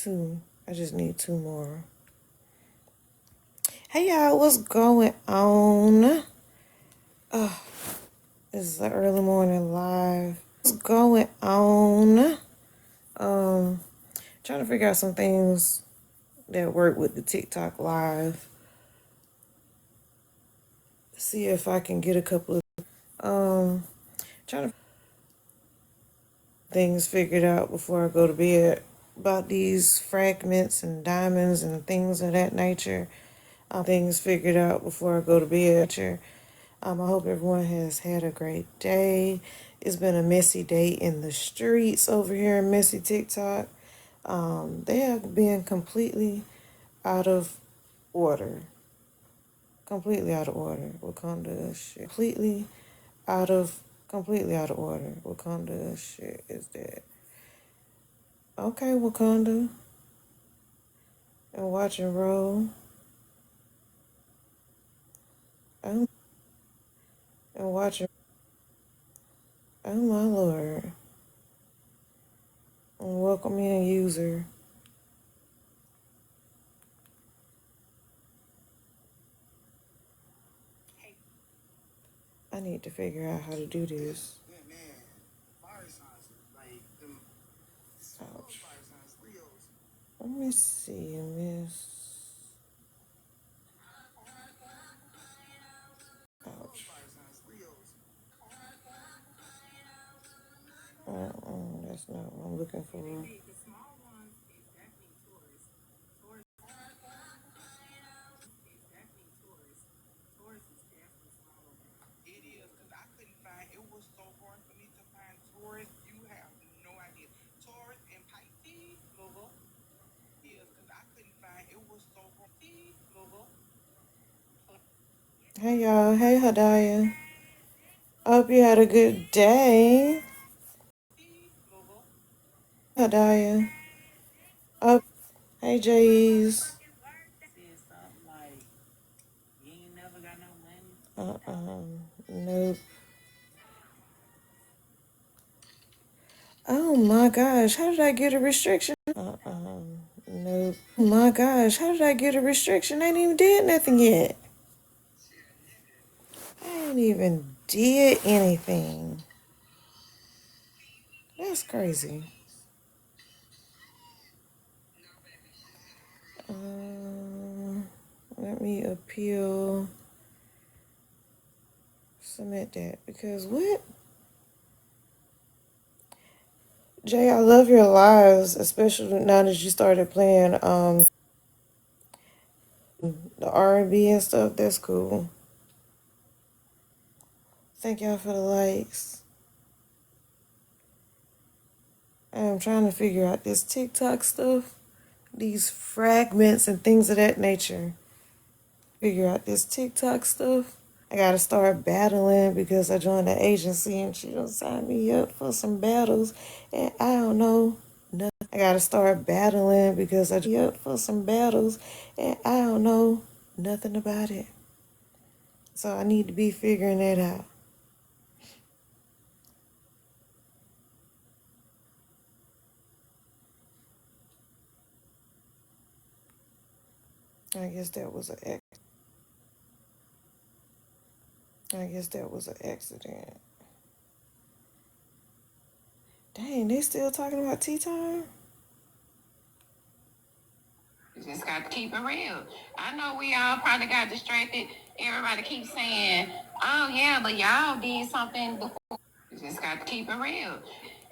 two. I just need two more. Hey y'all, what's going on? Oh, this is an early morning live. What's going on? Trying to figure out some things that work with the TikTok live. See if I can get a couple of trying to things figured out before I go to bed about these fragments and diamonds and things of that nature. Things figured out before I go to bed. I hope everyone has had a great day. It's been a messy day in the streets over here in Messy TikTok. They have been completely out of order. Completely out of order. Wakanda shit. Completely out of order. Wakanda shit is that. Okay, Wakanda. And watch and roll. Oh, and watch and oh my lord. And welcome in, user. I need to figure out how to do this. Ouch. Let me see, miss. Ouch. That's not what I'm looking for. Hey y'all, hey Hadaya. I hope you had a good day. Hadaya. Up. Hey Jays. Nope. Oh my gosh, how did I get a restriction? Nope. Oh my gosh, how did I get a restriction? I ain't even did nothing yet. I ain't even did anything. That's crazy. Let me appeal. Submit that. Because what? Jay, I love your lives, especially now that you started playing the R&B and stuff. That's cool. Thank y'all for the likes. I'm trying to figure out this TikTok stuff. These fragments and things of that nature. Figure out this TikTok stuff. I gotta start battling because I joined the agency and she done signed me up for some battles and I don't know nothing. I gotta start battling because I joined up for some battles and I don't know nothing about it. So I need to be figuring that out. I guess that was an accident. Dang, they still talking about tea time? You just got to keep it real. I know we all probably got distracted. Everybody keeps saying, oh yeah, but y'all did something before. You just got to keep it real.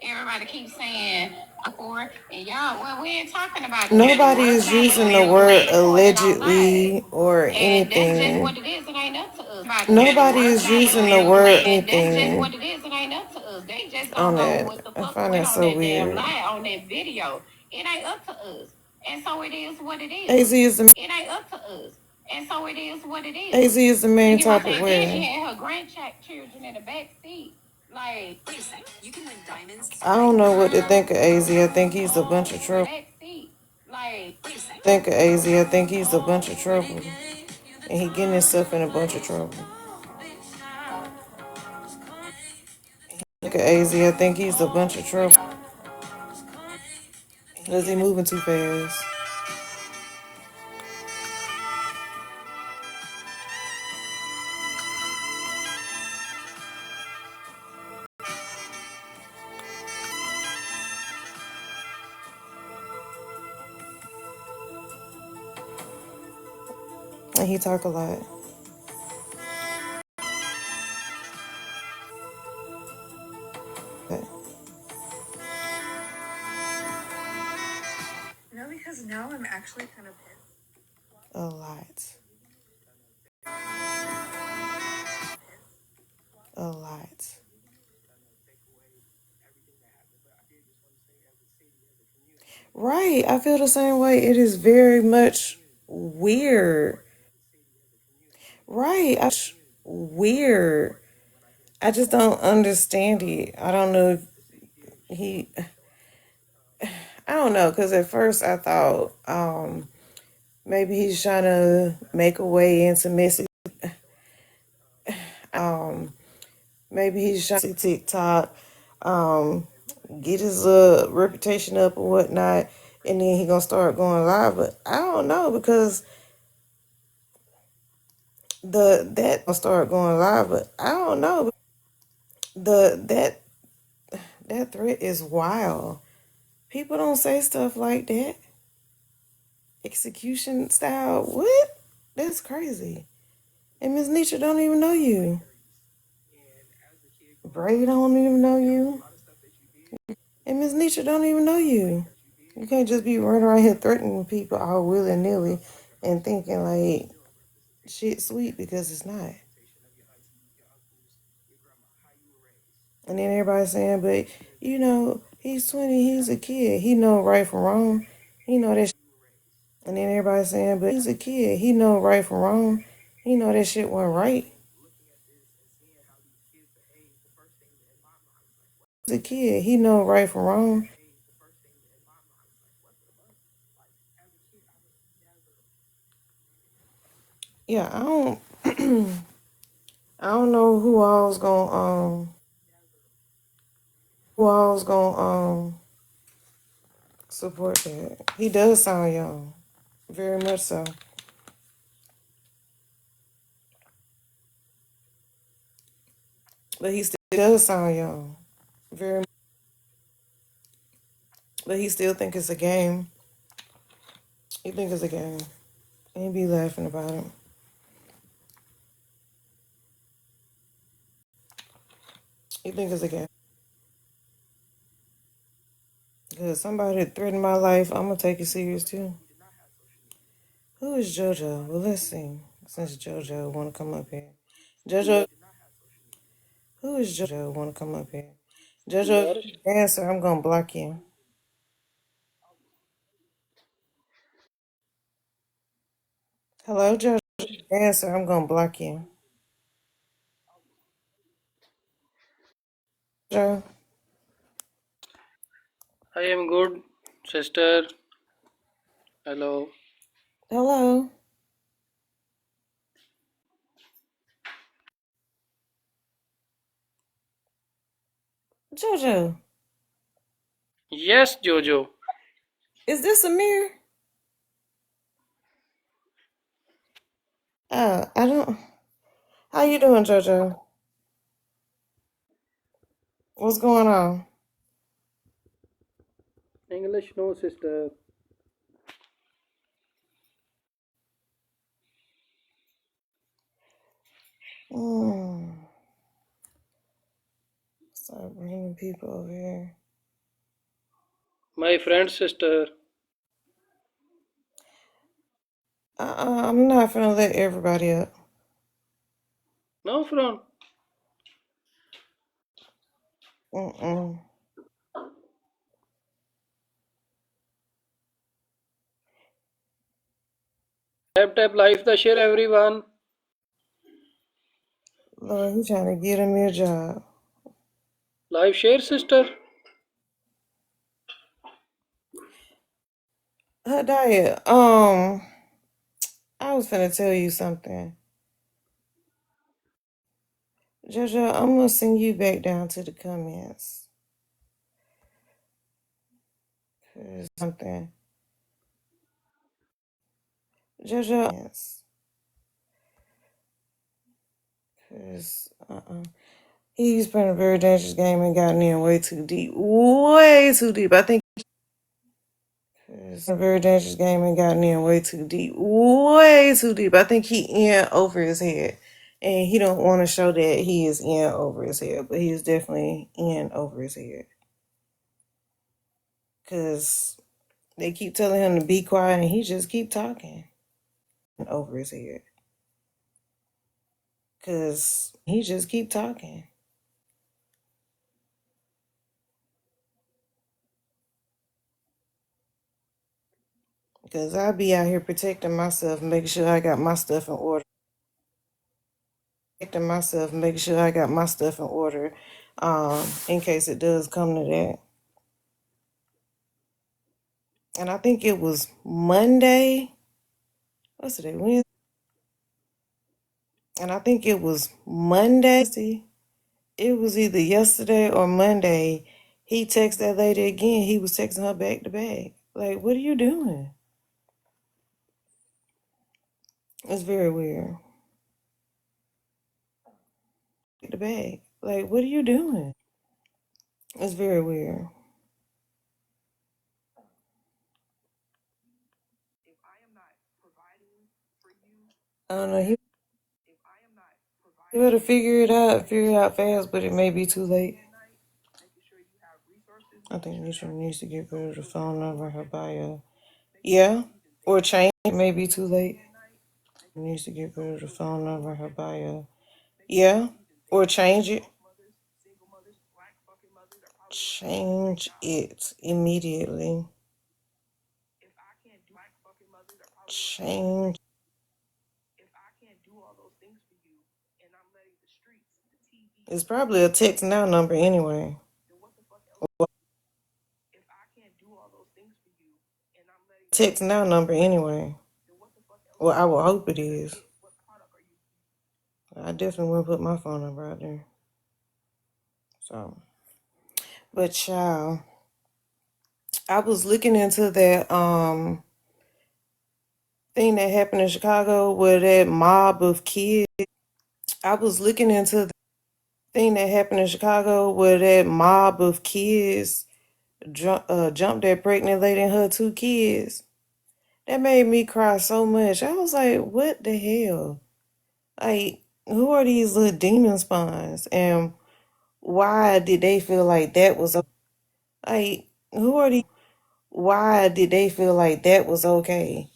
Everybody keeps saying before, and y'all, well, we ain't talking about nobody is using the word allegedly or anything. That's just what it is. It ain't up to us. Nobody is using the word anything. That's just what it is. It ain't up to us. They just don't know what the fuck went on that damn lie on that video. It ain't up to us. And so it is what it is. AZ is the. It ain't up to us. And so it is what it is. AZ is the main topic. Where she had her grandchildren in the back seat. Like, wait a second. You can win diamonds. I don't know what to think of AZ. I think he's a bunch of trouble. Like, think of AZ. I think he's a bunch of trouble. And he getting himself in a bunch of trouble. Think of AZ. I think he's a bunch of trouble. Is he moving too fast? And he talk a lot. No, because now I'm actually kind of pissed. A lot. A lot. Right. I feel the same way. It is very much weird. Right. Weird. I just don't understand it. I don't know if he. I don't know, because at first I thought maybe he's trying to make a way into messy. Maybe he's trying to TikTok, get his reputation up or whatnot, and then he gonna start going live. But I don't know, because that threat is wild. People don't say stuff like that. Execution style. What? That's crazy. And Miss Nietzsche don't even know you. Bray don't even know you. And Miss Nietzsche don't even know you. You can't just be running around here threatening people all willy nilly and thinking like shit sweet, because it's not. And then everybody saying, but he's 20, he's a kid, he know right from wrong. He know that. And then everybody saying, but he's a kid, he know right from wrong. He know that shit wasn't right. He's a kid, he know right from wrong. Yeah, I don't know who all's gonna support that. He does sound young, very much so. But he still does sound young, very. But he still think it's a game. He think it's a game. And he be laughing about it. He think it's a game. Because somebody threatened my life, I'm gonna take it serious too. Who is JoJo? Well, let's see. Since JoJo wanna come up here, JoJo. Who is JoJo wanna come up here? JoJo, answer. I'm gonna block you. Hello, JoJo. Answer. I'm gonna block you. JoJo. I am good, sister. Hello. Hello, JoJo. Yes, Jojo. Is this Amir? I don't. How you doing, JoJo? What's going on? English, no, sister. Hmm. Start bringing people over here. My friend, sister. I'm not gonna let everybody up. No, friend. Mm-mm. Tap life the share, everyone. Lord, he trying to get him your job. Live share, sister. Hadaya, I was finna tell you something. JoJo, I'm gonna send you back down to the comments. Cause something. JoJo. Yes. Cause he's playing a very dangerous game and gotten in way too deep. Way too deep. I think it's a very dangerous game and gotten in way too deep. Way too deep. I think he in over his head. And he don't want to show that he is in over his head, but he is definitely in over his head. Cause they keep telling him to be quiet and he just keep talking over his head. Cause he just keep talking. Cause I be out here protecting myself, making sure I got my stuff in order. Protecting myself, making sure I got my stuff in order, in case it does come to that. And I think it was Monday. What's today? Wednesday. And I think it was Monday. It was either yesterday or Monday. He texted that lady again. He was texting her back to back. Like, what are you doing? It's very weird. Back to back. Like, what are you doing? It's very weird. I don't know. He better figure it out. Figure it out fast, but it may be too late. I think Nisha needs to get rid of the phone number in her bio. Yeah, or change it. It may be too late. Needs to get rid of the phone number in her bio. Yeah, or change it. Change it immediately. Change. It's probably a text now number anyway. Text now number anyway. Well, I will hope it is. I definitely wouldn't put my phone number out there. So, but child, I was looking into that thing that happened in Chicago where that mob of kids. I was looking into the thing that happened in Chicago where that mob of kids jumped that pregnant lady and her two kids. That made me cry so much. I was like, what the hell? Like, who are these little demon spawns? And why did they feel like that was like, who are these? Why did they feel like that was okay?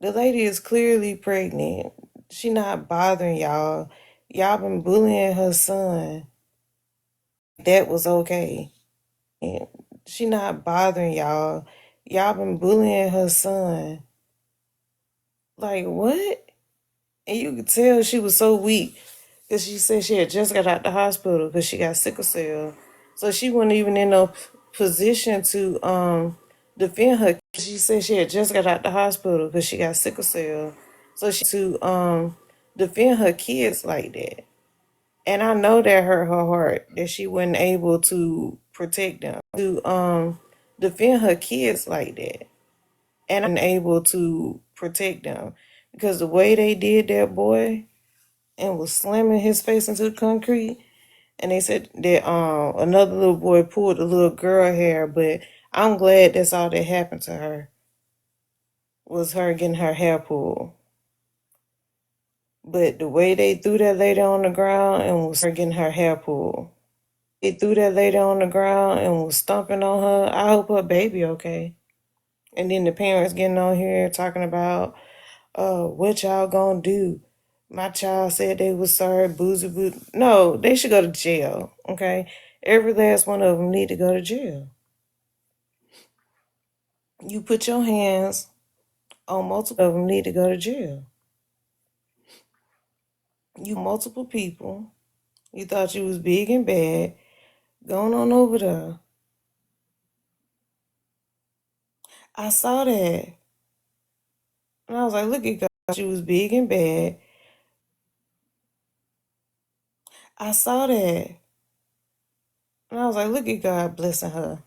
The lady is clearly pregnant. She not bothering y'all. Y'all been bullying her son. That was okay. And she not bothering y'all. Y'all been bullying her son. Like, what? And you could tell she was so weak because she said she had just got out the hospital because she got sickle cell. So she wasn't even in no position to defend her. She said she had just got out the hospital because she got sickle cell. So she to defend her kids like that. And I know that hurt her heart that she wasn't able to protect them. To defend her kids like that. And I'm able to protect them. Because the way they did that boy and was slamming his face into the concrete. And they said that another little boy pulled the little girl hair, but I'm glad that's all that happened to her. Was her getting her hair pulled. But the way they threw that lady on the ground and was her getting her hair pulled. They threw that lady on the ground and was stomping on her. I hope her baby okay. And then the parents getting on here talking about what y'all gonna do? My child said they was sorry, boozy boo. No, they should go to jail. Okay, every last one of them need to go to jail. You put your hands on multiple of them need to go to jail. You multiple people. You thought you was big and bad. Going on over there. I saw that. And I was like, look at God. She was big and bad. I saw that. And I was like, look at God blessing her.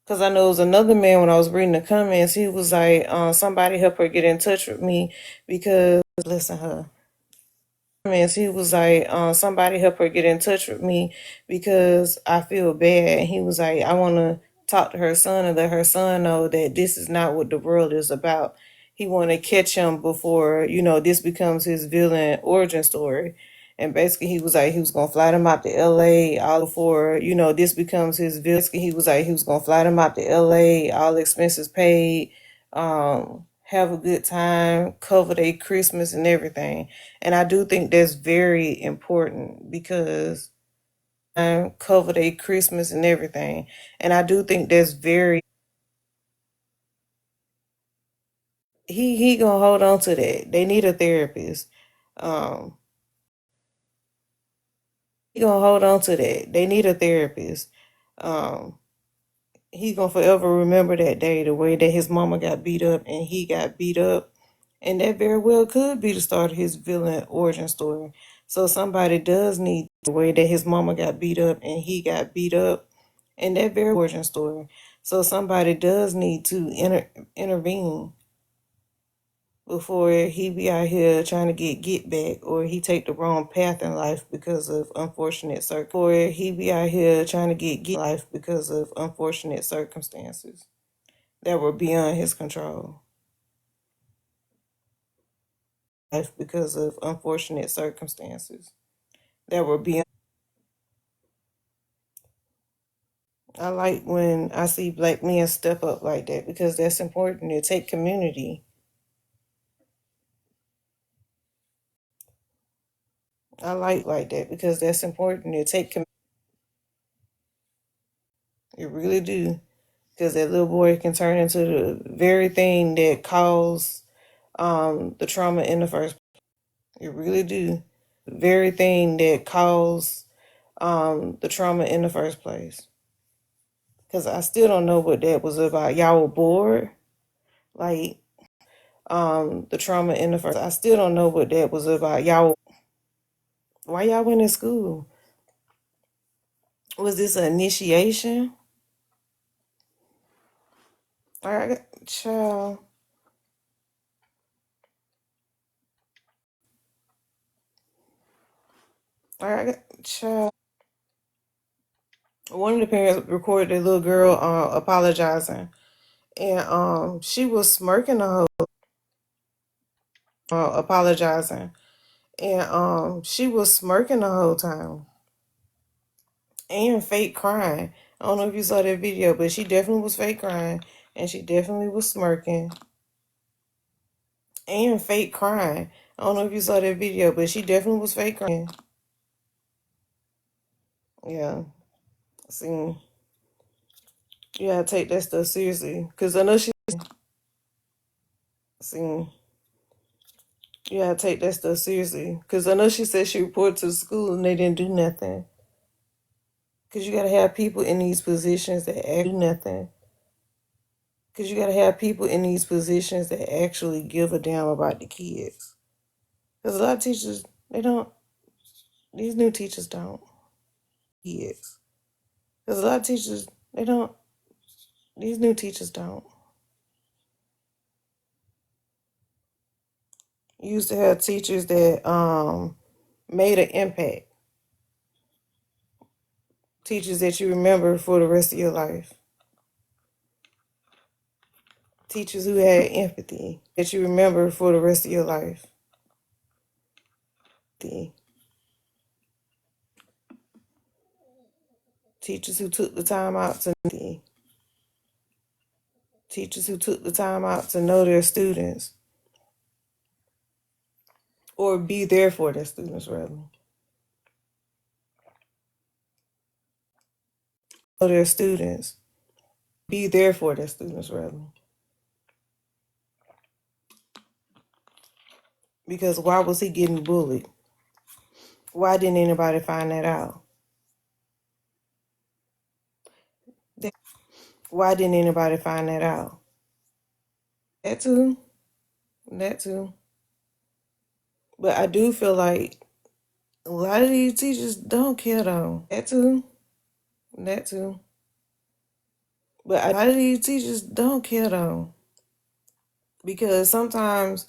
Because I know it was another man when I was reading the comments. He was like, somebody help her get in touch with me because, listen, her. Comments, he was like, somebody help her get in touch with me because I feel bad. And he was like, I want to talk to her son and let her son know that this is not what the world is about. He want to catch him before, this becomes his villain origin story. And basically, he was like, he was going to fly them out to LA all before, this becomes his villain. Basically, he was like, he was going to fly them out to LA, all expenses paid, have a good time, cover their Christmas and everything. And I do think that's very important because cover their Christmas and everything. And I do think that's very he gonna hold on to that. They need a therapist. Um he gonna hold on to that. They need a therapist. Um he's gonna forever remember that day, the way that his mama got beat up and he got beat up. And that very well could be the start of his villain origin story. So somebody does need the way that his mama got beat up and he got beat up, and that very origin story. So somebody does need to intervene before he be out here trying to get back, or he take the wrong path in life because of unfortunate circumstances. Or he be out here trying to get life because of unfortunate circumstances that were beyond his control. Life because of unfortunate circumstances that were beyond. I like when I see black men step up like that because that's important. To take community. I like that because that's important. To take community. It really do. Because that little boy can turn into the very thing that caused the trauma in the first place. It really do. The very thing that caused the trauma in the first place. Because I still don't know what that was about. Y'all were bored? Like, the trauma in the first. I still don't know what that was about. Why y'all went to school? Was this an initiation? All right, child. All right, child. One of the parents recorded a little girl apologizing, and she was smirking the whole apologizing, and she was smirking the whole time and fake crying. I don't know if you saw that video, but she definitely was fake crying, and she definitely was smirking and fake crying. I don't know if you saw that video, but she definitely was fake crying. Yeah, see, you gotta take that stuff seriously, cause I know she. See, you gotta take that stuff seriously, cause I know she said she reported to the school and they didn't do nothing. Cause you gotta have people in these positions that do nothing. Cause you gotta have people in these positions that actually give a damn about the kids. Cause a lot of teachers, they don't. These new teachers don't. Kids. Cause a lot of teachers, they don't. These new teachers don't. You used to have teachers that made an impact. Teachers that you remember for the rest of your life. Teachers who had empathy that you remember for the rest of your life. Teachers who took the time out to know their students, or be there for their students rather. Know their students. Be there for their students rather. Because why was he getting bullied? Why didn't anybody find that out? Why didn't anybody find that out? That too. That too. But I do feel like a lot of these teachers don't care though. That too. That too. But a lot of these teachers don't care though, because sometimes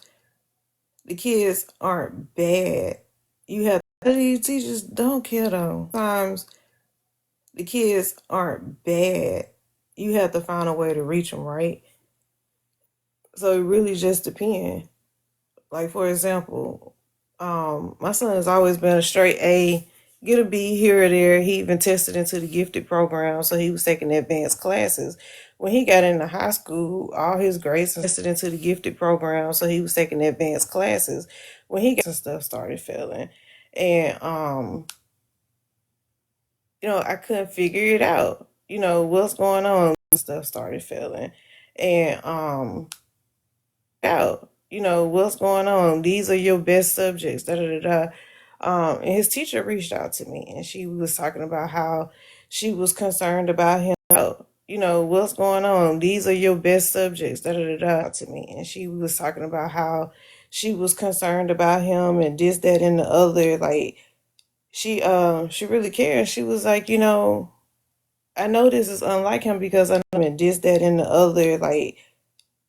the kids aren't bad. You have a lot of these teachers don't care though. Sometimes the kids aren't bad. You have to find a way to reach them, right? So it really just depends. Like for example, my son has always been a straight A, get a B here or there. He even tested into the gifted program, so he was taking advanced classes. When he got into high school, all his grades tested into the gifted program, so he was taking advanced classes. When he got some stuff started failing, and I couldn't figure it out. What's going on? Stuff started failing, and out. What's going on? These are your best subjects. Da da da da. And his teacher reached out to me, and she was talking about how she was concerned about him. What's going on? These are your best subjects. Da da da da. To me, and she was talking about how she was concerned about him and this, that, and the other. Like she really cares. She was like, I know this is unlike him because I know him and this, that, and the other. Like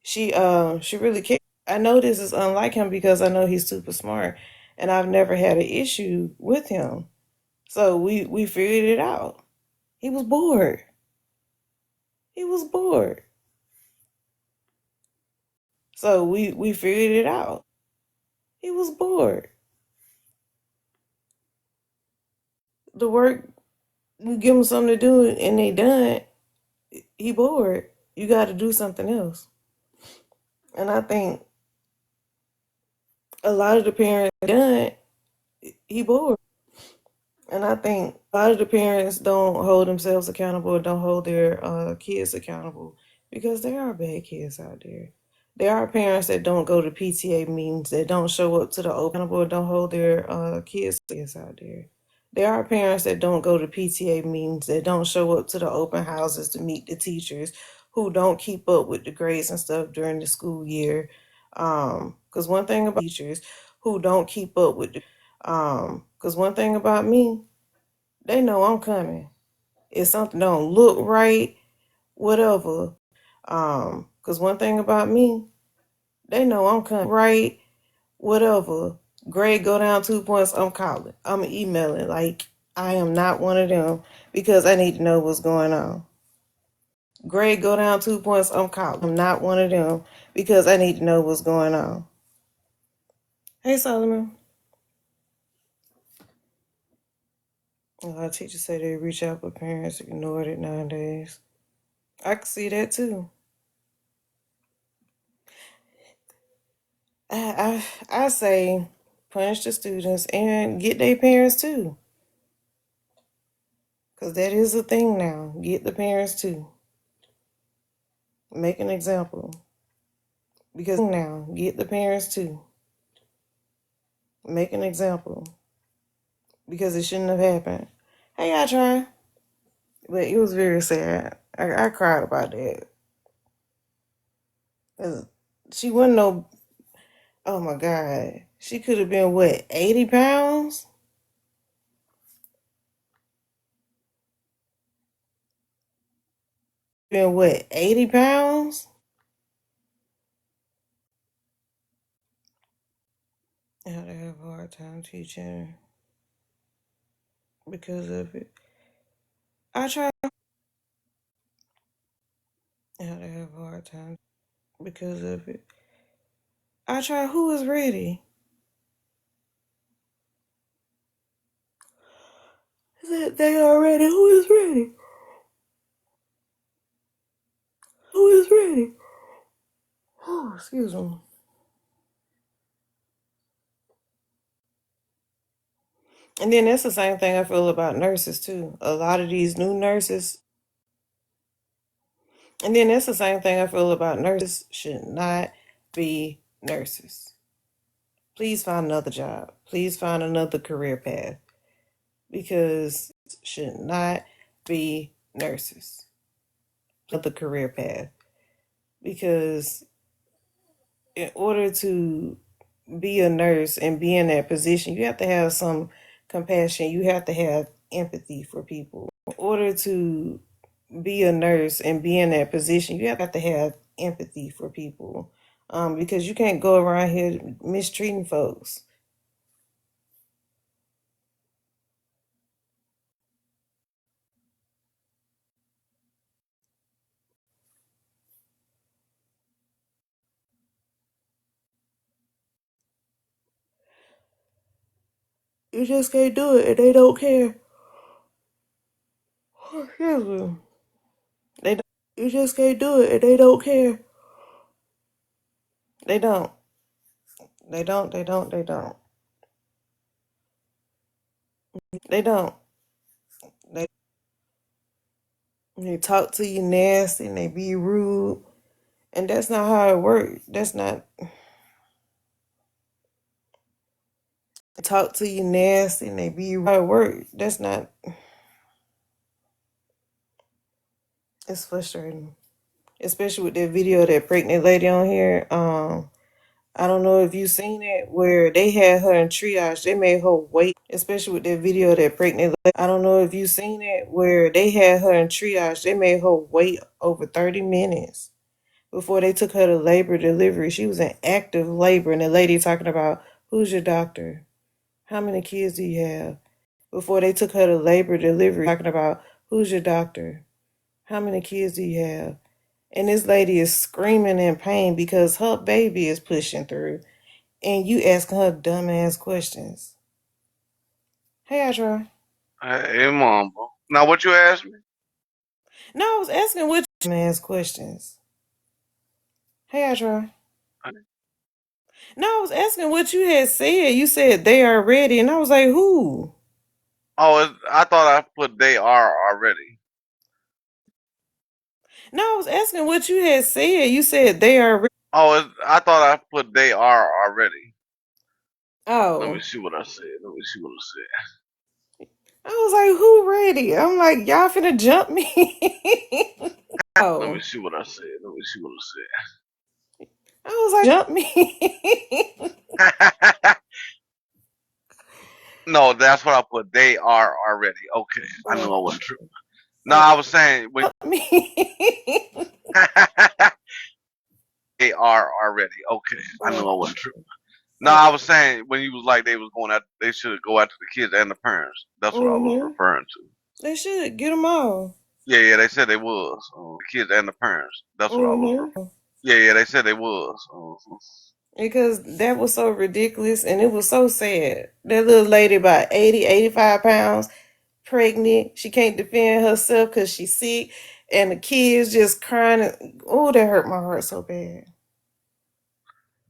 she really cares. I know this is unlike him because I know he's super smart, and I've never had an issue with him. So we figured it out. He was bored. He was bored. So we figured it out. He was bored. The work, you give him something to do and they done. He bored. You got to do something else. And I think a lot of the parents done. He bored. And I think a lot of the parents don't hold themselves accountable, don't hold their kids accountable, because there are bad kids out there. There are parents that don't go to PTA meetings, that don't show up to the open, don't hold their kids out there. There are parents that don't go to PTA meetings, that don't show up to the open houses to meet the teachers, who don't keep up with the grades and stuff during the school year. Because one thing about teachers who don't keep up with because one thing about me, they know I'm coming. If something don't look right, whatever. Because one thing about me, they know I'm coming. Right, whatever. Grade go down 2 points, I'm calling. I'm emailing. Like, I am not one of them, because I need to know what's going on. Grade go down 2 points, I'm calling. I'm not one of them, because I need to know what's going on. Hey, Solomon. A lot of teachers say they reach out, but parents ignored it nowadays. I can see that too. I say punish the students and get their parents too, because that is a thing now. Get the parents too. Make an example. Because now, get the parents too. Make an example. Because it shouldn't have happened. Hey, I try. But it was very sad. I cried about that. 'Cause she wasn't no, oh my God. She could have been, what, 80 pounds? Been, what, 80 pounds? I had to have a hard time teaching because of it. I try. I had to have a hard time because of it. I try. Who is ready? They are ready. Who is ready? Who is ready? Oh, excuse me. And then that's the same thing I feel about nurses too. A lot of these new nurses. And then that's the same thing I feel about nurses should not be nurses. Please find another job. Please find another career path, because should not be nurses. Another career path, because in order to be a nurse and be in that position, you have to have some compassion. You have to have empathy for people. In order to be a nurse and be in that position, you have to have empathy for people, because you can't go around here mistreating folks. You just can't do it, and they don't care. Excuse me. They don't. You just can't do it, and they don't care. They don't. They don't. They don't. They don't. They don't. They. They talk to you nasty and they be rude, and that's not how it works. That's not. They talk to you nasty and they be rude. How it works. That's not. It's frustrating, especially with that video of that pregnant lady on here. I don't know if you seen it where they had her in triage. They made her wait, especially with that video of that pregnant lady. I don't know if you seen it where they had her in triage. They made her wait over 30 minutes before they took her to labor delivery. She was in active labor, and the lady talking about, who's your doctor? How many kids do you have? Before they took her to labor delivery, talking about, who's your doctor? How many kids do you have? And this lady is screaming in pain because her baby is pushing through. And you asking her dumbass questions. Hey, I try. Hey, Mamba. Now, what you asked me? No, I was asking what dumbass questions. Hey, I try. No, I was asking what you had said. You said they are ready, and I was like, who? Oh, I thought I put they are already. No, I was asking what you had said. You said they are ready. Oh, I thought I put they are already. Let me Oh. see what I said. Let me see what I said. I was like, who ready? I'm like, y'all finna jump me. Let me Oh. see what I said. Let me see what I was like, jump me. I said. No, that's what I put. They are already. Okay, I knew I Oh. wasn't true. No, I was saying when Jump me. they are already. Okay, I knew Oh. I wasn't true. No, Oh. I was saying when you was like they was going out, they should go after the kids and the parents. That's what I was Mm-hmm. referring to. They should get them all. Yeah, they said they was. The kids and the parents. That's what I was referring. Mm-hmm. Yeah, they said they was. Because that was so ridiculous and it was so sad. That little lady about 80, 85 pounds, pregnant. She can't defend herself because she's sick. And the kids just crying. Oh, that hurt my heart so bad.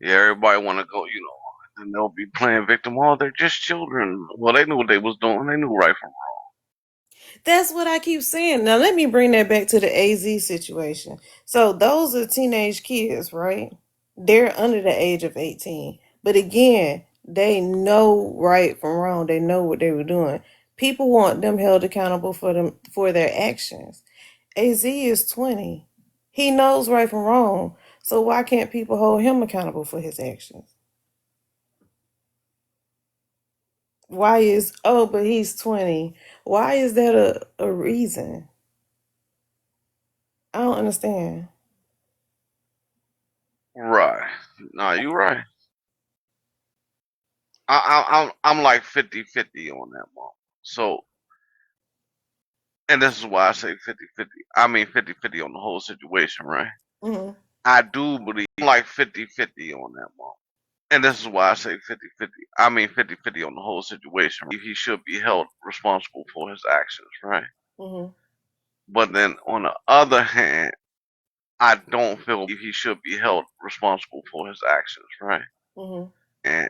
Yeah, everybody want to go, and they'll be playing victim. Oh, they're just children. Well, they knew what they was doing. They knew right from That's what I keep saying. Now, let me bring that back to the AZ situation. So, those are teenage kids, right? They're under the age of 18. But again, they know right from wrong. They know what they were doing. People want them held accountable for their actions. AZ is 20. He knows right from wrong. So why can't people hold him accountable for his actions? Why is, oh, but he's 20. Why is that a reason? I don't understand. wrong. Right. No, you right. I'm like 50-50 on that one. So, and this is why I say 50-50. I mean 50-50 on the whole situation, right? Mm-hmm. I do believe I'm like 50-50 on that one. And this is why I say 50-50. I mean 50-50 on the whole situation. He should be held responsible for his actions, right? Mm-hmm. But then on the other hand, I don't feel he should be held responsible for his actions, right? Mm-hmm. And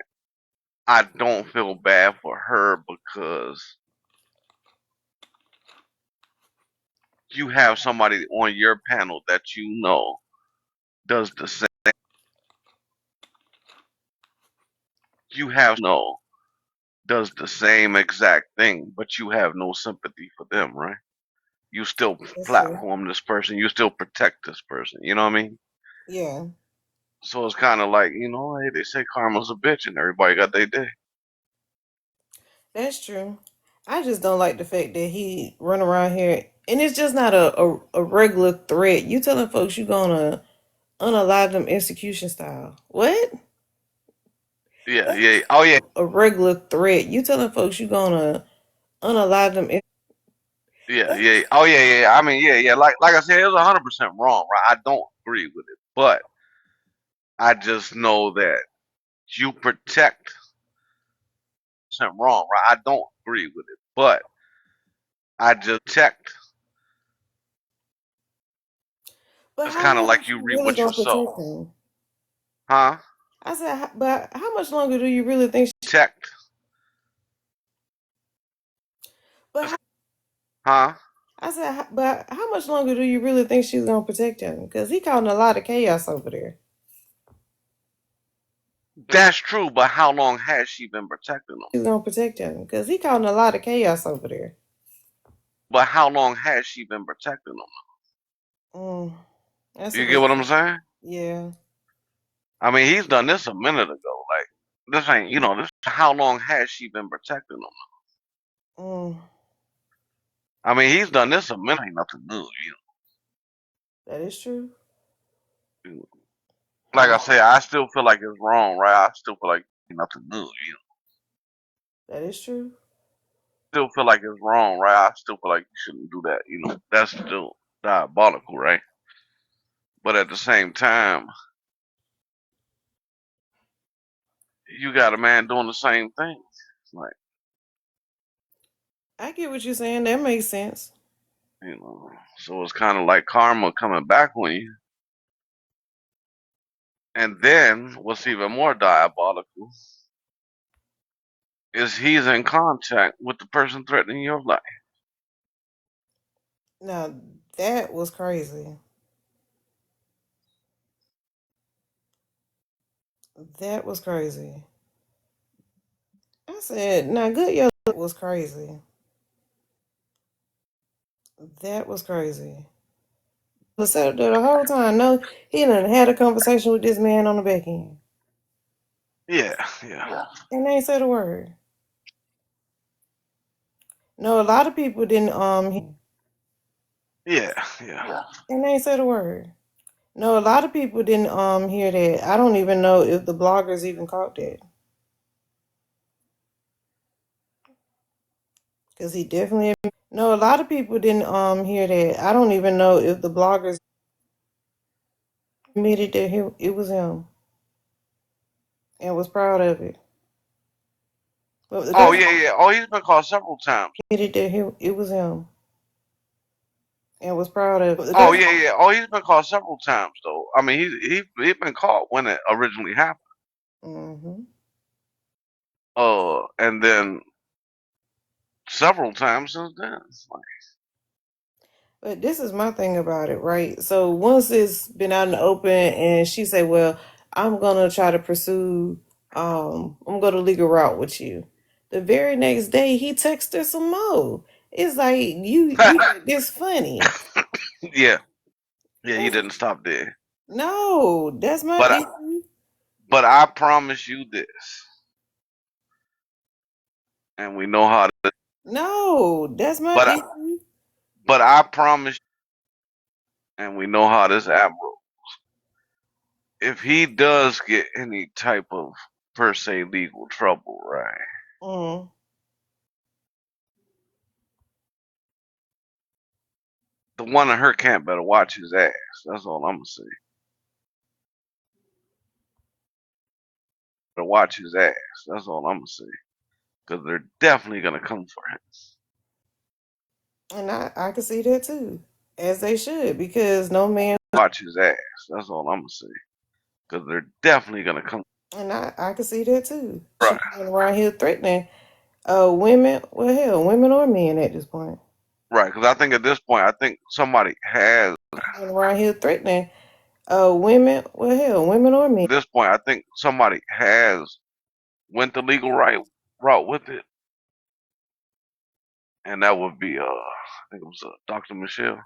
I don't feel bad for her because you have somebody on your panel that does the same. You have does the same exact thing, but you have no sympathy for them, right? You still That's true. platform this person. You still protect this person. You know what I mean? Yeah, So it's kind of like, hey, they say karma's a bitch, and everybody got their day. that's true. I just don't like the fact that he run around here And it's just not a regular threat. You telling folks you gonna unalive them execution style. What? Yeah, yeah. Oh yeah, A regular threat. You telling folks you gonna unalive them. yeah, yeah. Oh yeah, yeah. I mean, yeah, yeah. Like I said, it was 100% wrong, right? I don't agree with it, but I just know that you protect. Wrong, right? I don't agree with it, but I just protect. But It's how kind of long is like you you reap really what you gonna sow, protect them? huh? I said, but how much longer do you really think? Protect, But huh? I said, but how much longer do you really think she's gonna protect him? Because he causing a lot of chaos over there. That's true, but how long has she been protecting them? She's gonna protect him because he causing a lot of chaos over there. But how long has she been protecting them? Mm, that's a You get what good. I'm saying? Yeah, I mean, he's done this a minute ago. Like this ain't, this. How long has she been protecting them? mm, I mean, he's done this a minute. Ain't nothing new, that is true. know. Like I say, I still feel like it's wrong, right? I still feel like ain't nothing new, That is true. Still feel like it's wrong, right? I still feel like you shouldn't do that. That's still diabolical, right? But at the same time, you got a man doing the same thing. Like, I get what you're saying. That makes sense. so it's kind of like karma coming back on you. And then what's even more diabolical is he's in contact with the person threatening your life. Now that was crazy. That was crazy. I said, now good your was crazy. That was crazy. The setup there the whole time. No, he done had a conversation with this man on the back end. Yeah, yeah, And they ain't said a word. No, a lot of people didn't yeah, yeah. and they ain't said a word. No, a lot of people didn't hear that. I don't even know if the bloggers even caught that. Cause he definitely no, a lot of people didn't hear that. I don't even know if the bloggers admitted that it was him and was proud of it. But the Oh girl yeah, yeah. Oh, he's been called several times. admitted that it was him and was proud of it. The Oh girl, yeah, yeah. Oh, he's been called several times though. I mean, he been caught when it originally happened. mm-hmm. And then several times since then. It's like, But this is my thing about it, right? So once it's been out in the open and she say, well, I'm gonna try to pursue I'm gonna legal route with you. The very next day he texted her some more. It's like you it's funny. yeah, yeah. He That's, didn't stop there. no, that's my But issue. but I promise you this, and we know how to. No, that's my But issue. but I promise, and we know how this app works. If he does get any type of per se legal trouble, right? Mm. The one in her camp better watch his ass. That's all I'm gonna say. Better watch his ass. That's all I'm gonna say. Because they're definitely gonna come for him. And I can see that too. As they should, because no man Watch his ass. That's all I'm gonna say. Because they're definitely gonna come. and I can see that too. She Right. going around here threatening women, well, hell, women or men at this point. Right. Because I think at this point, I think somebody has. Going around here threatening women, well, hell, women or men. At this point, I think somebody has went the legal route with it, and that would be I think it was Dr. Michelle.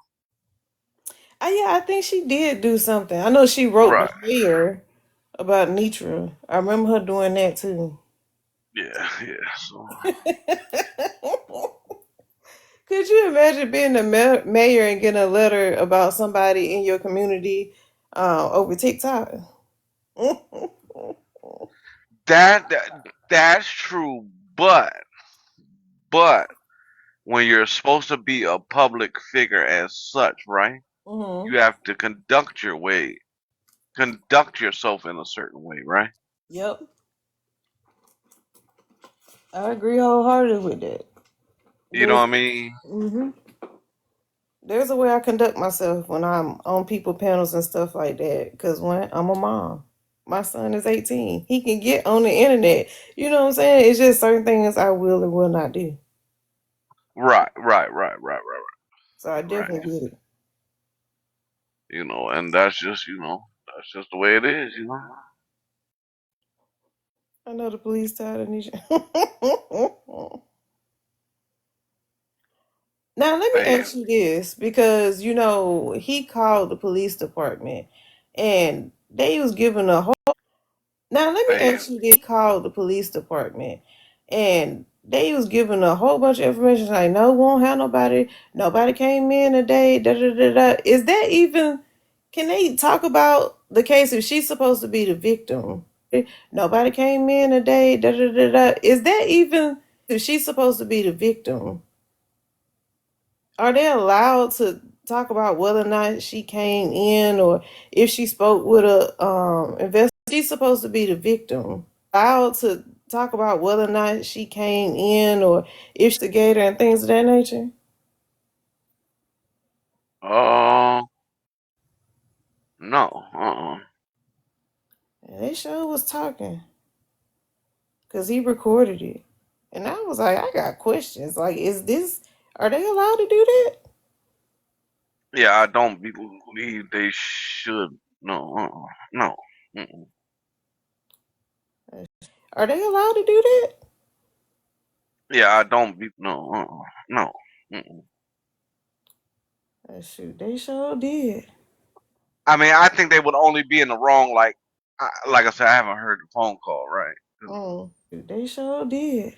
Yeah, I think she did do something. I know she wrote the Right. mayor about Nitra. I remember her doing that too. Yeah. Yeah. So Cause Could you imagine being the mayor and getting a letter about somebody in your community over TikTok? That's true, but when you're supposed to be a public figure as such, right? Mm-hmm. You have to conduct yourself in a certain way, right? Yep, I agree wholeheartedly with that. You know what There's, I mean? hmm there's a way I conduct myself when I'm on people panels and stuff like that. Because when I'm a mom, my son is 18. He can get on the internet. You know what I'm saying? It's just certain things I will and will not do. Right. So I Right. definitely get it. And that's just the way it is. I know the police tired of Nisha. Now let me Man, ask you this, because he called the police department, and they was given a whole. Now let me man. ask you this: he called the police department, and they was given a whole bunch of information like, no, won't have nobody. Nobody came in today. Da da da da. Is that even? Can they talk about the case if she's supposed to be the victim? Nobody came in today. Da da da da. Is that even? If she's supposed to be the victim, are they allowed to talk about whether or not she came in, or if she spoke with a investor? She's supposed to be the victim. Allowed to talk about whether or not she came in, or if she's the gator and things of that nature? Uh, no. And they sure was talking, because he recorded it. And I was like, I got questions. Like, are they allowed to do that? Yeah, I don't believe they should. No. No. Mm-mm. Are they allowed to do that? Yeah, I don't be. No. No. Mm-mm. Shoot, they sure did. I mean, I think they would only be in the wrong. Like I said, I haven't heard the phone call, right? Shoot, they sure did.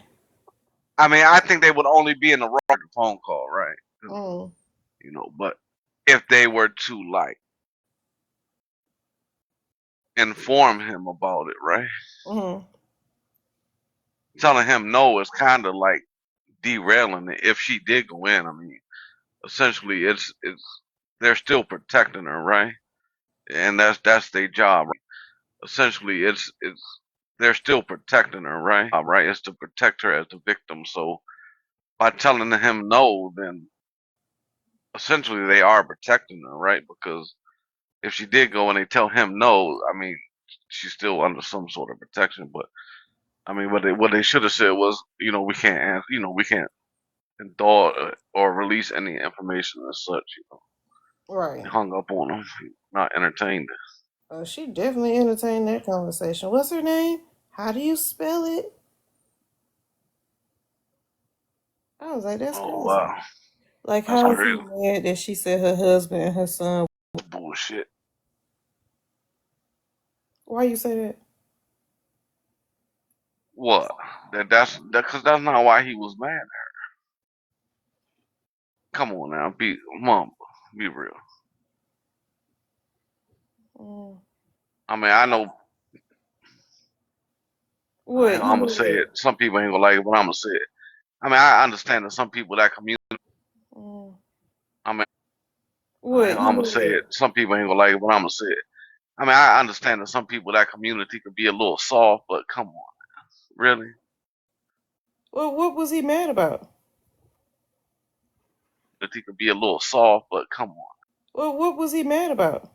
I mean, I think they would only be in the wrong with the phone call, right? Mm. But if they were to inform him about it, right? Mm. Telling him no is kind of like derailing it. If she did go in, I mean, essentially, it's they're still protecting her, right? And that's their job. Essentially, it's they're still protecting her, right? Right? It's to protect her as the victim. So by telling him no, then essentially they are protecting her, right? Because if she did go and they tell him no, I mean, she's still under some sort of protection. But I mean, what they should have said was, we can't ask, we can't indulge or release any information as such. Right. Hung up on him, not entertained. Oh, she definitely entertained that conversation. What's her name? How do you spell it? I was like, that's Oh crazy. wow, Like, that's how is crazy. he mad that she said her husband and her son? Bullshit. Why you say that? What? Because that's not why he was mad. Come on now, be real. Mm. I mean, I know. What? He I'm gonna knew say it. what? Some people ain't gonna like it, but I'm gonna say it. I mean, I understand that some people that commute. Mm. I mean, What? He I'm gonna knew say what? it. Some people ain't gonna like it, but I'm gonna say it. I mean, I understand that some people that community could be a little soft, but come on, really? Well, what was he mad about? That he could be a little soft, but come on. Well, what was he mad about?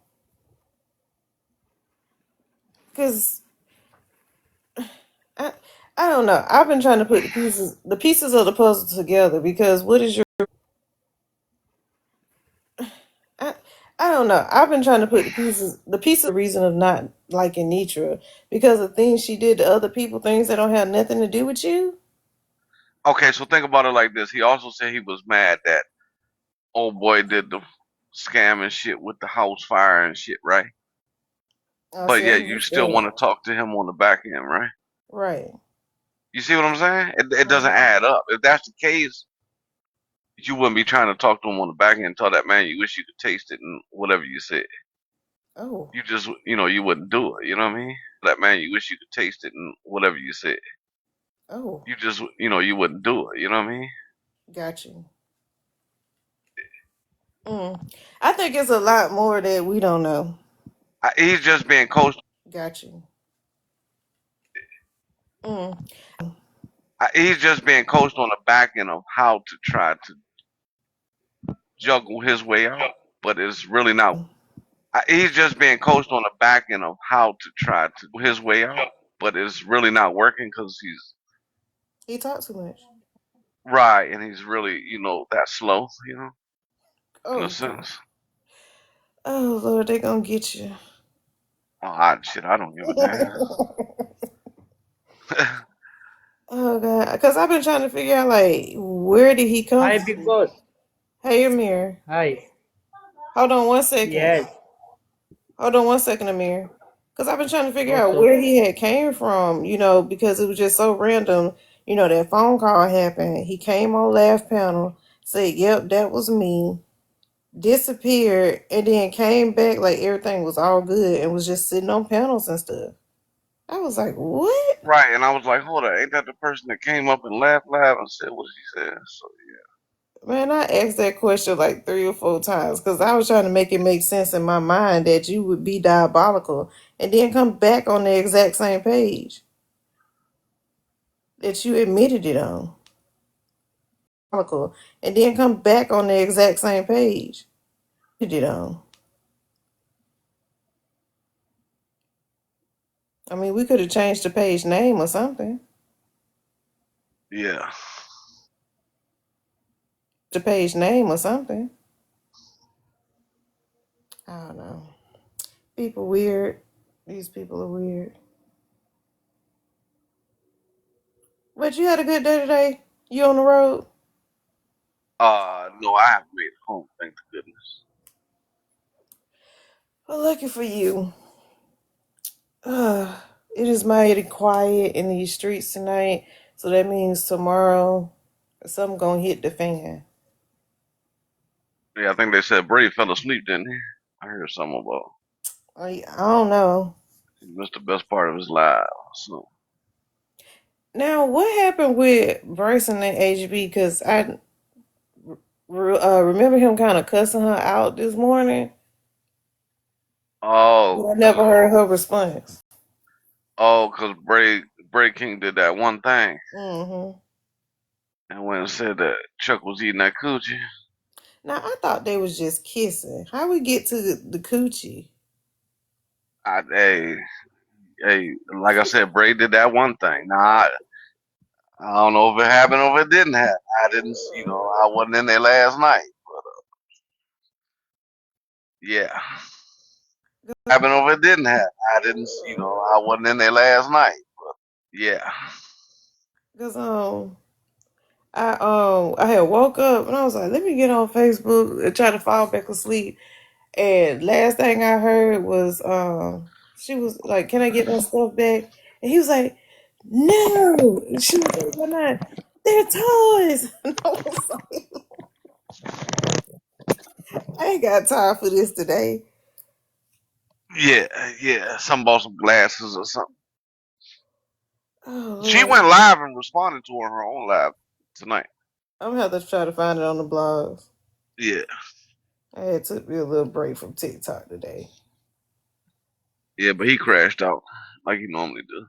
Because I, I don't know. I've been trying to put the pieces of the puzzle together. Because what is your I, I don't know. I've been trying to put the pieces of the reason of not liking Nitra, because of things she did to other people, things that don't have nothing to do with you. Okay, so think about it like this. He also said he was mad that old boy did the scam and shit with the house fire and shit, right? Oh, But see, I yet you missed still that. want to talk to him on the back end, right? Right. You see what I'm saying? It doesn't Mhm. add up. If that's the case, You wouldn't be trying to talk to him on the back end and tell that man you wish you could taste it and whatever you said. Oh, You just, you wouldn't do it. You know what I mean? That man you wish you could taste it and whatever you said. oh, You just, you wouldn't do it. You know what I mean? got you. I think it's a lot more that we don't know. He's just being coached. Got you. Mm. He's just being coached on the back end of how to try to juggle his way out, but it's really not. He's just being coached on the back end of how to try to his way out, but it's really not working because he's He talks too much. right and he's really, that slow, in a Oh God. sense. Oh Lord, they gonna get you. Oh, shit, I don't give a damn. Oh God, because I've been trying to figure out like where did he come Hi, Big from? Boss. Hey Amir, Hi. hold on one second. Yes. Hold on one second, Amir. Because I've been trying to figure out Okay. where he had came from, because it was just so random. That phone call happened. He came on Laugh Panel, said, "Yep, that was me." Disappeared, and then came back like everything was all good and was just sitting on panels and stuff. I was like, "What?" Right, and I was like, hold on, ain't that the person that came up and laughed loud and said what she said? So Man, I asked that question like 3 or 4 times because I was trying to make it make sense in my mind that you would be diabolical and then come back on the exact same page that you admitted it on. And then come back on the exact same page. Did it on. I mean, we could have changed the page name or something. yeah. The page name or something. I don't know. People weird. These people are weird. But you had a good day today. You on the road? No, I have made it home, thank goodness. Well, lucky for you. Uh, it is mighty quiet in these streets tonight. So that means tomorrow something gonna hit the fan. Yeah, I think they said Brady fell asleep, didn't he? I heard something about I don't know. he missed the best part of his life. So Now, what happened with Bryson and HB? Because I remember him kind of cussing her out this morning, but I oh, never heard her response. because Bray King did that one thing Hmm. and went and said that Chuck was eating that coochie. Now, I thought they was just kissing. How we get to the coochie? Hey, hey, like I said, Bray did that one thing. Now I don't know if it happened or if it didn't happen. I didn't, I wasn't in there last night. Yeah, happened or if it didn't happen. I didn't, I wasn't in there last night. Yeah, Because I had woke up and I was like, let me get on Facebook and try to fall back asleep. And last thing I heard was she was like, "Can I get my stuff back?" And he was like, "No." And she was like, "Why not?" They're toys. And I was like, I ain't got time for this today. yeah. Some bought some glasses or something. Oh She Lord. went live and responded to her own live tonight. I'm gonna have to try to find it on the blogs. Yeah, I had took me a little break from TikTok today. yeah, but he crashed out like he normally do.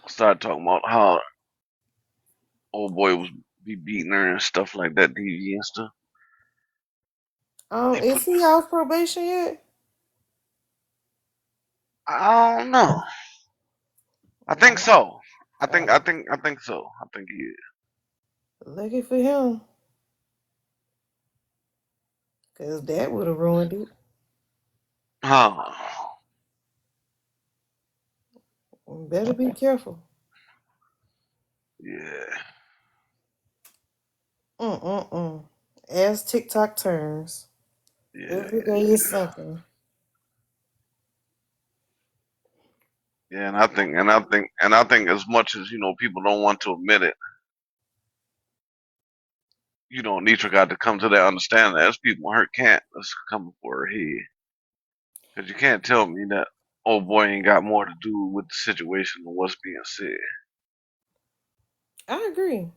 Started talking about how old boy was be beating her and stuff like that, DV and stuff. He put, Is he off probation yet? I don't know. I think Wow. so. I think so. I think he is. Lucky for him, because that would have ruined it. Oh, Better be careful. yeah, Mm-mm-mm. As TikTok turns, every day yeah, is something. yeah. And I think as much as people don't want to admit it, Nitra got to come to that understanding that there's people hurt can't that's coming for her head. Because you can't tell me that old boy ain't got more to do with the situation than what's being said. I agree.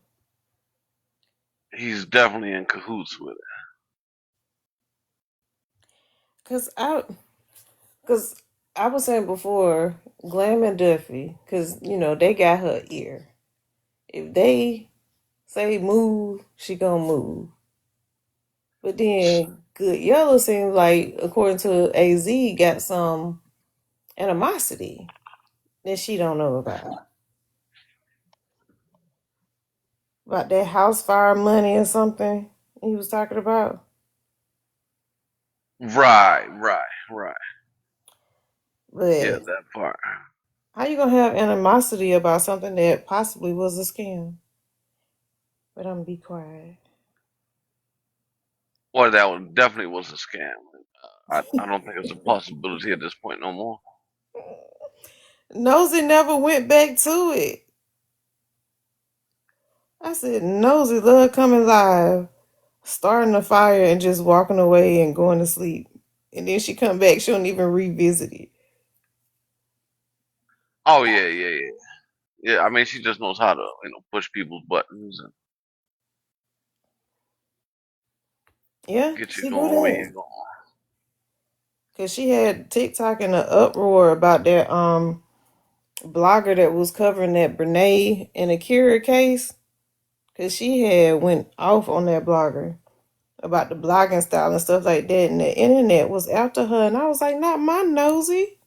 He's definitely in cahoots with it. Cause I, cause I was saying before, Glam and Duffy, cause they got her ear. If they say move, she gonna move. But then Good Yellow seems like, according to AZ, got some animosity that she don't know about that house fire money or something he was talking about. Right. Yeah, But that part. how you gonna have animosity about something that possibly was a scam? But I'm gonna be quiet. Or that one definitely was a scam. I don't think it's a possibility at this point no more. Nosy never went back to it. I said Nosy love coming live, starting a fire and just walking away and going to sleep. And then she come back, she don't even revisit it. Oh yeah. Yeah, I mean she just knows how to, push people's buttons and Yeah, get you she do going where that. you're going. Cause she had TikTok in an uproar about that blogger that was covering that Brene and Akira case. Cause she had went off on that blogger about the blogging style and stuff like that, and the internet was after her, and I was like, not my Nosy.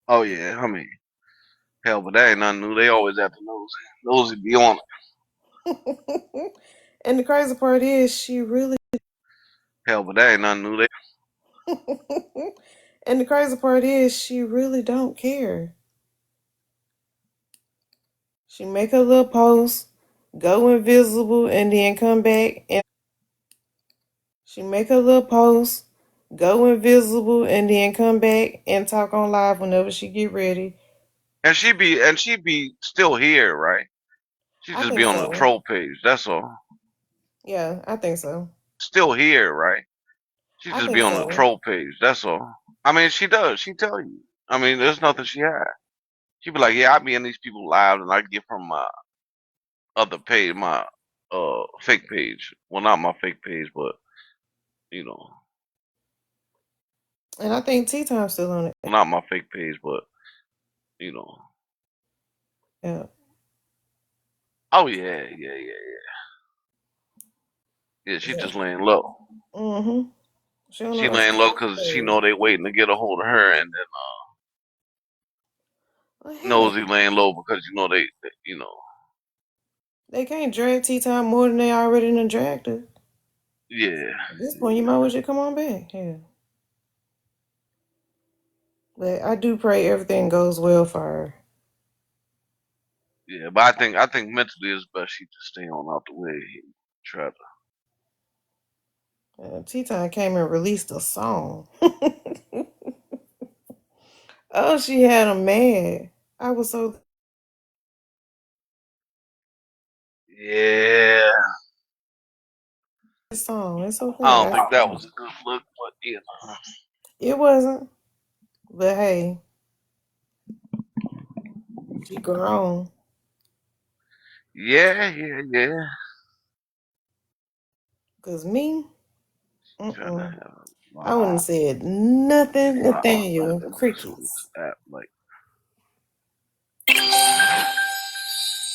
Oh yeah, I mean, hell, but that ain't nothing new. They always have to nosy be on it. And the crazy part is she really Hell, but that ain't nothing new. and the crazy part is she really don't care. She make a little post, go invisible, and then come back and she make a little post, go invisible, and then come back and talk on live whenever she get ready. And she be still here, right? She I just be think on the so. troll page. That's all. Yeah, I think so. Still here, right? She I just be think on the so. troll page. That's all. I mean, she does. She tell you. I mean, there's nothing she had. She be like, yeah, I be in these people live, and I get from my other page, my fake page. Well, not my fake page, but you know, And I think Tea Time's still on it. not my fake page, but you know. Yeah. Oh yeah. Yeah, she Yeah. just laying low. Mm-hmm. She don't know She how to laying stay low on because she stage. know they waiting to get a hold of her, and then Well, heck, Nosy laying low because they. they can't drag Tea Time more than they already done dragged her. Yeah, At this point, you might as well just come on back. Yeah. But I do pray everything goes well for her. yeah. But I think mentally it's best she just stay on out the way. Try to. Tea Time came and released a song. Oh, she had him mad. I was so Yeah, this song. It's I okay. don't think that was a good look, but It wasn't. But hey, she grown. yeah. Cause me, Trying to mm-mm. have a I lot, wouldn't have said nothing, lot of Nathaniel. randomness on this Crickets. app. Like,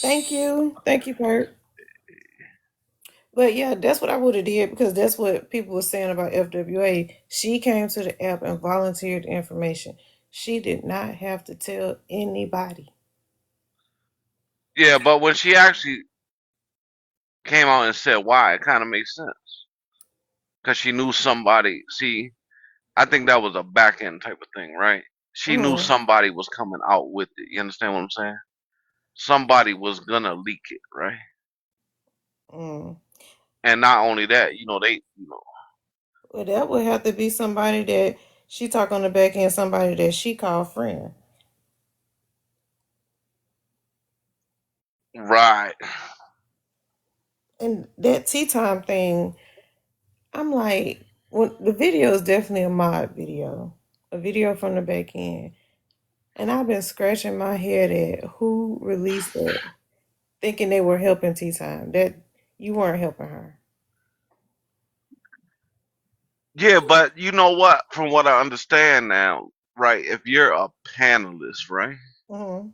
Thank you. Thank you, Kurt. But yeah, that's what I would have did because that's what people were saying about FWA. She came to the app and volunteered information. She did not have to tell anybody. yeah, but when she actually came out and said why, it kind of makes sense because she knew somebody. See, I think that was a back end type of thing, right? She knew Mm-hmm. somebody was coming out with it. You understand what I'm saying? Somebody was gonna leak it, right? Mm. And not only that, Well, that would have to be somebody that she talk on the back end, somebody that she called friend. right? And that tea time thing, I'm like, when the video is definitely a mod video, a video from the back end. And I've been scratching my head at who released that, thinking they were helping tea time. That you weren't helping her. Yeah, but you know what? From what I understand now, right? If you're a panelist, right, Hmm.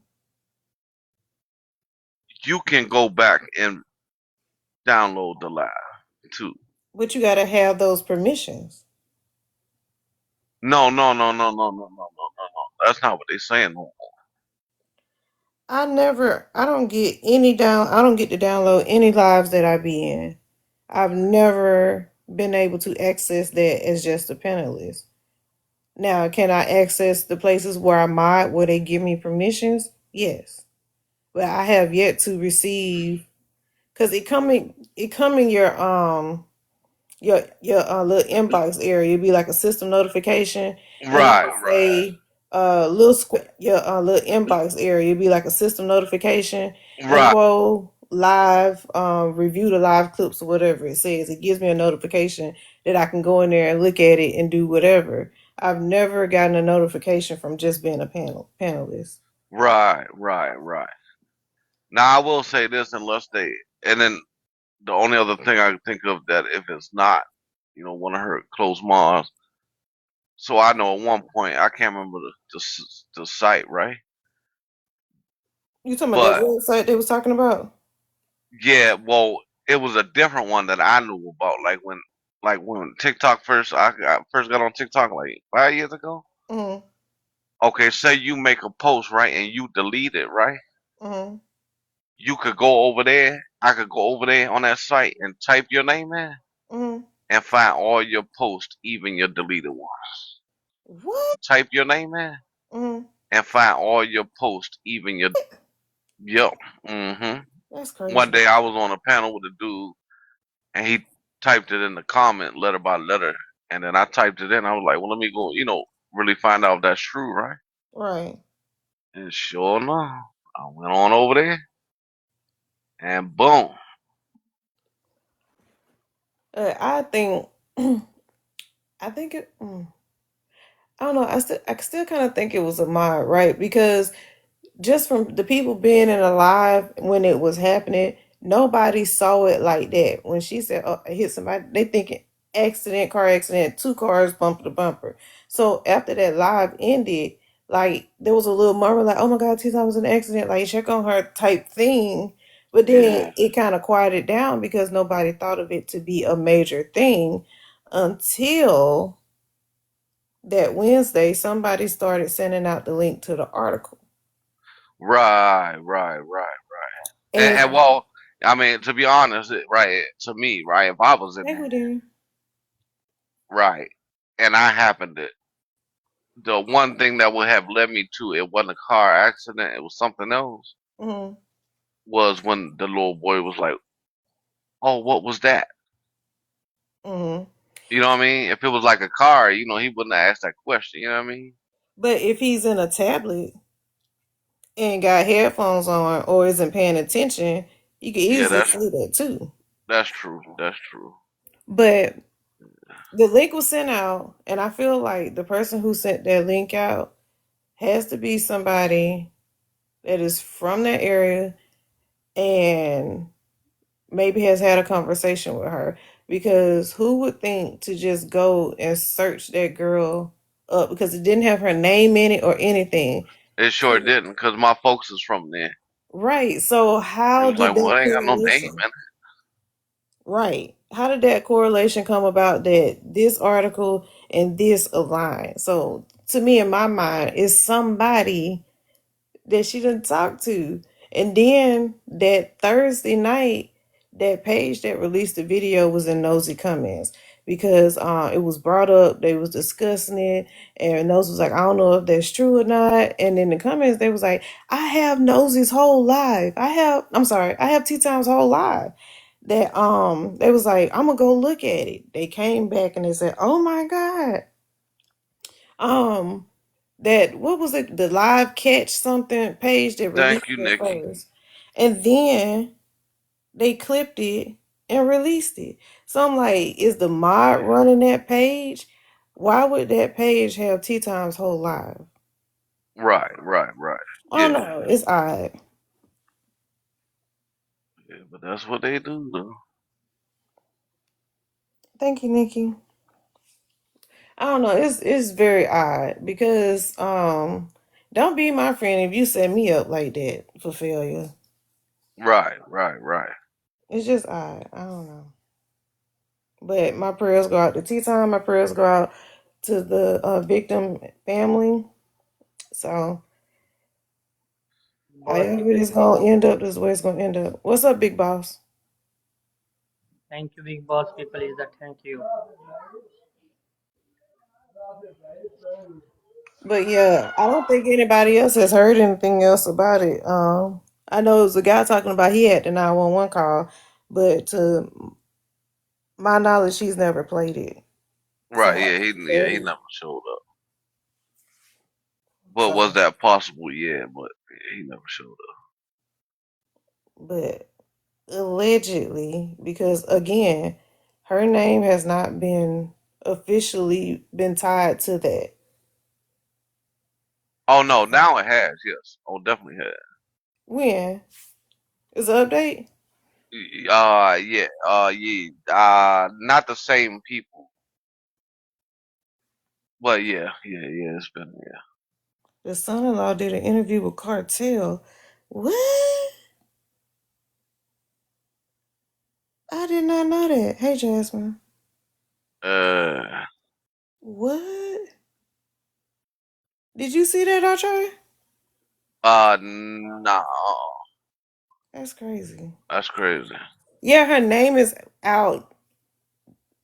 you can go back and download the live too. But you gotta have those permissions. No, no, no, no, no, no, no, no, no, no. That's not what they're saying. No. I don't get I don't get to download any lives that I be in. I've never been able to access that as just a panelist. Now, can I access the places where I mod where they give me permissions? Yes. But I have yet to receive because it come in your little inbox area. It'd be like a system notification, and it Right, would say little square your little inbox area. It'd be like a system notification, and right, go live, review the live clips or whatever it says. It gives me a notification that I can go in there and look at it and do whatever. I've never gotten a notification from just being a panelist. right, right, right. Now I will say this, unless they, and then the only other thing I can think of that if it's not, one of her close moms. So I know at one point I can't remember the site, right? You talking about that But website they was talking about? yeah, well, it was a different one that I knew about. Like when TikTok first got on TikTok like 5 years ago. Mm-hmm. Okay, say you make a post, right, and you delete it, right? Mm-hmm. You could go over there. I could go over there on that site and type your name in Mm-hmm. and find all your posts, even your deleted ones. What? Type your name in Mm-hmm. and find all your posts, even your yep. hmm That's One crazy. day I was on a panel with a dude, and he typed it in the comment letter by letter, and then I typed it in. I was like, well, let me go, really find out if that's true, right? Right. And sure enough, I went on over there, and boom. I think I think it. I don't know. I still kind of think it was a mod, right? Because just from the people being in a live when it was happening, nobody saw it like that. When she said, "Oh, I hit somebody," they thinking accident, car accident, two cars bumper to bumper. So after that live ended, like there was a little murmur, like, "Oh my God, Tisa was in an accident." Like check on her type thing. But then Yeah. it kind of quieted down because nobody thought of it to be a major thing until that Wednesday, somebody started sending out the link to the article. Right, right, right. And And well, I mean, to be honest, right, to me, right, if I was in hey, there, Houdini. right, and I happened to, the one thing that would have led me to it wasn't a car accident, it was something else, Mm-hmm. was when the little boy was like, oh, what was that? Mm-hmm. You know what I mean? If it was like a car, he wouldn't have asked that question, you know what I mean? But if he's in a tablet and got headphones on or isn't paying attention, you can Yeah, easily that's see that too. that's true. That's true. But the link was sent out, and I feel like the person who sent that link out has to be somebody that is from that area and maybe has had a conversation with her, because who would think to just go and search that girl up because it didn't have her name in it or anything. It sure didn't, cause my folks is from there. Right. So It how was did like, well, that it ain't got no name correlation? in Right. How did that correlation come about that this article and this align? So to me, in my mind, is somebody that she didn't talk to. And then that Thursday night, that page that released the video was in nosy comments because it was brought up, they was discussing it, and Nosy was like, I don't know if that's true or not. And in the comments, they was like, I have Nosy's whole life. I have Tea Time's whole life. That they was like, I'm gonna go look at it. They came back and they said, oh my God. Um, that what was it? The live catch something page that Thank released you, it Nikki. first, and then they clipped it. and released it. So I'm like, is the mod running that page? Why would that page have Tea Time's whole live? Right, right, right. I don't Yeah, know. It's odd. yeah, but that's what they do, though. Thank you, Nikki. I don't know. It's very odd because don't be my friend if you set me up like that for failure. Right, right, right. It's just odd. I don't know. But my prayers go out to Tea Time. My prayers go out to the victim family. So however it's gonna end up, this is where it's gonna end up. What's up, big boss? Thank you, big boss people. Is that thank you? But yeah, I don't think anybody else has heard anything else about it. I know it was a guy talking about he had the 911 call, but to my knowledge, she's never played it. So, Right, yeah, he never showed up. But was so, that possible? Yeah, but yeah, he never showed up. but allegedly, because again, her name has not been officially been tied to that. Oh no, now it has, yes. Oh, definitely has. When is the update? Yeah, yeah, not the same people, but yeah, yeah, yeah, it's been, yeah. The son-in-law did an interview with Cartel. What? I did not know that. Hey, Jasmine. Uh, What? Did you see that, Archer? nah, That's crazy. that's crazy. Yeah, her name is out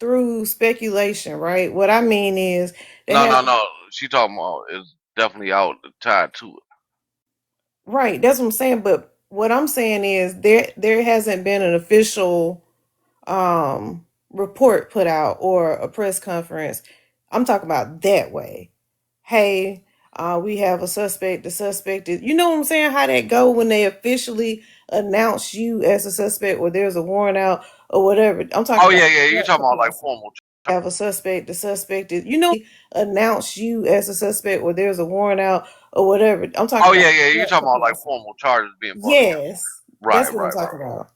through speculation, right? What I mean is they No, have no, no. She talking about is definitely out tied to it. right. That's what I'm saying. But what I'm saying is there hasn't been an official report put out or a press conference. I'm talking about that way. Hey, we have a suspect. The suspect is, you know what I'm saying? How that go when they officially announce you as a suspect or there's a warrant out or whatever. I'm talking Oh about yeah, yeah. You that talking about like process. formal? Have a suspect. The suspect is, announce you as a suspect or there's a warrant out or whatever. I'm talking Oh about yeah, yeah. You that talking about like capacity. formal charges being brought against? Yes, Right, that's what I'm right, right. talking about.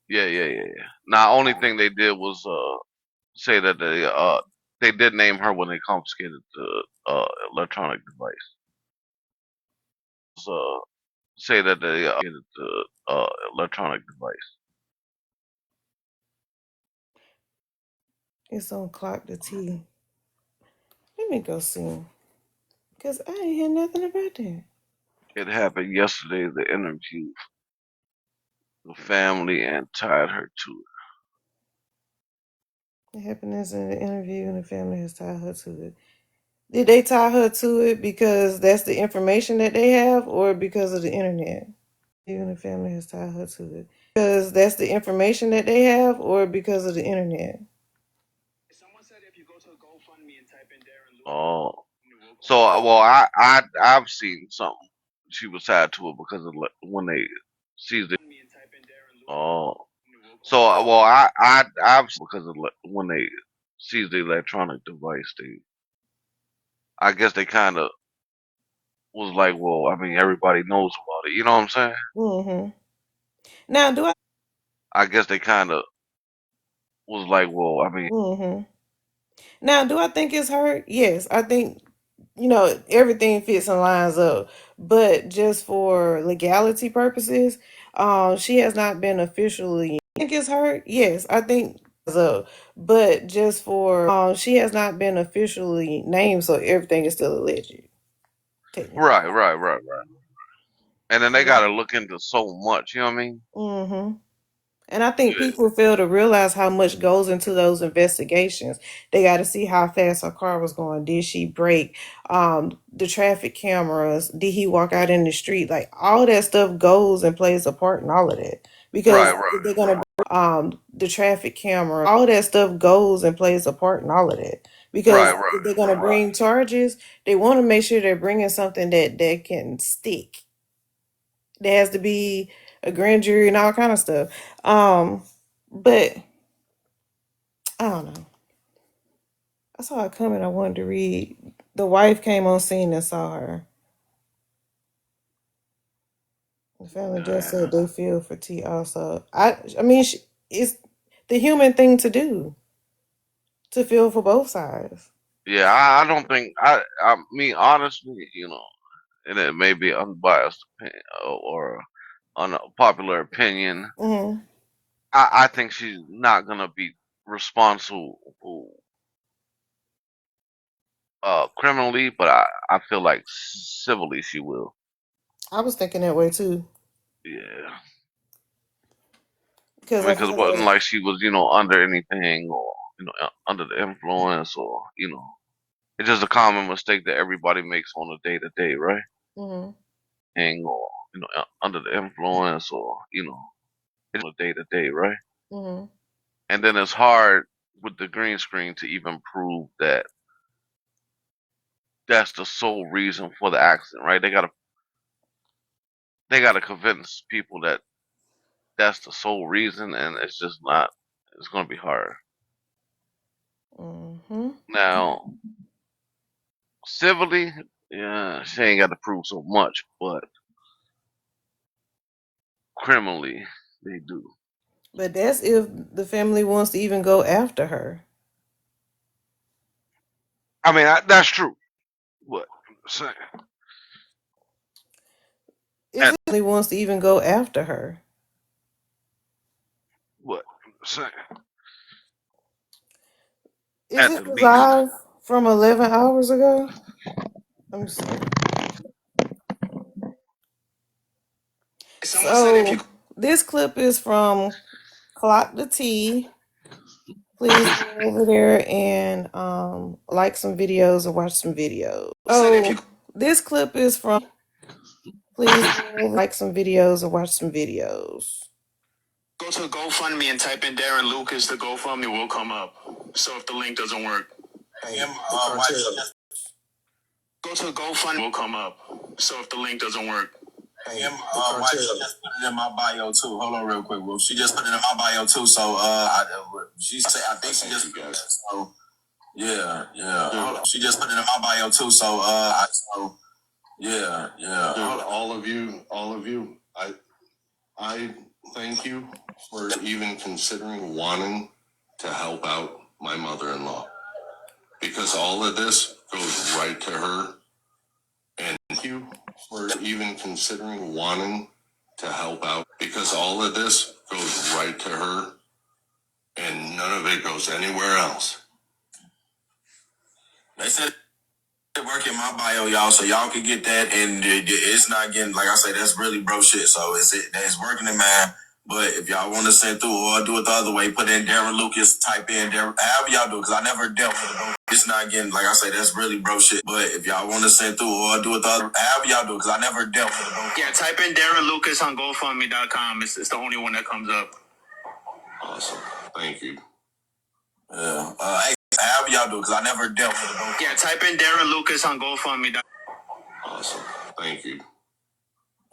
Yeah, yeah, yeah, yeah. Now, only thing they did was say that they did name her when they confiscated the electronic device. Say that they the electronic device. It's on clock the T. Let me go see. Because I ain't hear nothing about that. It happened yesterday. The interview the family and tied her to it. The happiness in the interview and the family has tied her to it. Did they tie her to it because that's the information that they have or because of the internet? You and the family has tied her to it. Because that's the information that they have or because of the internet? Oh, so well, I've seen something. She was tied to it because of when they seized it. Oh, so well, I've because of when they seized the electronic device, I guess they kind of was like, well, I mean, everybody knows about it. You know what I'm saying? Mm-hmm. Now, do I? I guess they kind of was like, well, I mean, Mm-hmm. Now, do I think it's her? Yes, I think everything fits and lines up. But just for legality purposes, she has not been officially. I think it's her. Yes, I think so. But just for she has not been officially named, so everything is still alleged, technically. right, right, right, right. And then they got to look into so much. You know what I mean? Mm-hmm. And I think Yeah. people fail to realize how much goes into those investigations. They got to see how fast her car was going. Did she brake? The traffic cameras. Did he walk out in the street? Like all that stuff goes and plays a part in all of that because Right, right, they're gonna the traffic camera. All that stuff goes and plays a part in all of that because right, right, if they're gonna bring charges, they want to make sure they're bringing something that can stick. There has to be a grand jury and all kind of stuff. But I don't know. I saw a comment I wanted to read. The wife came on scene and saw her. The family just said they feel for T also. I mean, it's the human thing to do, to feel for both sides. Yeah, I don't think I mean honestly, and it may be unbiased opinion or unpopular opinion. Mm-hmm. I think she's not gonna be responsible criminally, but I feel like civilly she will. I was thinking that way too, Yeah, because I mean, I because it feel wasn't like. like she was under anything or under the influence or it's just a common mistake that everybody makes on a day to day, right? Mm-hmm. Or under the influence or it's a day to day, right? Mm-hmm. And then it's hard with the green screen to even prove that that's the sole reason for the accident, right? They gotta convince people that that's the sole reason, and it's just not. It's gonna be hard. Mm-hmm. Now, civilly, yeah, she ain't got to prove so much, but criminally, they do. But that's if the family wants to even go after her. I mean, that's true. What I'm saying Is at it family wants to even go after her? what I'm saying Is at it the least. live from 11 hours ago? Let me see. So this clip is from Clock the T. Please go over there and like some videos or watch some videos. Oh, this clip is from. Please go over, like some videos or watch some videos. Go to GoFundMe and type in Darren Lucas. The GoFundMe will come up. So if the link doesn't work, go to GoFundMe will come up. So if the link doesn't work. Wife, she just put it in my bio too. Hold on, real quick. Well, she just put it in my bio too. So, she said, I think she just put it. So, yeah. Hold on. She just put it in my bio too. So, yeah. Dude, all of you, I thank you for even considering wanting to help out my mother-in-law because all of this goes right to her. And thank you for even considering wanting to help out because all of this goes right to her and none of it goes anywhere else. They said it work in my bio, y'all, so y'all can get that. And it's not getting, like I say, that's really bro shit. So it's working in mine. But if y'all want to send through or do it the other way, put in Darren Lucas, type in Darren, however y'all do it, because I never dealt with it. It's not getting, like I say, that's really bro shit. But if y'all want to send through or do it the other, however y'all do it, because I never dealt with it. Yeah, type in Darren Lucas on GoFundMe.com. It's the only one that comes up. Awesome. Thank you. Yeah. Hey, however y'all do it, because I never dealt with it. Yeah, type in Darren Lucas on GoFundMe. Awesome. Thank you.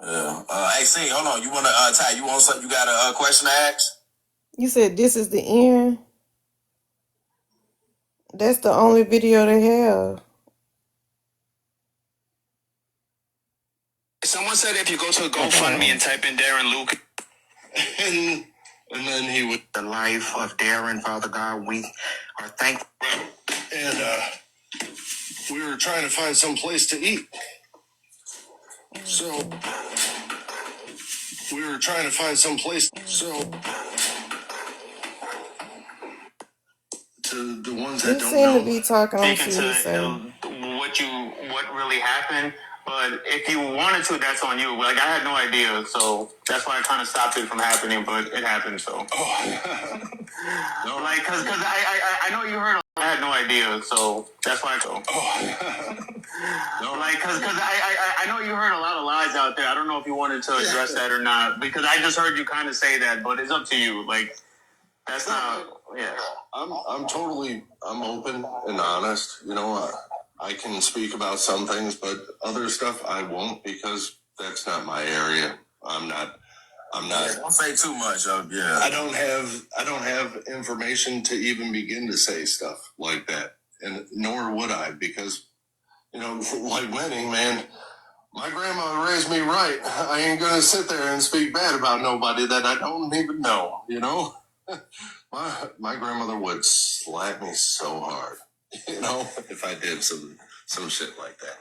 Yeah. Hey, see, hold on. You want to, Ty, you want something? You got a question to ask? You said this is the end? That's the only video they have. Someone said if you go to GoFundMe and type in Darren Lucas. and then he would. The life of Darren, Father God, we are thankful. And we were trying to find some place to eat. So we were trying to find some place. So to the ones that don't know, to be talking on TV. What really happened. But if you wanted to, that's on you. Like, I had no idea, so that's why I kind of stopped it from happening. But it happened, so. Oh. No. Like, because I know you heard. I had no idea, so that's why. So. Oh. No. Like, because I know you heard a lot of lies out there. I don't know if you wanted to address that or not, because I just heard you kind of say that. But it's up to you. Like, that's not. Yeah. I'm open and honest. You know, I can speak about some things, but other stuff I won't because that's not my area. I'm not I'm not. Yeah, don't say too much. Yeah. I don't have information to even begin to say stuff like that, and nor would I, because like Winnie, man. My grandma raised me right. I ain't gonna sit there and speak bad about nobody that I don't even know. My grandmother would slap me so hard, if I did some shit like that.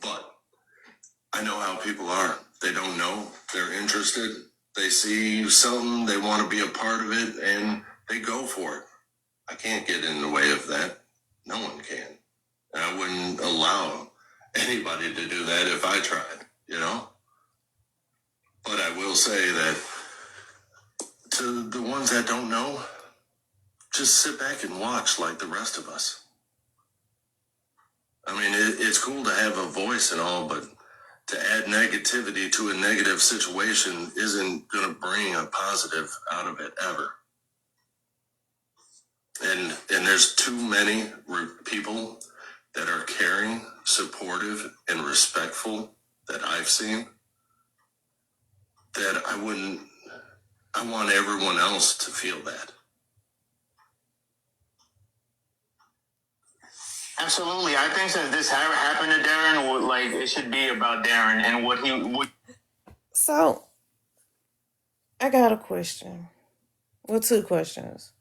But I know how people are. They don't know. They're interested. They see something. They want to be a part of it, and they go for it. I can't get in the way of that. No one can. And I wouldn't allow anybody to do that if I tried. But I will say that to the ones that don't know, just sit back and watch like the rest of us. I mean, it's cool to have a voice and all, but to add negativity to a negative situation isn't going to bring a positive out of it ever. And there's too many people that are caring, supportive, and respectful that I've seen that I want everyone else to feel that. Absolutely. I think since this happened to Darren, it should be about Darren and what he would. So, I got a question. Well, two questions.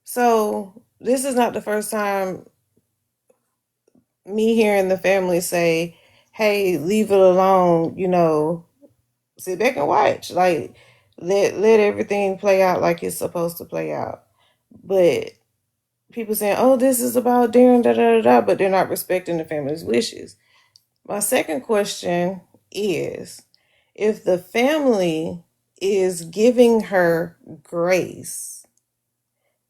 So, this is not the first time me hearing the family say, hey, leave it alone, sit back and watch. Like, let everything play out like it's supposed to play out. But people saying, oh, this is about Darren, da da da da, but they're not respecting the family's wishes. My second question is, if the family is giving her grace,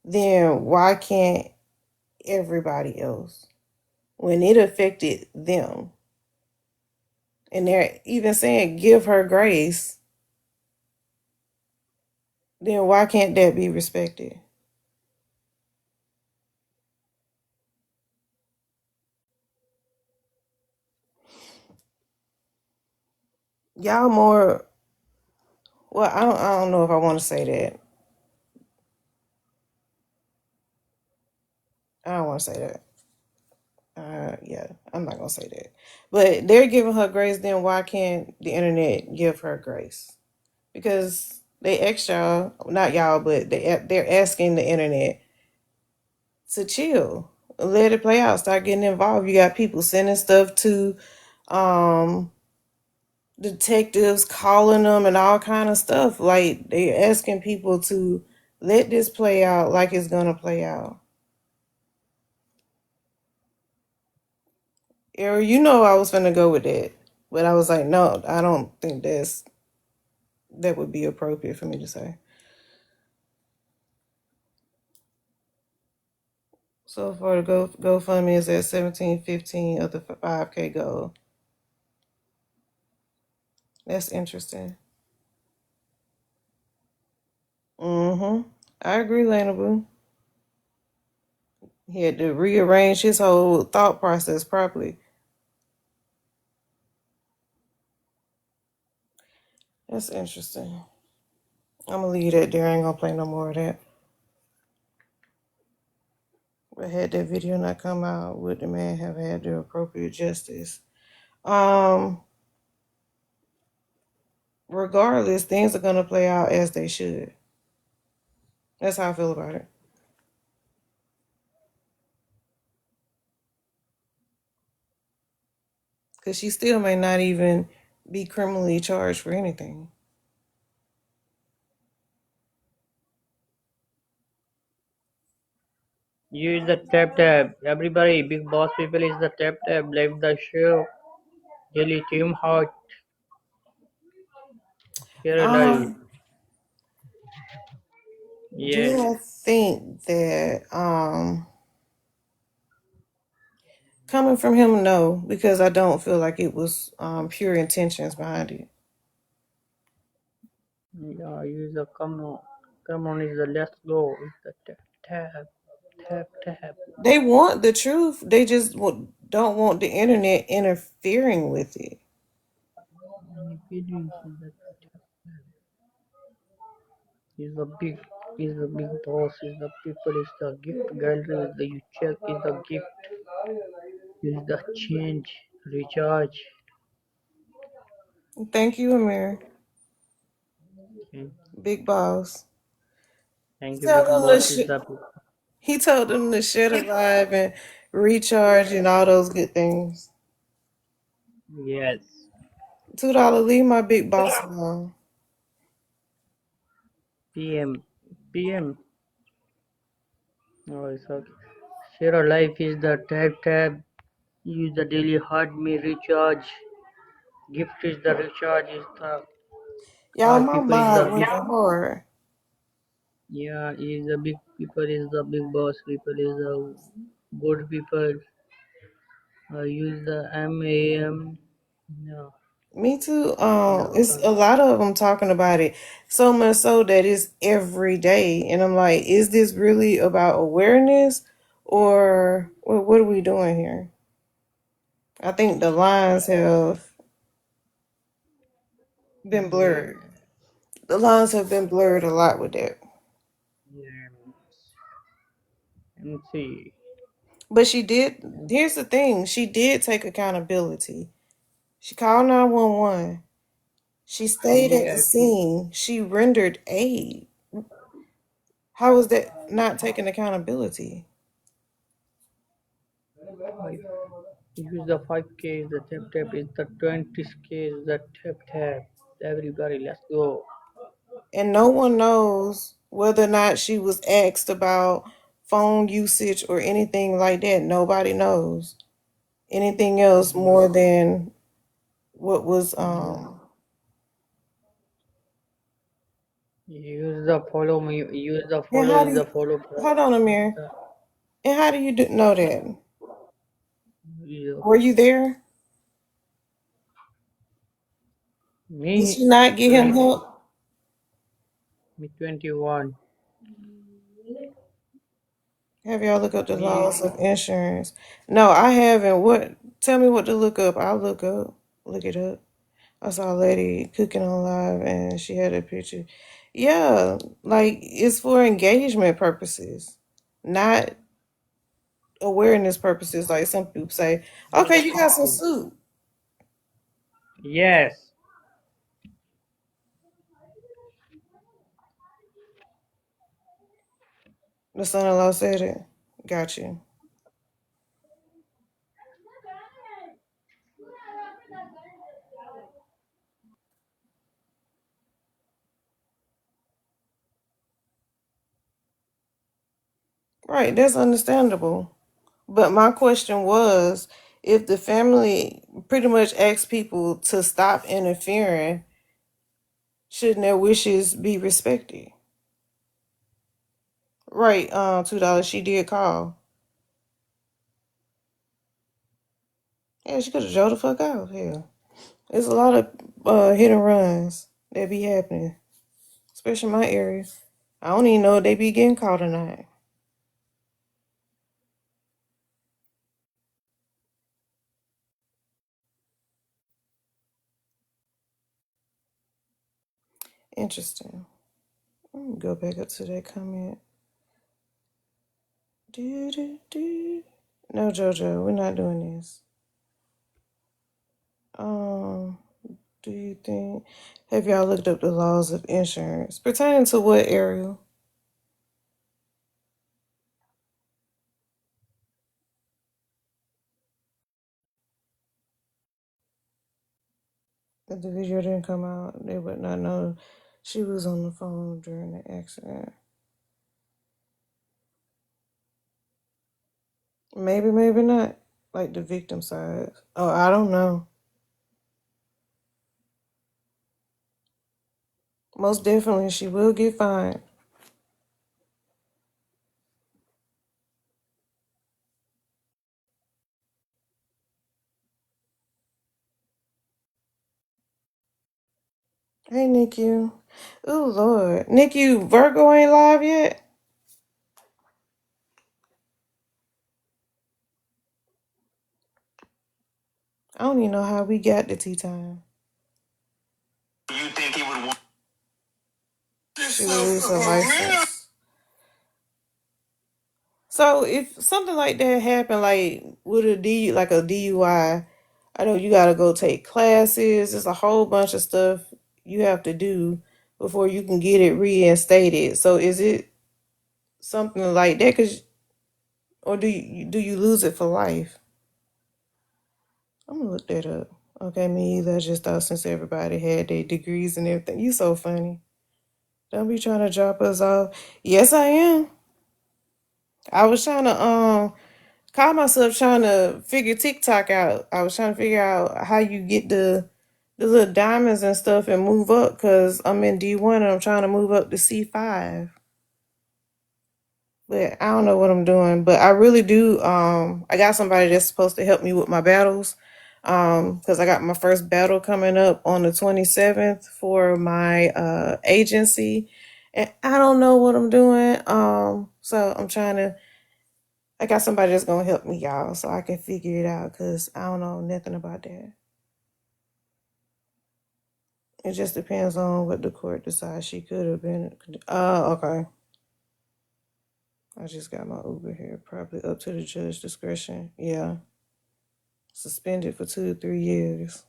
then why can't everybody else when it affected them? And they're even saying give her grace, then why can't that be respected? Y'all more, well, I don't know if I want to say that. I don't want to say that. Yeah, I'm not gonna say that. But they're giving her grace, then why can't the internet give her grace? Because they ask y'all, not y'all, but they're asking the internet to chill, let it play out, start getting involved. You got people sending stuff to um detectives, calling them and all kind of stuff. Like they're asking people to let this play out like it's gonna play out. Or I was gonna go with that, but I was like, no, I don't think that would be appropriate for me to say. So far, the GoFundMe is at 1715 of the 5K goal. That's interesting. Mm-hmm. I agree, Lana Boo. He had to rearrange his whole thought process properly. That's interesting. I'm gonna leave that there. I ain't gonna play no more of that. But had that video not come out, would the man have had the appropriate justice? Regardless, things are gonna play out as they should. That's how I feel about it. Because she still may not even be criminally charged for anything. Use the tap. Everybody, big boss people is the tap. Live the show. Daily team heart. Share live. Um, Yes. do I think that coming from him, no, because I don't feel like it was pure intentions behind it. Yeah, use the come on. Come on is the let's go. Is the tap. They want the truth. They just don't want the internet interfering with it. Any videos is the tap. is the big boss, is the people, is the gift gallery, is the you check, is the gift, is the change, recharge. Thank you, Amir. Okay. Big boss. Thank you, Tell big them to boss, is the he told them to shut alive and recharge and all those good things. yes. $2, leave my big boss alone. PM. PM. Oh, it's okay. Share a life is the tab. Use the daily heart me recharge. Gift is the recharge is the Y'all, hard my people is the mind big. went hard. Yeah, is the big people is the big boss people is the good people. Use the MAM. Yeah, Me too. that's It's a lot of them talking about it, so much so that it's every day, and I'm like, is this really about awareness, or what are we doing here? I think the lines have been yeah. blurred. The lines have been blurred a lot with that. Yeah. MC. But she did. Here's the thing: she did take accountability. She called 911. She stayed at the Yes. scene. She rendered aid. How is that not taking accountability? Use the 5K is the tap is the 20K is the tap. Everybody, let's go. And no one knows whether or not she was asked about phone usage or anything like that. Nobody knows anything else more than what was Use the follow me. Use the and follow how do is the you follow. hold on, Amir? And how do you know that? Yeah. Were you there? Did Me she not get him 20, help? me 21. Have y'all look up the Me laws of insurance? No, I haven't. What? Tell me what to look up. I'll look it up. I saw a lady cooking on live and she had a picture. Yeah, like it's for engagement purposes, not awareness purposes. Like some people say, okay, you got some soup. yes. The son-in-law said it. Got you. Right, that's understandable. But my question was, if the family pretty much asked people to stop interfering, shouldn't their wishes be respected? Right, $2. She did call. Yeah, she could have drove the fuck out. Hell, there's a lot of hit and runs that be happening, especially in my area. I don't even know if they be getting caught or not. Interesting. Let me go back up to that comment. Do. No, JoJo, we're not doing this. Um, do you think? Have y'all looked up the laws of insurance pertaining to what area? If the video didn't come out, they would not know she was on the phone during the accident. Maybe, maybe not. Like the victim side. Oh, I don't know. Most definitely, she will get fined. Hey, Nikki. Oh, Lord. Nikki, Virgo ain't live yet? I don't even know how we got to tea time. You think he would want? She would lose her license. So if something like that happened, like with like a DUI, I know you gotta go take classes. There's a whole bunch of stuff you have to do before you can get it reinstated. So is it something like that? Or do you lose it for life? I'm gonna look that up. Okay, me either. I just thought since everybody had their degrees and everything, you so funny. Don't be trying to drop us off. Yes, I am. I was trying to caught myself trying to figure TikTok out. I was trying to figure out how you get the little diamonds and stuff and move up because I'm in D1 and I'm trying to move up to C5. But I don't know what I'm doing. But I really do. I got somebody that's supposed to help me with my battles. Because I got my first battle coming up on the 27th for my agency. And I don't know what I'm doing. So I'm trying to I got somebody that's gonna help me, y'all, so I can figure it out because I don't know nothing about that. It just depends on what the court decides. She could have been. Okay. I just got my Uber here. Probably up to the judge's discretion. Yeah. Suspended for 2 to 3 years.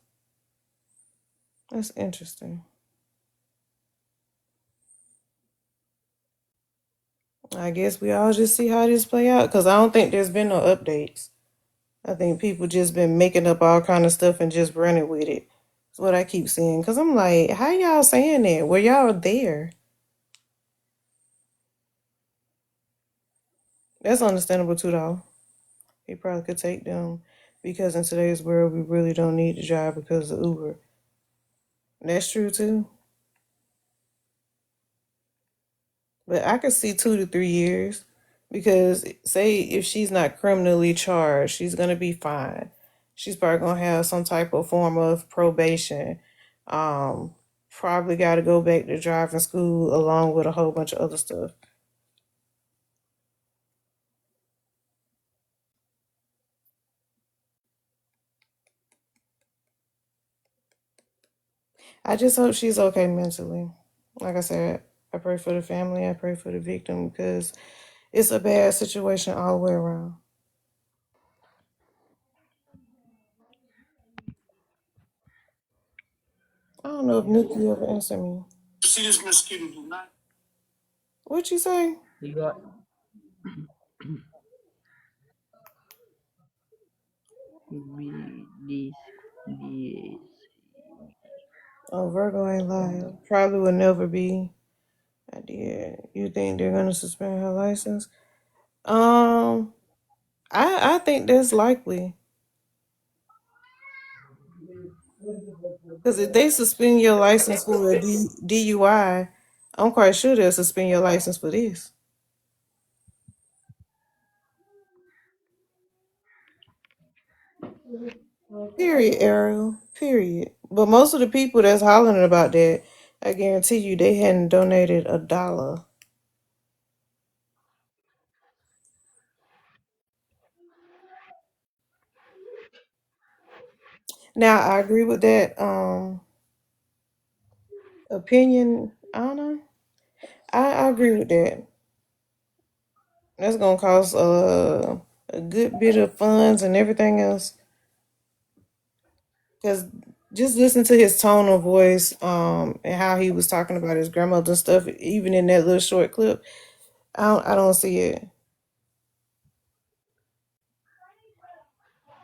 That's interesting. I guess we all just see how this play out because I don't think there's been no updates. I think people just been making up all kind of stuff and just running with it. That's what I keep seeing. Because I'm like, how y'all saying that? Were y'all there? That's understandable too, though. He probably could take them because in today's world, we really don't need to drive because of Uber. That's true too. But I could see 2 to 3 years because, say, if she's not criminally charged, she's gonna be fine. She's probably gonna have some type of form of probation. Um, Probably got to go back to driving school along with a whole bunch of other stuff. I just hope she's okay mentally. Like I said, I pray for the family. I pray for the victim because it's a bad situation all the way around. I don't know if Nikki ever answered me. See this mosquito tonight? What'd you say? You got B this BS. Oh, Virgo ain't lying. Probably will never be. I did. You think they're gonna suspend her license? Um, I think that's likely. Because if they suspend your license for a DUI, I'm quite sure they'll suspend your license for this. Period, Ariel. Period. But most of the people that's hollering about that, I guarantee you they hadn't donated $1. Now I agree with that opinion. I don't know. I agree with that. That's gonna cost a good bit of funds and everything else. Cause just listen to his tone of voice, and how he was talking about his grandmother and stuff, even in that little short clip. I don't see it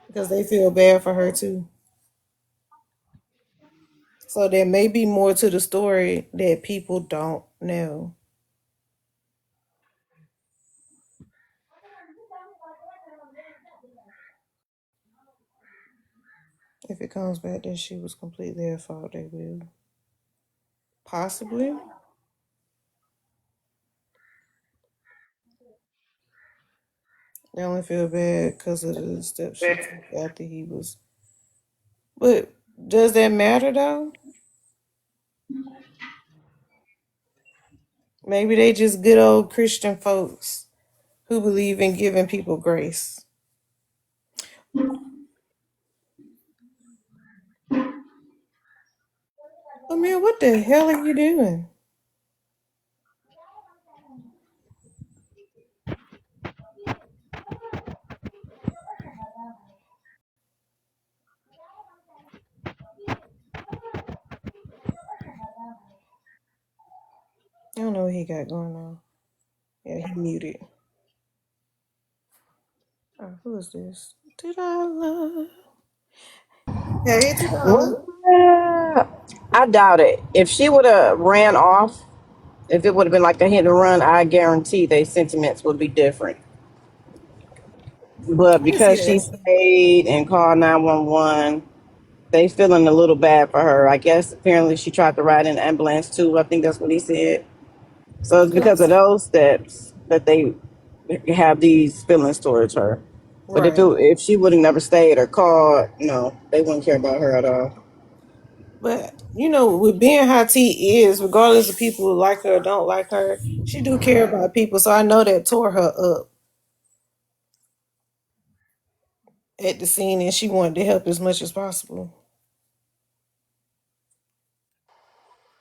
because they feel bad for her too. So there may be more to the story that people don't know. If it comes back that she was completely at fault, they will possibly. They only feel bad because of the steps she took after he was. But does that matter though? Maybe they just good old Christian folks who believe in giving people grace. Amir, what the hell are you doing? I don't know what he got going on. Yeah, he muted. Oh, who is this? $2. Hey, $2. I doubt it. If she would have ran off, if it would have been like a hit and run, I guarantee their sentiments would be different. But I can see because she that. stayed and called 911, they feeling a little bad for her. I guess apparently she tried to ride an ambulance too. I think that's what he said. So it's because of those steps that they have these feelings towards her. But Right. if she would have never stayed or called, no, they wouldn't care about her at all. But with being how T is, regardless of people who like her or don't like her, she do care about people. So I know that tore her up at the scene, and she wanted to help as much as possible.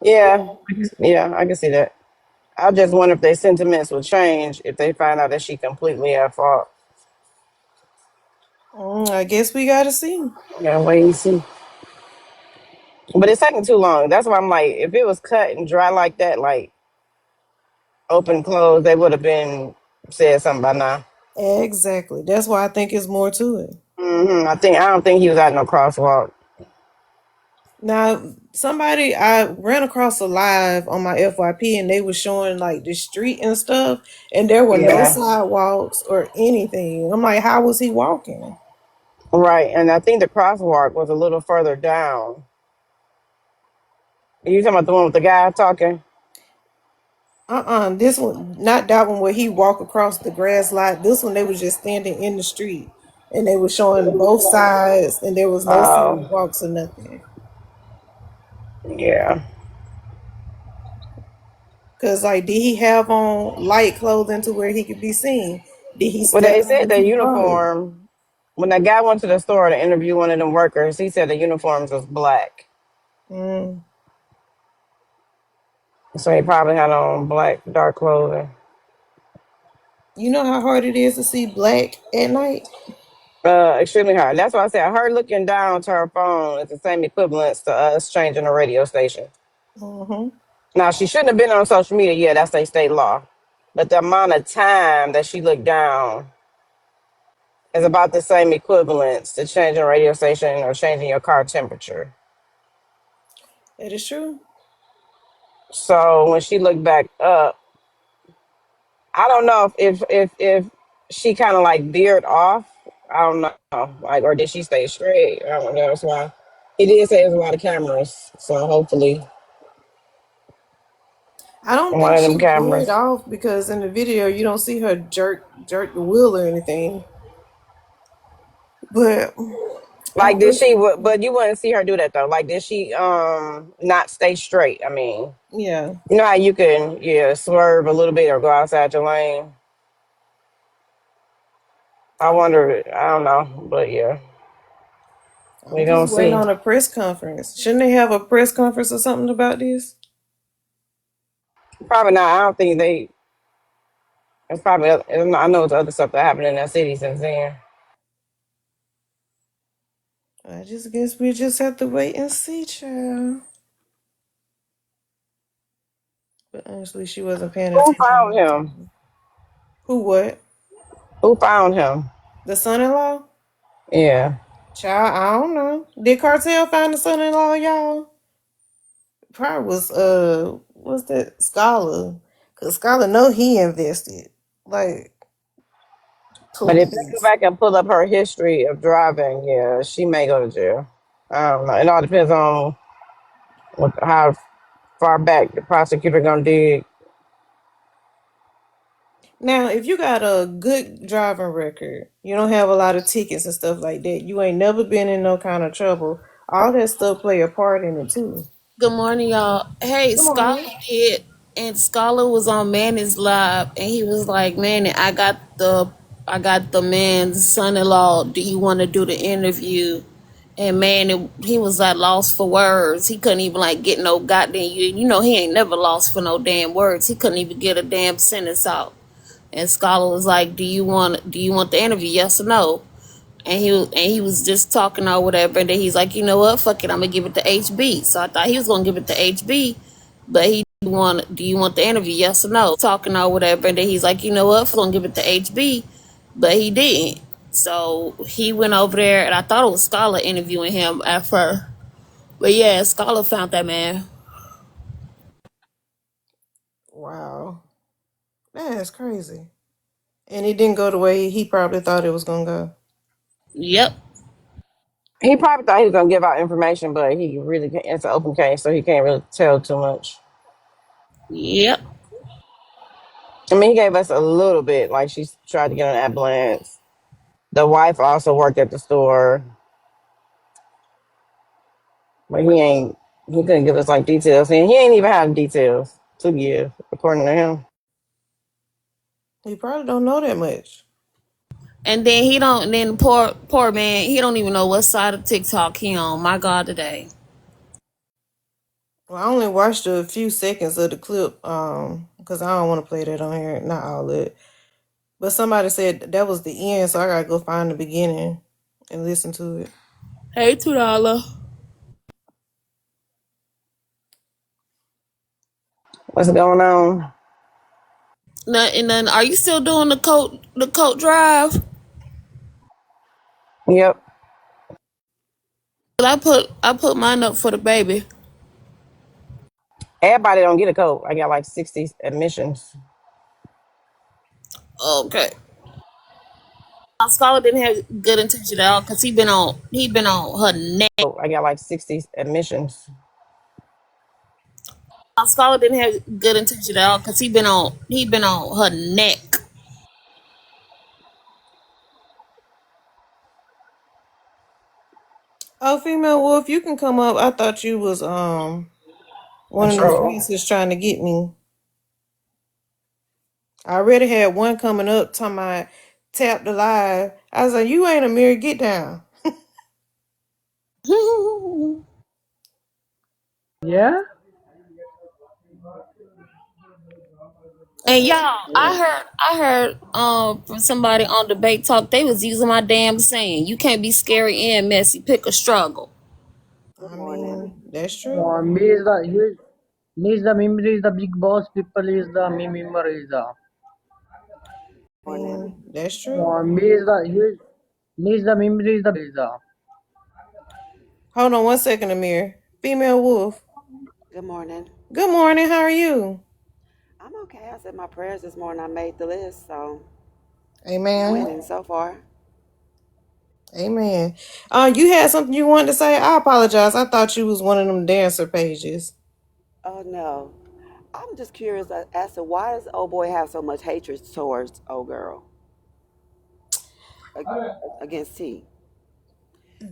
Yeah, yeah, I can see that. I just wonder if their sentiments will change if they find out that she completely at fault. I guess we gotta see. Yeah, wait and see. But it's taking too long. That's why I'm like, if it was cut and dry like that, like open close, they would have been said something by now. Exactly. That's why I think it's more to it. I don't think he was at no crosswalk. Now, somebody I ran across a live on my FYP, and they were showing like the street and stuff, and there were no Yeah, sidewalks or anything. I'm like, how was he walking? right. And I think the crosswalk was a little further down. Are you talking about the one with the guy talking? This one, not that one where he walked across the grass lot. This one, they was just standing in the street, and they were showing both sides, and there was no Oh, sidewalks or nothing. yeah. Cause like, did he have on light clothing to where he could be seen? Did he Well, step they out said the into the road? uniform. When that guy went to the store to interview one of them workers, he said the uniforms was black. Mm. So he probably had on black, dark clothing. You know how hard it is to see black at night? Extremely hard. That's why I said her looking down to her phone is the same equivalence to us changing the radio station. Mm-hmm. Now she shouldn't have been on social media. Yeah, that's a state law. But the amount of time that she looked down is about the same equivalence to changing a radio station or changing your car temperature. That is true. So when she looked back up, I don't know if she kind of like veered off. I don't know, like, or did she stay straight? I don't know. That's why he did say there's a lot of cameras. So hopefully I don't one think of them she veered cameras. off because in the video you don't see her jerk the wheel or anything. But I Like, did wish, she? But you wouldn't see her do that though. Like, did she not stay straight? I mean, yeah, you know how you can swerve a little bit or go outside your lane. I wonder. I don't know, but yeah, we I'm just gonna waiting see. on a press conference. Shouldn't they have a press conference or something about this? Probably not. I don't think they. It's probably. I know it's other stuff that happened in that city since then. I just guess we just have to wait and see, child. But honestly, she wasn't paying Who attention found the whole him? time. Who what? Who found him? The son-in-law? Yeah. Child, I don't know. Did Cartel find the son-in-law, y'all? Probably was what's that? Scholar. Cause Scholar know he invested. Like, But if they go please. back and pull up her history of driving, yeah, she may go to jail. I don't know. It all depends on how far back the prosecutor gonna dig. Now, if you got a good driving record, you don't have a lot of tickets and stuff like that, you ain't never been in no kind of trouble, all that stuff play a part in it too. Good morning, y'all. Hey, Good Scholar morning. did, and Scholar was on Manny's live, and he was like, "Manny, I got the man's son-in-law. Do you want to do the interview?" And man, he was like lost for words. He couldn't even like get no goddamn. You know, he ain't never lost for no damn words. He couldn't even get a damn sentence out. And Scholar was like, "Do you want the interview? Yes or no?" And he was just talking or whatever, and then he's like, you know what, fuck it, I'm gonna give it to HB. So I thought he was gonna give it to HB, but he Do you want the interview? Yes or no? Talking or whatever. And then he's like, you know what? Gonna give it to HB, but he didn't. So he went over there, and I thought it was Scholar interviewing him at first. But yeah, Scholar found that man. Wow. That's crazy. And it didn't go the way he probably thought it was gonna go. Yep. He probably thought he was gonna give out information, but he really can't. It's an open case, so he can't really tell too much. Yep. I mean, he gave us a little bit, like she tried to get an ambulance. The wife also worked at the store, but he ain't. He couldn't give us like details, and he ain't even have details to give, according to him. He probably don't know that much. And then he don't. Then poor man, he don't even know what side of TikTok he on. My God, today. Well, I only watched a few seconds of the clip, because I don't want to play that on here, not all of it. But somebody said that was the end, so I gotta go find the beginning and listen to it. Hey, $2. What's going on? Nothing. Nothing. Are you still doing the coat drive? Yep. I put mine up for the baby. Everybody don't get a coat. I got like 60 admissions. Okay. Scholar didn't have good intention at all because he been on her neck. I got like 60 admissions. Scholar didn't have good intention at all because he been on her neck. Oh, female wolf, you can come up. I thought you was one of the Control. freaks that's trying to get me. I already had one coming up talking about tap the live. I was like, you ain't a mirror, get down. Yeah. And y'all, I heard from somebody on debate talk they was using my damn saying. You can't be scary and messy. Pick a struggle. I mean, that's true. Me is the memory is the big boss. People is the me member is the. I mean, that's true. Me is the memory is the. Hold on one second, Amir. Female wolf. Good morning. Good morning. How are you? I'm okay. I said my prayers this morning. I made the list, so I'm Amen. winning so far. Amen. You had something you wanted to say? I apologize. I thought you was one of them dancer pages. Oh no, I'm just curious as to why does old boy have so much hatred towards old girl ag- against T?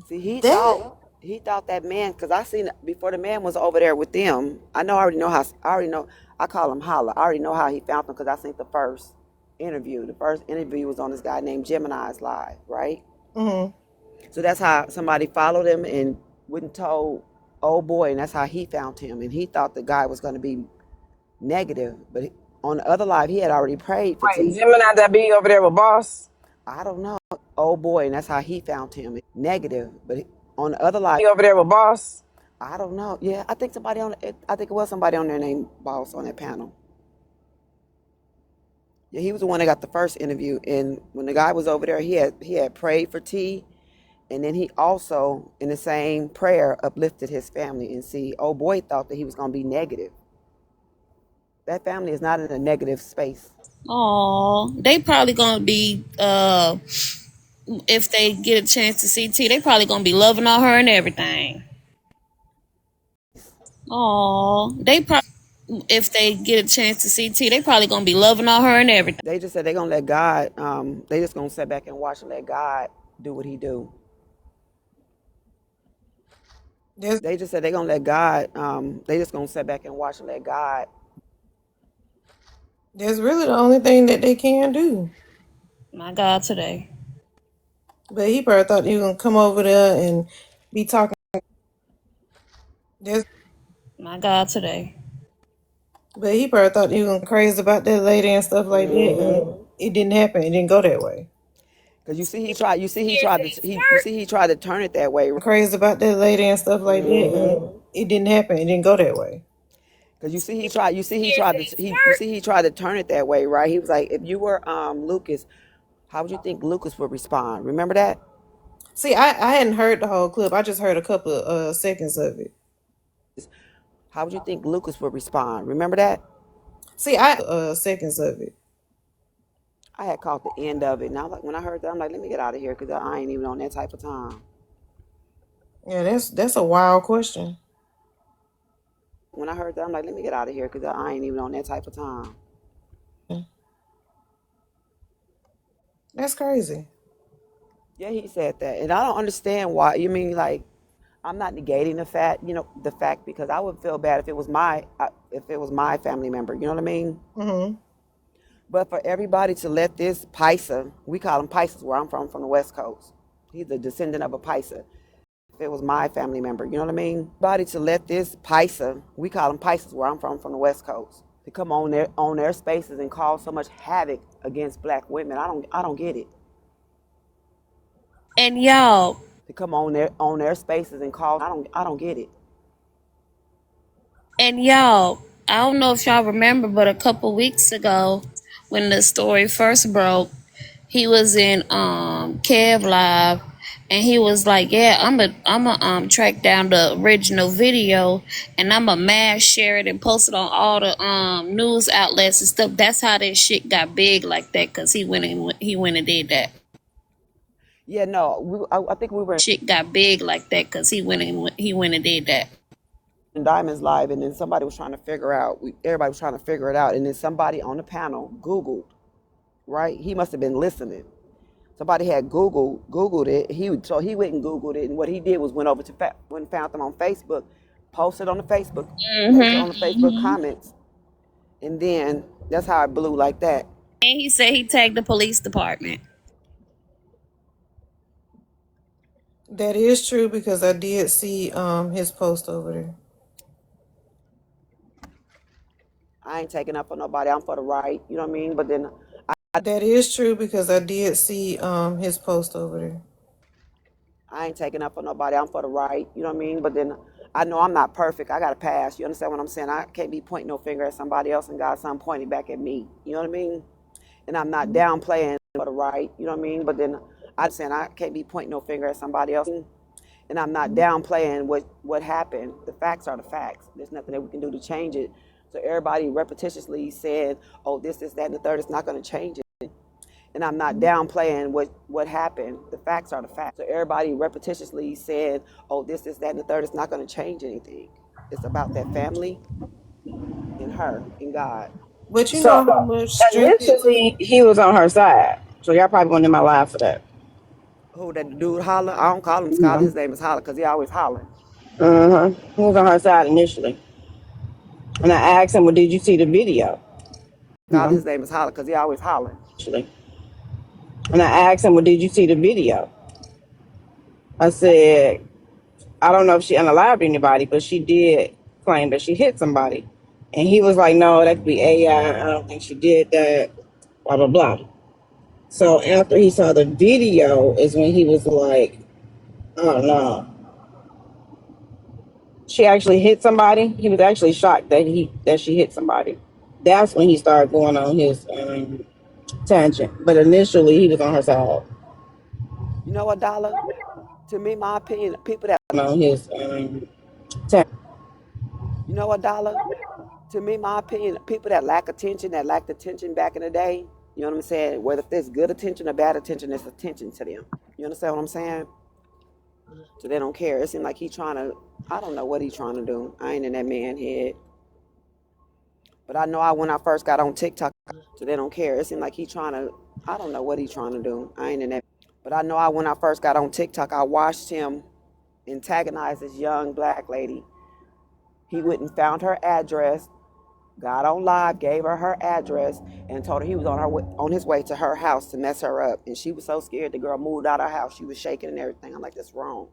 See, That he thought that man because I seen it before the man was over there with them. I already know how. I already know. I call him Holla. I already know how he found them because I seen the first interview. The first interview was on this guy named Gemini's Live, right? mm-hmm. So that's how somebody followed him and wouldn't told old boy, and that's how he found him. And he thought the guy was going to be negative, but on the other live, he had already prayed for Wait, T. Gemini that be over there with boss? I don't know, old boy, and that's how he found him. Negative, but on the other live, Be over there with boss? I don't know. Yeah, I think somebody on. I think it was somebody on there named Boss on that panel. Yeah, he was the one that got the first interview, and when the guy was over there, he had prayed for T. And then he also, in the same prayer, uplifted his family. And see, old boy thought that he was going to be negative. That family is not in a negative space. Aw, they probably gonna be if they get a chance to see T, they probably gonna be loving on her and everything. Aw, they probably if they get a chance to see T, they probably gonna be loving on her and everything. They just said they're going to let God, they just going to sit back and watch and let God do what he do. there's They just said they're going to let God, they just going to sit back and watch and let God. there's really the only thing that they can do. My God, today. But he probably thought he was gonna come over there and be talking. There's, My God, today. but he probably thought he was gonna crazy about that lady and stuff like that. And it didn't happen. It didn't go that way. Because you see he tried to turn it that way. Crazy about that lady and stuff like that. And it didn't happen. It didn't go that way. Cause you see he tried to turn it that way, right? He was like, if you were Lucas, how would you think Lucas would respond? Remember that? How would you think Lucas would respond? Remember that? I had caught the end of it, and I was like, when I heard that, I'm like, let me get out of here, cause I ain't even on that type of time. When I heard that, I'm like, let me get out of here, cause I ain't even on that type of time. Yeah, he said that, and I don't understand why. You mean like I'm not negating the fact because I would feel bad if it was my family member. You know what I mean? But for everybody to let this Paisa, we call him Paisas where I'm from the West Coast. He's a descendant of a Paisa. If it was my family member, you know what I mean? Body to let this Paisa, we call them Paisas where I'm from the West Coast, to come on their spaces and cause so much havoc against black women. I don't get it. And y'all, To come on their spaces and cause I don't get it. and y'all, I don't know if y'all remember, but a couple weeks ago, when the story first broke, he was in Kev Live, and he was like, "Yeah, I'm a track down the original video, and I'm a mass share it and post it on all the news outlets and stuff." That's how that shit got big like that, cause he went and did that. Yeah, no, I think we were Shit got big like that, cause he went and did that. in Diamonds Live, and then somebody was trying to figure out. Everybody was trying to figure it out, and then somebody on the panel Googled. Right? He must have been listening. Somebody had Googled it. So he went and Googled it, and what he did was went over to went and found them on Facebook, posted on the Facebook comments, and then that's how it blew like that. And he said he tagged the police department. I ain't taking up for nobody. I'm for the right. You know what I mean? But then I ain't taking up for nobody. I'm for the right. You know what I mean? But then I know I'm not perfect. I got to pass. You understand what I'm saying? I can't be pointing no finger at somebody else and got something pointing back at me. You know what I mean? And I'm not downplaying for the right. You know what I mean? But then I'm saying I can't be pointing no finger at somebody else. And I'm not downplaying what happened. The facts are the facts. There's nothing that we can do to change it. So everybody repetitiously said, "Oh, this, that, and the third. It's not going to change it." And I'm not downplaying what happened. The facts are the facts. So everybody repetitiously said, "Oh, this, that, and the third. It's not going to change anything. It's about that family and her and God." So initially, he was on her side. So y'all probably went in my live for that. Who that dude holler? I don't call him Scholar. Mm-hmm. His name is Holler because he always hollering. Uh-huh. He was on her side initially. And I asked him, well, did you see the video? Scholar. Mm-hmm. His name is Holler because he always hollering. Initially. And I asked him, well, did you see the video? I said, I don't know if she unalived anybody, but she did claim that she hit somebody. And he was like, no, that could be AI. I don't think she did that. Blah, blah, blah. So after he saw the video is when he was like, oh no. She actually hit somebody. He was actually shocked that she hit somebody. That's when he started going on his tangent. But initially he was on her side. You know what, Dollar? To me, my opinion, people that On his tangent. you know what, Dollar? To me, my opinion, people that lacked attention back in the day, you know what I'm saying? Whether there's good attention or bad attention, there's attention to them. You understand what I'm saying? So they don't care. It seems like he trying to, I don't know what he's trying to do. I ain't in that man head. But I know when I first got on TikTok, so they don't care. It seemed like he trying to, I don't know what he's trying to do. I ain't in that. But I know when I first got on TikTok, I watched him antagonize this young black lady. He went and found her address, got on live, gave her address, and told her he was on his way to her house to mess her up. And she was so scared. The girl moved out of her house. She was shaking and everything. I'm like, that's wrong.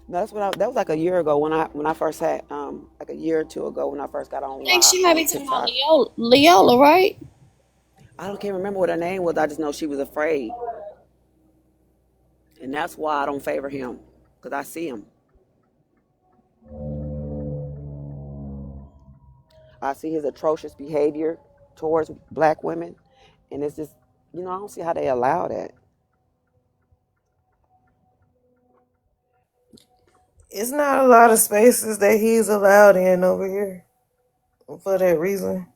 No, that was like a year ago when I first had like a year or two ago when I first got on I think live she might on be talking about TikTok. Leola, right? I don't can't remember what her name was. I just know she was afraid. And that's why I don't favor him, because I see him. I see his atrocious behavior towards black women, and it's just, I don't see how they allow that. It's not a lot of spaces that he's allowed in over here for that reason.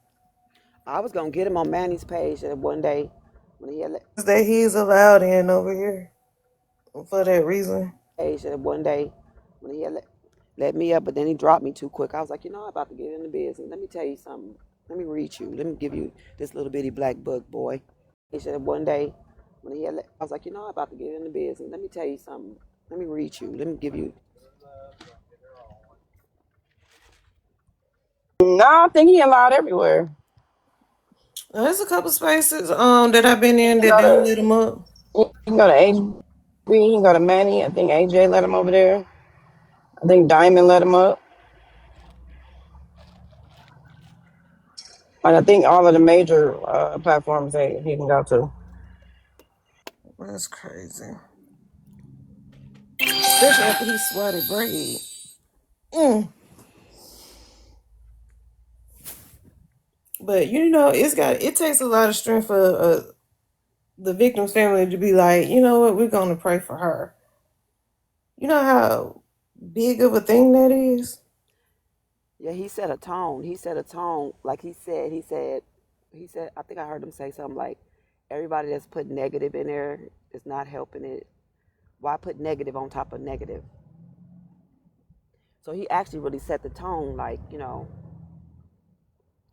I was gonna get him on Manny's page that one day when he had That he's allowed in over here for that reason. page that one day when he had let me up, but then he dropped me too quick. I was like, I'm about to get in the business. Let me tell you something. Let me read you. Let me give you this little bitty black book, boy. He said one day when he had, I was like, I'm about to get in the business. Let me tell you something. Let me read you. Let me give you. No, I think he allowed everywhere. There's a couple spaces that I've been in He can that go don't to let him up. he can go to HB, he can go to Manny. I think AJ let him over there. I think Diamond let him up. Like I think all of the major platforms he can go to. That's crazy. Especially after he swatted braid. Mm. But it takes a lot of strength for the victim's family to be like, you know what, we're gonna pray for her. You know how big of a thing that is? Yeah, he set a tone. He set a tone. Like he said, I think I heard him say something like, everybody that's put negative in there is not helping it. Why put negative on top of negative? So he actually really set the tone, like,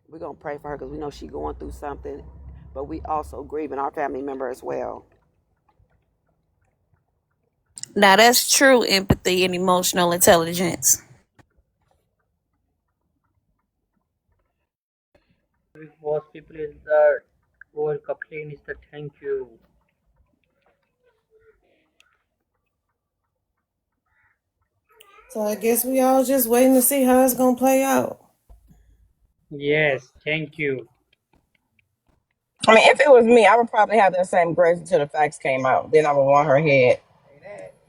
we're going to pray for her because we know she's going through something, but we also grieving our family member as well. Now that's true empathy and emotional intelligence. Big boss people is the whole complaint is the thank you. So I guess we all just waiting to see how it's gonna play out. Yes, thank you. I mean, if it was me, I would probably have that same grace until the facts came out. Then I would want her head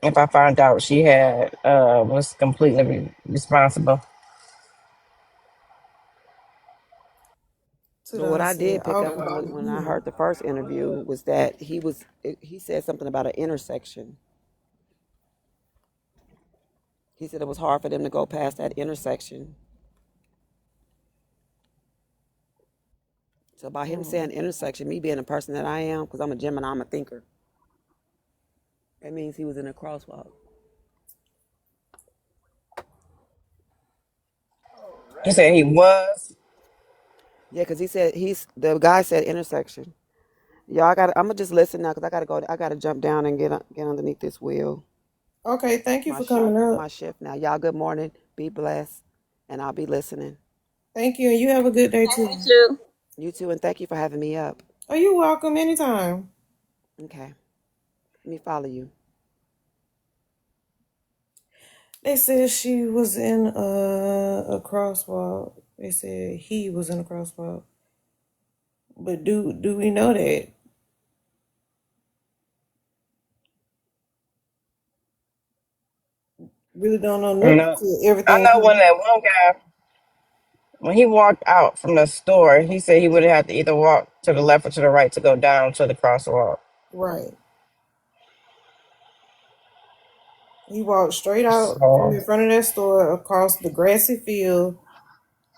if I found out she had was completely responsible. But what I I said, did pick I'll up on when I heard the first interview was that he said something about an intersection. He said it was hard for them to go past that intersection. So by him saying intersection, me being a person that I am, because I'm a Gemini, I'm a thinker, that means he was in a crosswalk. He said he was. Yeah, because the guy said intersection. Y'all I'm gonna just listen now because I gotta jump down and get underneath this wheel. Okay, thank you My for shift, coming up. my shift now. Y'all, good morning. Be blessed, and I'll be listening. Thank you, and you have a good day too. Me too. You too, and thank you for having me up. Oh, you're welcome anytime. Okay, let me follow you. They said she was in a crosswalk. They said he was in a crosswalk. But do we know that? Really don't know nothing No, to I everything. know when that one guy when he walked out from the store, he said he would have to either walk to the left or to the right to go down to the crosswalk. Right. He walked straight out from So, in front of that store across the grassy field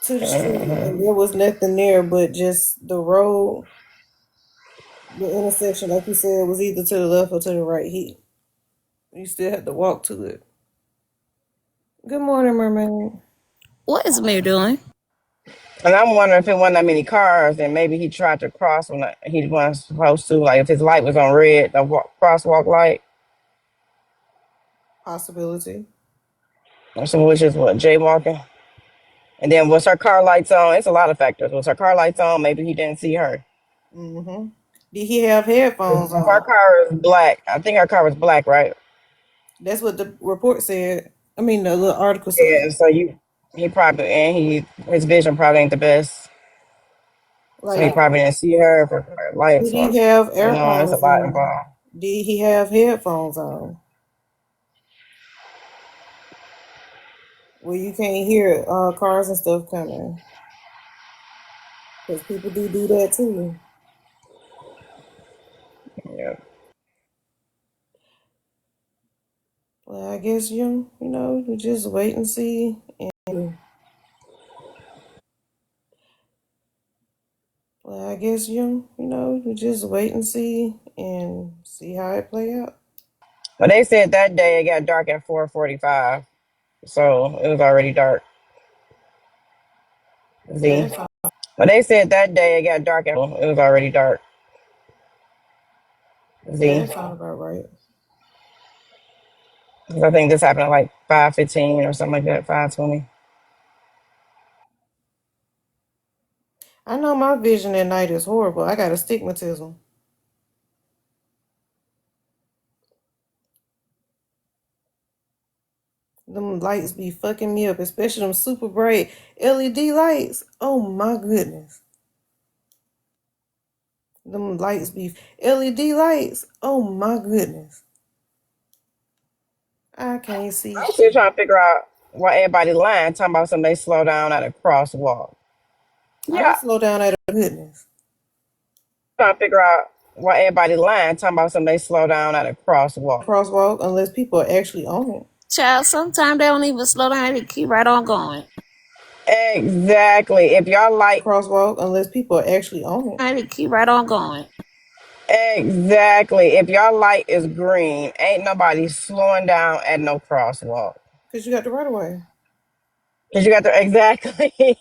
to the street, and mhm. there was nothing there but just the road, the intersection. Like you said, was either to the left or to the right. You still had to walk to it. Good morning, mermaid. What is Amir doing? And I'm wondering if it wasn't that many cars, and maybe he tried to cross when he wasn't supposed to. Like if his light was on red, the crosswalk light, Possibility. so which is what jaywalking. And then was her car lights on? It's a lot of factors. Was her car lights on? Maybe he didn't see her. Mm-hmm. Did he have headphones If her on? car is black, I think her car was black, right? That's what the report said. I mean, the little article Yeah. said. So he probably his vision probably ain't the best. So he Like, probably didn't see her for her lights did he on. have You know, it's a AirPods lot in? involved. Did he have headphones on? Well, you can't hear cars and stuff coming. Because people do that too. Yeah. Well, I guess you just wait and see. Well, I guess you just wait and see how it play out. But they said that day it got dark at 4:45, so it was already dark. Yeah, Z. But they said that day it got dark at it was already dark. Z. that sound about right. 'Cause I think this happened at like 5:15 or something like that, 5:20. I know my vision at night is horrible. I got astigmatism. Them lights be fucking me up, especially them super bright LED lights. Oh my goodness. Them lights be LED lights. Oh my goodness. I can't see I'm still shit. trying to figure out why everybody lying, talking about something they slow down at a crosswalk. I Yeah, slow down at a goodness. trying to figure out why everybody lying, talking about something they slow down at a crosswalk. Crosswalk unless people are actually on it. Child, sometimes they don't even slow down. They keep right on going. Exactly. If y'all like Crosswalk unless people are actually on it. They keep right on going. exactly. If y'all light is green, ain't nobody slowing down at no crosswalk. Because you got the right of way. Cause you got the exactly.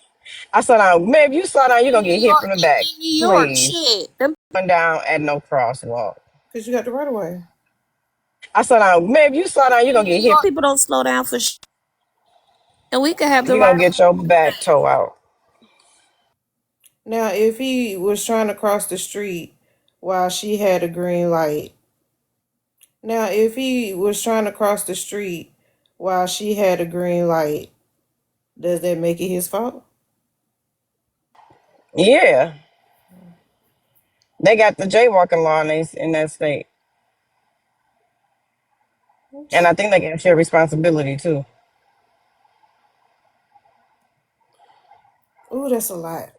I slow down. Man, if you slow down, you're In gonna New get hit York, from the back. in New York, Please. shit. Them Slowing down at no crosswalk. Because you got the right of way. I slow down. Man, if you slow down, you're in gonna New get hit. York people don't slow down for shit. And we could have the You're gonna right. get your back toe out. Now, if he was trying to cross the street while she had a green light. Now, if he was trying to cross the street while she had a green light, does that make it his fault? Yeah. They got the jaywalking law in that state. And I think they can share responsibility too. Ooh, that's a lot.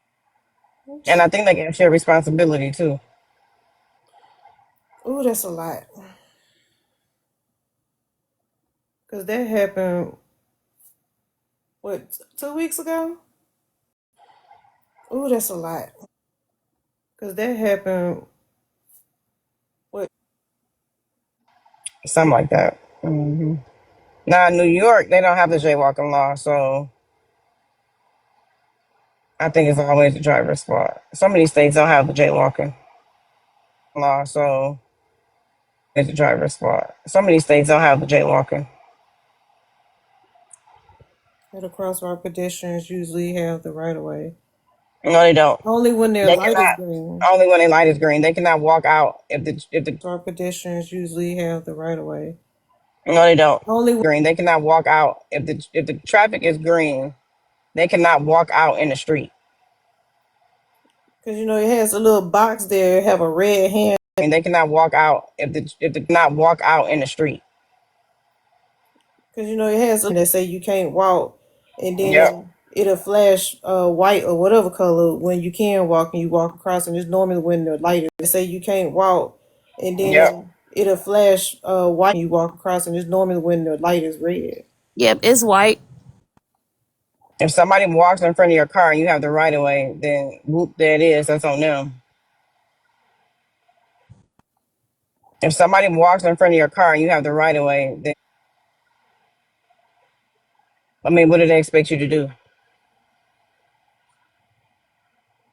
And I think they can share responsibility too. Ooh, that's a lot. Because that happened, what, 2 weeks ago? Ooh, that's a lot. Because that happened, what? Something like that. Now in New York, they don't have the jaywalking law, so I think it's always the driver's fault. Some of these states don't have the jaywalking law, so it's the driver's fault. Some of these states don't have the jaywalking. At a crosswalk, pedestrians usually have the right of way. No, they don't. Only when their They light is cannot. green. Only when their light is green. They cannot walk out if the Crosswalk pedestrians usually have the right of way. no, they don't. Only Green. They cannot walk out if the traffic is green. They cannot walk out in the street. because it has a little box there, have a red hand. And they cannot walk out if the not walk out in the street. Because it has a that say you can't walk, and then Yep. it'll flash white or whatever color when you can walk and you walk across. And it's normally when the light is they say you can't walk, and then Yep. it'll flash white and you walk across. And it's normally when the light is red. Yep, it's white. If somebody walks in front of your car and you have the right of way, then whoop, there it is. That's on them. If somebody walks in front of your car and you have the right of way, then I mean, what do they expect you to do?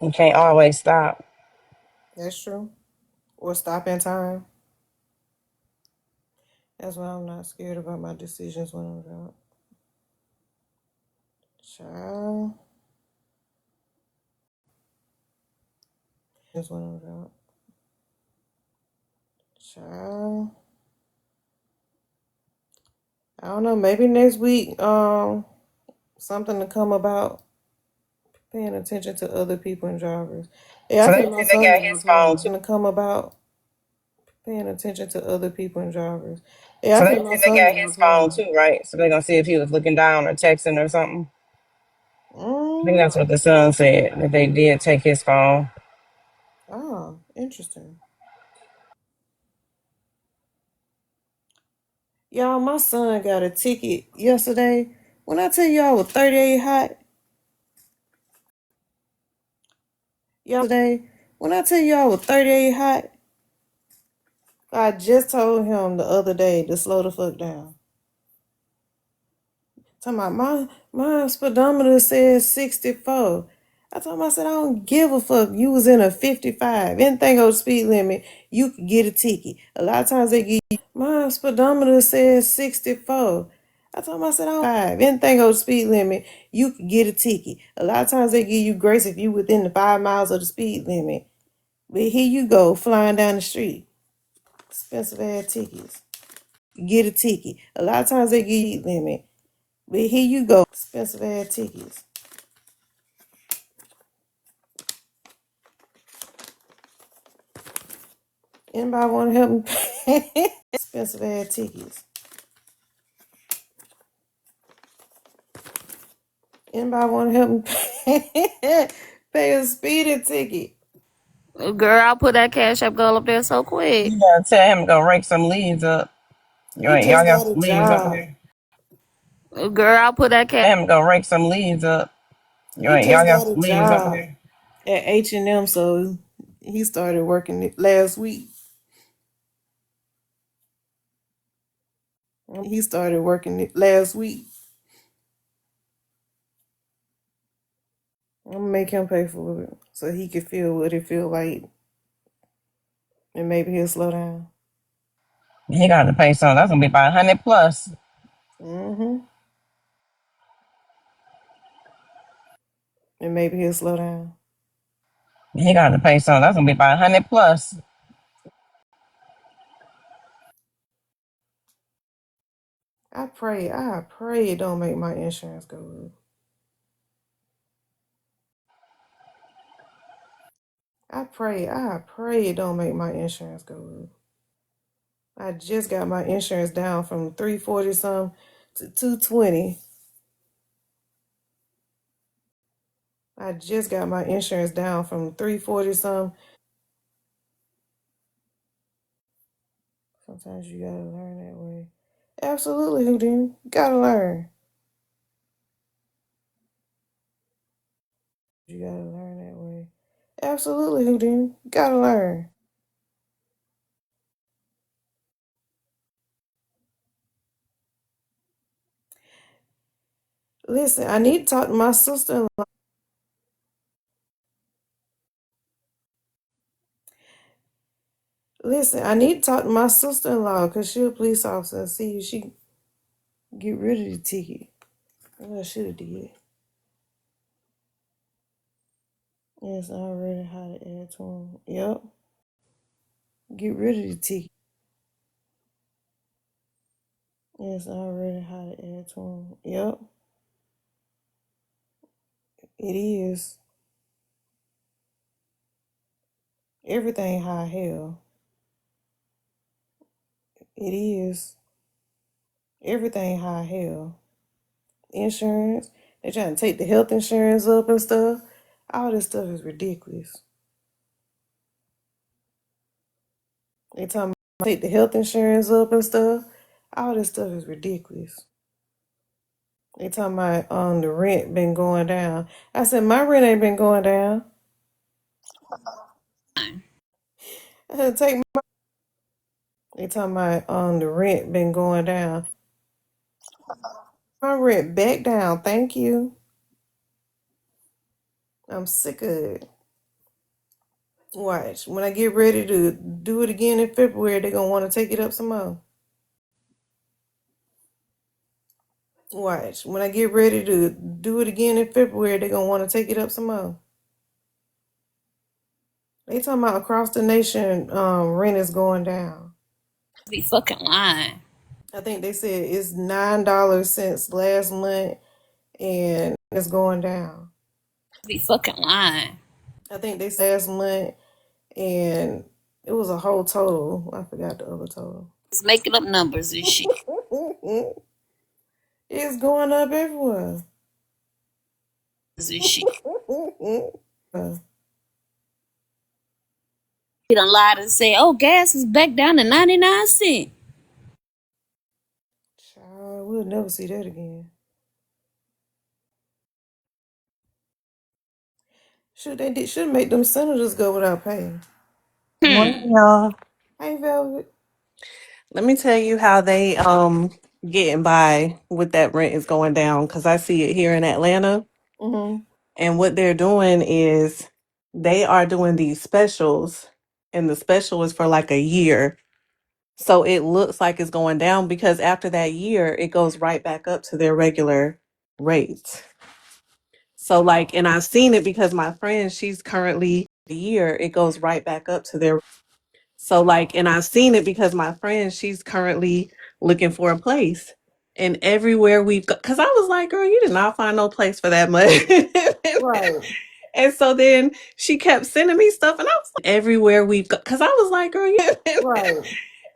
You can't always stop. That's true. Or stop in time. That's why I'm not scared about my decisions when I'm drunk. Child. That's when I'm drunk. Child. I don't know. Maybe next week, something to come about paying attention to other people and drivers. Yeah, I So they think my said they son got is his phone too. something to come about Paying attention to other people and drivers. Yeah, I So they think said my they son got is his as phone well. too, right? So they're gonna see if he was looking down or texting or something. I think Mm. that's what the son said, that they did take his phone. Oh, interesting. Y'all, my son got a ticket yesterday. When I tell y'all I was 38 hot, when I tell y'all I was 38 hot, I just told him the other day to slow the fuck down. Talking about my speedometer says 64. I told him, I said, I don't give a fuck. You was in a 55. Anything over the speed limit, you could get a ticket. A lot of times they give you, my speedometer says 64. I told him, I said, I don't anything over the speed limit, you could get a ticket. A lot of times they give you grace if you within the 5 miles of the speed limit. But here you go, flying down the street. Expensive ass tickets. Get a ticket. A lot of times they give you limit. But here you go, expensive ass tickets. Anybody want to help me pay? Expensive ass tickets. Anybody want to help me pay? Pay a speeding ticket. Girl, I'll put that cash up goal up there so quick. You gotta tell him to go rake some leaves up. He Y'all just got got a some leaves up job. there. Girl, I'll put that cash. Tell him to go rake some leaves up. He Y'all just got got some a leaves up job there. at H&M, so he started working it last week. He started working it last week. I'm gonna make him pay for it so he can feel what it feel like, and maybe he'll slow down. He got to pay some. That's gonna be about 100 plus. Mm-hmm. And maybe he'll slow down. He got to pay some. That's gonna be about 100 plus. I pray it don't make my insurance go up. I pray it don't make my insurance go up. I just got my insurance down from 340 some to 220. I just got my insurance down from 340 some. Sometimes you gotta learn that way. Absolutely, Houdini. Gotta learn. You gotta learn that way. Absolutely, Houdini. Gotta learn. Listen, I need to talk to my sister-in-law. Listen, I need to talk to my sister-in-law because she's a police officer and see if she can get rid of the ticket. What I should have did. It's already how to add to him. Yep. Get rid of the ticket. It's already how to add to him. Yep. It is. Everything high hell. It is. Everything high hell. Insurance. They trying to take the health insurance up and stuff. All this stuff is ridiculous. They talking about take the health insurance up and stuff. All this stuff is ridiculous. They talking about the rent been going down. I said my rent ain't been going down. I had to take my. They talking about the rent been going down. My rent back down. Thank you. I'm sick of it. Watch when I get ready to do it again in February, they're gonna want to take it up some more. Watch when I get ready to do it again in February, they're gonna want to take it up some more. They talking about across the nation, rent is going down. Be fucking lying. I think they said it's $9 since last month, and it's going down. Be fucking lying. I think they said last month, and It was a whole total. I forgot the other total. It's making up numbers and shit. It's going up everywhere. And shit. He done lied and say, oh, gas is back down to 99 cents. Child, we'll never see that again. Should make them senators go without pay. Morning, y'all. Hey, Velvet. Let me tell you how they getting by with that rent is going down because I see it here in Atlanta. Mm-hmm. And what they're doing is they are doing these specials, and the special is for like a year. So it looks like it's going down because after that year, it goes right back up to their regular rates. So like, and I've seen it because my friend, she's currently the year, it goes right back up to their. So like, and I've seen it because my friend, she's currently looking for a place. And everywhere we've got, because I was like, girl, you did not find no place for that much. Right. And so then she kept sending me stuff, and I was like, everywhere we've got, because I was like, girl, you. Right.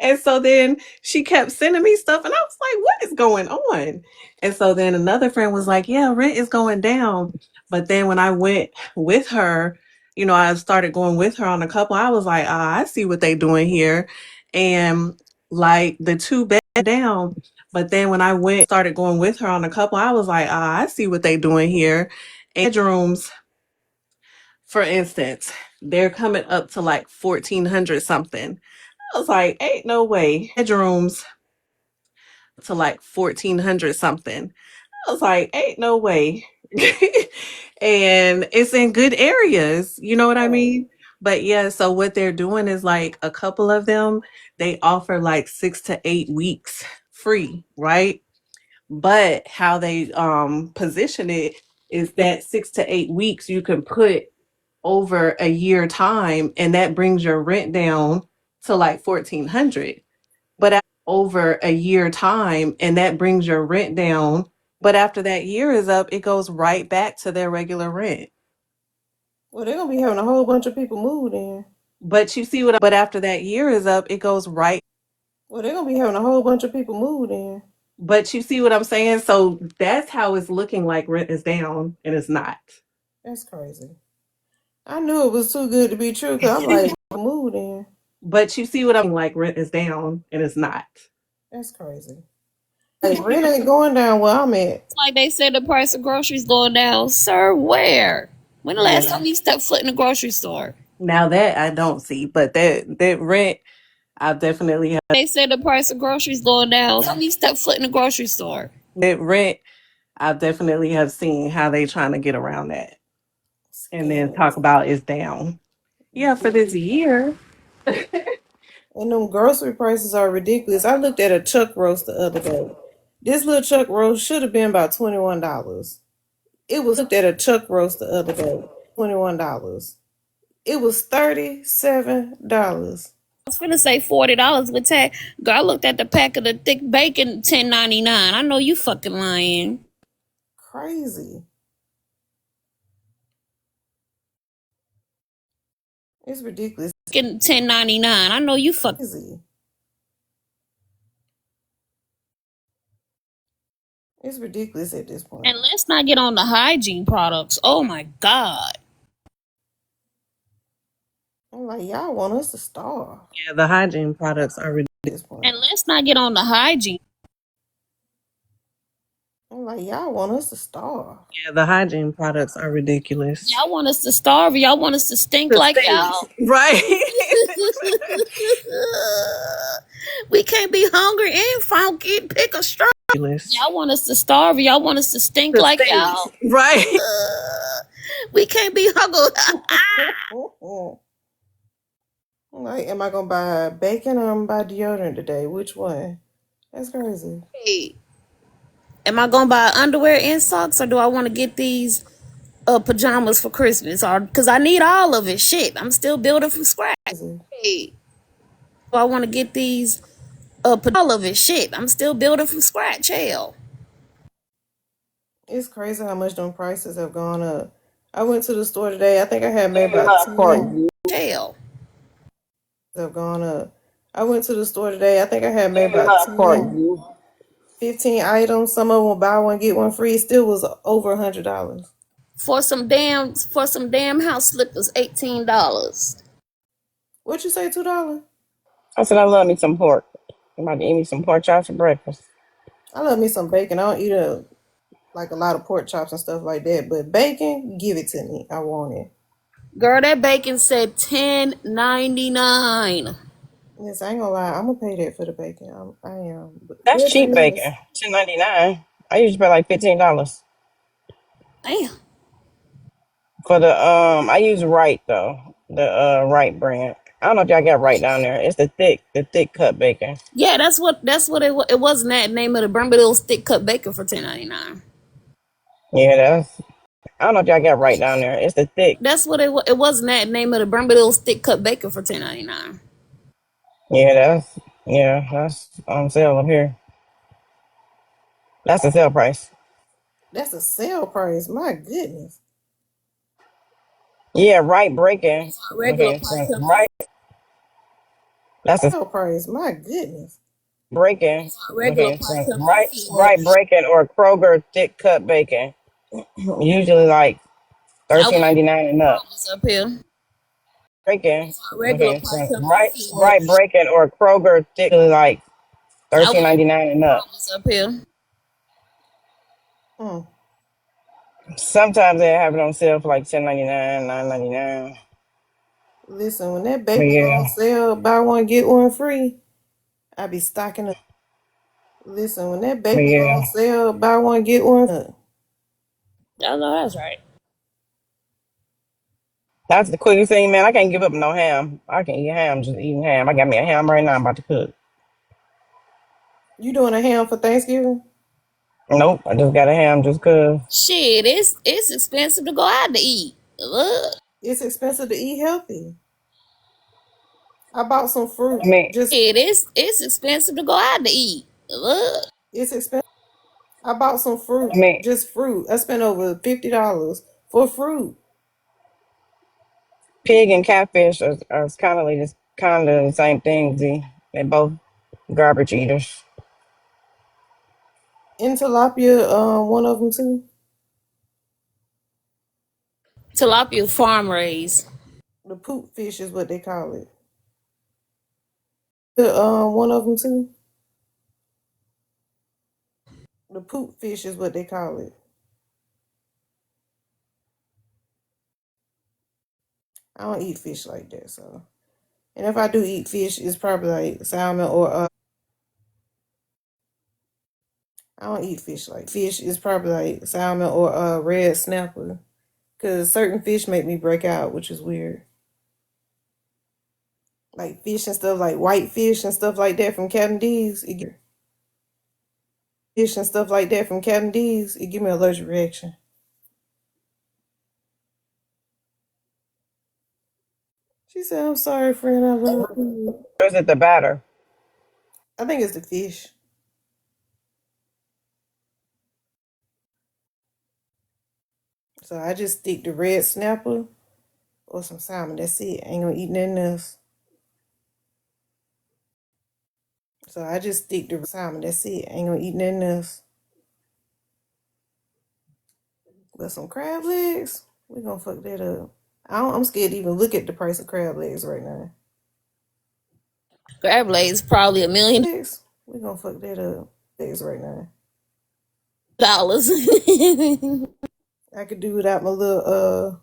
And so then she kept sending me stuff, and I was like, what is going on? And so then another friend was like, yeah, rent is going down. But then when I went with her, I started going with her on a couple, I was like, I see what they doing here. And like the two bed down. But then when I went, started going with her on a couple, I was like, I see what they doing here. And bedrooms, for instance, they're coming up to like 1,400 something. I was like, ain't no way. Bedrooms to like 1,400 something. I was like, ain't no way. And it's in good areas, you know what I Right. mean? But yeah, so what they're doing is like a couple of them, they offer like 6 to 8 weeks free, right? But how they position it is that 6 to 8 weeks you can put over a year time, and that brings your rent down to like 1,400. But over a year time, and that brings your rent down. But after that year is up, it goes right back to their regular rent. Well, they're gonna be having a whole bunch of people move in. But you see what? But after that year is up, it goes right. Well, they're gonna be having a whole bunch of people move in. But you see what I'm saying? So that's how it's looking like rent is down, and it's not. That's crazy. I knew it was too good to be true because I'm like, moved in. But you see what I'm like rent is down, and it's not. That's crazy. Like, rent ain't going down where I'm at. It's like they said the price of groceries going down. Sir, where? When the last time you stepped foot in a grocery store? Now that I don't see, but that rent, I definitely have. They said the price of groceries going down. Time you stepped foot in a grocery store? That rent, I definitely have seen how they trying to get around that, and then talk Scandalous. about it's down. Yeah, for this year. And them grocery prices are ridiculous. I looked at a chuck roast the other day. This little chuck roast should have been about $21. It was looked at a chuck roast the other day. $21. It was $37. I was finna say $40 with tax. Girl, I looked at the pack of the thick bacon, $10.99. I know you fucking lying. Crazy. It's ridiculous. $10.99. I know you fucking. Crazy. It's ridiculous at this point. And let's not get on the hygiene products. Oh my god. I'm like, y'all want us to starve Yeah, the hygiene products are at this point. And let's not get on the hygiene. I'm like, y'all want us to starve. Yeah, the hygiene products are ridiculous. Y'all want us to starve. Y'all want us to stink The like stink, y'all. right? We can't be hungry and funky. Pick a straw. Y'all want us to starve. Y'all want us to stink The like stink, y'all. right? We can't be hungry. I'm like, am I gonna buy bacon or I'm gonna buy deodorant today? Which one? That's crazy. Hey, am I gonna buy underwear and socks, or do I want to get these pajamas for Christmas? Or because I need all of it. Shit, I'm still building from scratch. Crazy. Hey, do I want to get these all of it? Shit, I'm still building from scratch. Hell. It's crazy how much them prices have gone up. I went to the store today. I think I had maybe about 10. Hell. have gone up. I went to the store today. I think I had maybe You about love pork. 15 items. Some of them will buy one get one free. It still was over $100. For some damn house slippers, $18. What you say, $2? I said I love me some pork. I'm about to eat me some pork chops for breakfast. I love me some bacon. I don't eat like a lot of pork chops and stuff like that, but bacon, give it to me. I want it. Girl, that bacon said $10.99. Yes, I ain't gonna lie. I'm gonna pay that for the bacon. I am. But That's cheap dressing bacon. is $10.99. I usually pay like $15 Damn. for the I use Right though, the Right brand. I don't know if y'all got Right down there. It's the thick cut bacon. Yeah, it wasn't that name of the brand, but it was thick cut bacon for $10.99. Yeah, I don't know if y'all got Right down there. It's the thick. It wasn't that name of the brand, but it was thick cut bacon for $10.99. Yeah, that's on sale up here. That's the sale price. that's a sale price. My goodness. Yeah, Right breaking. Regular Okay, price so up Right. That's a Sale price. My goodness. breaking. regular Okay, so price up Right breaking or Kroger thick cut bacon. Usually like I went $13.99 and up. up here. Breaking. Regular Okay, so price up Right breaking or Kroger thick like I went $13.99 and up. up here. Hmm. Sometimes they have it on sale for like $10.99, $9.99. Listen, when that But bacon yeah, on sale, buy one get one free. I be stocking up. Listen, when that but bacon yeah. on sale, buy one get one up. I know that's right. That's the quickest thing, man. I can't give up no ham. I can eat ham, just eating ham. I got me a ham right now. I'm about to cook. You doing a ham for Thanksgiving? Nope, I just got a ham just cause. Shit, it's expensive to go out to eat. Look. It's expensive to eat healthy. I bought some I fruit. mean, Just It's expensive to go out to eat. Look. it's expensive. I bought some I fruit. mean, Just fruit. I spent over $50 for fruit. pig and catfish are kind of the same thing. Z. They both garbage eaters. And tilapia, one of them too. Tilapia farm raised. The poop fish is what they call it. The one of them too. The poop fish is what they call it. I don't eat fish like that, so. And if I do eat fish, it's probably like salmon or I don't eat fish like fish is probably like salmon or red snapper. Cause certain fish make me break out, which is weird. Like fish and stuff like white fish and stuff like that from Captain D's. Fish and stuff like that from Captain D's, it give me an allergic reaction. She said, I'm sorry, friend, I love you. Or is it the batter? I think it's the fish. So I just stick to red snapper or some salmon. That's it. I ain't gonna eat nothing else. So I just stick to salmon. That's it. I ain't gonna eat nothing else. But some crab legs, we gonna fuck that up. I'm scared to even look at the price of crab legs right now. Crab legs probably $1 million. We gonna fuck that up. Legs right now. I could do without my little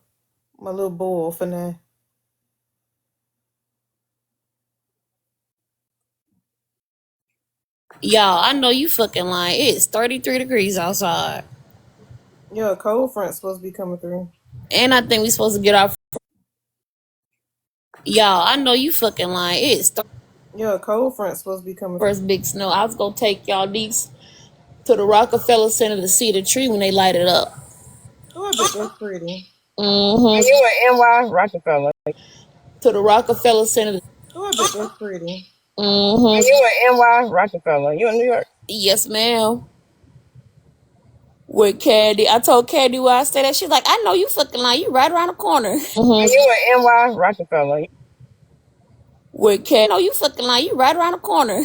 bowl for now. Y'all, I know you fucking lying. It's 33 degrees outside. Yeah, a cold front supposed to be coming through. And I think we supposed to get our y'all, I know you fucking lying. It's Yeah, a cold front supposed to be coming through. first big snow. I was gonna take y'all niece to the Rockefeller Center to see the tree when they light it up. Oh, I bet that's pretty. Are Mm-hmm. you in NY Rockefeller? To the Rockefeller Center. Oh, I bet that's pretty. Are Mm-hmm. you in NY Rockefeller? You in New York? Yes, ma'am. With Candy. I told Candy where I stayed at. She's like, I know you fucking lying. You right around the corner. Are Mm-hmm. you in NY Rockefeller? with Cat. No, you fucking lying. You right around the corner.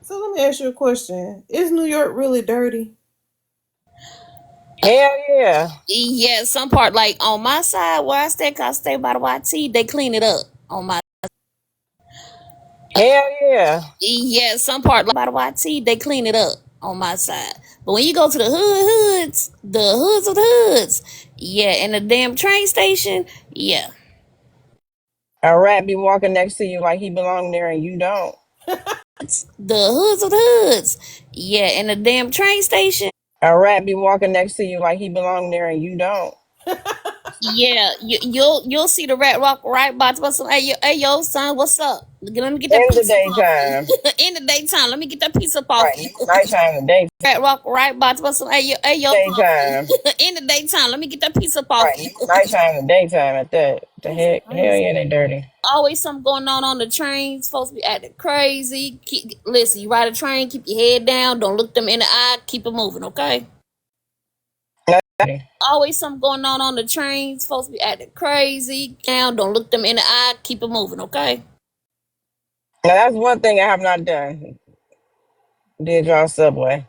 So let me ask you a question. Is New York really dirty? Hell yeah. Yeah, some part like on my side where I stay, 'cause I stay by the YT, they clean it up on my. Hell yeah. Yeah, some part like by the YT, they clean it up on my side. But when you go to the hoods, the hoods of the hoods, yeah, and the damn train station, yeah. A rat be walking next to you like he belong there and you don't. The hoods of the hoods, yeah, and the damn train station. A rat be walking next to you like he belong there and you don't. Yeah, you'll see the rat rock right by to some. Hey yo, son, what's up? Let me get that In the piece up off you. daytime. In the daytime, let me get that piece up off Right, you. nighttime and daytime. Rat rock right by to some. Hey yo, Daytime. in the daytime, let me get that piece up off Right, you. nighttime and daytime at that. The That's heck? Hell crazy. yeah, they dirty. Always something going on the train. Supposed to be acting crazy. Listen, you ride a train, keep your head down. Don't look them in the eye. Keep it moving, okay? Dirty. Always something going on the train. Supposed to be acting crazy. Down. Don't look them in the eye. Keep it moving, okay? Now that's one thing I have not done. Did y'all subway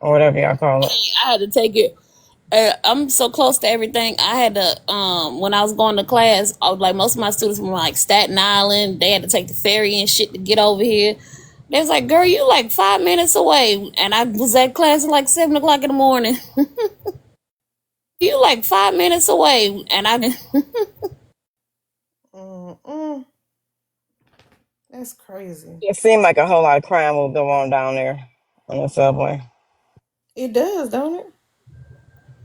or whatever y'all call it. I had to take it. I'm so close to everything. I had to when I was going to class, I was like most of my students from like Staten Island. They had to take the ferry and shit to get over here. They was like, "Girl, you like 5 minutes away," and I was at class at like 7 o'clock in the morning. You like 5 minutes away, and I. Mm-mm. That's crazy. It seemed like a whole lot of crime will go on down there on the subway. It does, don't it?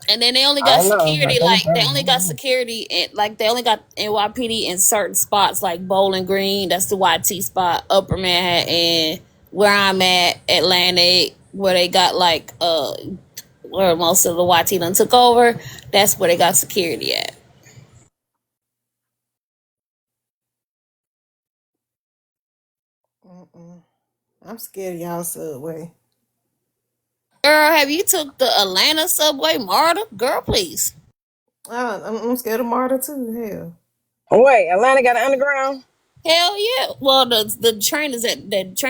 And then they only I got know. I security, think like they so. only got security, and like they only got NYPD in certain spots, like Bowling Green, that's the YT spot, Upper Manhattan, where I'm at, Atlantic, where they got like where most of the YT done took over. That's where they got security at. Mm-mm. I'm scared of y'all subway. Girl, have you took the Atlanta subway, Marta? Girl, please. I'm scared of Marta too. Hell. Wait, Atlanta got an underground? Hell yeah. Well, the train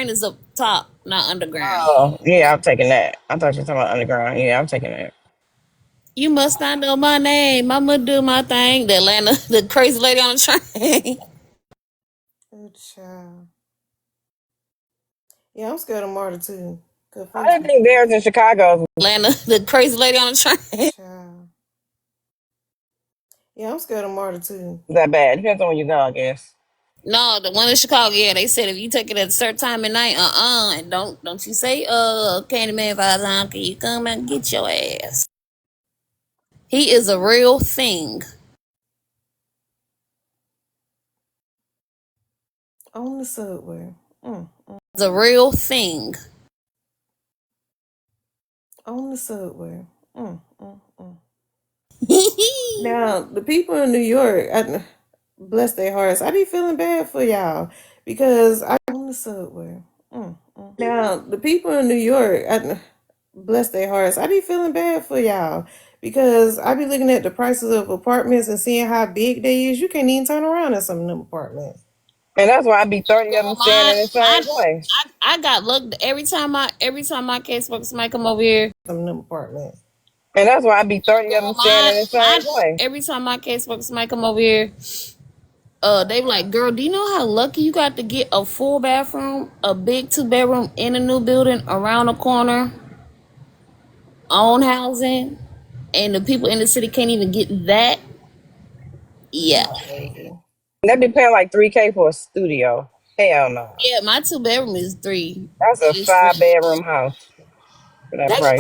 is up top, not underground. Oh, yeah, I'm taking that. I thought you were talking about underground. Yeah, I'm taking that. You must not know my name. I'ma do my thing. The Atlanta, the crazy lady on the train. Good child. Yeah, I'm scared of Marta too. Cause I folks didn't be think theirs in Chicago was Atlanta, the crazy lady on the train. child. Yeah, I'm scared of Marta too. that bad. Depends on where you go, I guess. No, the one in Chicago, yeah, they said if you take it at a certain time at night, and don't you say, Candyman Father, can you come and get your ass? He is a real thing. On the subway. He's a real thing. On the subway. Mm. Now, the people in New York, bless their hearts, I be feeling bad for y'all because I on the subway. Now, the people in New York, bless their hearts, I be feeling bad for y'all because I be looking at the prices of apartments and seeing how big they is. You can't even turn around in some of them apartments. And that's why I be 30 of them staying Mine, in the same place. I got looked every time my caseworker somebody come over here. Some of them apartments. And that's why I be 30 of them staying Mine, in the same mine, place. every time my caseworker somebody come over here, they be like, "Girl, do you know how lucky you got to get a full bathroom, a big 2 bedroom in a new building around the corner, own housing, and the people in the city can't even get that?" Yeah, That's crazy. They be paying like 3K for a studio. Hell no. yeah, my 2 bedroom is three. That's a Is three. 5 bedroom house for that That's price.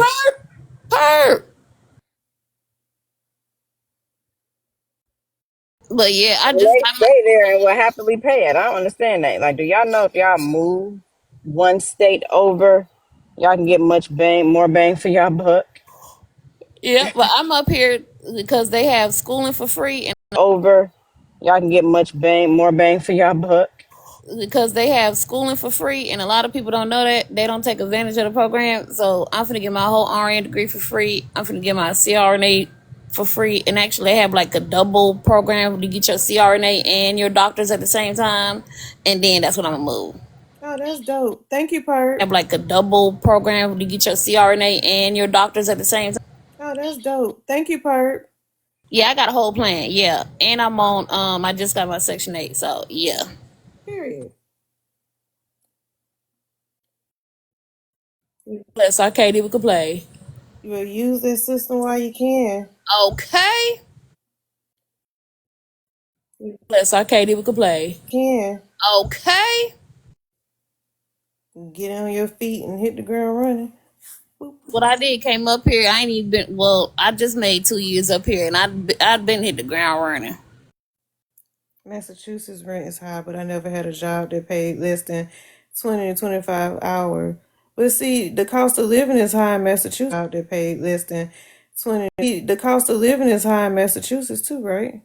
per. But yeah, I And just they got my. stay there and will happily pay it. I don't understand that. Like, do y'all know if y'all move one state over, y'all can get more bang for y'all buck? Yeah, but I'm up here because they have schooling for free, and Over, y'all can get more bang for y'all buck. because they have schooling for free, and a lot of people don't know that they don't take advantage of the program. So I'm finna get my whole RN degree for free. I'm finna get my CRNA for free, and actually they have like a double program to get your CRNA and your doctors at the same time, and then that's when I'm gonna move. Oh, that's dope. Thank you, Perk. Have like a double program to get your CRNA and your doctors at the same time. Oh, that's dope. Thank you, Perk. Yeah, I got a whole plan. Yeah, and I'm on. I just got my Section 8, so yeah. Period. Plus, Arcade we could play. You will use this system while you can. Okay. You Plus, Arcade we could play. can Okay. get on your feet and hit the ground running. Boop. What I did came up here. I ain't even been. Well, I just made 2 years up here, and I'd been hit the ground running. Massachusetts rent is high, but I never had a job that paid less than 20 to 25 hours. But see, the cost of living is high in Massachusetts. Job that paid less than 20. The cost of living is high in Massachusetts too, right?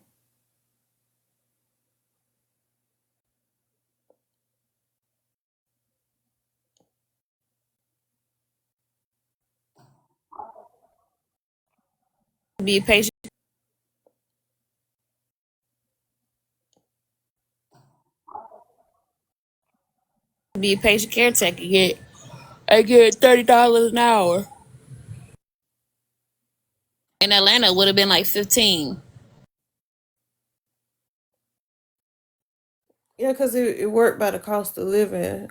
Be patient. Be a patient caretaker. I get $30 an hour. In Atlanta, it would have been like 15. Yeah, because it worked by the cost of living.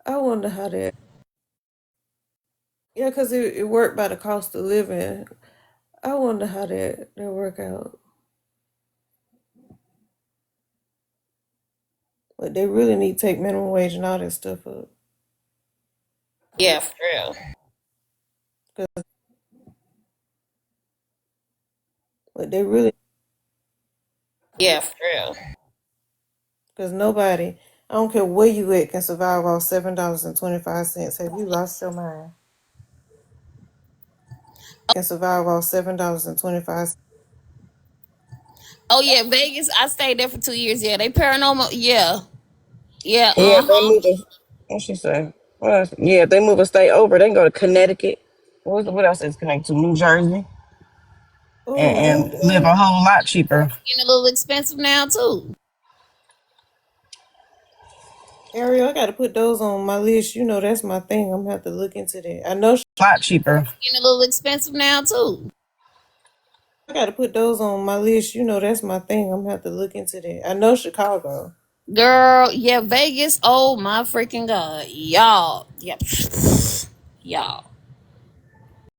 I wonder how that. Yeah, because it worked by the cost of living. I wonder how that work out. But they really need to take minimum wage and all that stuff up. Yeah, for real. But they really, Yeah, for real. because nobody, I don't care where you at, can survive off $7.25. Have you lost your mind? Can survive off $7.25. Oh yeah, Vegas. I stayed there for 2 years. Yeah, they paranormal. Yeah, yeah. Yeah, if they move a, what she say? What else? Yeah, if they move a state over, they can go to Connecticut. What else is connected to New Jersey Oh, and live a whole lot cheaper. Getting a little expensive now too. Ariel, I got to put those on my list. You know, that's my thing. I'm going to have to look into that. I know. Lot cheaper. Getting a little expensive now too. I got to put those on my list. You know, that's my thing. I'm going to have to look into that. I know Chicago. Girl, yeah, Vegas. Oh my freaking god, y'all. Yep, y'all.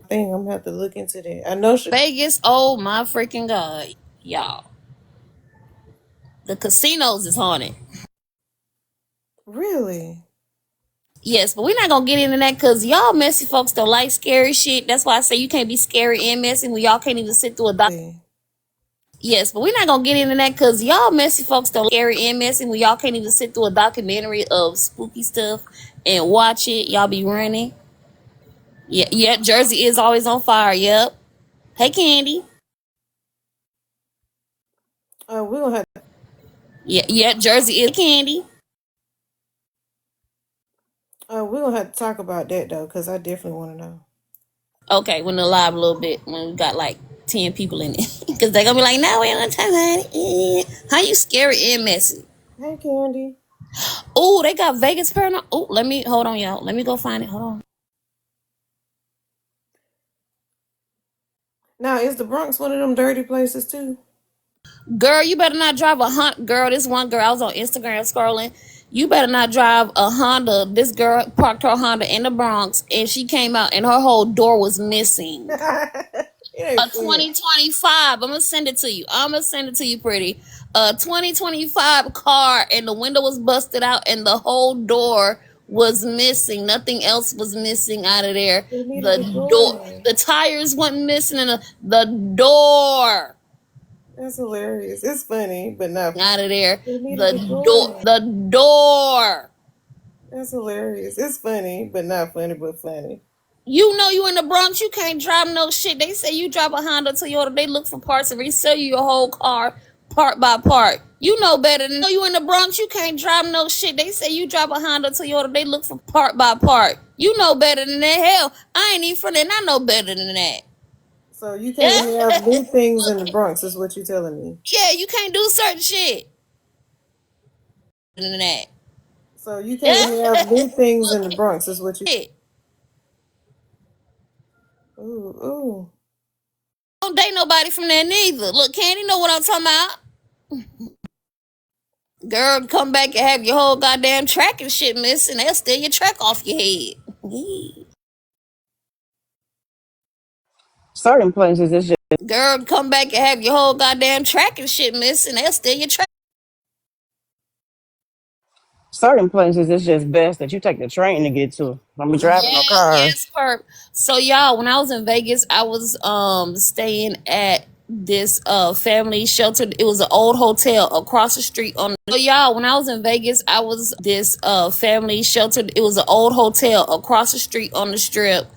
Thing. I'm going to have to look into that. I know Vegas. Oh my freaking god, y'all. The casinos is haunted. Really? Yes, but we're not gonna get into that because y'all messy folks don't like scary shit. That's why I say you can't be scary and messy when y'all can't even sit through a doc. Yes, but we're not gonna get into that because y'all messy folks don't like scary and messy when y'all can't even sit through a documentary of spooky stuff and watch it. Y'all be running. Yeah, yeah. Jersey is always on fire. Yep. Hey, Candy. We're going to have Yeah, yeah. Jersey is Candy. we're gonna have to talk about that though, because I definitely want to know. Okay, when they're live a little bit, when we got like 10 people in it, because they're gonna be like, "No, we don't talk about it." How you scary and messy? Hey, Candy. Oh, they got Vegas Paranormal. Oh, let me hold on, y'all. Let me go find it. Hold on. Now, is the Bronx one of them dirty places too? Girl, you better not drive a Honda. Girl, this one girl, I was on Instagram scrolling. You better not drive a Honda. This girl parked her Honda in the Bronx, and she came out, and her whole door was missing. It ain't A funny. 2025. I'm gonna send it to you. I'm gonna send it to you, pretty. A 2025 car, and the window was busted out, and the whole door was missing. Nothing else was missing out of there. They needed the The door door, in. the tires went missing, and the door That's hilarious. It's funny, but not. out of there. They needed The the door door, in. the door. That's hilarious. It's funny, but not funny, but funny. You know you in the Bronx, you can't drive no shit. They say you drive a Honda Toyota, they look for parts and resell you your whole car part by part. You know better than you in the Bronx, you can't drive no shit. They say you drive a Honda Toyota, they look for part by part. You know better than that. Hell, I ain't even from there, and I know better than that. So you can't have Yeah, new things in the Bronx, is what you telling me. yeah, you can't do certain shit. Than that. So you can't have Yeah. new things in the Bronx, is what you. Shit. Ooh, ooh. Don't date nobody from there neither. Look, Candy know what I'm talking about. Girl, come back and have your whole goddamn track and shit missing. They'll steal your track off your head. Certain places, it's just Girl, come back and have your whole goddamn track and shit missing. They'll steal your track. certain places, it's just best that you take the train to get to. Don't be driving no Yes, cars. perp. So y'all, when I was in Vegas, I was staying at this family shelter. It was an old hotel across the street on. So y'all, when I was in Vegas, I was this family shelter. It was an old hotel across the street on the strip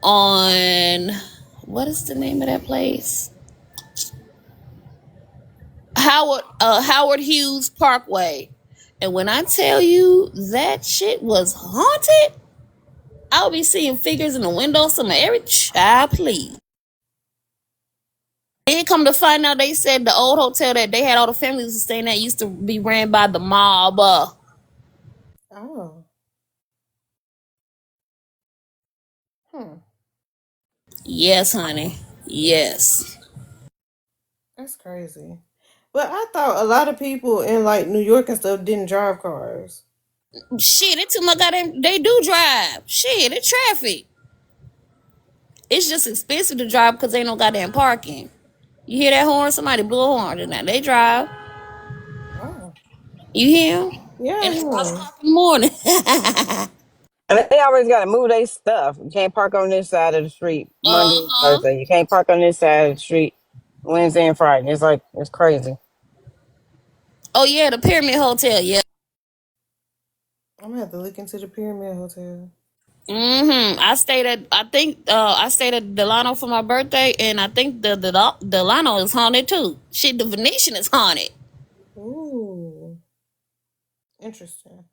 on what is the name of that place? Howard Hughes Parkway. And when I tell you that shit was haunted, I'll be seeing figures in the window. Some of every child, please. Then come to find out, they said the old hotel that they had all the families staying at used to be ran by the mob. Oh. Hmm. Yes, honey. Yes. That's crazy. But I thought a lot of people in like New York and stuff didn't drive cars. Shit, it too much goddamn. They do drive. Shit, it's traffic. It's just expensive to drive because ain't no goddamn parking. You hear that horn? Somebody blew a horn tonight. They drive. Oh. You hear 'em? Yeah, And it's 1 yeah. o'clock in the morning. And they always got to move their stuff. You can't park on this side of the street Monday and Uh-huh. Thursday. You can't park on this side of the street Wednesday and Friday. It's like, it's crazy. Oh yeah, the Pyramid Hotel. Yeah. I'm gonna have to look into the Pyramid Hotel. I stayed at. I stayed at Delano for my birthday, and I think the Delano is haunted too. Shit, the Venetian is haunted. Ooh. Interesting.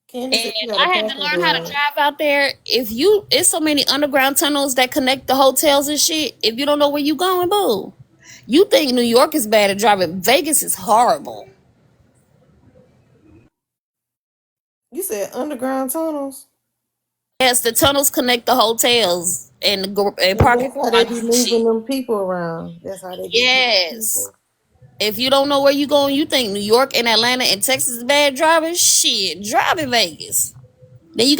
Candy And said you got a I had to parking learn how to garage. drive out there. It's so many underground tunnels that connect the hotels and shit. If you don't know where you going, boo. You think New York is bad at driving? Vegas is horrible. You said underground tunnels? Yes, the tunnels connect the hotels and and Yeah, parking that's how they be garages and moving shit. them people around. That's how they be getting Yes. people. If you don't know where you going, you think New York and Atlanta and Texas is bad driving. Shit, drive in Vegas. Then you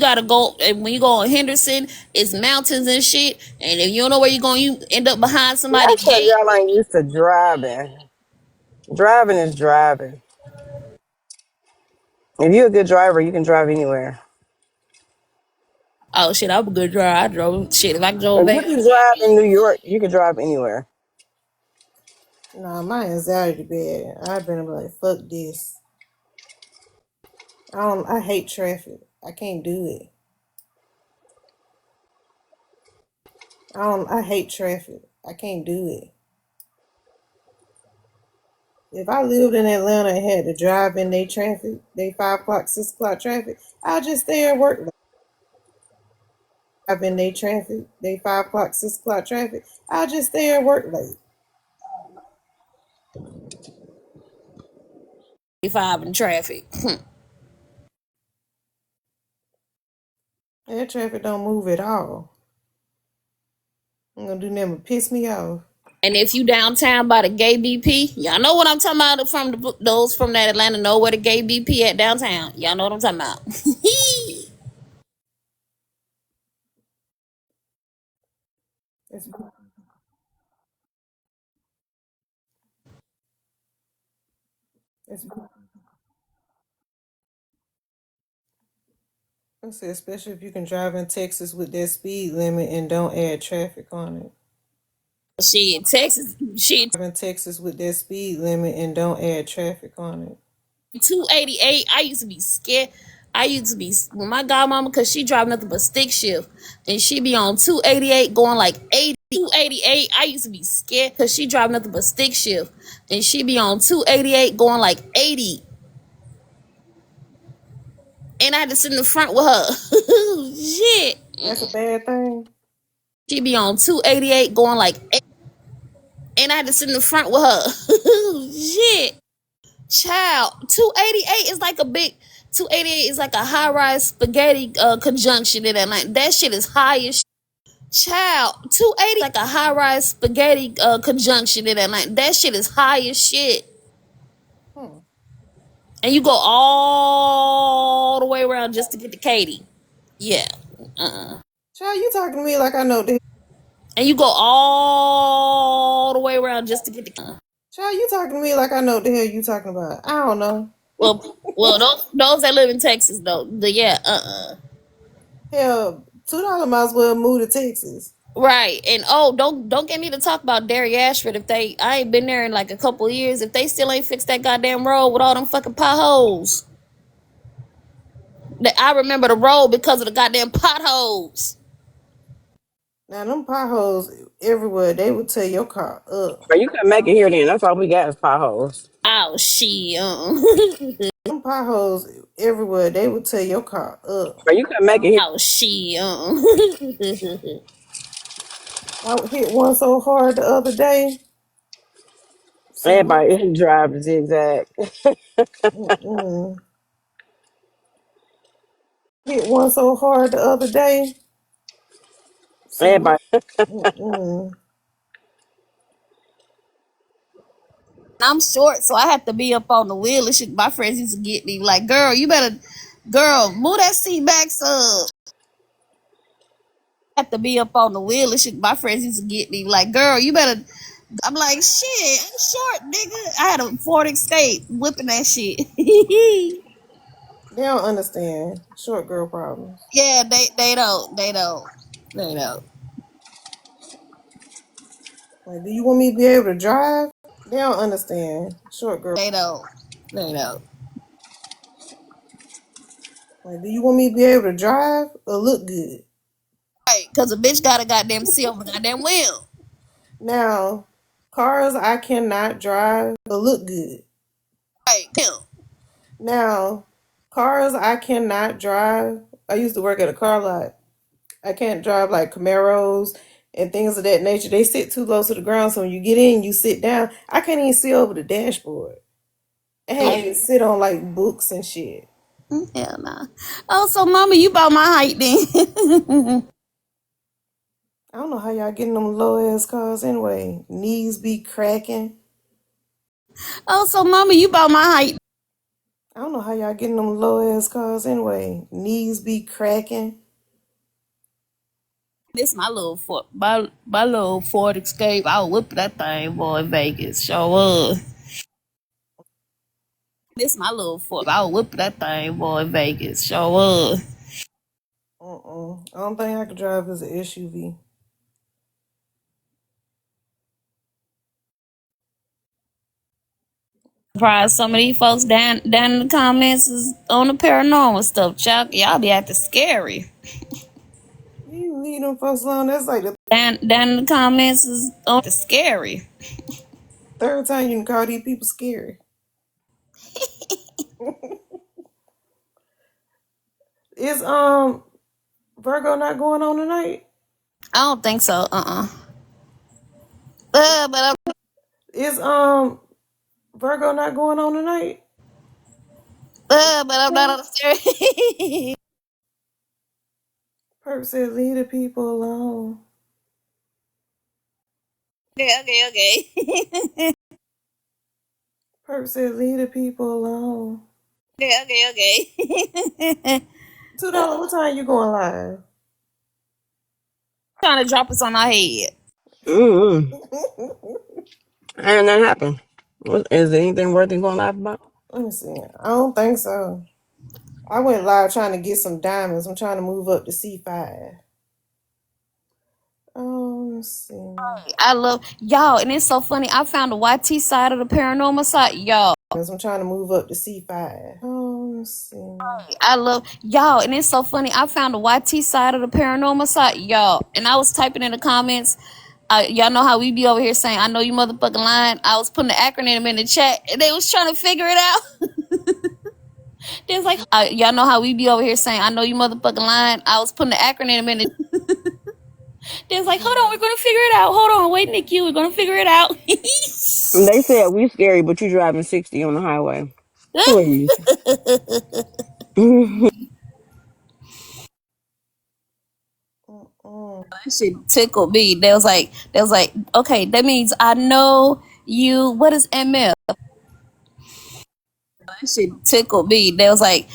gotta go, and when you go on Henderson, it's mountains and shit. And if you don't know where you're going, you end up behind See, somebody's that's because gate. y'all ain't used to driving. Driving is driving. If you're a good driver, you can drive anywhere. Oh shit, I'm a good driver. I drove shit. If I drove If you Vegas, can I drive drive in New York, you can drive anywhere. Nah, my anxiety bad. I've been like, fuck this. I hate traffic. I can't do it. I hate traffic. I can't do it. If I lived in Atlanta and had to drive in they traffic, they 5 o'clock, 6 o'clock traffic, I'll just stay at work. I've been they traffic, they 5 o'clock, 6 o'clock traffic, I'll just stay at work late. 5 in traffic. That traffic don't move at all. I'm gonna do nothing but piss me off. And if you downtown by the gay BP, y'all know what I'm talking about. Those from that Atlanta know where the gay BP at downtown. Y'all know what I'm talking about. It's, it's, especially if you can drive in Texas with that speed limit and don't add traffic on it. Shit, Texas, shit, Drive in Texas with that speed limit and don't add traffic on it. 288. I used to be scared. I used to be with my godmama because she drive nothing but stick shift, and she be on 288 going like 80. 288. I used to be scared because she drive nothing but stick shift, and she be on 288 going like 80, and I had to sit in the front with her. Shit. That's a bad thing. She be on 288 going like, and I had to sit in the front with her. Shit. Child, 288 is like a big 288 is like a high rise spaghetti conjunction in Atlanta. That shit is high as shit. Child, 280 like a high rise spaghetti conjunction in Atlanta. That shit is high as shit. Hmm. And you go all the way around just to get to Katy. Yeah. Child, you talking to me like I know the. And you go all the way around just to get to Child, you talking to me like I know what the hell you talking about. I don't know. well, those that live in Texas though. Yeah, Hell, $2 might as well move to Texas. right. And oh, don't get me to talk about Derry Ashford if they I ain't been there in like a couple of years. If they still ain't fixed that goddamn road with all them fucking potholes. That I remember the road because of the goddamn potholes. Now them potholes everywhere, they would tear your car up. But you couldn't make it here then. That's all we got is potholes. Oh shit. Them potholes everywhere, they would tear your car up. But you couldn't make it here. Oh shit. I hit one so hard the other day. See what? Everybody drive the zigzag. Mm-mm. Hit one so hard the other day. See what? Everybody. Mm-mm. I'm short, so I have to be up on the wheel and shit. My friends used to get me like, girl, you better move that seat back up. I have to be up on the wheel and shit. My friends used to get me like, girl, you better. I'm like, shit, I'm short, nigga. I had a Ford Escape whipping that shit. They don't understand short girl problems. Yeah, they don't. Like, do you want me to be able to drive? They don't understand short girl. They don't. Like, do you want me to be able to drive or look good? Right, cause a bitch got a goddamn seal on the goddamn wheel. Now, cars I cannot drive or look good. Right, him. Now, cars I cannot drive. I used to work at a car lot. I can't drive like Camaros and things of that nature. They sit too low to the ground, so when you get in, you sit down. I can't even see over the dashboard. I had to sit on like books and shit. Hell nah. Oh, so mama, you about my height then? I don't know how y'all getting them low ass cars anyway. Knees be cracking. Oh, so mama, you about my height. I don't know how y'all getting them low ass cars anyway. Knees be cracking. This my little Ford Escape. I was whipping that thing, boy, in Vegas. Sure was. This my little Ford. I was whipping that thing, boy, in Vegas. Sure was. I don't think I could drive as an SUV. Surprised some of these folks down in the comments is on the paranormal stuff. Y'all be acting scary. You leave them folks alone. That's like the Down in the comments is on the scary. third time you can call these people scary. Is Virgo not going on tonight? I don't think so. But Is Virgo not going on tonight? I'm not on the scary. Perp said leave the people alone. Okay. Perp said leave the people alone. Okay. $2, what time you going live? Trying to drop us on our head. Mm-hmm. And that happened. Is there anything worth going live about? Let me see. I don't think so. I went live trying to get some diamonds. I'm trying to move up to C5. Let's see. I love y'all, and it's so funny. I found the YT side of the paranormal side, y'all. I'm trying to move up to C5. Let's see. I love y'all, and it's so funny. I found the YT side of the paranormal side, y'all, and I was typing in the comments. Y'all know how we be over here saying, "I know you motherfucking lying." I was putting the acronym in the chat, and they was trying to figure it out. They was like, "Y'all know how we be over here saying, 'I know you motherfucking lying.'" I was putting the acronym in the They was like, hold on, we're gonna figure it out. Hold on, wait, Nikki, we're gonna figure it out. They said we scary, but you driving 60 on the highway. Please. Mm-mm. That shit tickled me. They was like, okay, that means I know you. What is MF? That shit tickled me. They was like,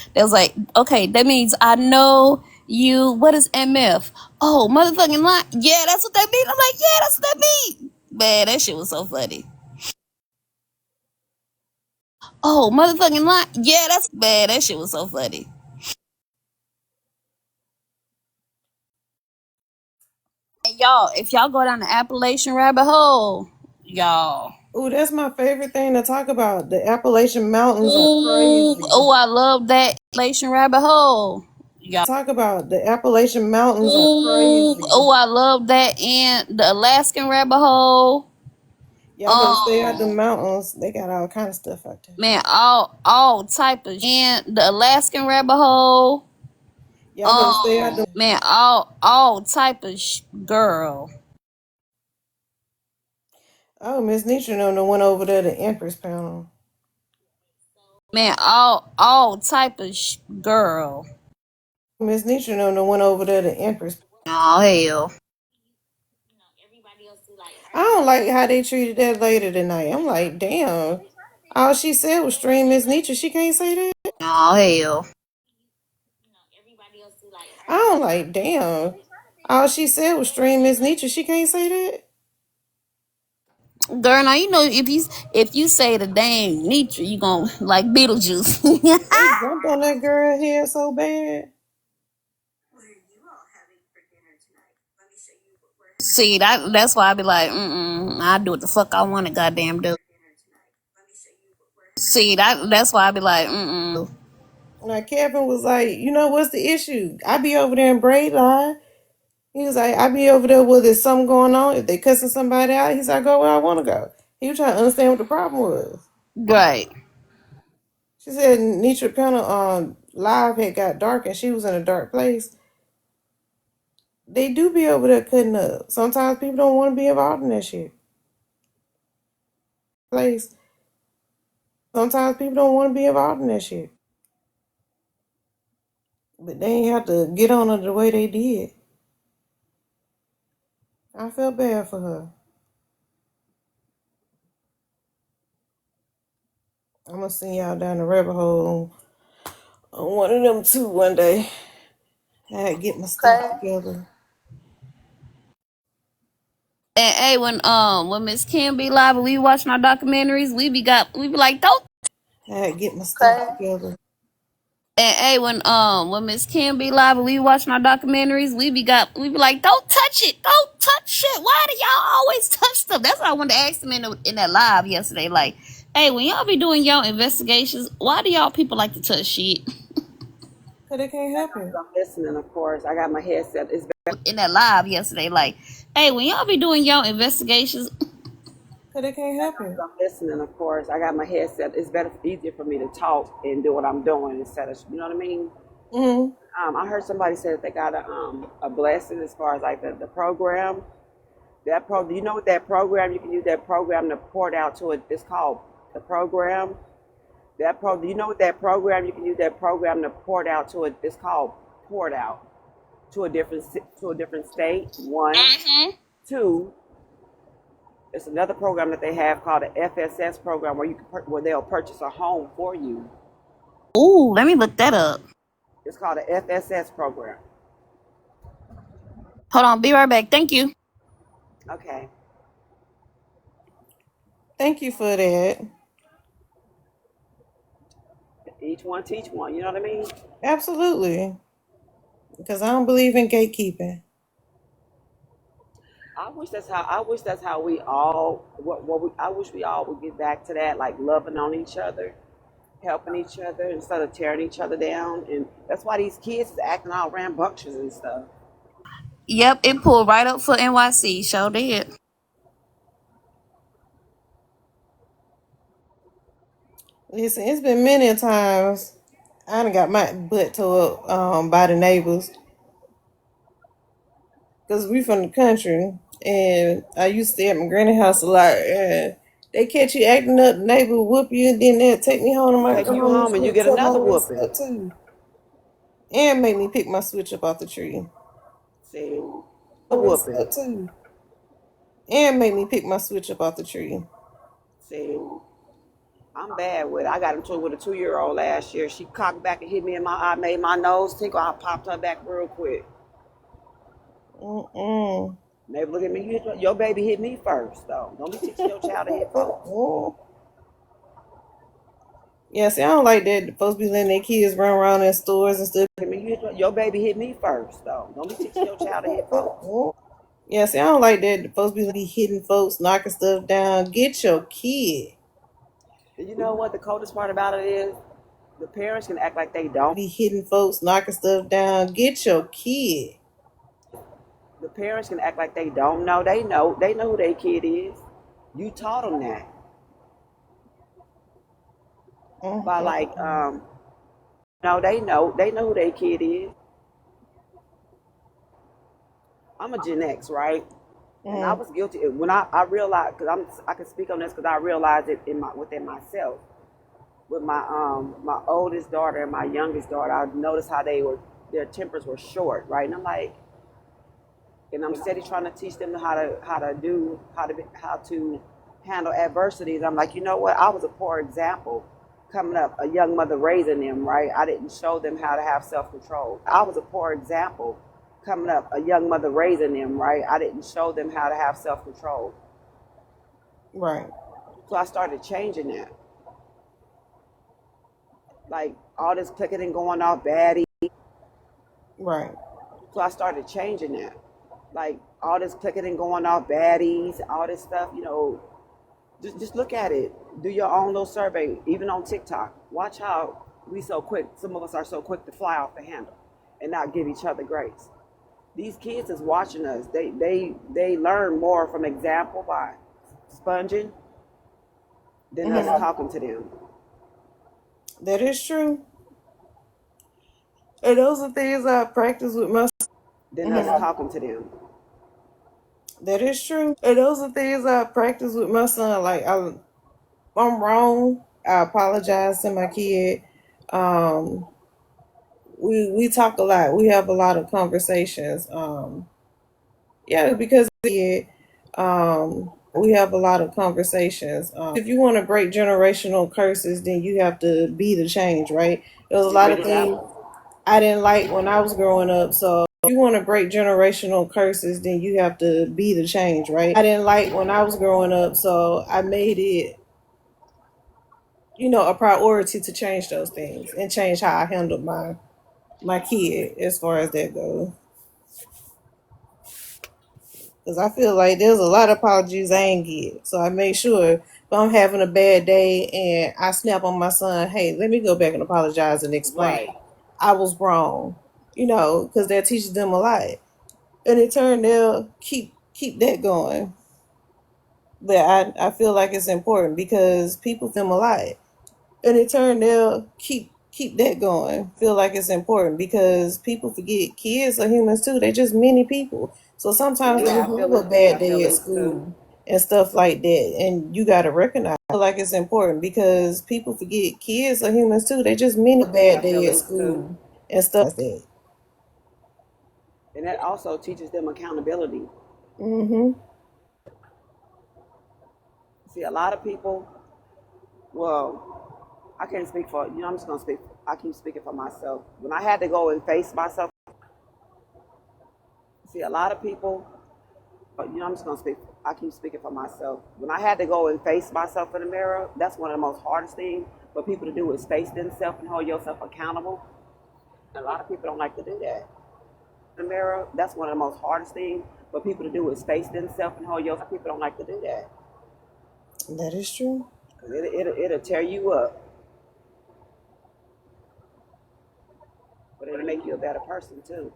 okay, that means I know you. What is MF? Oh, motherfucking lie. Yeah, that's what that means. I'm like, yeah, that's what that means. Man, that shit was so funny. Oh, motherfucking lie. Yeah, that's man, that shit was so funny. And y'all, if y'all go down the Appalachian rabbit hole, y'all. Ooh, that's my favorite thing to talk about. The Appalachian Mountains are Ooh, crazy. oh, I love that Appalachian rabbit hole. Y'all. Talk about the Appalachian Mountains are Ooh, crazy. oh, I love that. And the Alaskan rabbit hole. Y'all better stay out the mountains. They got all kind of stuff out there. Man, all type of and the Alaskan rabbit hole. Y'all better stay out the. Man, all type of girl. Oh, Miss Nietzsche done went over there to Empress panel. Man, all type of girl. Miss Nietzsche done went over there to Empress. Oh hell. I don't like how they treated that lady tonight. I'm like, damn. All she said was stream Miss Nietzsche. She can't say that. Oh hell. I don't like, damn. All she said was stream Miss Nietzsche. She can't say that. Girl, now you know if you say the dang Nietzsche, you gon' like Beetlejuice. They jumped on that girl head so bad. See, that's why I be like, I do what the fuck I wanna goddamn do. See, that's why I be like, Now Kevin was like, you know what's the issue? I be over there in Braid Line. He was like, I be over there where there's something going on. If they cussing somebody out, he's like, go where I want to go. He was trying to understand what the problem was. right. She said Nitra panel live had got dark and she was in a dark place. They do be over there cutting up. Sometimes people don't want to be involved in that shit. Place. Sometimes people don't want to be involved in that shit. But they ain't have to get on her the way they did. I felt bad for her. I'm gonna send y'all down the rabbit hole on one of them too one day. I had to get my stuff Okay. together. And hey, when Miss Kim be live and we watching our documentaries, we be like, don't. I had to get my stuff Okay. together. And hey, when Miss Kim be live and we watching our documentaries, we be like, don't touch it, don't touch it. Why do y'all always touch stuff? That's what I wanted to ask them in that live yesterday. Like, hey, when y'all be doing y'all investigations, why do y'all people like to touch shit? Cause they can't help it. I'm listening, of course. I got my headset. It's In that live yesterday, like, hey, when y'all be doing y'all investigations, Cause they can't help it. I'm listening, of course. I got my headset. It's better, easier for me to talk and do what I'm doing instead of, you know what I mean? Mm-hmm. I heard somebody say that they got a blessing as far as like the program. Do you know what that program? You can use that program to port out to it. It's called the program. Do you know what that program? You can use that program to port out to it. It's called port out to a different state. One, two. It's another program that they have called the FSS program where they'll purchase a home for you. ooh, let me look that up. It's called the FSS program. Hold on, be right back. Thank you. Okay. Thank you for that. Each one teach one. You know what I mean? Absolutely. Because I don't believe in gatekeeping. I wish that's how we all I wish we all would get back to that, like loving on each other, helping each other instead of tearing each other down. And that's why these kids is acting all rambunctious and stuff. Yep, it pulled right up for NYC. Sure did. Listen, it's been many times I done got my butt tore up by the neighbors. Cause we from the country, and I used to stay at my granny house a lot. And they catch you acting up, the neighbor will whoop you, and then they'll take me home to my Take you grandma home and you and get tell my another mess whooping. up too, and make me pick my switch up off the tree. See, a My mess whooping. up too, and make me pick my switch up off the tree. See, I'm bad with it. I got into it with a 2-year-old last year. She cocked back and hit me in my eye, made my nose tickle. I popped her back real quick. Neighbor, look at me. Your baby hit me first, though. Don't be teaching your child to hit folks. Yeah, see, I don't like that. Folks be letting their kids run around in stores and stuff. Your baby hit me first, though. Don't be teaching your child to hit folks. Yeah, see, I don't like that. Folks be hitting folks, knocking stuff down. Get your kid. And you know what the coldest part about it is? The parents can act like they don't. Be hitting folks, knocking stuff down. Get your kid. The parents can act like they don't know. They know. They know who their kid is. You taught them that. By like, no, they know. They know who their kid is. I'm a Gen X, right? And I was guilty when I realized, because I can speak on this because I realized it within myself. With my oldest daughter and my youngest daughter, I noticed how their tempers were short, right? And I'm like, and I'm steady trying to teach them how to handle adversities. I'm like, you know what? I was a poor example coming up, a young mother raising them, right? I didn't show them how to have self-control. I was a poor example coming up, a young mother raising them, right? I didn't show them how to have self-control. Right. So I started changing that. Like all this clicking and going off baddie. Right. So I started changing that. Like all this clicking and going off baddies, all this stuff, just look at it. Do your own little survey, even on TikTok. Watch how some of us are so quick to fly off the handle and not give each other grace. These kids is watching us. They learn more from example by sponging than us talking to them. That is true. And those are things I practice with my Than us talking to them. That is true. And those are things I practice with my son. Like I'm wrong. I apologize to my kid. We talk a lot. We have a lot of conversations. Yeah, because we have a lot of conversations. If you want to break generational curses, then you have to be the change, right? There was a lot of things I didn't like when I was growing up. So if you want to break generational curses, then you have to be the change, right? I didn't like when I was growing up, so I made it, a priority to change those things and change how I handled my kid as far as that goes. Because I feel like there's a lot of apologies I ain't get. So I make sure if I'm having a bad day and I snap on my son, hey, let me go back and apologize and explain I was wrong, because that teaches them a lot. And in turn, they'll keep that going. But I feel like it's important because people them a lot. And in turn, they'll keep that going. Feel like it's important because people forget kids are humans too. They're just many people. So sometimes they have a bad day at school and stuff like that, and you got to recognize. I feel like it's important because people forget kids are humans too. They just many bad day at school and stuff like that. And that also teaches them accountability. See, a lot of people, well, I can't speak for, I'm just going to speak, I keep speaking for myself. When I had to go and face myself, see, a lot of people, I'm just going to speak, I keep speaking for myself. When I had to go and face myself in the mirror, that's one of the most hardest things for people to do is face themselves and hold yourself accountable. And a lot of people don't like to do that. In the mirror, that's one of the most hardest things for people to do is face themselves and hold yourself. People don't like to do that. That is true. It'll tear you up, but it'll make you a better person too.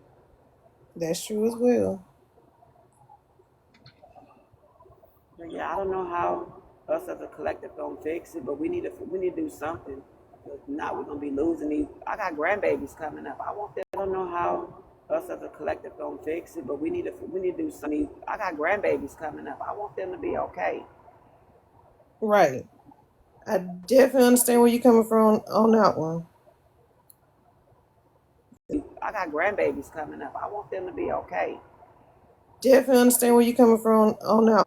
That's true as well. But yeah, I don't know how us as a collective gonna fix it, but we need to do something. If not, we're gonna be losing these. I got grandbabies coming up. I want them. I don't know how us as a collective don't fix it, but we need to do something. I got grandbabies coming up. I want them to be okay. Right. I definitely understand where you're coming from on that one. I got grandbabies coming up. I want them to be okay. Definitely understand where you're coming from on that.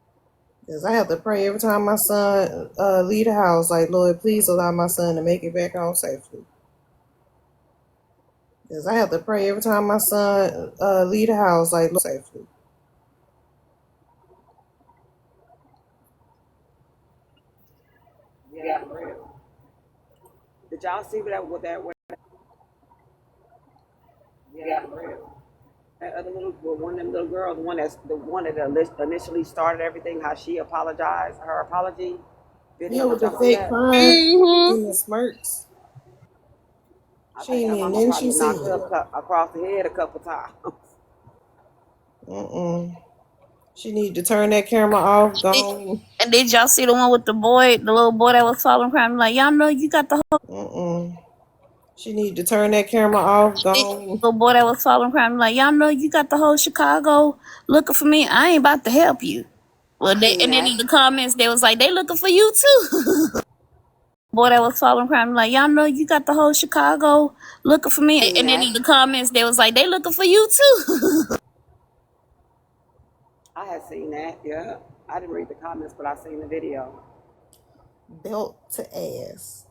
Because I have to pray every time my son leave the house, like, Lord, please allow my son to make it back home safely. Because I have to pray every time my son leave the house, like, Lord, safely. Yeah, for real. Did y'all see what that? Yeah, for real. That other one of them little girls, the one that initially started everything, how she apologized, her apology Yeah, video. with Did the y'all see fake that? crying Mm-hmm. and the smirks. I She think ain't her mean mama nothing probably she knocked her said. across the head a couple times. Mm-mm. She need to turn that camera off, go. And did y'all see the one with the boy, the little boy that was following crime? Like, y'all know you got the whole Mm-mm. She need to turn that camera off, go. little boy that was following crime. Like, y'all know you got the whole Chicago looking for me. I ain't about to help you. Well, I they seen and then that. in the comments they was like, they looking for you too. Boy that was following crime. Like, y'all know you got the whole Chicago looking for me. Seen And then that. in the comments they was like, they looking for you too. I had seen that. Yeah. I didn't read the comments, but I seen the video. Belt to ass.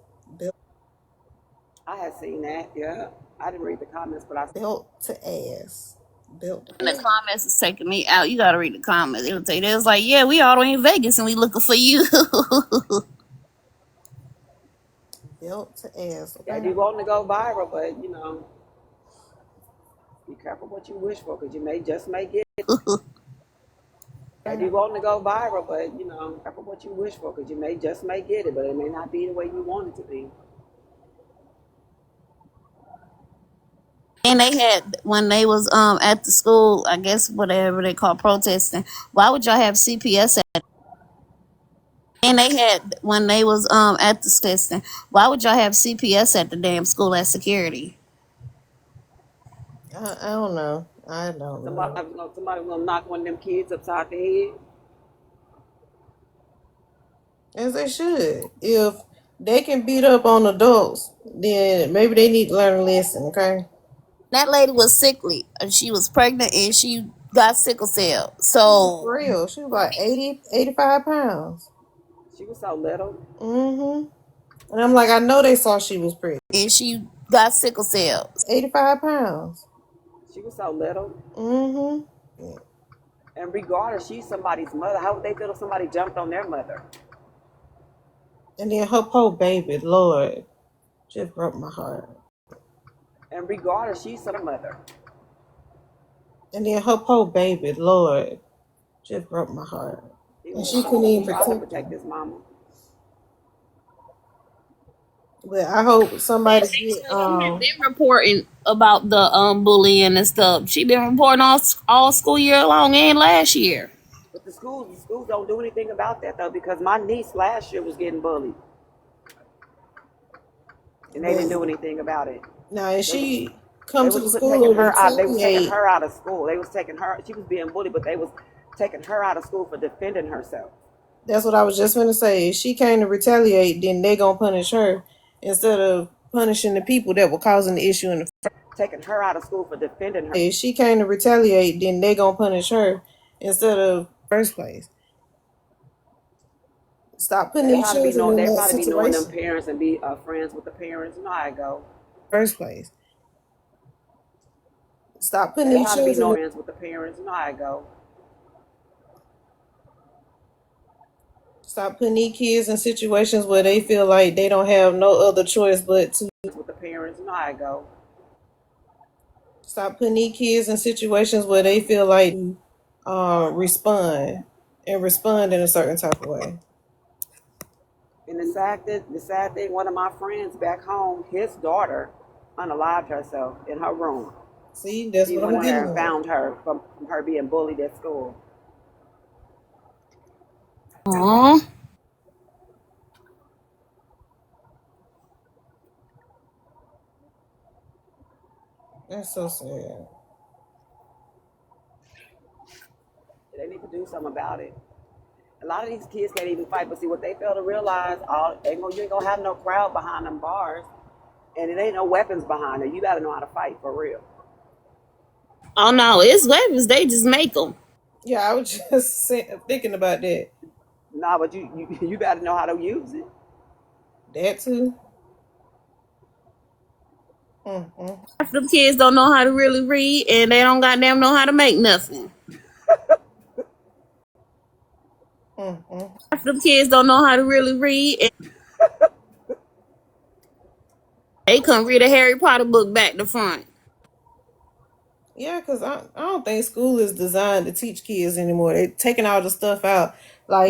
I had seen that. Yeah. I didn't read the comments, but I. Belt to ass. Belt. And the comments is taking me out. You gotta read the comments. It'll tell you. They was like, yeah, we all in Vegas and we looking for you. Belt to ass. They Okay. do want to go viral, but be careful what you wish for, because you may get it. They do want to go viral, but careful what you wish for, because you may get it, but it may not be the way you want it to be. And they had when they was at the school, I guess whatever they call protesting. Why would y'all have CPS at? And they had when they was at the testing. Why would y'all have CPS at the damn school as security? I don't know. I don't know. Somebody gonna knock one of them kids upside the head. As they should. If they can beat up on adults, then maybe they need to learn a lesson, okay? That lady was sickly. She was pregnant and she got sickle cell. For So real. She was like 80, 85 pounds. She was so little. Mm-hmm. And I'm like, I know they saw she was pretty. and she got sickle cell. 85 pounds. She was so little. Mm-hmm. And regardless, she's somebody's mother. How would they feel if somebody jumped on their mother? And then her poor baby, Lord, just broke my heart. And regardless, she's some mother. And then her poor baby, Lord, just broke my heart. And she couldn't He even tried to protect protect her. his mama. But I hope somebody get Been reporting about the bullying and stuff. She been reporting all school year long and last year. But the schools don't do anything about that though, because my niece last year was getting bullied, and they but didn't do anything about it. now if They was she come they to was the put school taking and her out. They was taking retaliate, her out of school. They was taking her. She was being bullied, but they was taking her out of school for defending herself. that's what I was just gonna say. If she came to retaliate, then they gonna punish her instead of punishing the people that were causing the issue in the Taking her out of school for defending her. if she came to retaliate, then they gonna punish her instead of first place. Stop putting They these probably be children knowing. in They that probably be knowing them situation. parents and be friends with the parents. You know how it go. First place. Stop putting They these probably be children knowing in friends with the parents. You know how it go. stop putting these kids in situations where they feel like they don't have no other choice but to With the parents. You know how it go. stop putting these kids in situations where they feel like respond and respond in a certain type of way. And the sad thing, one of my friends back home, his daughter unalived herself in her room. See, that's He what I'm went there getting and at. found her from her being bullied at school. Aww. That's so sad. do something about it. A lot of these kids can't even fight, but see what they fail to realize, you ain't gonna have no crowd behind them bars, and it ain't no weapons behind it. You gotta know how to fight for real. Oh no, it's weapons. They just make them. Yeah, I was just thinking about that. Nah, but you gotta know how to use it. That too. Mm-mm. Half them kids don't know how to really read, and they don't goddamn know how to make nothing. Mm-mm. Half them kids don't know how to really read, and they couldn't read a Harry Potter book back to front. Yeah, because I don't think school is designed to teach kids anymore. They're taking all the stuff out. Like,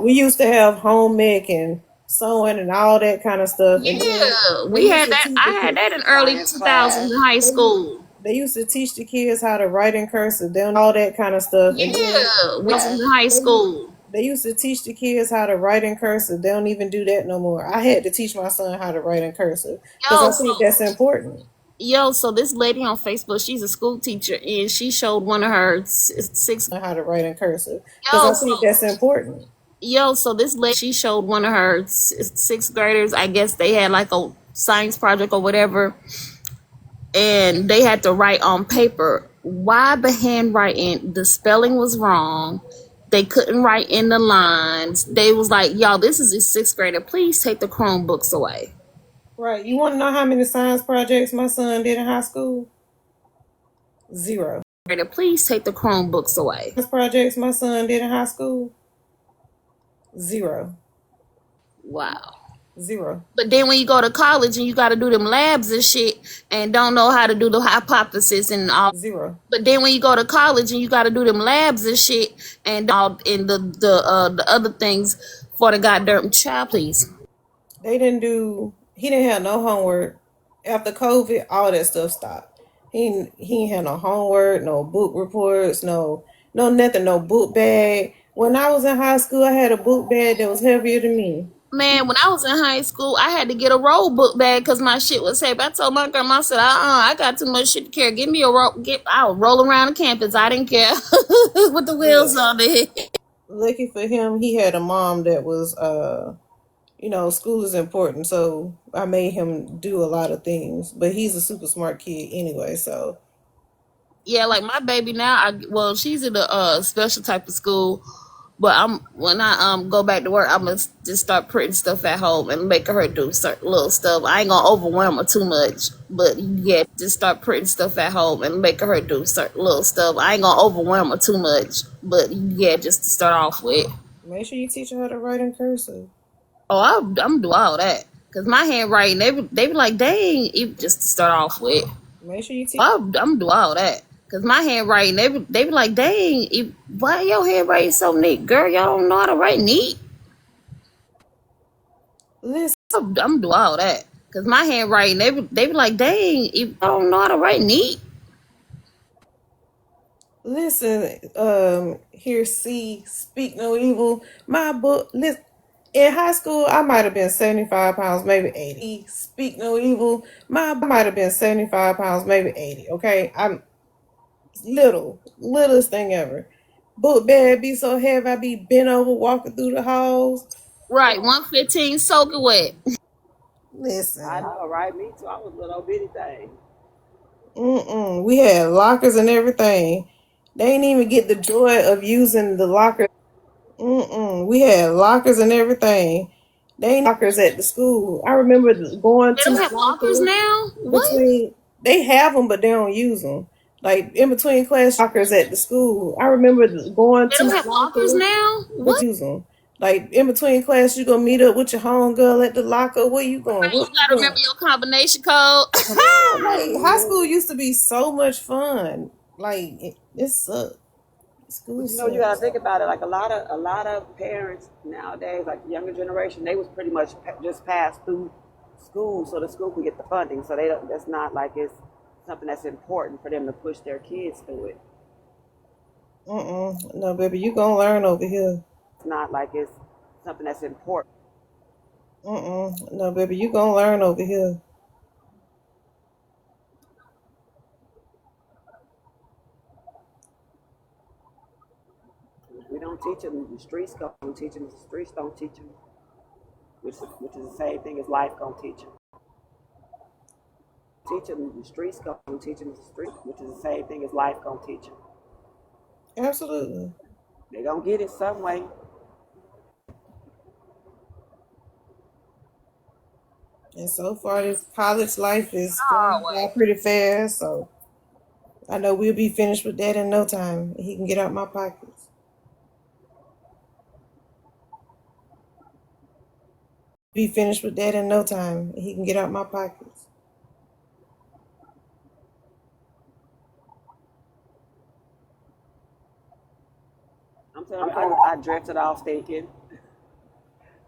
we used to have home ec and sewing and all that kind of stuff. And then Yeah, they we used had to that. teach I the had kids, that in early Science 2000s class. in high school. they used to teach the kids how to write in cursive. They don't all that kind of stuff. And then Yeah, we was in high school. they used to teach the kids how to write in cursive. They don't even do that no more. I had to teach my son how to write in cursive because Yo, I so think that's important. so this lady on Facebook, she's a school teacher, and she showed one of her sixth. How to write in cursive because Yo, I so think that's important. so this lady, she showed one of her sixth graders. I guess they had like a science project or whatever, and they had to write on paper. Why the handwriting? The spelling was wrong. They couldn't write in the lines. They was like, "Y'all, this is a sixth grader. Please take the Chromebooks away." Right. You want to know how many science projects my son did in high school? Zero. Please take the Chromebooks away. Science projects my son did in high school? Zero. Wow. Zero. But then when you go to college and you got to do them labs and shit and don't know how to do the hypothesis and all. Zero. But then when you go to college and you got to do them labs and shit and all in the other things for the goddamn child, please. He didn't have no homework. After COVID, all that stuff stopped. He ain't had no homework, no book reports, no nothing, no book bag. When I was in high school, I had a book bag that was heavier than me. Man, when I was in high school, I had to get a roll book bag because my shit was heavy. I told my grandma, I said, I got too much shit to carry. Give me a roll. I'll roll around the campus. I didn't care with the wheels Look, on it. lucky for him, he had a mom that was school is important, so I made him do a lot of things. But he's a super smart kid anyway, so Yeah, like my baby now, she's in a special type of school. But when I go back to work, I'm gonna just start printing stuff at home and making her do certain little stuff. I ain't gonna overwhelm her too much, but yeah, just start printing stuff at home and making her do certain little stuff. I ain't gonna overwhelm her too much, but yeah, just to start off with. make sure you teach her how to write in cursive. Oh, I'm gonna do all that because my handwriting, they be like, dang, just to start off with. Make sure you teach. I'm gonna do all that. Cause my handwriting, they be like, dang, why your handwriting so neat, girl? Y'all don't know how to write neat. Listen, I'm gonna do all that. Cause my handwriting, they be like, dang, y'all don't know how to write neat. listen. Here, see, speak no evil. My book. Listen, in high school, I might have been 75 pounds, maybe 80. Speak no evil. My might have been 75 pounds, maybe 80. Okay, I'm littlest thing ever. Book bag be so heavy, I be bent over walking through the halls. Right, 115 soaking wet. Listen, I know, right? Me too. I was a little bitty thing. we had lockers and everything. They ain't even get the joy of using the lockers. We had lockers and everything. They ain't lockers at the school. I remember going They to don't my have lockers locker now. What? between. They have them, but they don't use them. Like in between class lockers at the school. I remember going They to don't my have lockers locker, now. but What? use them. Like in between class, you gonna meet up with your homegirl at the locker. Where you going? You What you gotta doing? remember your combination code. Yeah, like high school used to be so much fun. Like it sucked. School But you gotta sucks. think about it. Like a lot of parents nowadays, like the younger generation, they was pretty much just passed through school, so the school could get the funding. So they don't. That's not like it's something that's important for them to push their kids through it. No, baby, you gonna learn over here. It's not like it's something that's important. No, baby, you gonna learn over here. teach them. The streets gonna teach them. The streets don't teach them, which is the same thing as life gonna teach them. Teach them. The streets gonna teach them. The street, which is the same thing as life gonna teach them. Absolutely. They gonna get it some way. And so far, this college life is going by pretty fast. So I know we'll be finished with that in no time. He can get out my pockets. Be finished with that in no time. He can get out my pockets. I'm telling you, I drifted off thinking.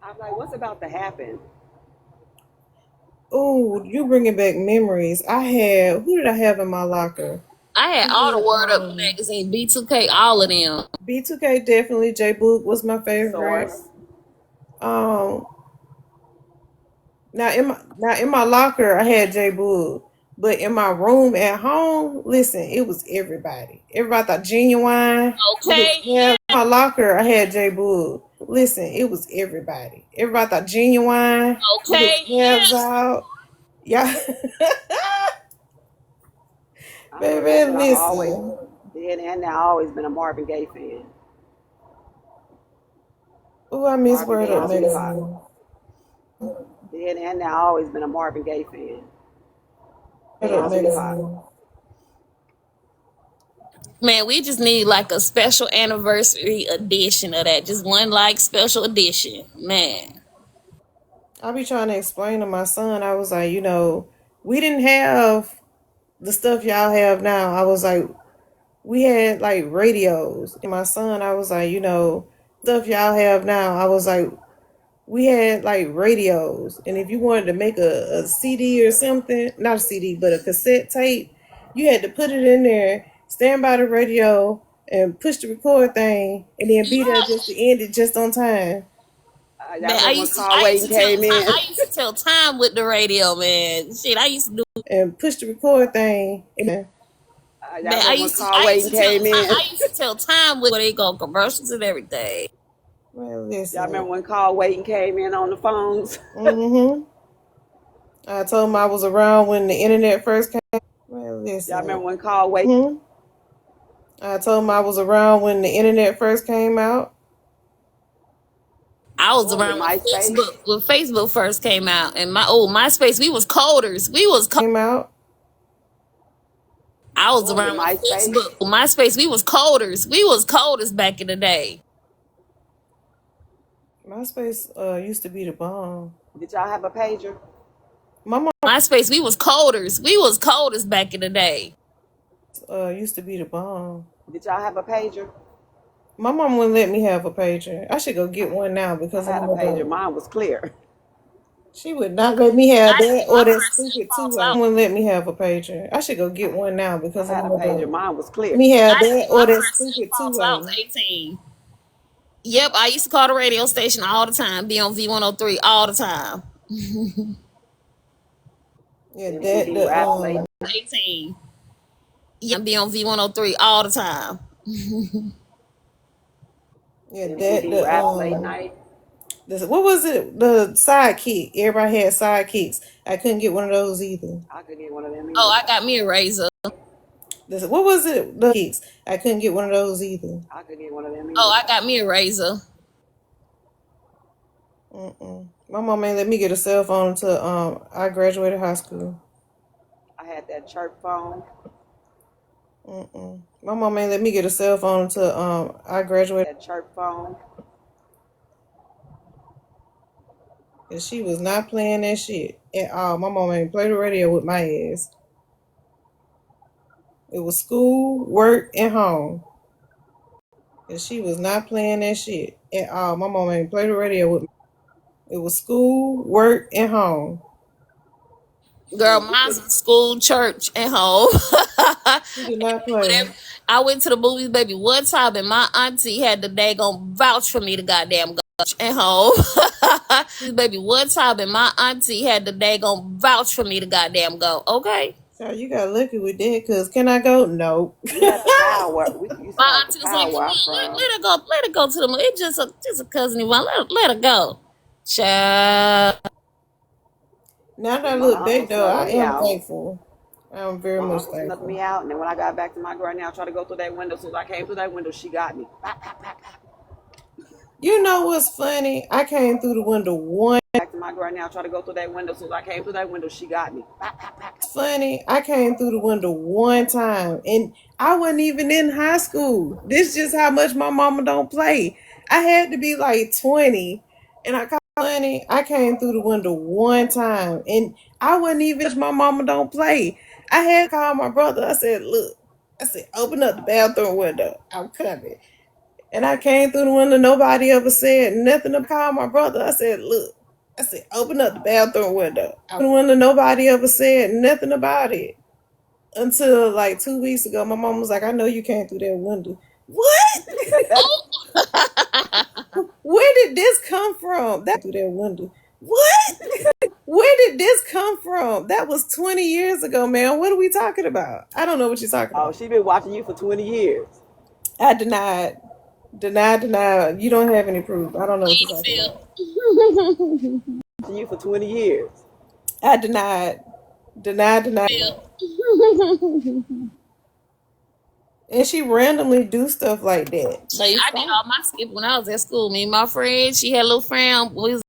I'm like, what's about to happen? Oh, you bringing back memories. Who did I have in my locker? I had all the Word Up magazine, B2K, all of them. B2K definitely. J Book was my favorite. Source. Now in my locker I had J Boog, but in my room at home, listen, it was everybody. Everybody thought Genuine. Okay, Yeah. In my locker I had J Boog. Listen, it was everybody. Everybody thought Genuine. okay, yes. Out. Yeah. Baby, listen. And I always been a Marvin Gaye fan. Oh, I miss Word Up magazine. And I always been a Marvin Gaye fan. Man, we just need like a special anniversary edition of that. Just one like special edition. Man. I be trying to explain to my son, I was like, we didn't have the stuff y'all have now. I was like, we had like radios. And my son, I was like, stuff y'all have now. I was like, we had like radios. And if you wanted to make a CD or something, not a CD, but a cassette tape, you had to put it in there, stand by the radio, and push the record thing, and then be there just to end it just on time. Man, I used to tell time with the radio, man. Shit, I used to do and push the record thing. Man, I used to tell time with where they go commercials and everything. Well, listen. Y'all remember when call waiting came in on the phones? I told him I was around when the internet first came. Well, listen. Y'all remember when call waiting? I told him I was around when the internet first came out. I was around when Facebook first came out, and MySpace, we was coders. Came out. I was around when MySpace, we was coders. We was coders back in the day. MySpace used to be the bomb. Did y'all have a pager? MySpace, we was coders. We was coders back in the day. Used to be the bomb. Did y'all have a pager? My mom wouldn't let me have a pager. I should go get one now because I had a pager. Mine was clear. She would not let me have that or that stupid 2-way. Wouldn't let me have a pager. I should go get one now because I had a pager. Mine was clear. Me have that or that stupid 2-way. I was 18. Yep, I used to call the radio station all the time. Be on V103 all the time. Yeah, that 18. Yeah, be on V103 all the time. Yeah, that late night. What was it? The sidekick. Everybody had sidekicks. I couldn't get one of those either. I couldn't get one of them either. Oh, I got me a razor. What was it? The kicks. I couldn't get one of those either. I couldn't get one of them either. Oh, I got me a razor. My mom ain't let me get a cell phone until I graduated high school. I had that chirp phone. My mom ain't let me get a cell phone until I graduated. That chirp phone. And she was not playing that shit at all. My mom ain't play the radio with my ass. It was school, work, and home. And she was not playing that shit at all. My mom ain't play the radio with me. It was school, work, and home. Girl, mine's was school, church, and home. She did not play. I went to the movies, baby, one time, and my auntie had the daggone vouch for me to goddamn go and home. Baby, one time, and my auntie had the daggone vouch for me to goddamn go. Okay. Oh, you got lucky with that, cause can I go? No. We had the power. We used to My have the auntie was like, power. I'm from. let her go, let her go to the moon. It's just a cousin of mine. Let her go. Child. Now that I My look uncle back though, snuck I me am out. thankful. I am very My much uncle snuck me thankful. out, and then when I got back to my granny, I tried to go through that window. As soon as I came through that window, she got me. Pop, pop, pop, pop. You know what's funny? I came through the window one. Back to my granny, I tried to go through that window. As soon as I came through that window, she got me. Pop, pop, pop, pop. Funny, I came through the window one time, and I wasn't even in high school. This just how much my mama don't play. I had to be like 20, and I called funny. I came through the window one time, and I wasn't even. My mama don't play. I had to call my brother. I said, "Look," I said, "Open up the bathroom window. I'm coming." And I came through the window. Nobody ever said nothing. I called my brother. I said, "Look," I said, "Open up the bathroom window." The window. Nobody ever said nothing about it until like 2 weeks ago. My mom was like, "I know you came through that window." What? Where did this come from? That through that window. What? Where did this come from? That was 20 years ago, man. What are we talking about? I don't know what you're talking Oh, about. she been watching you for 20 years. I denied. Denied. You don't have any proof. I don't know what you're talking Phil. about. Watching you for 20 years. I denied. Denied. Phil. And she randomly do stuff like that. See, Like, I did stop. all my skip when I was at school. Me and my friend, she had a little friend. We was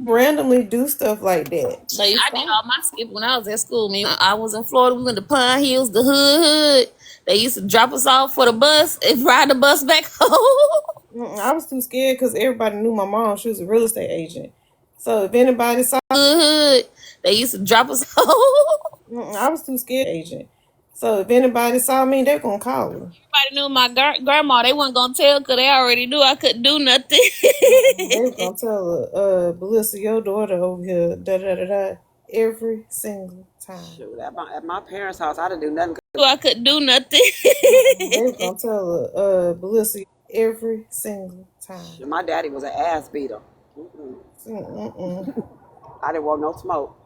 Randomly do stuff like that. See, Like, I did stop. all my skip when I was at school. Me, I was in Florida. We went to Pine Hills, the hood. They used to drop us off for the bus and ride the bus back home. I was too scared because everybody knew my mom. She was a real estate agent. So if anybody saw Hood. They used to drop us home. I was too scared agent. So if anybody saw me, they're gonna call her. Everybody knew my grandma. They wasn't gonna tell because they already knew I couldn't do nothing. They was gonna tell her, Melissa, your daughter over here, da da da da, every single time. Shoot, at my parents' house, I didn't do nothing. I couldn't do nothing. They was gonna tell her, Melissa, every single time. Shoot, my daddy was an ass beater. I didn't want no smoke.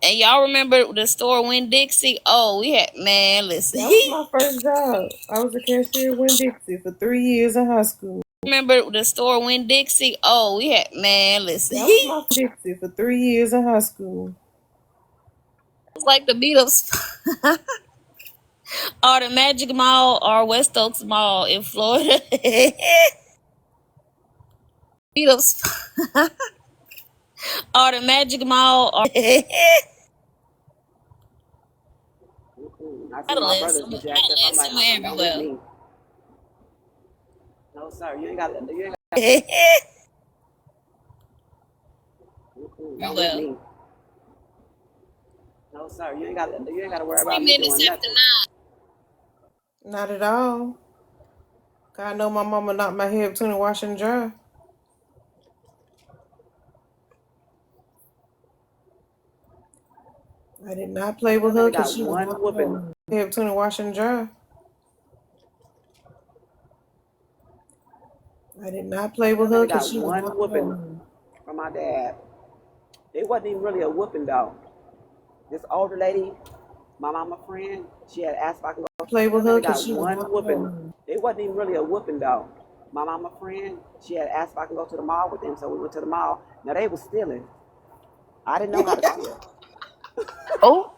And y'all remember the store Winn Dixie? Oh, we had listen. That was my first job. I was a cashier at Winn Dixie for 3 years in high school. Remember the store Winn Dixie? Oh, we had listen. That was my Dixie for 3 years in high school. It's like the beat ups or the Magic Mall or West Oaks Mall in Florida. Beat ups or the Magic Mall or I see my brothers be jacked up. I'm like, don't hit everywhere. me. No, sir, you ain't got to. You ain't don't hit me. No, sir, you ain't got to. You ain't got to worry 3 about me minutes doing after nothing. 9. Not at all. I know my mama knocked my head between the washer and dryer. I did not play with her because she was one not whooping playing. Head between the washer and dryer. I did not play with her because she was not playing. from my dad. It wasn't even really a whooping though. This older lady, my mama friend, she had asked if I could go Play with her because she was one not whooping. playing. It wasn't even really a whooping though. My mama friend, she had asked if I could go to the mall with them, so we went to the mall. Now they was stealing. I didn't know how to steal. Oh.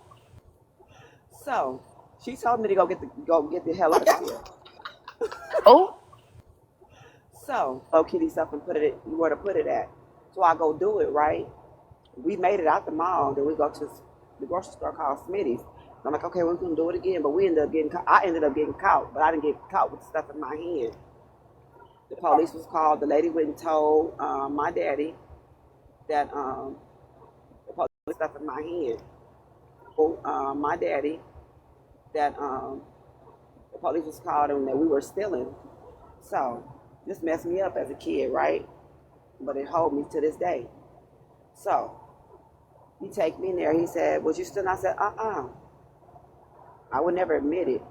So she told me to go get the hell out of here. Oh. So kitty stuff and put it where to put it at. So I go do it, right? We made it out the mall. Then we go to the grocery store called Smitty's. I'm like, okay, we're gonna do it again, but we ended up getting. I ended up getting caught, but I didn't get caught with stuff in my hand. The police was called. The lady went and told my daddy that the police had stuff in my hand. My daddy that the police was called and that we were stealing. So this messed me up as a kid, right? But it hold me to this day. So he take me in there. He said, "Was you stealing?" I said, I would never admit it.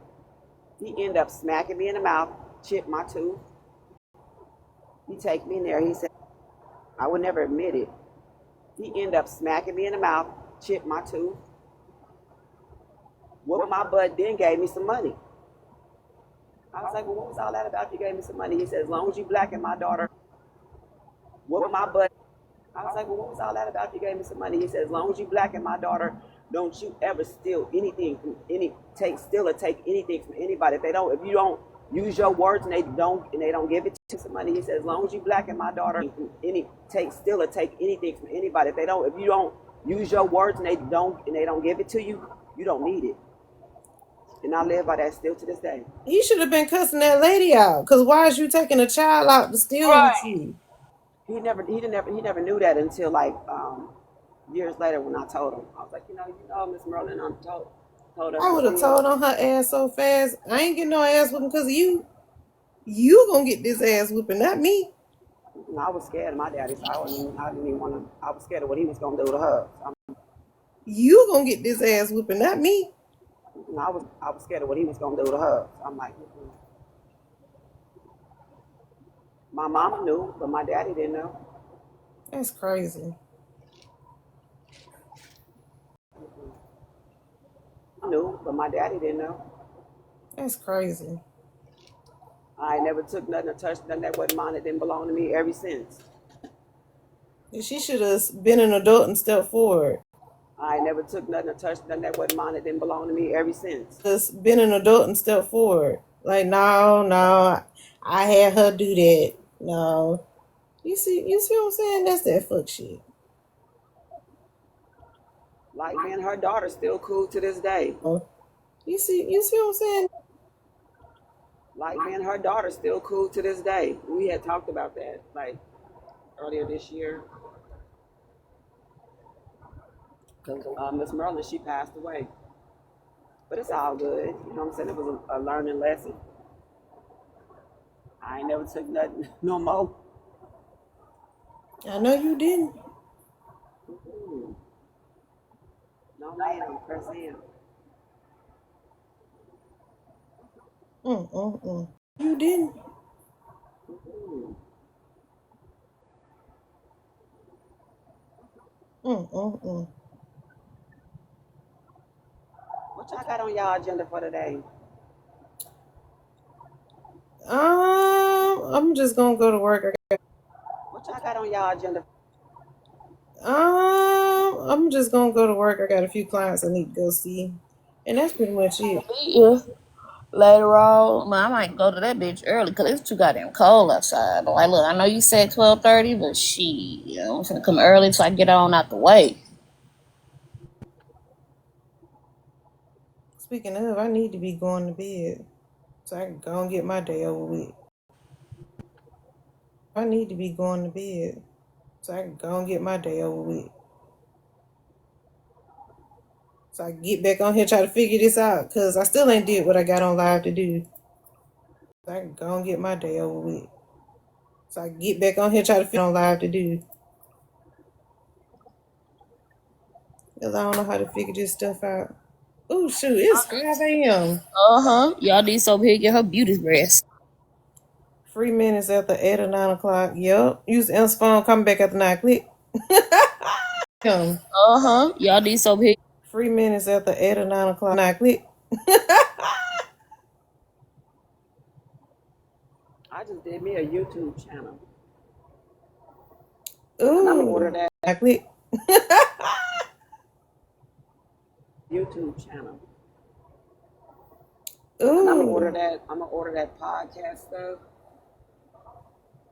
He ended up smacking me in the mouth, chipped my tooth. He take me in there. He said, I would never admit it. He ended up smacking me in the mouth, chipped my tooth. whooped my butt, then gave me some money. I was like, well, what was all that about? You gave me some money. He said, as long as you black and my daughter whooped my butt. I was like, well, what was all that about? You gave me some money. He said, as long as you black and my daughter, don't you ever steal anything from steal or take anything from anybody. If you don't use your words and they don't give it to somebody. He said, as long as you black and my daughter, steal or take anything from anybody. If you don't use your words and they don't give it to you, you don't need it. And I live by that still to this day. He should have been cussing that lady out. Cause why is you taking a child out to steal with you? He never knew that until like years later when I told him. I was like, Miss Merlin, told her. I would have told on her ass so fast. I ain't getting no ass whooping because of you. You gonna get this ass whooping, not me. I was scared of my daddy, so I didn't even want to. I was scared of what he was gonna do to her. You gonna get this ass whooping, not me. I was scared of what he was gonna do to her. So I'm like, my mama knew, but my daddy didn't know. That's crazy. I knew, but my daddy didn't know. That's crazy. I never took nothing or touched nothing that wasn't mine that didn't belong to me ever since. She should have been an adult and stepped forward. I never took nothing or touched nothing that wasn't mine that didn't belong to me ever since. Just been an adult and stepped forward. Like, no, I had her do that. No. You see what I'm saying? That's that fuck shit. Like me and her daughter still cool to this day. You see what I'm saying? Like me and her daughter still cool to this day. We had talked about that like earlier this year. Miss Merlin, she passed away. But it's all good. You know what I'm saying? It was a learning lesson. I ain't never took nothing no more. I know you didn't. No, ma'am. Press in. You didn't. What y'all got on y'all agenda for today? I'm just gonna go to work. What y'all got on y'all agenda? I'm just gonna go to work. I got a few clients I need to go see, and that's pretty much it. Yeah. Later on, I might go to that bitch early because it's too goddamn cold outside. But like, look, I know you said 12:30, but she, I'm gonna come early so I can get on out the way. Speaking of, I need to be going to bed so I can go and get my day over with. I need to be going to bed so I can go and get my day over with. So I can get back on here try to figure this out because I still ain't did what I got on live to do. So I can go and get my day over with. So I can get back on here try to figure on live to do. Because I don't know how to figure this stuff out. Oh shoot, it's 5 a.m. Y'all need some here get her beauty rest. 3 minutes after 8 or 9 o'clock. Yup. Use the answer phone, come back after 9. Click. Y'all need some here. 3 minutes after 8 or 9 o'clock. 9. Click. I just did me a YouTube channel. Ooh. And I'm gonna order that. I click. YouTube channel. Ooh. And I'm gonna order that podcast stuff.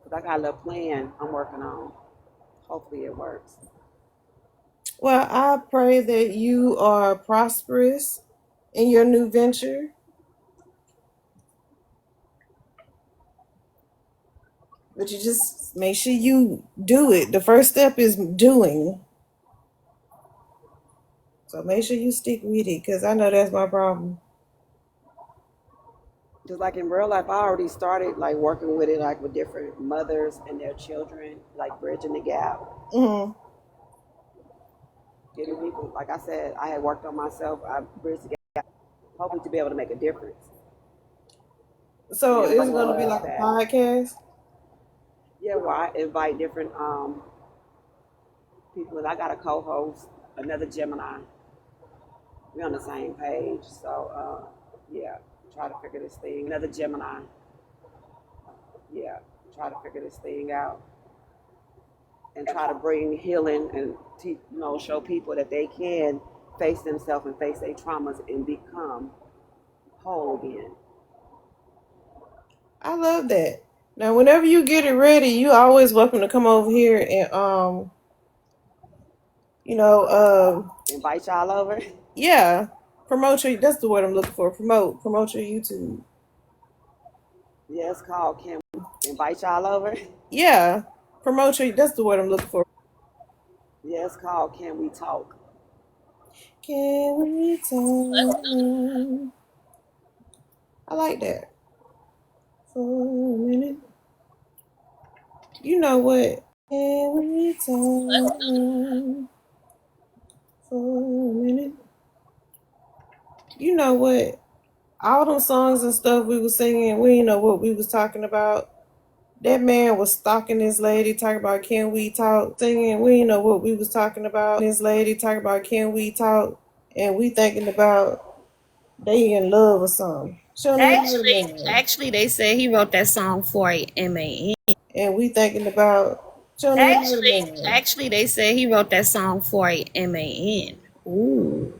Cause I got a little plan I'm working on. Hopefully it works. Well, I pray that you are prosperous in your new venture. But you just make sure you do it. The first step is doing. So make sure you stick with it, because I know that's my problem. Just like in real life, I already started like working with it, like with different mothers and their children, like bridging the gap. Getting people, like I said, I had worked on myself. I bridged the gap, hoping to be able to make a difference. So it's going to be like a podcast? Yeah, where I invite different people. And I got a co-host, another Gemini. We're on the same page. So yeah, try to figure this thing. Another Gemini. Yeah, try to figure this thing out and try to bring healing and show people that they can face themselves and face their traumas and become whole again. I love that. Now, whenever you get it ready, you always welcome to come over here and Invite y'all over. yeah, promote your. That's the word I'm looking for. Promote your YouTube. Yeah, it's called Can Invite y'all over. Yeah, promote your. That's the word I'm looking for. Yeah, it's called Can We Talk. Can we talk? I like that. For a minute. You know what? Can we talk? For a minute. You know what? All them songs and stuff we was singing, we didn't know what we was talking about. That man was stalking this lady, talking about can we talk, singing, we didn't know what we was talking about. This lady talking about can we talk, and we thinking about they in love or something. Actually, they said he wrote that song for a MAN. And we thinking about actually, they said he wrote that song for a MAN. Ooh.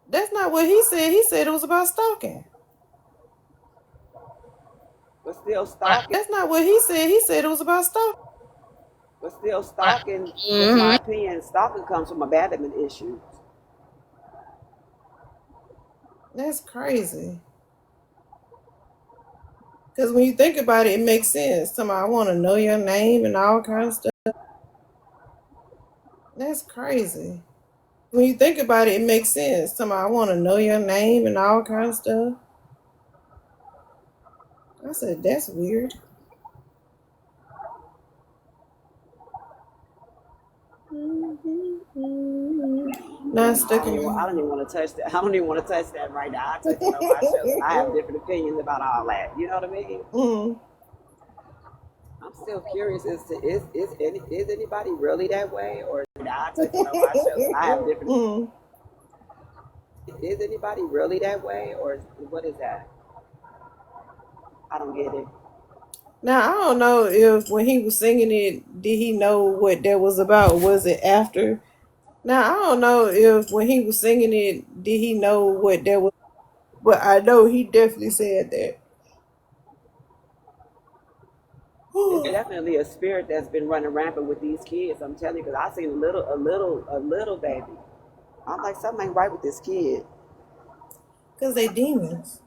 That's not what he said. He said it was about stalking. But still stalking. That's not what he said. He said it was about stalking. But still stalking, just my opinion, stalking comes from abandonment issues. That's crazy. Because when you think about it, it makes sense. Somebody, I want to know your name and all kinds of stuff. That's crazy. When you think about it, it makes sense. Somebody, I want to know your name and all kinds of stuff. I said, that's weird. Not stuck in I don't even want to touch that. I don't even want to touch that right now. I touch it on my show. I have different opinions about all that. You know what I mean? Mm. I'm still curious as to is anybody really that way, or I touch it on my show. I have different. Is anybody really that way, or what is that? I don't get it. Now I don't know if when he was singing it, did he know what that was about? Was it after? Now I don't know if when he was singing it, did he know what that was? But I know he definitely said that. It's definitely a spirit that's been running rampant with these kids. I'm telling you, because I seen a little baby. I'm like, something ain't right with this kid. Because they demons.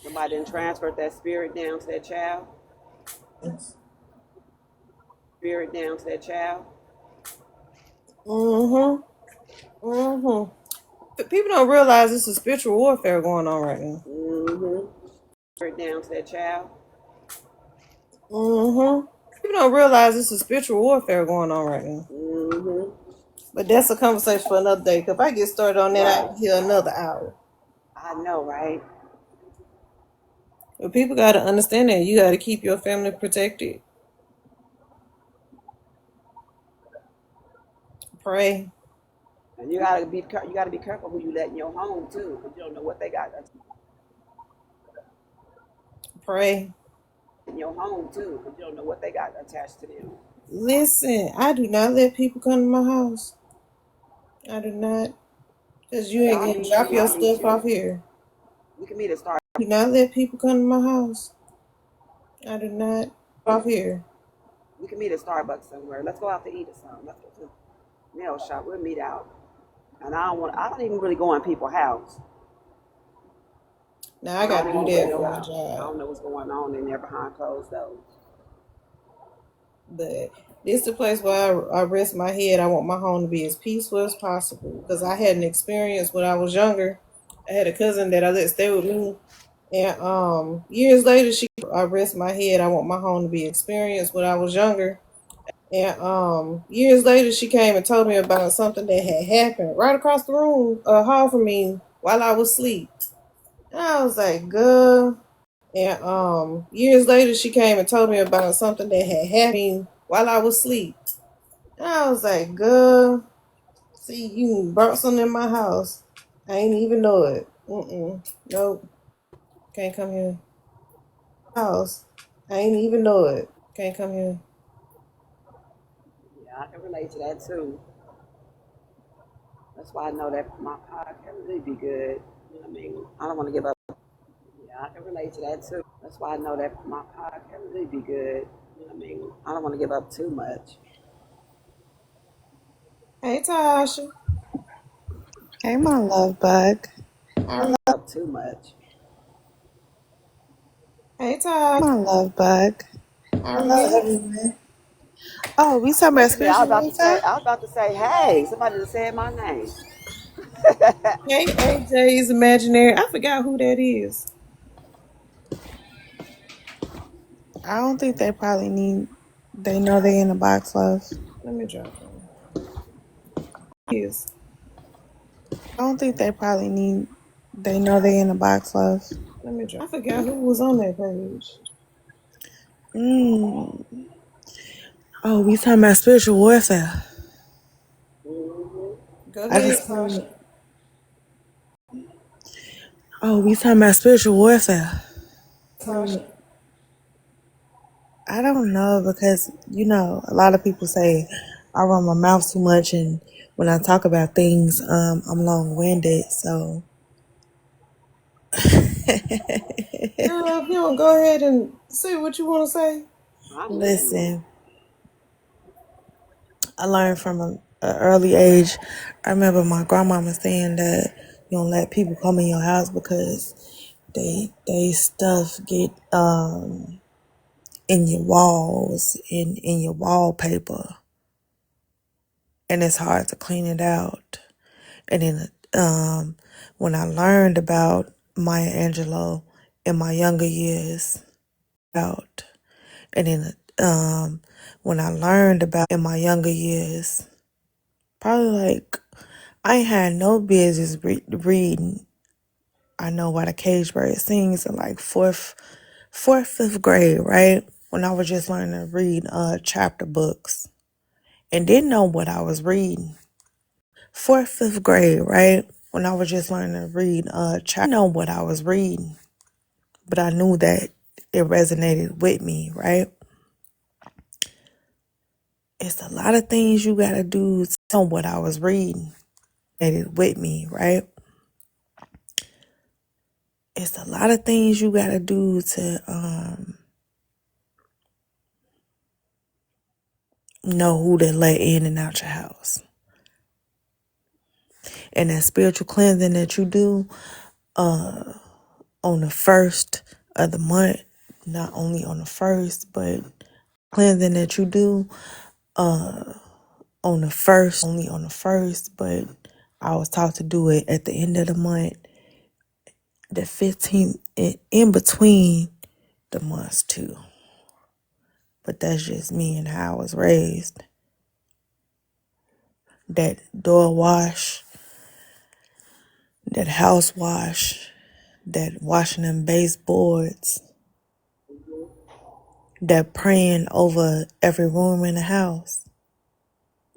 Somebody didn't transfer that spirit down to that child. Spirit down to that child. People don't realize this is spiritual warfare going on right now. Spirit down to that child. People don't realize this is spiritual warfare going on right now. But that's a conversation for another day. Because if I get started on that, I can hear another hour. I know, right? But people got to understand that you got to keep your family protected. Pray. And you gotta be careful who you let in your home too, because you don't know what they got Pray. in your home too, because you don't know what they got attached to them. Listen, I do not let people come to my house. I do not. Because you ain't going to drop your stuff off here. We can meet at Starbucks. Do not let people come to my house. I do not. Off here. We can meet at Starbucks somewhere. Let's go out to eat or something. Let's go to a nail shop. We'll meet out. And I don't even really go in people's house. Now I got to do that for my I job. don't know what's going on in there behind closed doors. But this is the place where I rest my head. I want my home to be as peaceful as possible. Because I had an experience when I was younger. I had a cousin that I let stay with me. And years later, I rest my head. I want my home to be experienced when I was younger. And years later, she came and told me about something that had happened right across the room, hall from me, while I was asleep. And I was like, girl. And years later, she came and told me about something that had happened while I was asleep. And I was like, girl. See, you brought something in my house. I ain't even know it. Nope. Can't come here. House. I ain't even know it. Can't come here. Yeah, I can relate to that too. That's why I know that my podcast really be good. I mean, I don't want to give up. Yeah, I can relate to that too. That's why I know that my podcast really be good. I mean, I don't want to give up too much. Hey, Tasha. Hey, my love bug. Up too much. Hey, Tasha. My love bug. Hello, Hey. everyone. Oh, we talking about Look at me. I was spiritual about to say. warfare? I was about to say. Hey, somebody just said my name. Hey, AJ's imaginary. I forgot who that is. I don't think they probably need. They know they in the box, love. Let me drop him. Yes. I don't think they probably need. They know they in the box, love. Let me drop. I forgot who was on that page. Mm. Oh, we talking about spiritual warfare. Go I ahead, just. Tasha. Oh, we talking about spiritual warfare. Tasha. I don't know because a lot of people say I run my mouth too much, and when I talk about things, I'm long winded. So Girl, if you don't go ahead and say what you want to say. I'm listening. listen, I learned from an early age. I remember my grandmama saying that you don't let people come in your house because they stuff get in your walls, in your wallpaper, and it's hard to clean it out. And then when I learned about Maya Angelou in my younger years, out, and then when I learned about in my younger years, probably like I ain't had no business reading. I know why the cage bird sings in like fifth grade, right? When I was just learning to read chapter books and didn't know what I was reading. Fifth grade, right? When I was just learning to read know what I was reading, but I knew that it resonated with me, right? It's a lot of things you gotta do to know what I was reading. It with me, right? It's a lot of things you gotta do to know who to let in and out your house. And that spiritual cleansing that you do on the first of the month, not only on the first, but cleansing that you do on the first, only on the first, but I was taught to do it at the end of the month, the 15th, in between the months too. But that's just me and how I was raised. That door wash, that house wash, that washing them baseboards, that praying over every room in the house.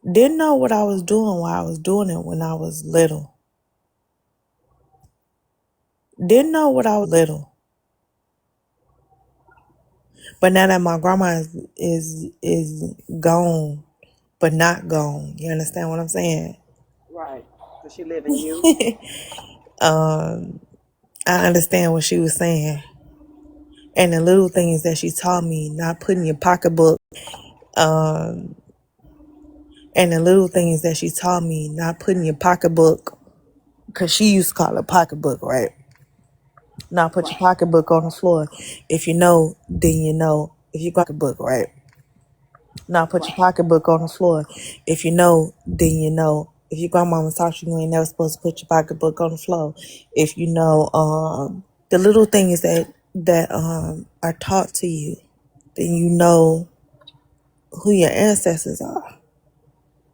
Didn't know what I was doing while I was doing it when I was little. Didn't know what I was little. But now that my grandma is gone, but not gone. You understand what I'm saying? Right. Does she live in you? I understand what she was saying. And the little things that she taught me, not putting your pocketbook, and the little things that she taught me, not putting your pocketbook, because she used to call it pocketbook, right? Not put your Right. pocketbook on the floor. If you know, then you know. If you got a book, right? Not put your Right. pocketbook on the floor. If you know, then you know. If your grandmama taught you, you ain't never supposed to put your pocketbook on the floor. If you know the little things that are taught to you, then you know who your ancestors are.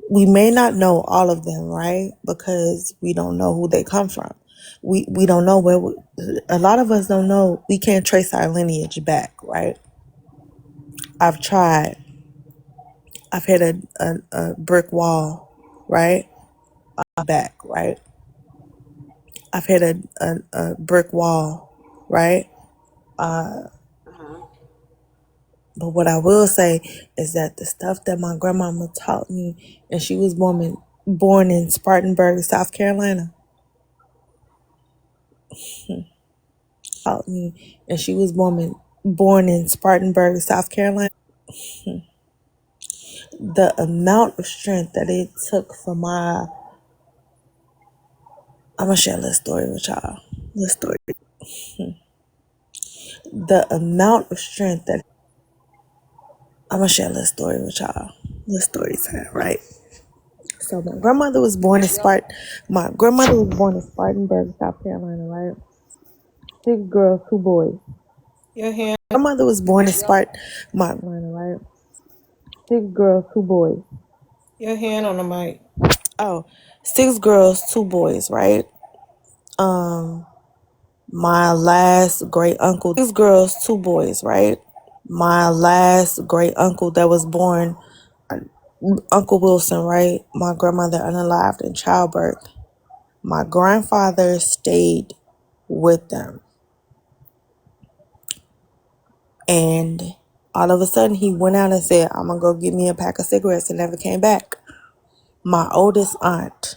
We may not know all of them, right? Because we don't know who they come from. We don't know a lot of us don't know. We can't trace our lineage back, right? I've tried. I've hit a brick wall, right? back, right? I've hit a brick wall, right? Uh-huh. But what I will say is that the stuff that my grandmama taught me, and she was born in Spartanburg, South Carolina, taught me, and she was born in Spartanburg, South Carolina. The amount of strength that it took for I'm gonna share this story with y'all. This story, the amount of strength that I'm gonna share this story with y'all. This story time, right? So my grandmother was born in My grandmother was born in Spartanburg, South Carolina, right? 6 girls, 2 boys. Your hand, Grandmother was born in My Carolina, right? 6 girls, 2 boys. your hand on the mic. Oh, 6 girls, 2 boys, right? Um, my last great uncle. 6 girls, 2 boys, right? My last great uncle that was born, Uncle Wilson, right? My grandmother unalived in childbirth. My grandfather stayed with them. And all of a sudden, he went out and said, I'm going to go get me a pack of cigarettes, and never came back. My oldest aunt,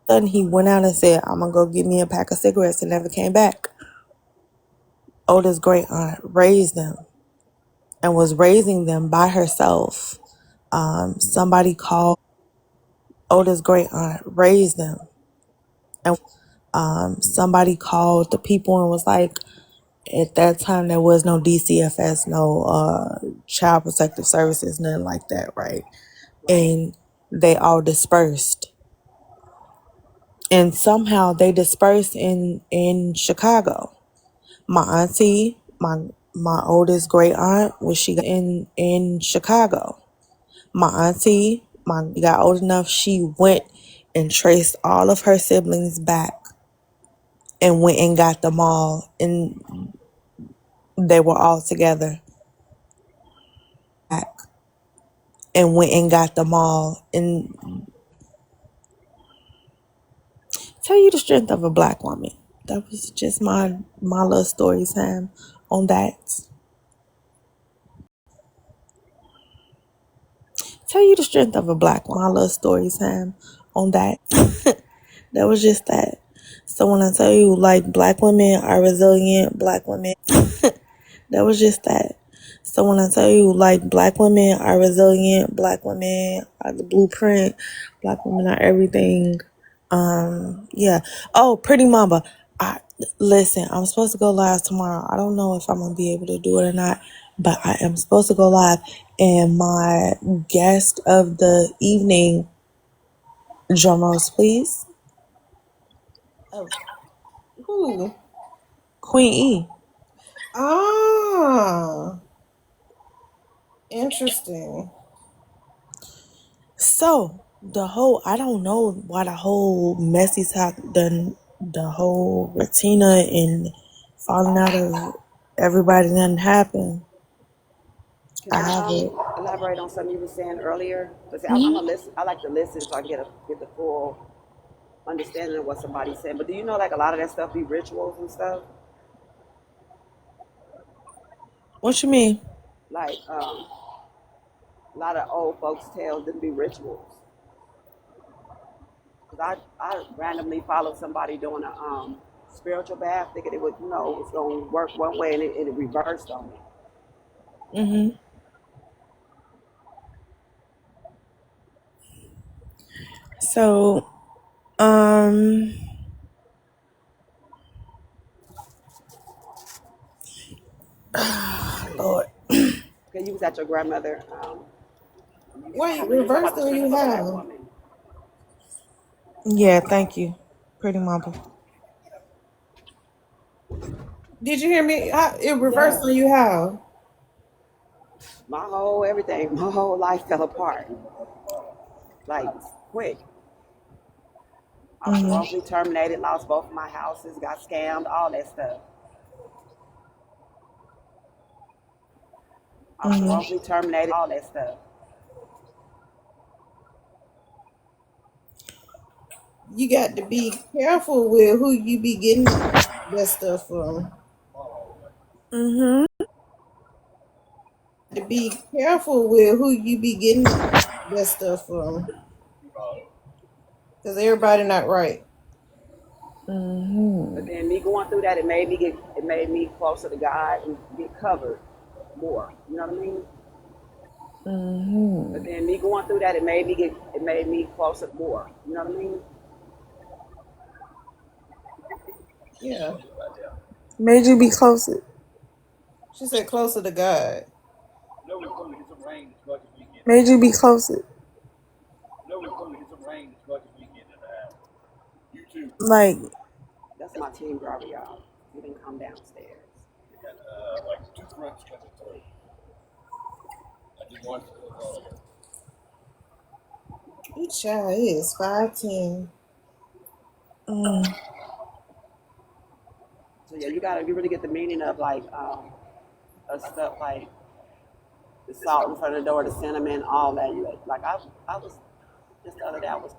then he went out and said, I'm going to go get me a pack of cigarettes, and never came back. Oldest great aunt raised them and was raising them by herself. Somebody called, oldest great aunt raised them. And somebody called the people and was like, at that time, there was no DCFS, no Child Protective Services, nothing like that, right? And they all dispersed. And somehow they dispersed in Chicago. My auntie, my oldest great aunt, was she in Chicago. My auntie, my got old enough, she went and traced all of her siblings back and went and got them all, and they were all together. Back and went and got them all, and tell you the strength of a black woman. That was just my little story time on that. Tell you the strength of a black woman. My little story time on that. That was just that. So when I tell you, like, black women are resilient, black women, that was just that. So when I tell you, like, black women are resilient, black women are the blueprint, black women are everything. Yeah. Oh, Prettymamba. Listen, I'm supposed to go live tomorrow. I don't know if I'm gonna be able to do it or not, but I am supposed to go live. And my guest of the evening, drum rolls, please. Oh, who? Queen E. Ah, interesting. So I don't know why the whole messy talk, the whole Retina and falling out of everybody didn't happen. Can I I have it. elaborate on something you were saying earlier? Because I'm a listen. I like to listen so I can get the full understanding of what somebody's saying. But do you know, like, a lot of that stuff be rituals and stuff? What you mean? Like, a lot of old folks' tales them be rituals. Because I randomly followed somebody doing a spiritual bath, thinking it would, it was going to work one way, and it reversed on me. Mm-hmm. So, Lord. Okay, you was at your grandmother. Wait, You talking about reverse the on strength you of a black how? woman. Yeah, thank you. Pretty mama. Did you hear me? It reversed Yeah, on you how? my whole everything, my whole life fell apart, like, quick. I was Mm-hmm. wrongfully terminated, lost both of my houses, got scammed, all that stuff. I was Mm-hmm. wrongfully terminated, all that stuff. You got to be careful with who you be getting that stuff from. Mhm. To be careful with who you be getting that stuff from, because everybody not right. But Mhm. then me going through that, it made me closer to God and get covered more. You know what I mean? But Mhm. then me going through that, it made me closer more. You know what I mean? Yeah, Made you be closer. she said closer to God. Made you be closer. Like, That's my team driver, y'all. He didn't come downstairs. Each child is 5'10". mm, So yeah, you really get the meaning of of stuff like the salt in front of the door, the cinnamon, all that. I was just the other day I was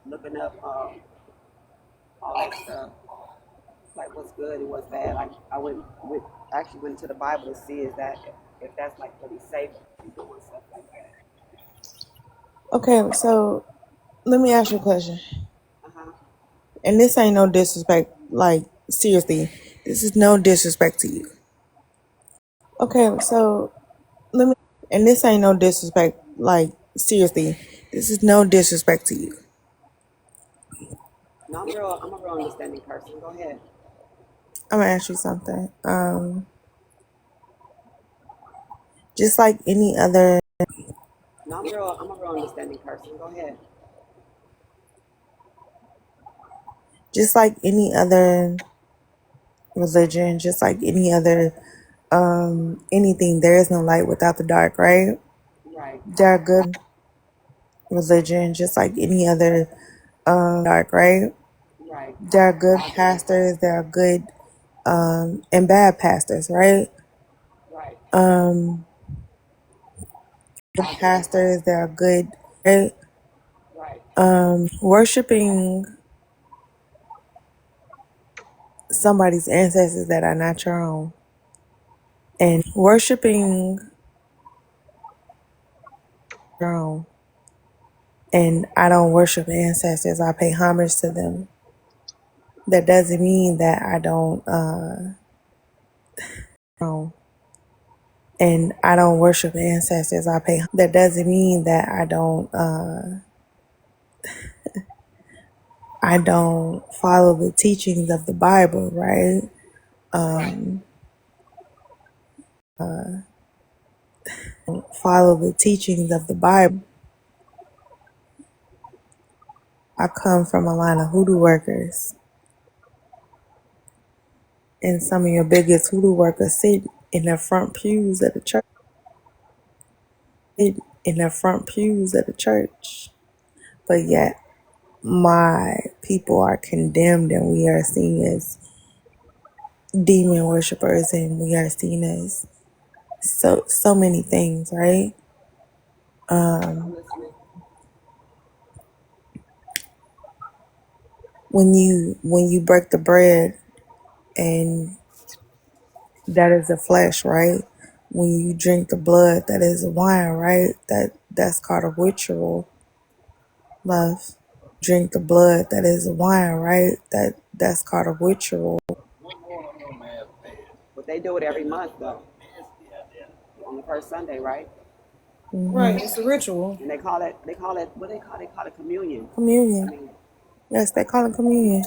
looking up all that stuff, like what's good and what's bad. Like actually went to the Bible to see is that if that's like really safe to be doing stuff like that. okay, so let me ask you a question. Uh huh. And this ain't no disrespect. Like, seriously, this is no disrespect to you. Okay, so let me. And this ain't no disrespect. Like, seriously, this is no disrespect to you. No, I'm a real understanding person. Go ahead. I'm gonna ask you something. Just like any other, No, I'm a real understanding person. Go ahead. just like any other religion, just like any other anything, there is no light without the dark, right? Right. There are good religion, just like any other dark, right? Right. There are good I agree. pastors, there are good and bad pastors, right? Right. Um I agree. pastors, there are good, right? Right. Worshiping somebody's ancestors that are not your own. And worshiping your own. And I don't worship ancestors, I pay homage to them. That doesn't mean that I don't know. And I don't worship ancestors. That doesn't mean that I don't follow the teachings of the Bible, right? Right. Follow the teachings of the Bible. I come from a line of hoodoo workers, and some of your biggest hoodoo workers sit in the front pews at the church. Sit in the front pews at the church, but yet my people are condemned, and we are seen as demon worshippers, and we are seen as so many things, right? I'm listening. When you break the bread, and that is the flesh, right? When you drink the blood, that is the wine, right? That's called a ritual, love. Drink the blood, that is the wine, right? That's called a ritual. But they do it every month though, on the first Sunday, right? Hmm. Right, it's a ritual. And they call it communion. I Communion. mean, Yes, they call it communion.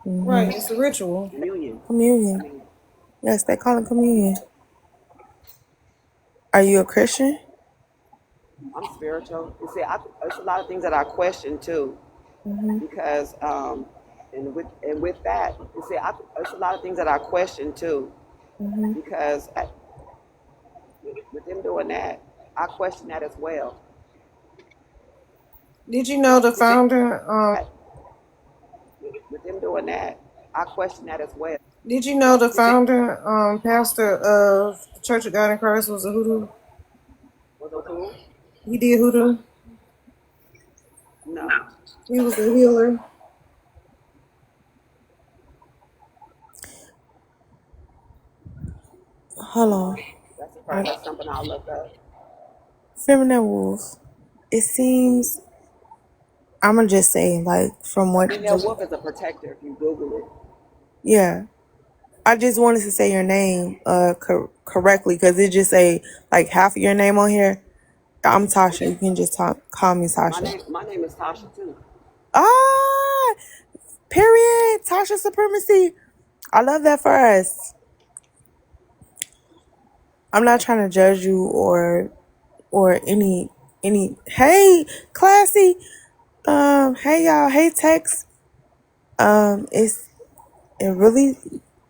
Hmm. Right, it's a ritual. communion. I Communion. mean, Yes, they call it communion. Are you a Christian? I'm spiritual. You see, there's a lot of things that I question too, Hmm. because and with that, you see, there's a lot of things that I question too, Hmm. because with them doing that, I question that as well. Did you know the You see, founder? with them doing that, I question that as well. Did you know the You see, founder, pastor of the Church of God in Christ was a hoodoo? was those who? He did hoodoo. He was a healer. Hold on. That's something I'll look up. Feminine Wolf. It seems, I'm gonna just say, like, from what Female wolf is a protector if you Google it. yeah. I just wanted to say your name correctly because it just say like half of your name on here. I'm Tasha. You can just call me Tasha. My name is Tasha too. Ah, period. Tasha supremacy. I love that for us. I'm not trying to judge you or any. Hey, classy. Hey y'all. Hey, Tex. It really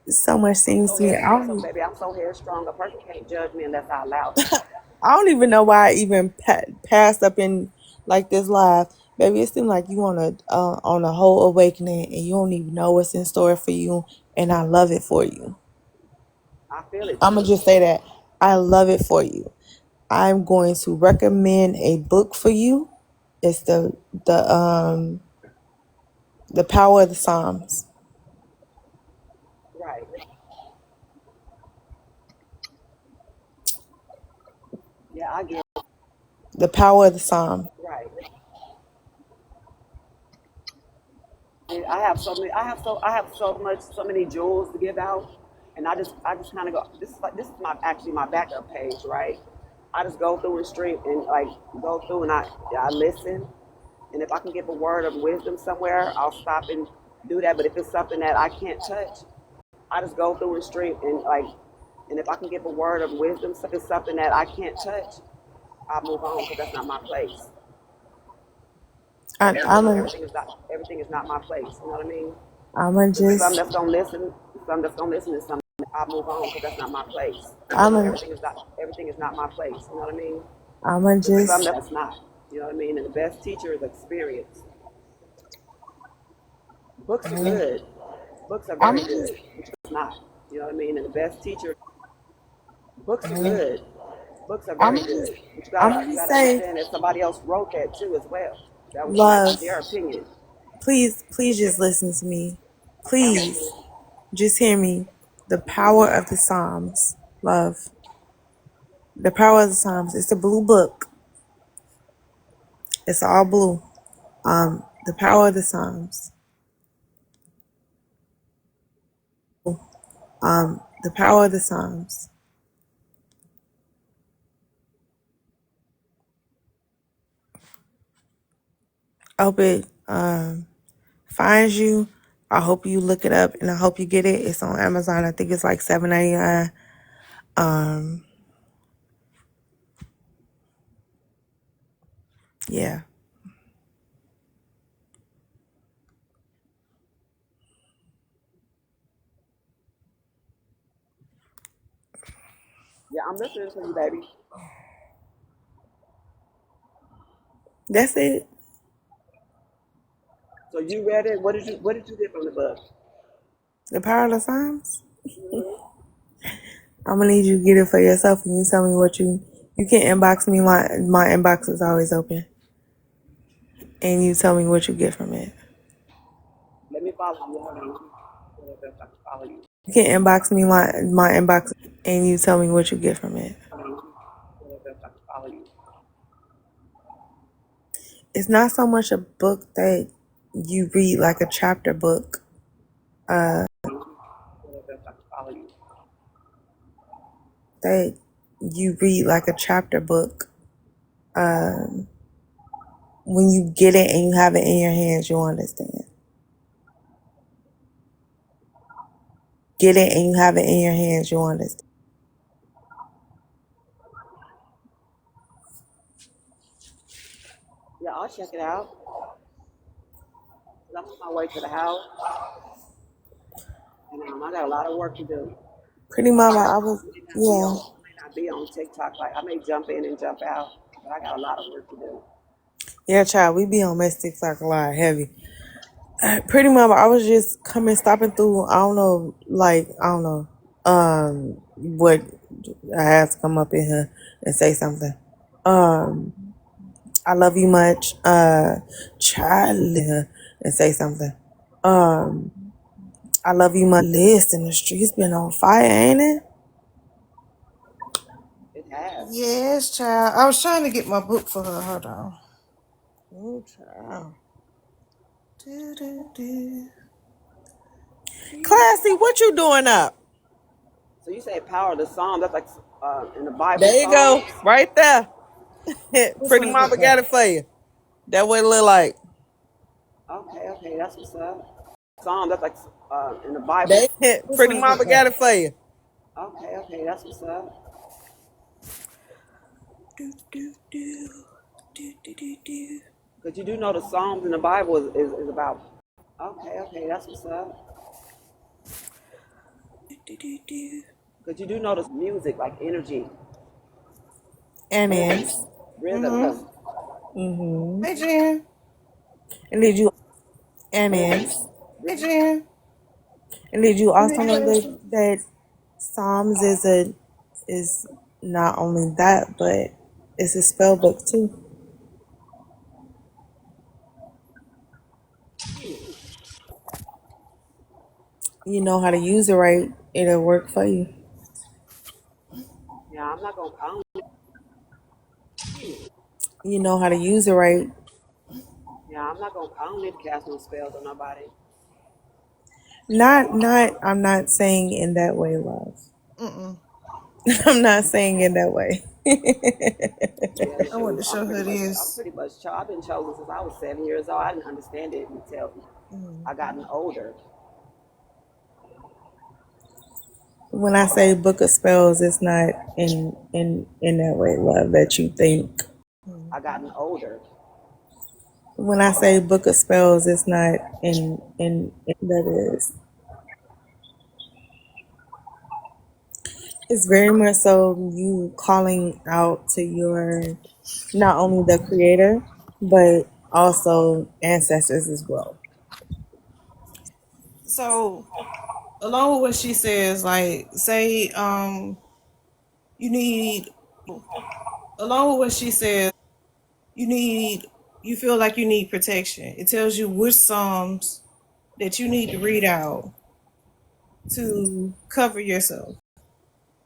so much seems to me. So baby, I'm so headstrong. A person can't judge me unless I allow them. I don't even know why I even passed up in like this live. Baby, it seems like you on a whole awakening and you don't even know what's in store for you. And I love it for you. I feel it I'm going too. to just say that. I love it for you. I'm going to recommend a book for you. It's the Power of the Psalms. Right. Yeah, I get it. The Power of the Psalms. Right. And I have so many jewels to give out, and I just kind of go. This is my actually my backup page, right? I just go through and stream and like go through and I listen, and if I can give a word of wisdom somewhere, I'll stop and do that. But if it's something that I can't touch, I just go through and stream and like, and if I can give a word of wisdom, if it's something that I can't touch, I'll move on because that's not my place. Everything is not my place. You know what I mean? I'm gonna If it's something just is something I'll move on because that's not my place. I'm gonna Everything is not my place. You know what I mean? I'm gonna If it's just something that's not, you know what I mean? And the best teacher is experience. Books are good. Books are I'm very good. But it's not. You know what I mean? And the best teacher. Books are I'm good. Books are I'm very good. But I'm you gonna gotta say understand that somebody else wrote that too as well. That might be love. their opinion. Please just listen to me. I'm Please listening. just hear me. The Power of the Psalms. Love. The Power of the Psalms. It's a blue book. It's all blue. The Power of the Psalms. The Power of the Psalms. I hope it finds you. I hope you look it up and I hope you get it. It's on Amazon. I think it's like $7.99. Yeah. Yeah, I'm listening to you, baby. That's it. So you read it. What did you get from the book? The Power of the Psalms. I'm gonna need you to get it for yourself and you tell me what you can inbox me. My inbox is always open. And you tell me what you get from it. Let me follow you. Hold on. Let me follow you. You can inbox me my inbox and you tell me what you get from it. Hold on. Let me follow you. It's not so much a book that you read like a chapter book. Let me follow you. That you read like a chapter book. When you get it and you have it in your hands, you'll understand. Get it and you have it in your hands, you'll understand. Yeah, I'll check it out. I'm on my way to the house, and I got a lot of work to do. Pretty I mama, may I was yeah. not be on TikTok. Like I may jump in and jump out, but I got a lot of work to do. Yeah, child, we be on Miss TikTok a lot heavy. Pretty mama, I was just stopping through. I don't know, what I had to come up in here and say something. I love you much. Charlie, and say something. Um, I love you much. List in the streets been on fire, ain't it? It has. Yes, child. I was trying to get my book for her. Hold on. Oh, child. Do, do, do. Classy, what you doing up? So you say power of the Psalms? That's like in the Bible There you go, Psalms. right there. Which Pretty one is mama that? got it for you. That what it look like. Okay, that's what's up. Psalms. That's like in the Bible. Which Pretty one is mama got that? it for you. Okay, that's what's up. Do, do, do. Do, do, do, do. Because you do know the Psalms in the Bible is about. Okay, that's what's up. Do, do, do, do. Because you do know the music, like energy, And rhythm, is. Mm-hmm. rhythm, Mm-hmm. Hey, Jen. And did you and rhythm, is. Hey, rhythm. Jen. And did you You also ain't know classy. that Psalms is not only that, but it's a spell book too. You know how to use it right, it'll work for you. Yeah, I'm not gonna. I don't, You know how to use it right. yeah, I'm not gonna. I don't need to cast no spells on nobody. Not I'm not saying in that way, love. Mm-mm. I'm not saying in that way. Yeah, I want to shoot. show her I'm this. pretty much. I've been chosen since I was 7 years old. I didn't understand it until Mm. I gotten older. When I say book of spells, it's not in that way, love, that you think. Mm. I gotten older. When I say book of spells, it's not in that is. It's very much so you calling out to your not only the creator, but also ancestors as well. So, along with what she says, like, say, you need, along with what she says, you need, you feel like you need protection. It tells you which Psalms that you need to read out to cover yourself.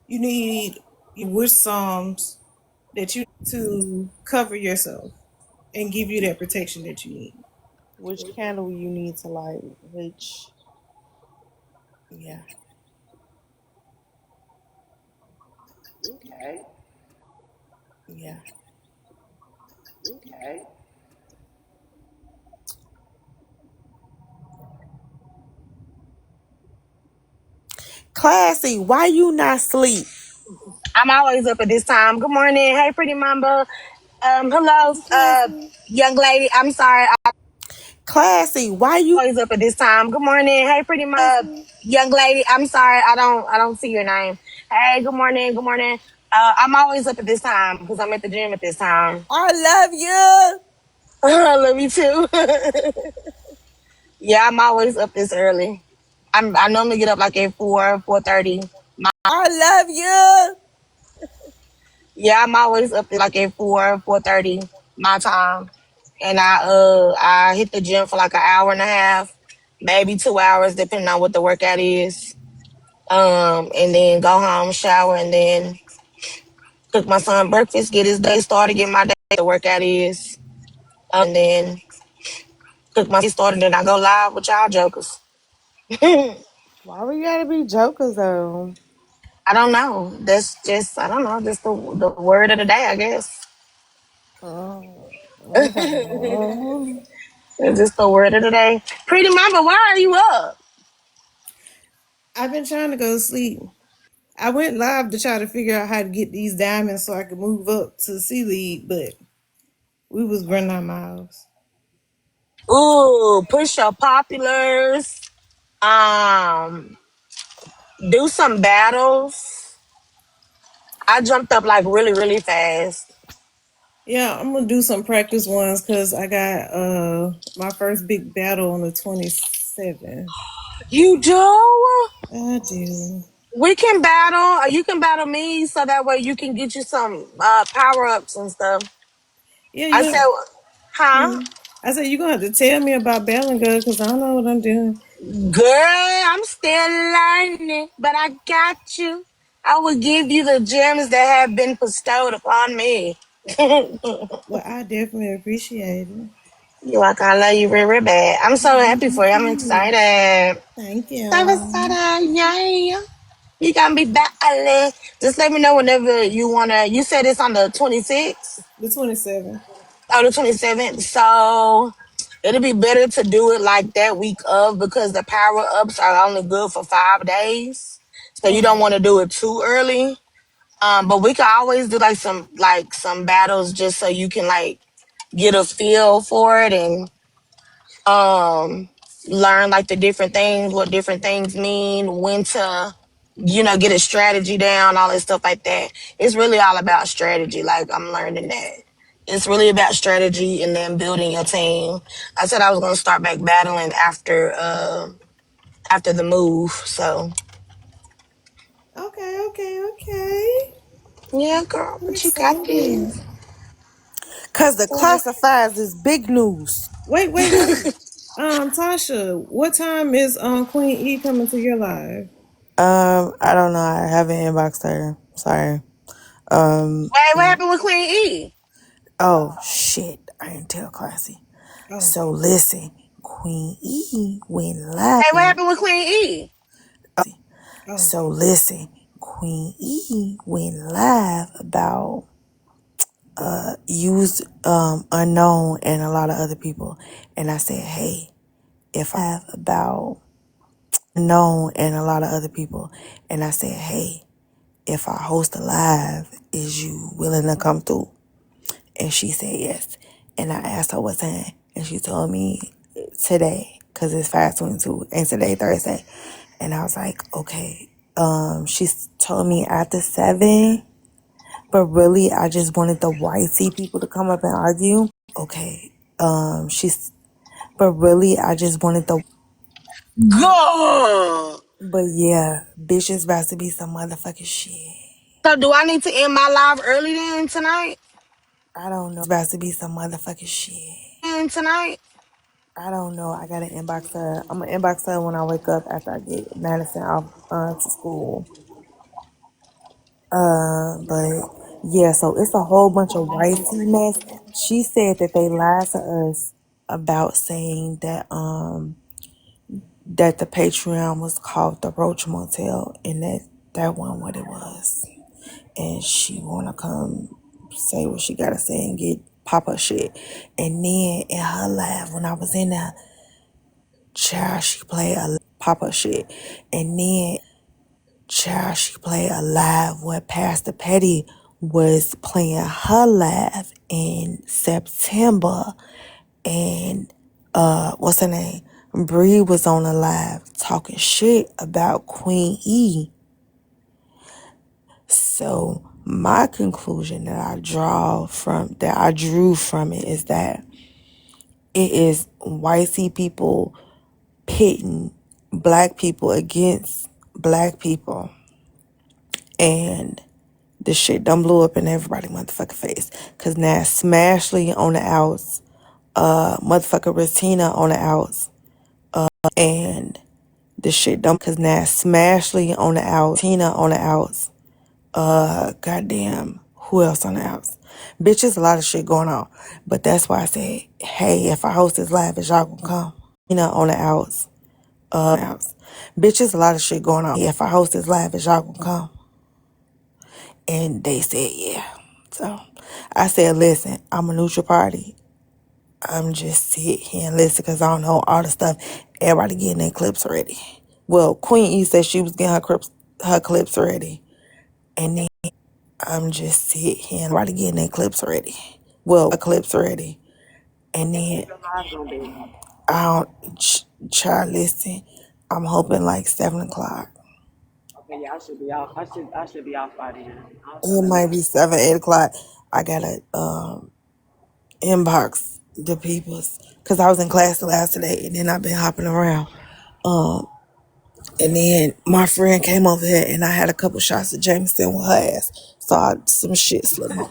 You need which Psalms that you to cover yourself and give you that protection that you need. Which candle you need to light, which, yeah. Okay, Yeah. okay. Classy, why you not sleep? I'm always up at this time. Good morning. Hey, Prettymamba. Hello, Hey, classy. young lady. I'm sorry. I'm Classy, why you always up at this time. Good morning. Hey, Classy. young lady. I'm sorry. I don't see your name. Hey, good morning. Good morning. I'm always up at this time because I'm at the gym at this time. I love you. I love you too. Yeah, I'm always up this early. I normally get up like at 4:30. I love you. Yeah, I'm always up there like at 4:30 my time. And I hit the gym for like an hour and a half, maybe 2 hours, depending on what the workout is. And then go home, shower, and then cook my son breakfast, get his day started, get my day the workout is. And then cook my day started, then I go live with y'all jokers. Why we gotta be jokers though? I don't know. That's just I don't know, just the word of the day, I guess. Oh, okay. It's just the word of the day. Pretty mama, why are you up? I've been trying to go to sleep. I went live to try to figure out how to get these diamonds so I could move up to C League, but we was running our miles. Ooh, push your populars. Um, do some battles. I jumped up like really, really fast. Yeah, I'm gonna do some practice ones because I got my first big battle on the 27th. You do? I do. We can battle. You can battle me so that way you can get you some power ups and stuff. Yeah, I you said, gonna. huh? Hmm. I said you gonna have to tell me about Bellinger because I don't know what I'm doing. Girl, I'm still learning, but I got you. I will give you the gems that have been bestowed upon me. Well, I definitely appreciate it. You like I love you very, very bad. I'm so happy for you. I'm excited. Thank So you. excited. Yay. You gonna be back, Ale. Just let me know whenever you wanna. You said it's on the 26th The 27th. or the 27th. So it'll be better to do it like that week of because the power ups are only good for 5 days. So you don't Okay. want to do it too early. But we can always do like some battles just so you can like get a feel for it and um learn like the different things, what different things mean, when to get a strategy down, all that stuff like that. It's really all about strategy. Like I'm learning that. It's really about strategy and then building your team. I said I was gonna start back battling after the move. So Okay, okay, okay. yeah, girl, I'm but you got excited. this. Cause the classifieds is big news. Wait, wait, wait. Tasha, what time is Queen E coming to your live? I don't know. I haven't inboxed her. Sorry. Wait, what happened with Queen E? Oh shit. I didn't tell Classy. Oh, So listen, Queen E went live. Hey, what happened with Queen E? oh. So listen, Queen E went live about used unknown and a lot of other people. And I said, hey, if I have about known and a lot of other people, and I said, hey, if I host a live, is you willing to come through? And she said yes. And I asked her what time, and she told me today, cause it's 5:22, and today Thursday. And I was like, okay. She told me after 7, but really I just wanted the YC people to come up and argue. Okay. She's, but really I just wanted the, God. but yeah, bitch is about to be some motherfucking shit. So do I need to end my live early then tonight? I don't know. It's about to be some motherfucking shit. And tonight? I don't know. I gotta inbox her. I'm gonna inbox her when I wake up after I get Madison off to school. But yeah, so it's a whole bunch of white mess. She said that they lied to us about saying that the Patreon was called the Roach Motel and that wasn't what it was. And she wanna come say what she gotta say and get Papa shit. And then in her live when I was in there, child, she played a Papa shit. And then child, she played a live where Pastor Petty was playing her live in September. And what's her name? Bree was on the live talking shit about Queen E. So my conclusion that I drew from it is that it is YC people pitting black people against black people, and the shit done blew up in everybody motherfucking face. Cause now Smashley on the outs, motherfucker Ratina on the outs, and the shit done. Cause now Smashley on the outs, Tina on the outs, goddamn, who else on the outs? Bitch, there's a lot of shit going on. But that's why I said, hey, if I host this live, is y'all gonna come? On the outs. Bitch, there's a lot of shit going on. If I host this live, is y'all gonna come? And they said, yeah. So I said, listen, I'm a neutral party. I'm just sit here and listen because I don't know all the stuff. Everybody getting their clips ready. Well, Queen E said she was getting her clips ready. And then I'm just sit here and everybody getting their clips ready. Well, her clips ready. And then I don't, try listen. I'm hoping like 7 o'clock. Okay, yeah, I should be off. I should be off by then. It might be 7, 8 o'clock. I gotta inbox the peoples because I was in class the last today, and then I've been hopping around. And then my friend came over here, and I had a couple shots of Jameson with her ass, so some shit slipped my.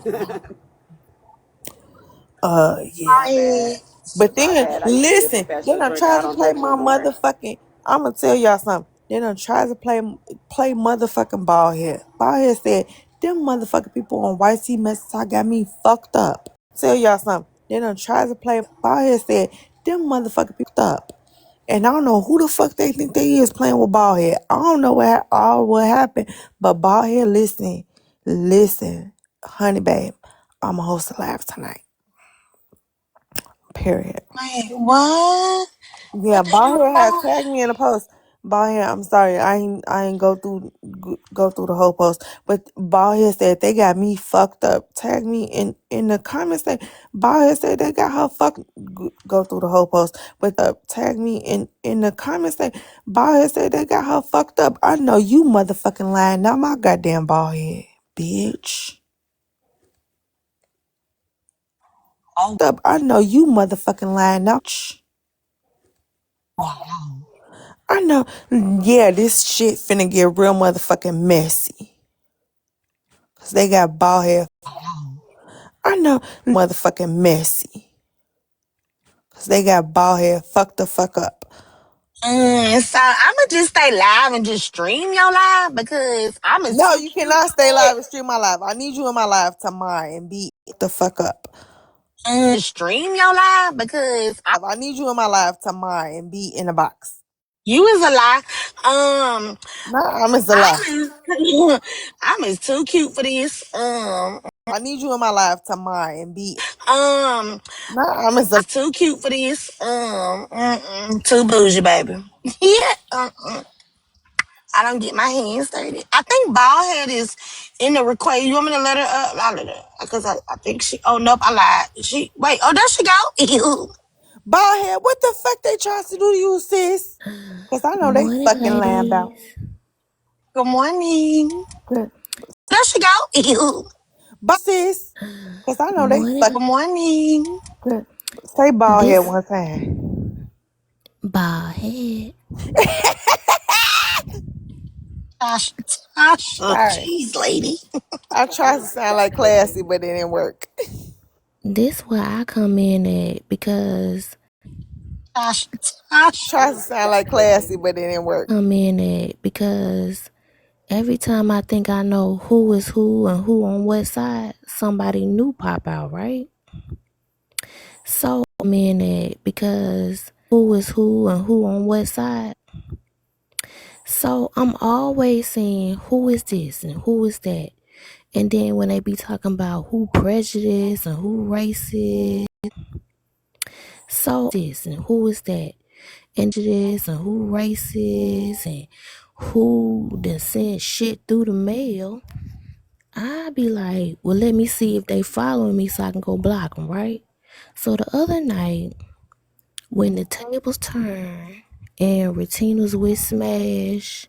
My Yeah, bad. man. But My then bad. I used to be a listen, then professional I drinker. I tried to don't play drink my no more. motherfucking. I'ma tell y'all something. Then I tried to play motherfucking ball head. Ball head said, them motherfucking people on YC message I got me fucked up. Tell y'all something. Then I tried to play ball head said, them motherfucking people up. And I don't know who the fuck they think they is playing with ball head. I don't know what happened. But ball head, listen, honey babe, I'ma host a live tonight. Period. Wait, what? Yeah, Bahia had tagged me in the post. Bahia, I'm sorry, I ain't go through the whole post, but Bahia said they got me fucked up. Tag me in the comments. Bahia said they got her fucked. Go through the whole post, but tag me in the comments. Bahia said they got her fucked up. I know you motherfucking lying. Not my goddamn Bahia, bitch. Oh, I know you motherfucking lying. Now. wow. I know, yeah, this shit finna get real motherfucking messy. Cause they got bald head. I know, motherfucking messy. Cause they got bald head fucked the fuck up. So I'ma just stay live and just stream your live because I'm as No, too you cute cannot for stay that. live and stream my live. I need you in my live tomorrow and beat the fuck up. Stream your live because I need you in my live tomorrow and beat in the box. you is a lie. Um, Nah, I'm a lie. I'm as I'm as too cute for this. I need you in my live tomorrow and beat. Um, Nah, I'm a lie. too cute for this. Too bougie, baby. Yeah. I don't get my hands dirty. I think Baldhead is in the request. You want me to let her up? I'll let her. Because I think she. Oh nope, I lied. She wait. Oh, there she go. Ew. Bald head, what the fuck they trying to do to you, sis? Cause I know they Morning, fucking lying about. ladies. Good morning. Good. There she go. Ew. Bald sis. Cause I know they Good Morning. fucking morning. good. Say bald head This one time. bald head. Tasha, Tasha, Sorry. jeez, lady. I tried to sound like classy, but it didn't work. This where I come in at because Tasha, Tasha. Tried to sound like classy, but it didn't work. every time I think I know who is who and who on what side, somebody new pop out, right? So I'm in it because who is who and who on what side. So I'm always saying who is this and who is that. And then when they be talking about who prejudice and who racist, so this and who is that, and this and who racist and who done sent shit through the mail, I be like, well, let me see if they following me so I can go block them, right? So the other night, when the tables turned and Retina's with Smash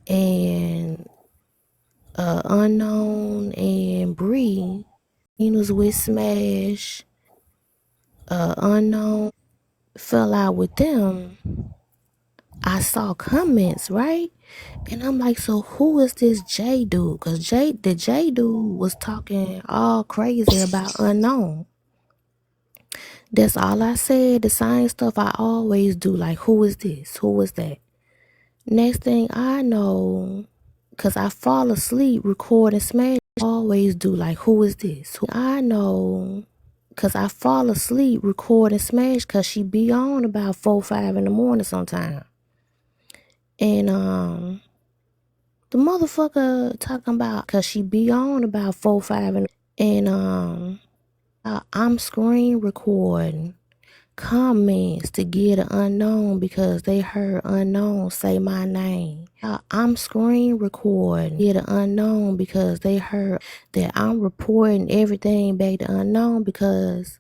and Unknown and Bree, Retina's with Smash, Unknown fell out with them, I saw comments, right? And I'm like, so who is this J dude? Because the J dude was talking all crazy about Unknown. That's all I said. The same stuff I always do. Like, who is this? Who is that? Next thing I know, because I fall asleep recording Smash, I always do. Like, who is this? I know, because I fall asleep recording Smash because she be on about 4, 5 in the morning sometime. And, the motherfucker talking about, cause she be on about 4, 5 and I'm screen recording comments to get an unknown because they heard unknown say my name. I'm screen recording get an unknown because they heard that I'm reporting everything back to unknown because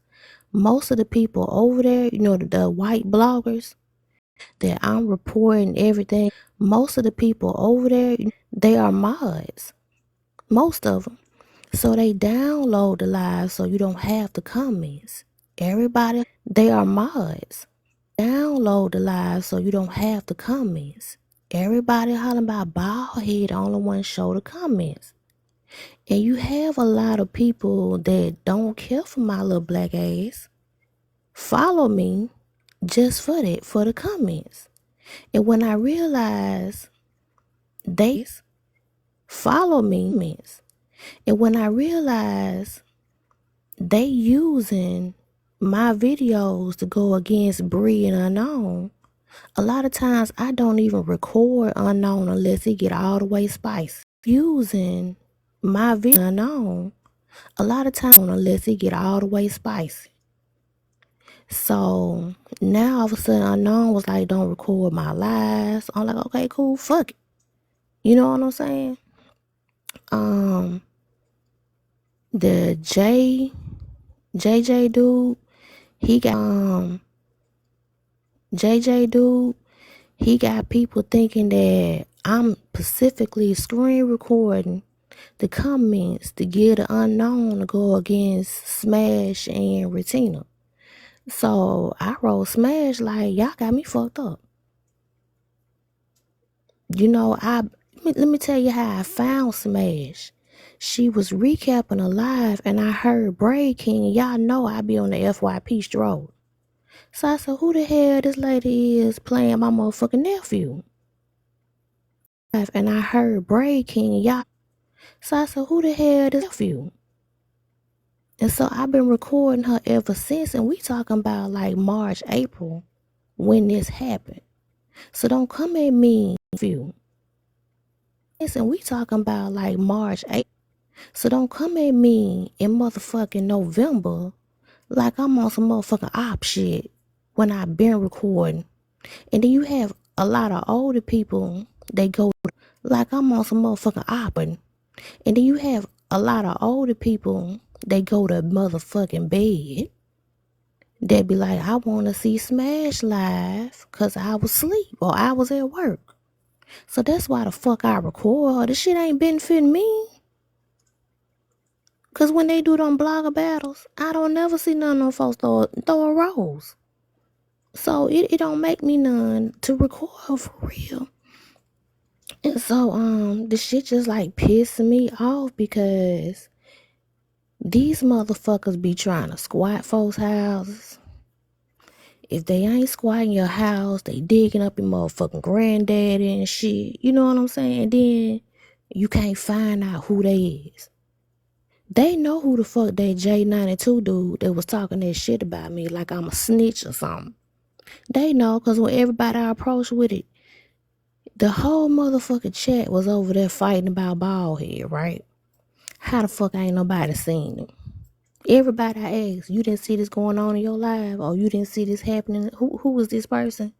most of the people over there, the white bloggers that I'm reporting everything, most of the people over there, they are mods. Most of them. So they download the live so you don't have the comments. Everybody, they are mods. Download the live so you don't have the comments. Everybody hollering about bald head, the only one show the comments. And you have a lot of people that don't care for my little black ass follow me just for that, for the comments. And when I realized they follow me, and when I realized they using my videos to go against Bree and Unknown, a lot of times I don't even record Unknown unless it get all the way spicy. Using my video Unknown, a lot of times unless it get all the way spicy. So now all of a sudden Unknown was like, don't record my lives. I'm like, okay, cool, fuck it. You know what I'm saying? Um, the JJ dude, he got JJ dude, he got people thinking that I'm specifically screen recording the comments to get the Unknown to go against Smash and Retina. So I wrote Smash like, y'all got me fucked up. You know, let me tell you how I found Smash. She was recapping a live and I heard Braid King. Y'all know I be on the FYP stroll. So I said, who the hell this lady is playing my motherfucking nephew? And I heard Braid King. Y'all. So I said, who the hell this nephew? And so I've been recording her ever since. And we talking about like March, April when this happened. So don't come at me, nephew. And we talking about like March, April. So don't come at me in motherfucking November like I'm on some motherfucking op shit when I been recording. And then you have a lot of older people, they go like I'm on some motherfucking opping. And then you have a lot of older people, they go to motherfucking bed. They be like, I want to see Smash live because I was asleep or I was at work. So that's why the fuck I record. This shit ain't benefiting me. Because when they do them blogger battles, I don't never see none of them folks throw a rose. So it don't make me none to record for real. And so the shit just like pissing me off because these motherfuckers be trying to squat folks' houses. If they ain't squatting your house, they digging up your motherfucking granddaddy and shit. You know what I'm saying? And then you can't find out who they is. They know who the fuck that J92 dude that was talking that shit about me like I'm a snitch or something. They know because when everybody I approached with it, the whole motherfucking chat was over there fighting about Baldhead, right? How the fuck ain't nobody seen him? Everybody I asked, you didn't see this going on in your life or you didn't see this happening? Who was this person?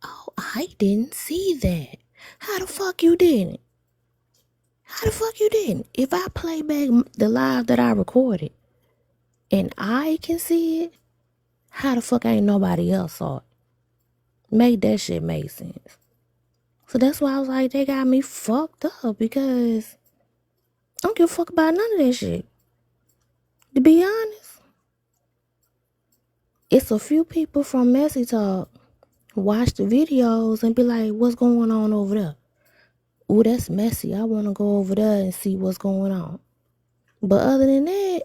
Oh, I didn't see that. How the fuck you didn't? How the fuck you didn't? If I play back the live that I recorded and I can see it, how the fuck ain't nobody else saw it? Make that shit make sense. So that's why I was like, they got me fucked up because I don't give a fuck about none of that shit. To be honest, it's a few people from Messy Talk watch the videos and be like, what's going on over there? Ooh, that's messy. I want to go over there and see what's going on. But other than that,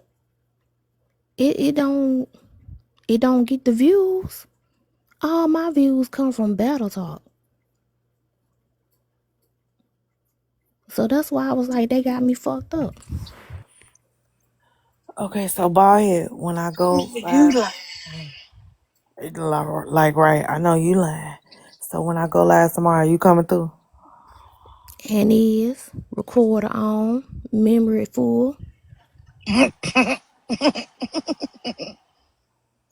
it don't get the views. All my views come from Battle Talk. So that's why I was like, they got me fucked up. Okay, so Ballhead, when I go live, like right, I know you lying. So when I go live tomorrow, you coming through? And is recorder on, memory full.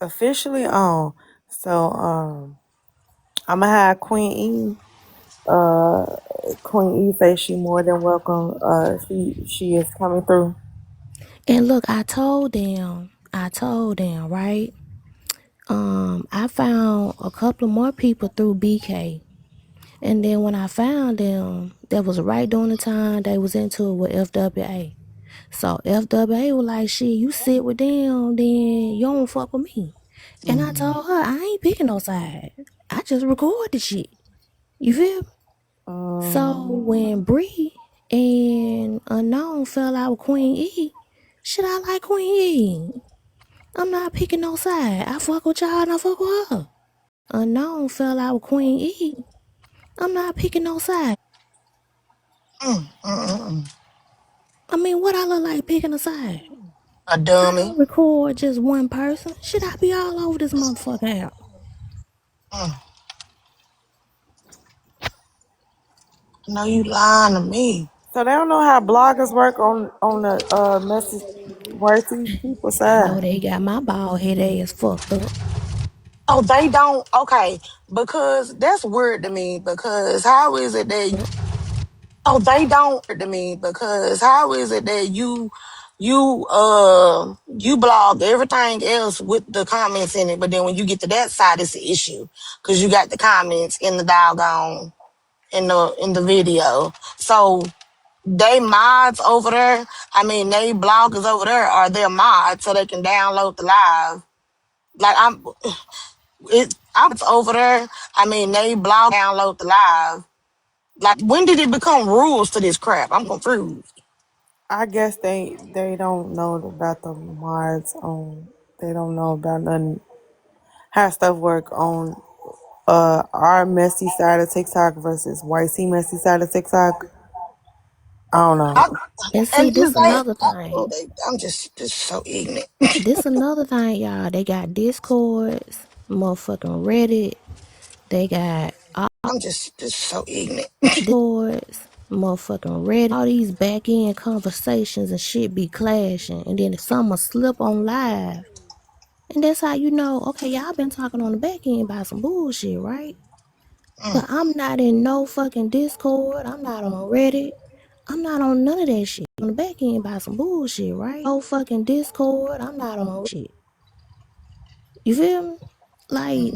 Officially on. So I'ma have Queen E. Queen E say she more than welcome. She is coming through. And look, I told them, right? I found a couple of more people through BK. And then when I found them, that was right during the time they was into it with FWA. So FWA was like, shit, you sit with them, then you don't fuck with me. And I Mm-hmm. told her, I ain't picking no side. I just record the shit. You feel me? So Mm-hmm. when Bree And Unknown fell out with Queen E. Shit, I like Queen E. I'm not picking no side. I fuck with y'all and I fuck with her. Unknown fell out with Queen E. I'm not picking no side. I mean, what I look like picking a side? A I dummy. don't record just one person. Should I be all over this motherfucking app? Mm. No, you lying to me. So they don't know how bloggers work on the message worthy people I know side. they got my bald head ass fucked up. Oh, they don't. Okay, because that's weird to me. Because how is it that? Oh, they don't to me. Because how is it that you blog everything else with the comments in it, but then when you get to that side, it's an issue because you got the comments in the doggone in the video. So they mods over there. I mean, they bloggers over there are their mods, so they can download the live. Like I'm over there. I mean, they blog download the live. Like, when did it become rules to this crap? I'm confused. I guess they don't know about the mods on. They don't know about nothing how stuff work on our messy side of TikTok versus white C messy side of TikTok. I don't know. I, And see, and is this they, another thing. I'm just so ignorant. This another thing, y'all. They got Discords, motherfucking Reddit. They got all I'm just so ignorant. Discords, motherfucking Reddit. All these back end conversations and shit be clashing. And then if someone slip on live, and that's how you know, okay, y'all been talking on the back end about some bullshit, right? But I'm not in no fucking Discord. I'm not on Reddit. I'm not on none of that shit. On the back end about some bullshit, right? No fucking Discord. I'm not on shit. You feel me? Like,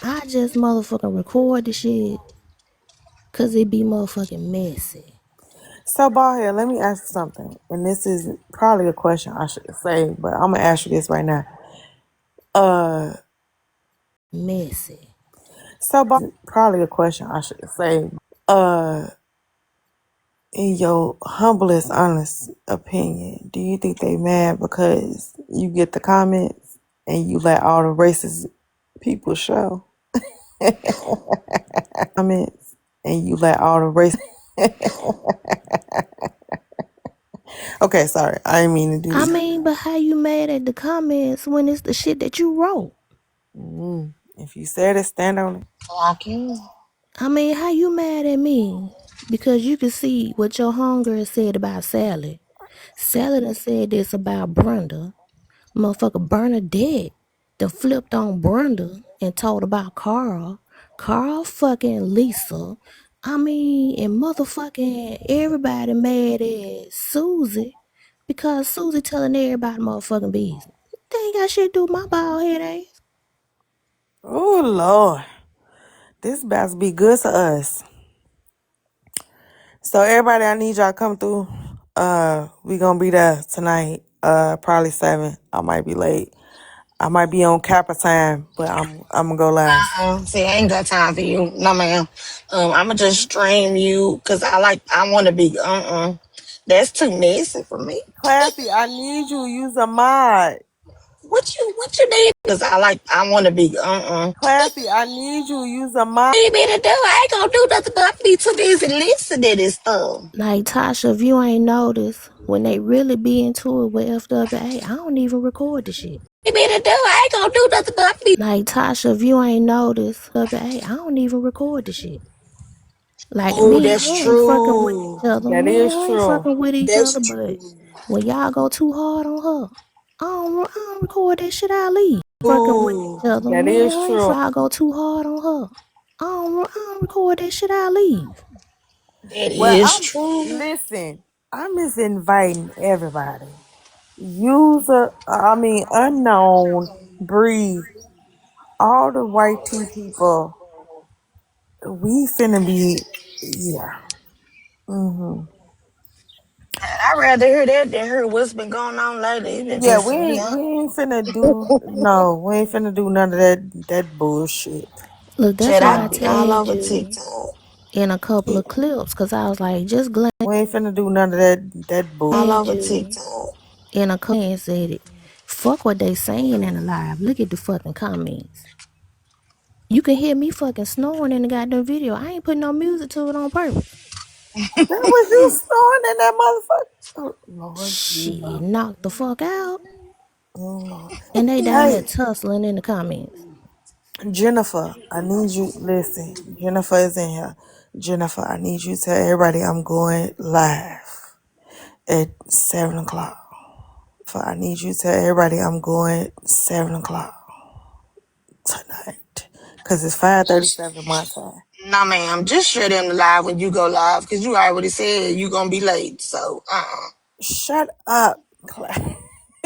I just motherfucking record the shit because it be motherfucking messy. So, ball here, let me ask you something. And this is probably a question I should say, but I'm gonna ask you this right now. Messy. So, ball, probably a question I should say. Uh, in your humblest, honest opinion, do you think they mad because you get the comments and you let all the racist people show comments and you let all the racist? Okay, sorry, I didn't mean to do I this. mean, but how you mad at the comments when it's the shit that you wrote? If you said it, stand on it. Like you. I mean, how you mad at me? Because you can see what your hunger said about Sally. Sally done said this about Brenda. Motherfucker Bernadette done flipped on Brenda and told about Carl. Carl fucking Lisa. I mean, and motherfucking everybody mad at Susie because Susie telling everybody motherfucking business. They ain't got shit to do with my bald head ass. Oh Lord, this about to be good to us. So everybody, I need y'all to come through. We gonna be there tonight. Probably 7. I might be late. I might be on Kappa time, but I'm gonna go last. See, I ain't got time for you. No, ma'am. I'ma just stream you because I want to be, that's too messy for me. Classy, I need you to use a mod. What you need? Because I want to be, Classy, I need you to use a mod. What you need me to do? I ain't gonna do nothing but be too busy listening to this stuff. Like Tasha, if you ain't noticed, when they really be into it with FWA, I don't even record the shit. What you need me to do? I ain't gonna do nothing but be. Like Tasha, if you ain't noticed, FWA, I don't even record the shit. Like Oh, me and that's her ain't fucking with true. each other. That Me and is her ain't true. fucking with each That's other. But when y'all go too hard on her, I don't record that shit. I leave. Fucking with true. each other. That Me and is her ain't true. y'all go too hard on her. I don't record that shit. I leave. That Well, is true. I'm just inviting everybody. Unknown, Bree, all the white tea people. We finna be, yeah. I'd rather hear that than hear what's been going on lately. It been Yeah, we pissing me ain't, off. we ain't finna do, no, we ain't finna do none of that bullshit. Look, that's Shit, why I I'd be all tagged over you. TikTok. in a couple of clips because I was like, just glance We ain't finna do none of that All bullshit. over you TikTok. in a glance at it. Fuck what they saying in the live. Look at the fucking comments. You can hear me fucking snoring in the goddamn video. I ain't putting no music to it on purpose. That was you snoring in that motherfucker. Oh, Lord Shit, Jesus. knock the fuck out. Oh, Lord. And they down there Hey, tussling in the comments. Jennifer, I need you. Listen, Jennifer is in here. Jennifer, I need you to tell everybody I'm going live at 7 o'clock. I need you to tell everybody I'm going 7 o'clock tonight. Because it's 5:37 my time. Nah, ma'am. Just share them live when you go live because you already said you going to be late. So, Shut up, Clay.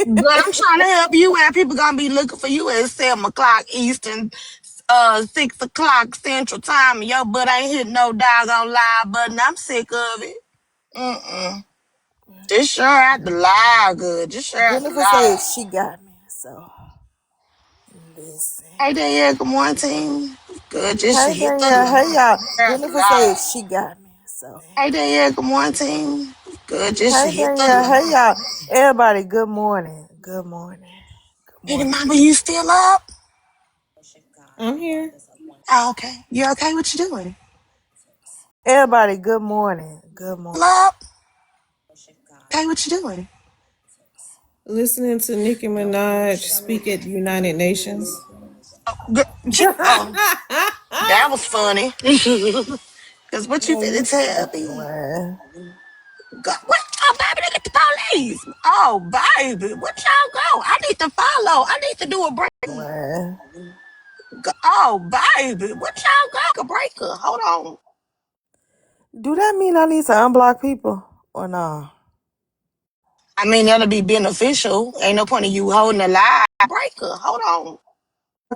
But I'm trying to help you out. People going to be looking for you at 7 o'clock Eastern, 6 o'clock Central Time. And your butt ain't hit no doggone live button. I'm sick of it. Mm-mm. Just share out the live good. Just share out the Jennifer said live. she got me. So, listen. Hey, Danielle. Good morning, team. Good. Just Hey, hit the Danielle. Hey, y'all. share out the Jennifer said live. she got me. So, Hey, Danielle. Good morning, team. Good. Just hey, hit Danielle. the. Hey, y'all. Everybody, good morning. Good morning. Good Hey, morning. mama, you still up? I'm here. Oh, okay. You okay? What you doing? Everybody, good morning. Good morning. Up? Okay, what you doing? Listening to Nicki Minaj speak at the United Nations. Oh, that was funny. Cause what you Man, you finna tell fucking me? lying. What? Oh, baby, look at the police. Oh, baby, what y'all go? I need to follow. I need to do a break. Lying. Oh, baby, what y'all go? A breaker. Hold on. Do that mean I need to unblock people or nah? I mean, that'll be beneficial. Ain't no point in you holding a lie. Breaker. Hold on.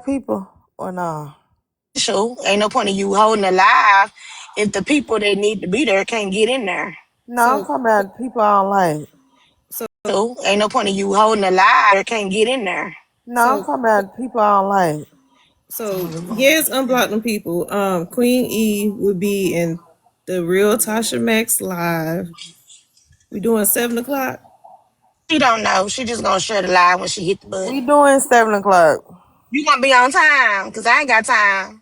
People or nah? Ain't no point in you holding alive if the people that need to be there can't get in there. No, I'm talking about people I don't like. So ain't no point in you holding alive can't get in there. No, I'm talking about people I don't like. So yes, unblock them people. Queen E would be in the real Tasha Max live. We doing 7 o'clock. She don't know. She just gonna share the live when she hit the We button. doing 7 o'clock. You gonna be on time? Cause I ain't got time.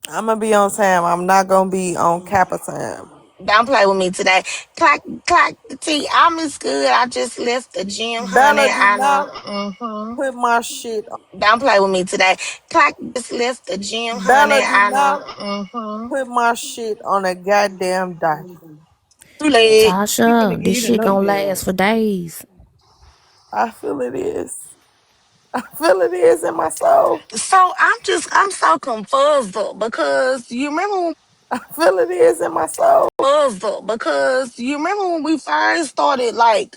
I'm gonna be on time. I'm not gonna be on Kappa time. Don't play with me today. Clock, clock the T. I'm as good. I just left the gym, honey. Bella, do I not know. put my shit. Don't play with me today. Clock just left the gym, honey. Bella, do I not know. put my shit on a goddamn document. Too late. He finna Tasha, give this you the shit gonna notepad. last for days. I feel it is. I feel it is in my soul. So I'm so confused because you remember when I feel it is in my soul. we first started like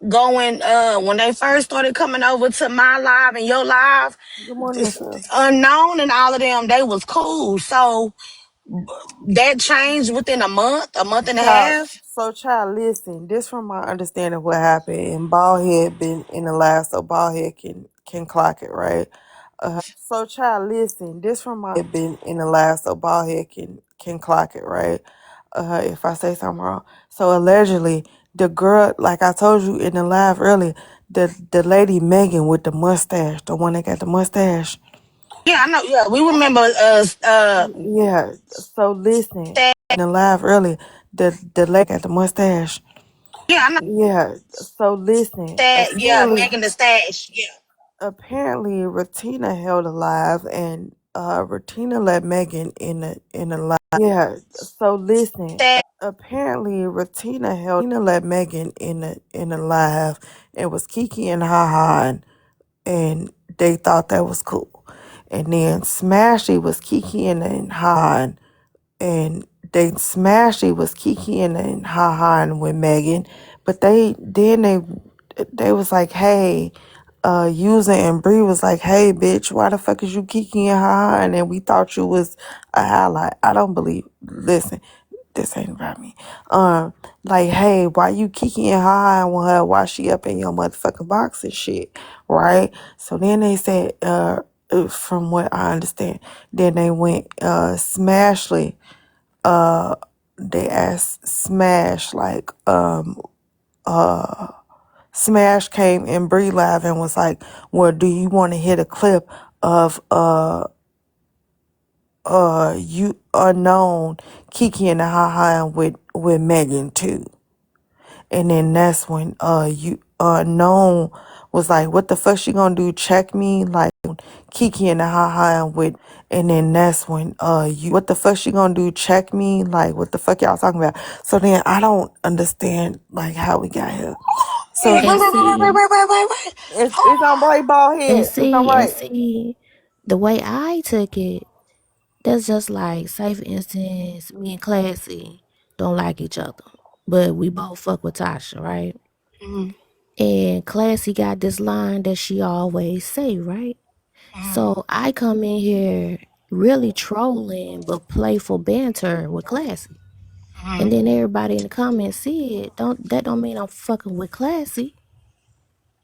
going when they first started coming over to my live and your live, Good morning, Michelle. unknown and all of them, they was cool. So that changed within a month and a Child, half. so child, listen. This from my understanding what happened. And Baldhead been in the last, so Baldhead can clock it, right? So child, listen. This from my been in the last, so Baldhead can clock it, right? If I say something wrong. So allegedly, the girl, like I told you in the live earlier, the lady Megan with the mustache, the one that got the mustache. Yeah, I know. Yeah, we remember Yeah. So listen, that. in the live earlier, the lady got the mustache. Yeah, I know Yeah. So listen, that. Yeah, Megan the Stash. Yeah. apparently Ratina held alive and Ratina let Megan in the live. Yeah. So listen, That. apparently Ratina let Megan in the live and was Kiki and Haha and they thought that was cool. And then Smashy was Kiki and Haha and they smashed it was Kiki and Ha and with Megan, but they was like, hey, User and Bree was like, hey, bitch, why the fuck is you Kiki and Ha and then we thought you was a highlight. I don't believe. Listen, this ain't about me. Like, hey, why you Kiki and Ha with her? Why she up in your motherfucking box and shit, right? So then they said, from what I understand, then they went Smashly uh they asked Smash like Smash came in Bree Live and was like, well, do you want to hit a clip of you unknown Kiki and the Ha with Megan too? And then that's when you known was like, what the fuck she gonna do? Check me? Like Kiki and the Ha with, and then that's when you what the fuck she gonna do? Check me? Like what the fuck y'all talking about? So then I don't understand like how we got here. So Wait, wait, And wait, wait, see, wait, wait, wait, wait, wait. it's on Blake Ball and head. It's on see, and right. see, the way I took it, that's just like, say for instance, me and Classy don't like each other, but we both fuck with Tasha, right? Mhm, And Classy got this line that she always say, right? mhm, So I come in here really trolling but playful banter with Classy. And mhm, then everybody in the comments see it. Don't mean I'm fucking with Classy.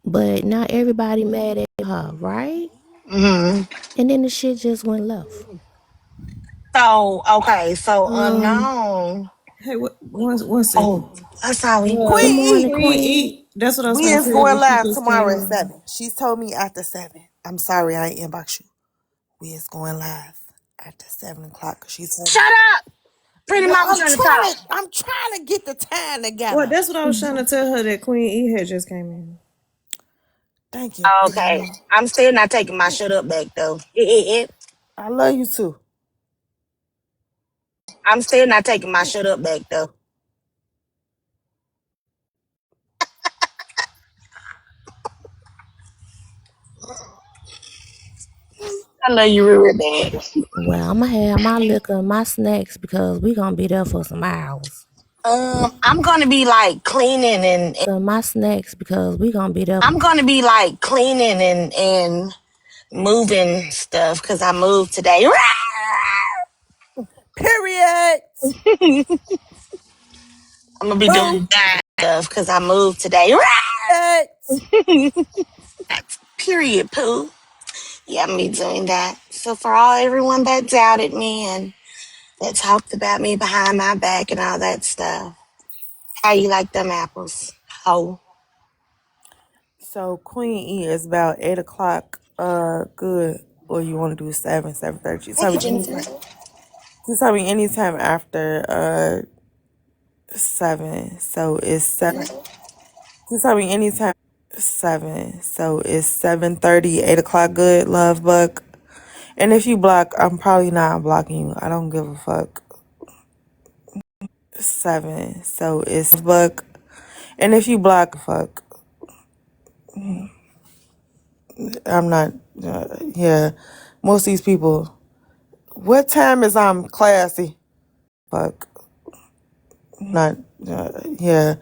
But not everybody mad at her, right? mhm. And then the shit just went left. So, okay, so Um, unknown. hey, one second. Oh, I'm sorry. Good Queen morning, E, Queen Queen. E. That's what I was we gonna is tell going you. She live just came tomorrow at in. 7. She's told me after 7. I'm sorry I ain't inbox you. We is going live after 7 o'clock. She's told me. Shut up. Pretty Girl, mama trying to talk. I'm trying to get the time Well, together. that's what I was trying to tell her that Queen E had just came in. Thank you. Okay. I'm still not taking my shut up back though. I love you too. I'm still not taking my shut up back though. I love you real bad. Well, I'ma have my liquor and my snacks because we gonna be there for some hours. I'm gonna be like cleaning and And my snacks because we gonna be there. I'm gonna be like cleaning and moving stuff because I moved today. Period. I'm gonna be Boo. doing that stuff because I moved today. Period. That's period, poo. Yeah, me doing that. So for all everyone that doubted me and that talked about me behind my back and all that stuff, how you like them apples? Ho. So Queen E is about 8 o'clock. Good. Or you want to do 7:30? Thank you, Jennifer. She told me anytime after 7. So it's 7. She told me anytime 7. So it's 7:30, 8 o'clock. Good, love bug. And if you block, I'm probably not blocking you. I don't give a fuck. 7. So it's bug. And if you block, fuck. I'm not. Yeah. Most of these people. What time is classy? Fuck. Not. Yeah.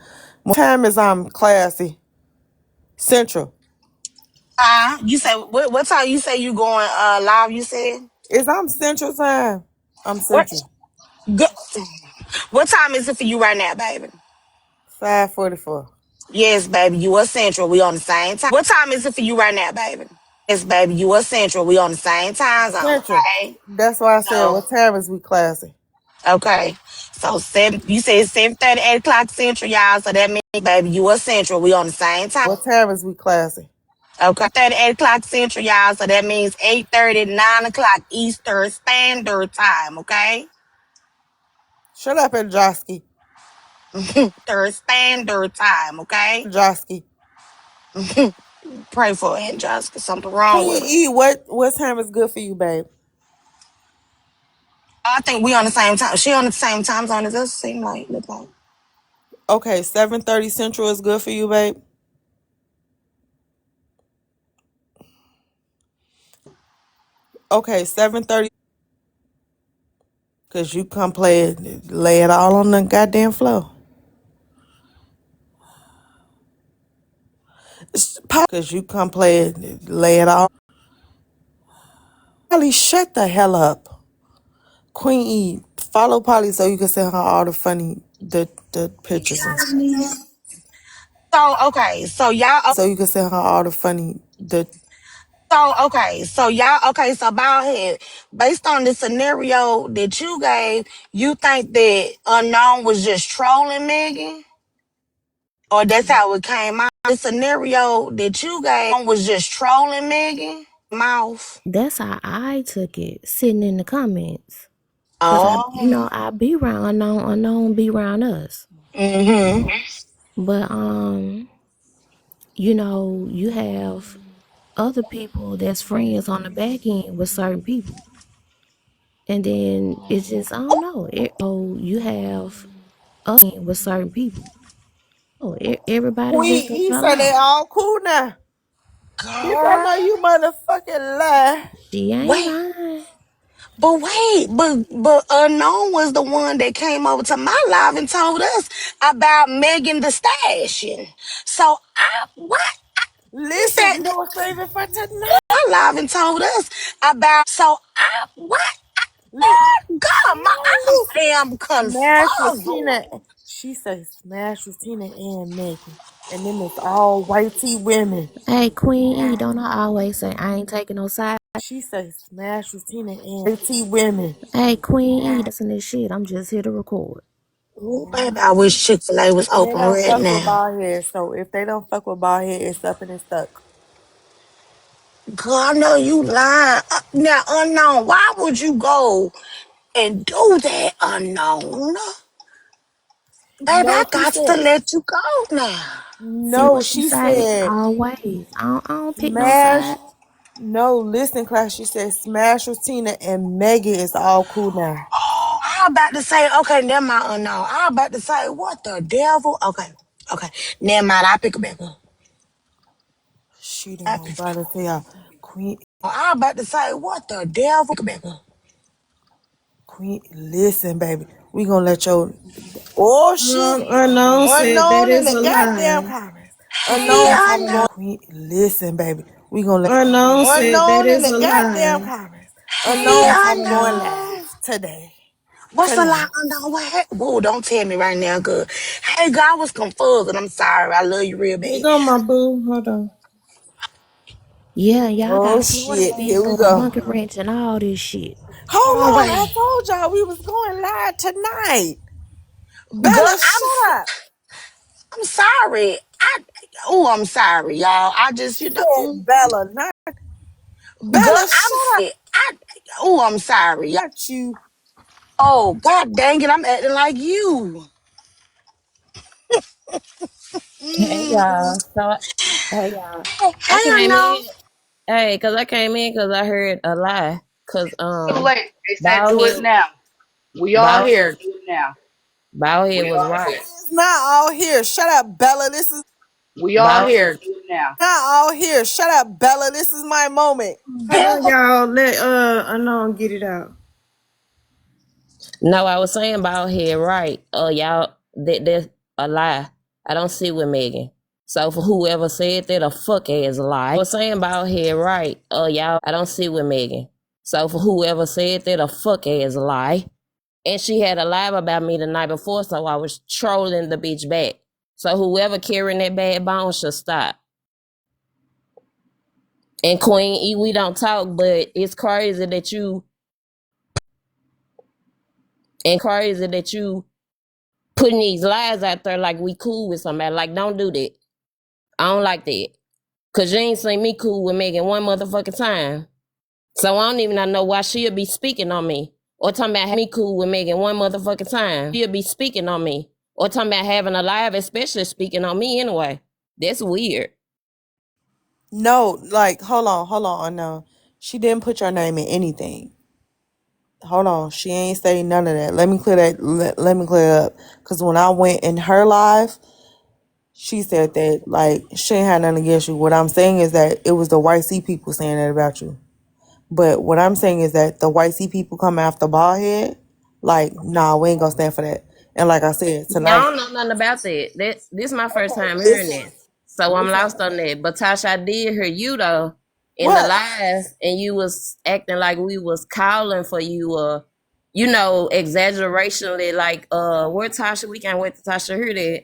What time is classy? Central. You say what time you say you going live? You said Is Central time? I'm what? Central. Go, what time is it for you right now, baby? 5:44. Yes, baby, you are central. We on the same time. What time is it for you right now, baby? Baby, you are central. We on the same time zone. Central. Okay. That's why I said, So what time is we classy? okay. So seven. You said 7:30, 8 o'clock central, y'all. So that means, baby, you are central. We on the same time. What time is we classy? Okay. 30, 8 o'clock central, y'all. So that means 8:30, 9 o'clock Eastern Standard Time. Okay. Shut up, Androsky. Third Standard Time. Okay. Androsky. Pray for Aunt Jessica. Something wrong with Queen her. E, what time is good for you, babe? I think we on the same time. She on the same time zone as us. Seem like look like. Okay, 7:30 Central is good for you, babe. Okay, 7:30. Cause you come lay it all on the goddamn floor. Cause you come lay it all. Polly, shut the hell up. Queen E, follow Polly so you can send her all the funny the pictures and stuff. So okay, so y'all So you can send her all the funny So okay, so y'all okay, so bald head. Based on the scenario that you gave, you think that unknown was just trolling Megan? Or that's how it came out. The scenario that you gave was just trolling Megan? Mouth. That's how I took it, sitting in the comments. Cause Oh. I be around unknown be around us. Mm-hmm. But you have other people that's friends on the back end with certain people. And then it's just I don't know. You have other with certain people. Oh, everybody Queen just E fell said they out. all cool now. Bitch, I Girl. know you motherfucking lie. She ain't Wait. lying. But wait, but unknown was the one that came over to my live and told us about Megan the Stallion. So I what he Listen, said we that gonna save it for tonight. my live and told us about so I what God my No. I'm Smash with confuzzled. Tina. She say smash with Tina and Megan. And them is all white tea women. Hey, Queen E, don't I always say I ain't taking no side? She say smash with Tina and white tea women. Hey, Queen E, that's in this shit. I'm just here to record. Ooh, baby, I wish Chick-fil-A was They open don't right fuck with now. bald head, so if they don't fuck with bald head, it's up and it's stuck. Girl, I know you lying. Now, unknown, why would you go and do that, unknown? Baby, No, I she got to said. let you go now. See No, what she she say? said Always. I don't pick no smash. side. No, listen, class. She said smash with Tina and Megan is all cool now. Oh, I about to say, okay, never mind, unknown. I about to say, what the devil? Okay, okay, never mind. I pick a back up. She didn't I want pick. brother say Queen. I about to say, what the devil? Pick a back up. Queen, listen, baby. We gonna let your oh shit. Unknown said that Unknown in is the a goddamn lie. comments. Hey, Unknown from unknown. going. Queen, listen, baby. We gonna let Unknown said that unknown in is the a goddamn lie. comments. Hey, Unknown from going unknown. live today. What's a lie, Tonight. unknown? What happened? Whoa, don't tell me right now, good. Hey, God, I was confused, and I'm sorry. I love you real Here bad. go my boo. Hold on. Yeah, y'all Oh got Florida shit. man Here we doing a go. monkey wrench and all this shit. Hold on, Hold on. I wait. told y'all we was going live tonight. Good. Bella, shut up. I'm sorry. I'm sorry, y'all. I just, Said Bella, not good. Bella, shut up. I'm sorry, y'all. Not you. Oh, God dang it. I'm acting like you. Hey Mm. y'all. Hey y'all. I Hey, came unknown. in. Hey, cause I came in because I heard a lie. Cause Too late. They said bald do head, it now. We all bald here. Do it now. bald head We was all right. here. It's not all here. Shut up, Bella. This is We all Bald here. Do it now. not all here. Shut up, Bella. This is my moment. Hold Bella. on, y'all. Let Unknown get it out. No, I was saying bald head right. Y'all, that's a lie. I don't sit with Megan. So for whoever said that, a fuck ass lie. I was saying bald head right. Y'all, I don't sit with Megan. So for whoever said that, a fuck ass lie. And she had a live about me the night before, so I was trolling the bitch back. So whoever carrying that bad bone should stop. And Queen E, we don't talk, but it's crazy that you putting these lies out there like we cool with somebody. Like, don't do that. I don't like that. Cause you ain't seen me cool with Megan one motherfucking time. So I don't even know why she'll be speaking on me. Or talking about having me cool with Megan one motherfucking time. She'll be speaking on me. Or talking about having a live, especially speaking on me anyway. That's weird. No, like, hold on. No, she didn't put your name in anything. Hold on, she ain't say none of that. Let me clear that. Let me clear it up. Cause when I went in her live, she said that like she ain't had nothing against you. What I'm saying is that it was the white C people saying that about you. But what I'm saying is that the white C people come after bald head. Like, nah, we ain't gonna stand for that. And like I said Yeah, I tonight, don't know nothing about that. This is my first okay, time hearing listen, this. So I'm listen. lost on that. But Tasha, I did hear you though in the What? live, and you was acting like we was calling for you, exaggerationally, like where Tasha, we can't wait to Tasha hear that.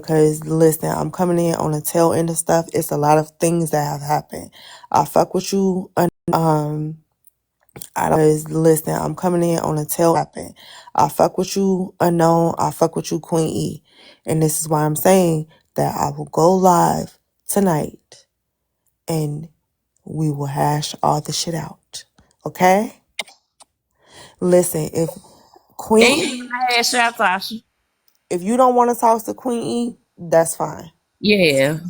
because listen, I'm coming in on the tail end of stuff. It's a lot of things that have happened. I fuck with you. I don't listen. I'm coming in on the tail happen. I fuck with you, unknown. I fuck with you, Queen E, and this is why I'm saying that I will go live tonight, and we will hash all the shit out. Okay? Listen, if Queen Ain't my head shot, Tasha. If you don't want to talk to Queen E, that's fine. Yeah.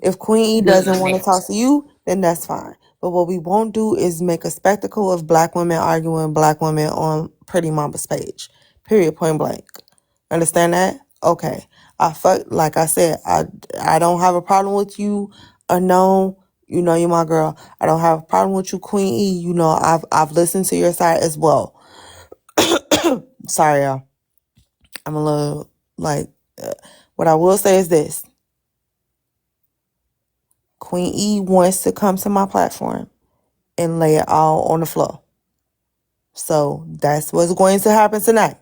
If Queen E doesn't want to Good. talk to you, then that's fine. But what we won't do is make a spectacle of black women arguing black women on Prettymamba's page. Period. Point blank. Understand that? Okay. Like I said, I don't have a problem with you. Unknown. You know you're my girl. I don't have a problem with you, Queen E. You know I've listened to your side as well. Sorry, y'all. I'm a little like. What I will say is this: Queen E wants to come to my platform and lay it all on the floor. So that's what's going to happen tonight.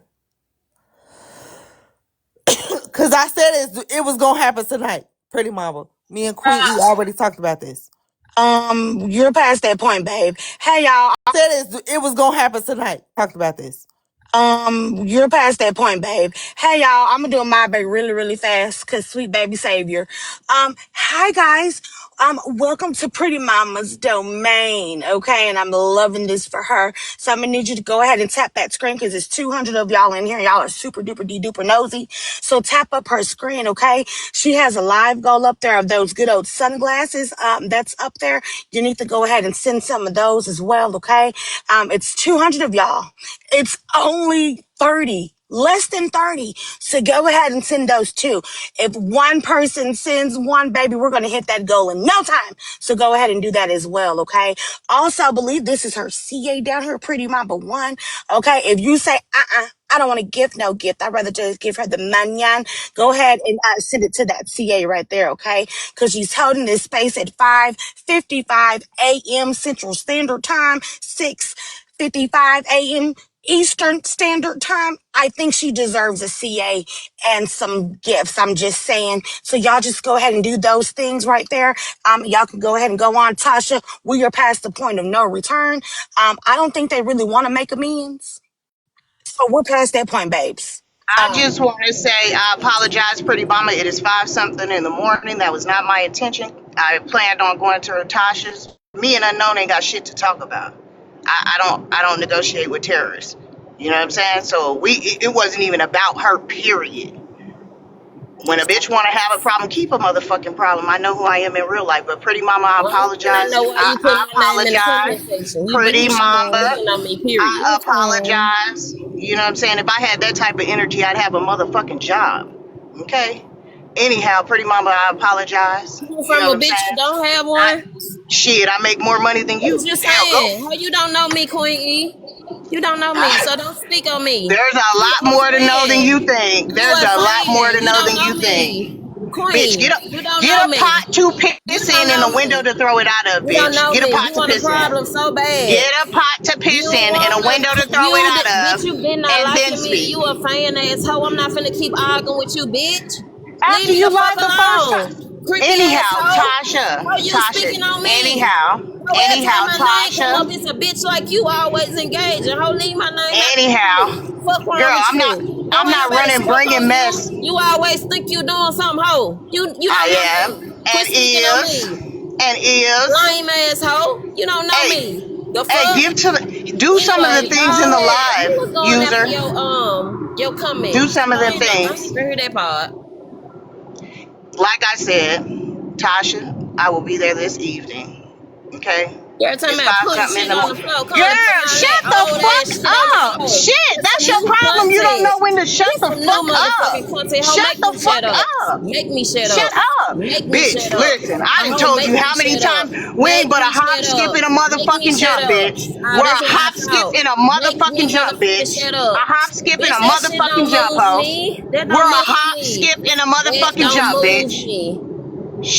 Cause I said it was gonna happen tonight. Prettymamba. Me and Queen E already talked about this. You're past that point, babe. Hey, y'all. I said it was gonna happen tonight. Talked about this. You're past that point, babe. Hey, y'all. I'm gonna do my baby really, really fast, cause sweet baby savior. Hi guys. Welcome to Pretty Mama's domain, okay? And I'm loving this for her. So I'm gonna need you to go ahead and tap that screen, cause there's 200 of y'all in here. Y'all are super duper duper nosy. So tap up her screen, okay? She has a live goal up there of those good old sunglasses. That's up there. You need to go ahead and send some of those as well, okay? It's 200 of y'all. It's only 30, less than 30. So go ahead and send those too. If one person sends one, baby, we're going to hit that goal in no time. So go ahead and do that as well, okay? Also, I believe this is her CA down here, Pretty Mamba 1. Okay, if you say, I don't want to gift no gift. I'd rather just give her the manyan. Go ahead and send it to that CA right there, okay? Because she's holding this space at 5:55 a.m. Central Standard Time, 6:55 a.m. Eastern Standard Time. I think she deserves a CA and some gifts. I'm just saying. So y'all just go ahead and do those things right there. Y'all can go ahead and go on, Tasha. We are past the point of no return. I don't think they really want to make amends. So we're past that point, babes. I just want to say I apologize, Pretty Mama. It is 5 something in the morning. That was not my intention. I planned on going to Tasha's. Me and Unknown ain't got shit to talk about. I don't negotiate with terrorists. You know what I'm saying? So it wasn't even about her, period. When a bitch want to have a problem, keep a motherfucking problem. I know who I am in real life, but Pretty Mama, I And I apologize. know why you put I my name in the comment apologize. section. You Pretty bitches shouldn't be Mamba, speaking on me, period. I It's fine. apologize. You know what I'm saying? If I had that type of energy, I'd have a motherfucking job. Okay? Anyhow, Pretty Mama, I apologize. You You know from what a I'm bitch who saying? don't have I one? shit, I make more money than What you. was you Hell, go. saying? How you don't know me, Queen E? You don't know me, so don't speak on me. There's a You lot a more to know than you fan. think. You There's a a lot more fan. to You know don't than know you me. think. Bitch, Queen, you don't get know a me. pot to You piss don't in and know a window me. to throw it out of, You don't bitch. know Get a me. pot You to want a piss in. problem so bad. Get a pot to You piss in and a wanna, window to throw it you, out bitch, of, you been not and then liking me. speak. You a fan ass hoe. I'm not finna keep arguing with you, bitch. Leave After me the you fuck lied the first alone. time. Creepy ass Anyhow, hoe. How Tasha, you speaking on me? How every time my name come up, Tasha, it's a bitch like you always engaging. How leave my name out the anyhow. shit. Fuck wrong Girl, with I'm not, you? How I'm ain't not nobody running spoke bringing on you? mess. You always think you doing something, hoe. You don't know I am, me. Quit and speaking on is, me. and is. Lame ass hoe. You don't know Hey, me. The hey, fuck? do some of the Anyway, things in the who live, was going after user. your Do comments? some of the I ain't things. even hear that part. Like I said, Tasha, I will be there this evening. Okay? Every time It's I 5 putting something in shit the on the morning. floor, coming and putting Girl, all shut that the old ass fuck shit on the up. floor. Shit, This that's some your new problem. You don't content. know when to shut This the some new fuck motherfucking up. content. Ho, Shut make the me shut fuck up. up. Make me shut Shut up. up. Make me Bitch, shut up. listen, I done Ho, told make you me how many shut up. times we ain't Make but a me hop, shut skip, up. and a Make me motherfucking shut jump, up. bitch. Ah, We're that's a what I hop, skip, thought. and a Make motherfucking me jump, motherfucking bitch. shut A up. hop, skip, and Bitch, a that shit motherfucking don't jump, move ho. me. That We're don't a move hop, me. skip, and a That motherfucking don't jump, move bitch. me.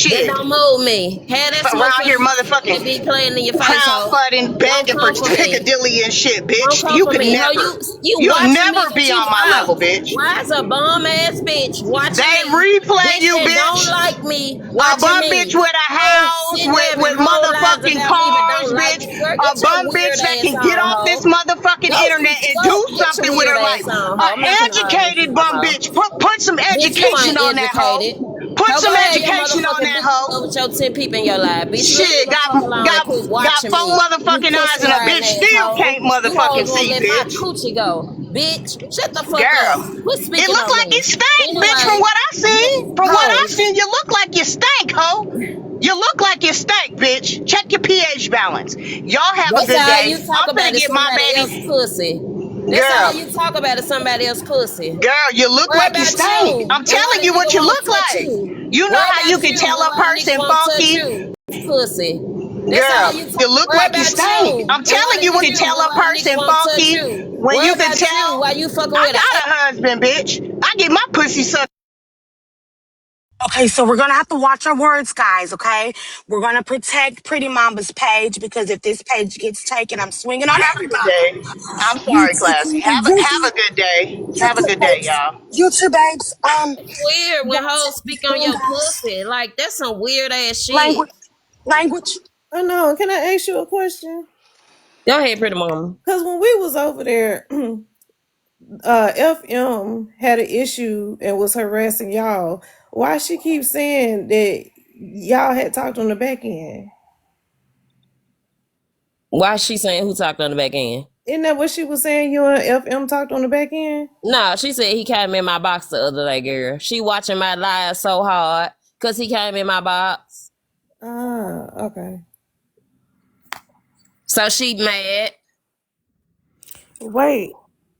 That Shit. don't move me. Had that Around here, smoke that be motherfucking playing in your face, ho. crowdfunding, Don't begging for come for me. Piccadilly and shit, Don't bitch. come You for could me. How never, you you'll watching me never cause be you on my level, bitch. why is a bum ass bitch watching They me? replay Bitch you, that don't bitch. like me A watching bum bitch me. with a Ho house, sitting having with whole lives motherfucking about me but cars, don't like bitch. me. Girl, A get your bum weird bitch that ass can get on, off this ho. motherfucking internet and do Get your something with weird her life. ass on, ho. I'm not An finna argue with you educated no bum more. bitch. Put some Bitch, you education ain't on that hoe. educated. Put Ho, some go ahead your education on motherfucking that dick hoe. with your 10 people in your life. Bitch, leave me Shit, the fuck alone and quit got watching four me. You motherfucking eyes pussy and a riding bitch still asshole. can't You hoes motherfucking won't see, let my bitch. coochie go. bitch. Shut the fuck up. Girl, Quit it speaking look on like me. it stank, bitch, from Anyway, what I seen. From what I ho, seen, you look like you stank, ho. You look like you stank, bitch. Check your pH balance. Y'all have a that's good all day. you talk I'm finna about is get my somebody else baby. pussy. That's all Girl, you talk about is somebody else pussy. girl, you look Worry like you about stank. you I'm and why telling the you nigga what you won't look touch like. you. You know Worry how you about can you tell and a why the nigga person won't touch funky? you. Pussy. That's all Girl, you talk. you look Worry like you about stank. you I'm and why telling the you what nigga can tell and a why the nigga person won't touch funky you. when Worry you can about you tell. why you fucking I with got a husband, bitch. I get my pussy sucked. Okay, so we're gonna have to watch our words, guys. Okay, we're gonna protect Pretty Mamba's page because if this page gets taken, I'm swinging on Have a good everybody. day. I'm You sorry, too, classy. Queen. You Have too. a good day. You Have a too, good day, babes. y'all. You too, babes. weird when Guys, hoes speak on hold on, your guys. pussy. Like that's some weird ass shit. Language, language. I know. Can I ask you a question? Go ahead, pretty mama. Because when we was over there, FM had an issue and was harassing y'all. Why she keep saying that y'all had talked on the back end? Why she saying who talked on the back end? Isn't that what she was saying? You and FM talked on the back end? Nah, she said he came in my box the other day, girl. She watching my live so hard because he came in my box. Ah, okay. So she mad. Wait,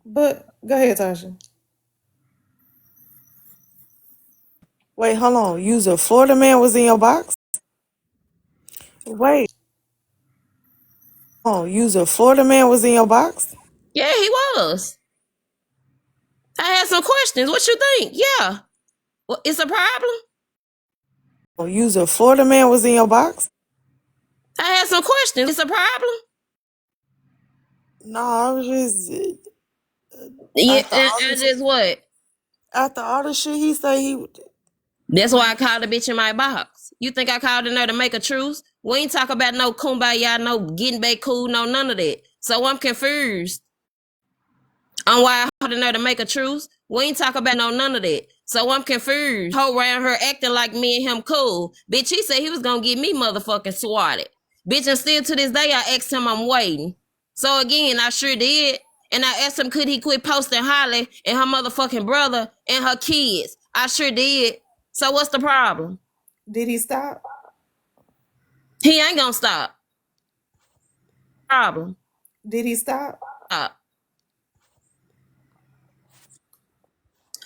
But go ahead, Tasha. wait, hold on. User Florida man was in your box? Wait, hold on. User Florida man was in your box? Yeah, he was. I had some questions. What you think? Yeah. Well, it's a problem? User Florida man was in your box? I had some questions. It's a problem? No, I was just Yeah, after all and this just what? after all the shit he say he That's why I called the bitch in my box. You think I called in there to make a truce? We ain't talk about no kumbaya, no getting back cool, no none of that. So I'm confused on why I called in there to make a truce. We ain't talk about no none of that. So I'm confused. Whole around her acting like me and him cool. Bitch, he said he was gonna get me motherfucking swatted. Bitch, and still to this day I asked him I'm waiting. So again, I sure did. And I asked him could he quit posting Holly and her motherfucking brother and her kids. I sure did. So what's the problem? Did he stop? He ain't gonna stop. Problem. Did he stop? Stop.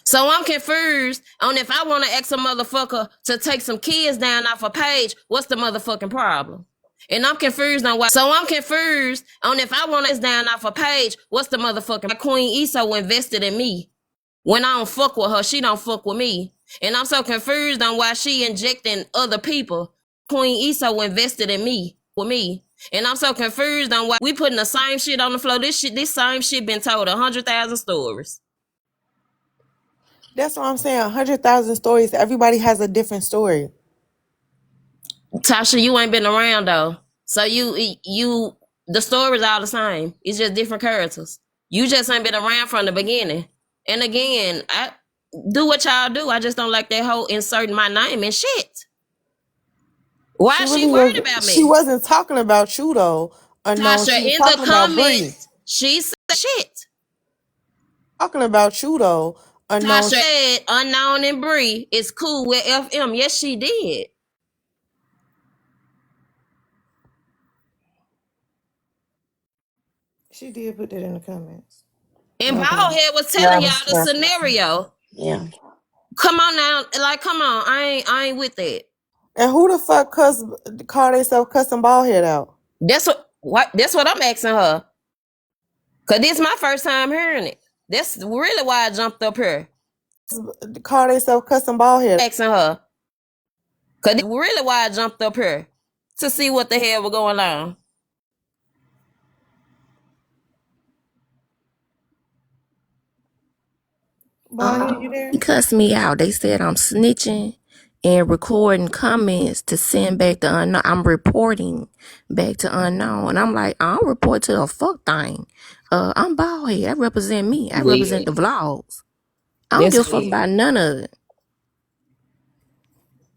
So I'm confused on if I want to ask a motherfucker to take some kids down off a page, what's the motherfucking problem? And I'm confused on why. So I'm confused on if I want to down off a page, what's the motherfucking Queen Eso invested in me. When I don't fuck with her, she don't fuck with me. And I'm so confused on why she injecting other people. Queen Eso invested in me with me. And I'm so confused on why we putting the same shit on the floor. This same shit been told 100,000 stories. that's what I'm saying. 100,000 stories. Everybody has a different story. Tasha, you ain't been around though. So you the stories all the same. It's just different characters. You just ain't been around from the beginning. And again, I do what y'all do. I just don't like that whole inserting my name and shit. Why She is she really worried was. about She me? wasn't talking about you though. Unknown. Tasha, She was in the talking about Bree. comments, she said shit. Talking about you though. Unknown. Tasha said unknown and Bree is cool with FM. Yes, she did. She did put that in the comments. And Okay. Baldhead was Yeah, I telling y'all was the scenario. yeah. Come on now, like come on. I ain't with that. And who the fuck call themselves cussing bald head out? That's what I'm asking her. Cause this is my first time hearing it. That's really why I jumped up here. Call themselves cussing bald head. Asking her. Cause this is really why I jumped up here. To see what the hell was going on. Ball head, you there? He cussed me out. They said I'm snitching and recording comments to send back to unknown. I'm reporting back to unknown. I'm like, I don't report to a fuck thing. I'm bald head. I represent me. I represent Weird. the vlogs. I don't That's give a fuck weird. about none of it.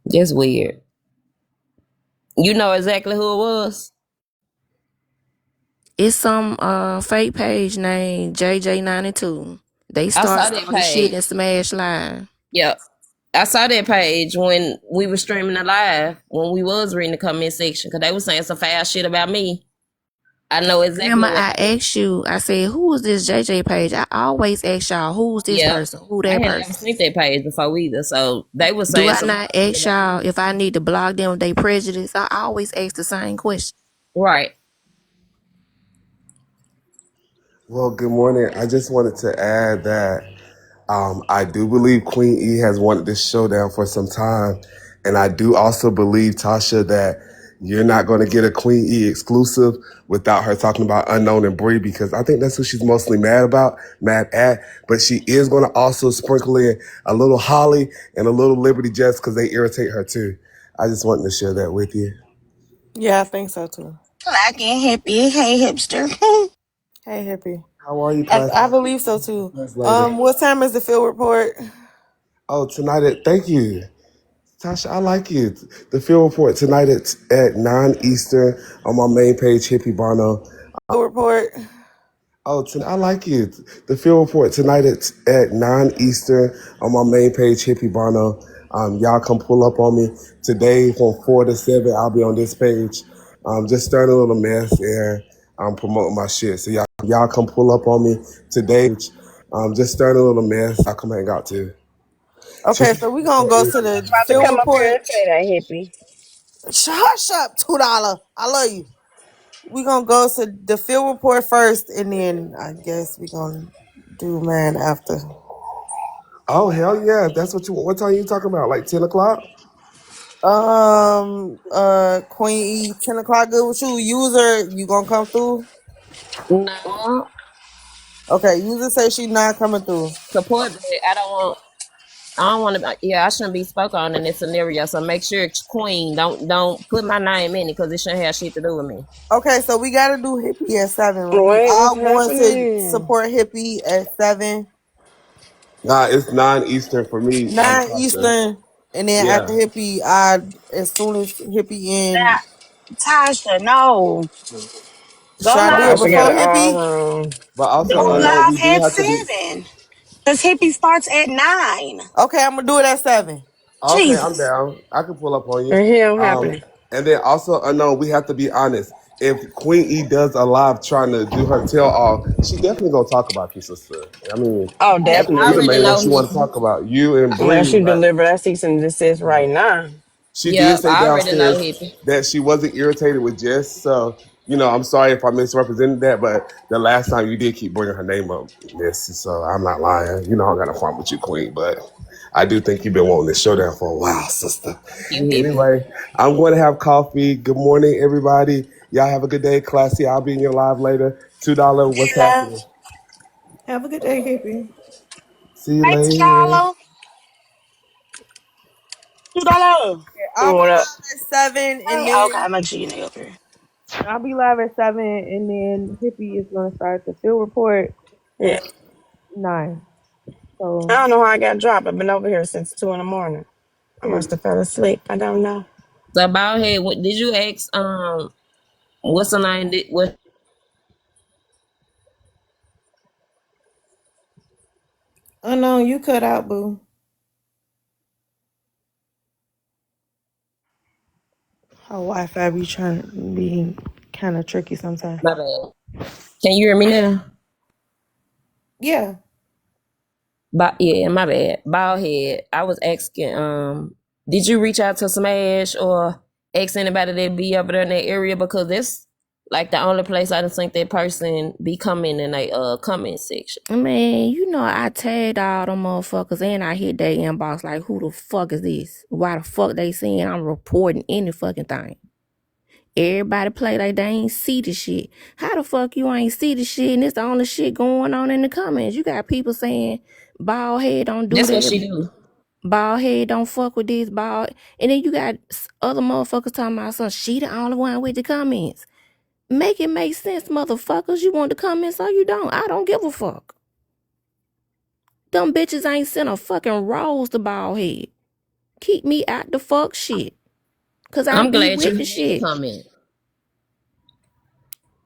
That's weird. You know exactly who it was? It's some fake page named JJ92. They I saw start that all the shit page. and smash line. Yep. I saw that page when we were streaming the live, when we was reading the comment section, because they was saying some foul shit about me. I know exactly Remember what I happened. asked you, I said, who is this JJ page? I always ask y'all, who's this Yep. person? Who I that had never person? seen that page before either. So they were Do saying I some not shit ask about me. y'all if I need to block them with their prejudice? I always ask the same question. Right. Well, good morning. I just wanted to add that I do believe Queen E has wanted this showdown for some time. And I do also believe, Tasha, that you're not going to get a Queen E exclusive without her talking about Unknown and Bree, because I think that's who she's mostly mad at. But she is going to also sprinkle in a little Holly and a little Liberty just because they irritate her too. I just wanted to share that with you. Yeah, I think so too. Black and hippie. Hey, hipster. Hey, happy. How are you, I Class? believe so too. Class later. What time is the field report? Oh, tonight thank you. Tasha, I like you. The field report tonight at 9 Eastern on my main page, Hippie Bono. Field report. Oh, I like you. The field report tonight at 9 Eastern on my main page, Hippie Bono. Y'all come pull up on me. Today from 4 to 7, I'll be on this page. Just starting a little mess and I'm promoting my shit. So y'all come pull up on me today. Just starting a little mess. I'll come hang out too. Okay, so we're gonna go to the About to field come up here report. and say that, hippie. Hush up, $2. I love you. We're gonna go to the field report first, and then I guess we're gonna do man after. Oh hell yeah! That's what time you talking about? Like 10 o'clock? Queen E, 10 o'clock. Good with you, user. You gonna come through? No. Okay, user say she not coming through. Support that. I don't want to. Yeah, I shouldn't be spoke on in this scenario. So make sure it's Queen. Don't put my name in it because it shouldn't have shit to do with me. Okay, so we gotta do hippie at 7. We Wait, what's all going to happening? support hippie at 7, Nah, it's 9 Eastern for me. 9 Tasha. Eastern, and then after Yeah. hippie, as soon as hippie in, That Tasha, no. should Go I do it live. Also, We got before it all hippie? wrong. but also Go unknown. live We do at have to be 7. Because hippie starts at 9. Okay, I'm gonna do it at 7. okay. I'm Jesus. down. I can pull up on you. The hell Um, happening? and then also unknown. We have to be honest. If Queen E does a live trying to do her tell all, she definitely gonna talk about you, sister. I mean, Oh, I you the definitely. already main one know she want to Hippy. talk about. You and Unless Bree, you but deliver that cease and desist right now. she did Yep, say I already know downstairs Hippy. that she wasn't irritated with Jess. So, I'm sorry if I misrepresented that, but the last time you did keep bringing her name up, Miss. So I'm not lying. I got a problem with you, Queen, but I do think you've been wanting this showdown for a while, sister. Thank you, Hippy. Anyway, I'm going to have coffee. Good morning, everybody. Y'all have a good day. Classy, I'll be in your live later. $2, what's Yeah. happening? Have a good day, hippie. See you Hey, later. T'Challa. $2. I'll be What up? live at 7, and Hey, then okay, make sure you know up here. I'll be live at 7, and then hippie is gonna start the field report Yeah. at 9. I So don't know how I got dropped. I've been over here since 2 in the morning. I must have fell asleep. I don't know. So about head, did you ask what's the name? What unknown, you cut out, boo. Her Wi-Fi be trying to be kind of tricky sometimes. my bad. Can you hear me now? Yeah. But yeah, my bad. Bald head. I was asking, did you reach out to Smash or ask anybody that be over there in that area? Because that's like the only place I done think that person be coming in a comment section. Man, you know I tagged all them motherfuckers and I hit their inbox like, who the fuck is this? Why the fuck they saying I'm reporting any fucking thing? Everybody play like they ain't see the shit. How the fuck you ain't see the shit and it's the only shit going on in the comments? You got people saying bald head don't do That's what that. she do. Bald head don't fuck with this bald. And then you got other motherfuckers talking about some she the only one with the comments. Make it make sense, motherfuckers. You want the comments or you don't. I don't give a fuck. Them bitches ain't sent a fucking rose to bald head. Keep me out the fuck shit. Cause I I'm be glad you with read the the shit. comment.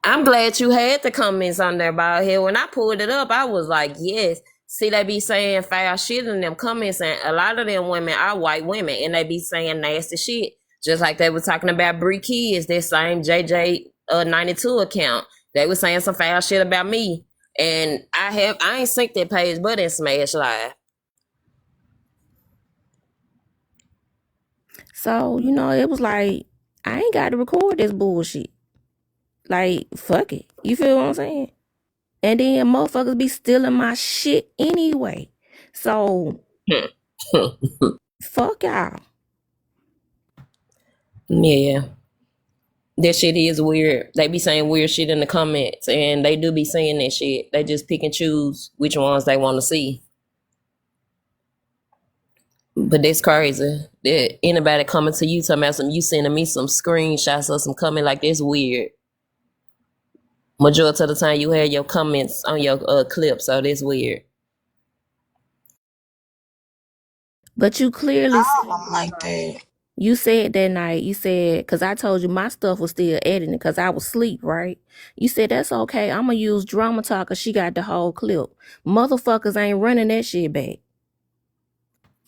I'm glad you had the comments on there about here. When I pulled it up, I was like, yes. See, they be saying foul shit in them comments, and a lot of them women are white women, and they be saying nasty shit. Just like they were talking about Bree Kids, that same JJ 92 account. They were saying some foul shit about me. And I ain't synced that page but in Smash Live. So, it was like, I ain't got to record this bullshit. Like, fuck it. You feel what I'm saying? And then motherfuckers be stealing my shit anyway. So, fuck y'all. Yeah. That shit is weird. They be saying weird shit in the comments, and they do be saying that shit. They just pick and choose which ones they want to see. But that's crazy. That anybody coming to you talking about some, you sending me some screenshots or some comment like that's weird. Majority of the time you had your comments on your clip, so that's weird. But you clearly said, I'm like that. you said that night, you said, because I told you my stuff was still editing because I was asleep, right? You said, that's okay. I'm going to use Drama Talk because she got the whole clip. Motherfuckers ain't running that shit back.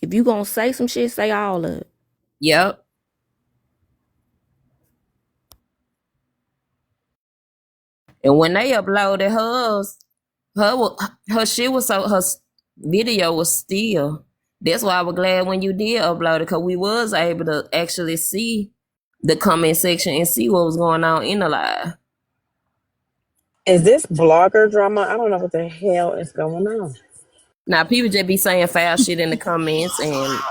If you going to say some shit, say all of it. Yep. And when they uploaded hers, her shit was so her video was still. That's why I was glad when you did upload it, because we was able to actually see the comment section and see what was going on in the live. Is this blogger drama? I don't know what the hell is going on. Now people just be saying foul shit in the comments, and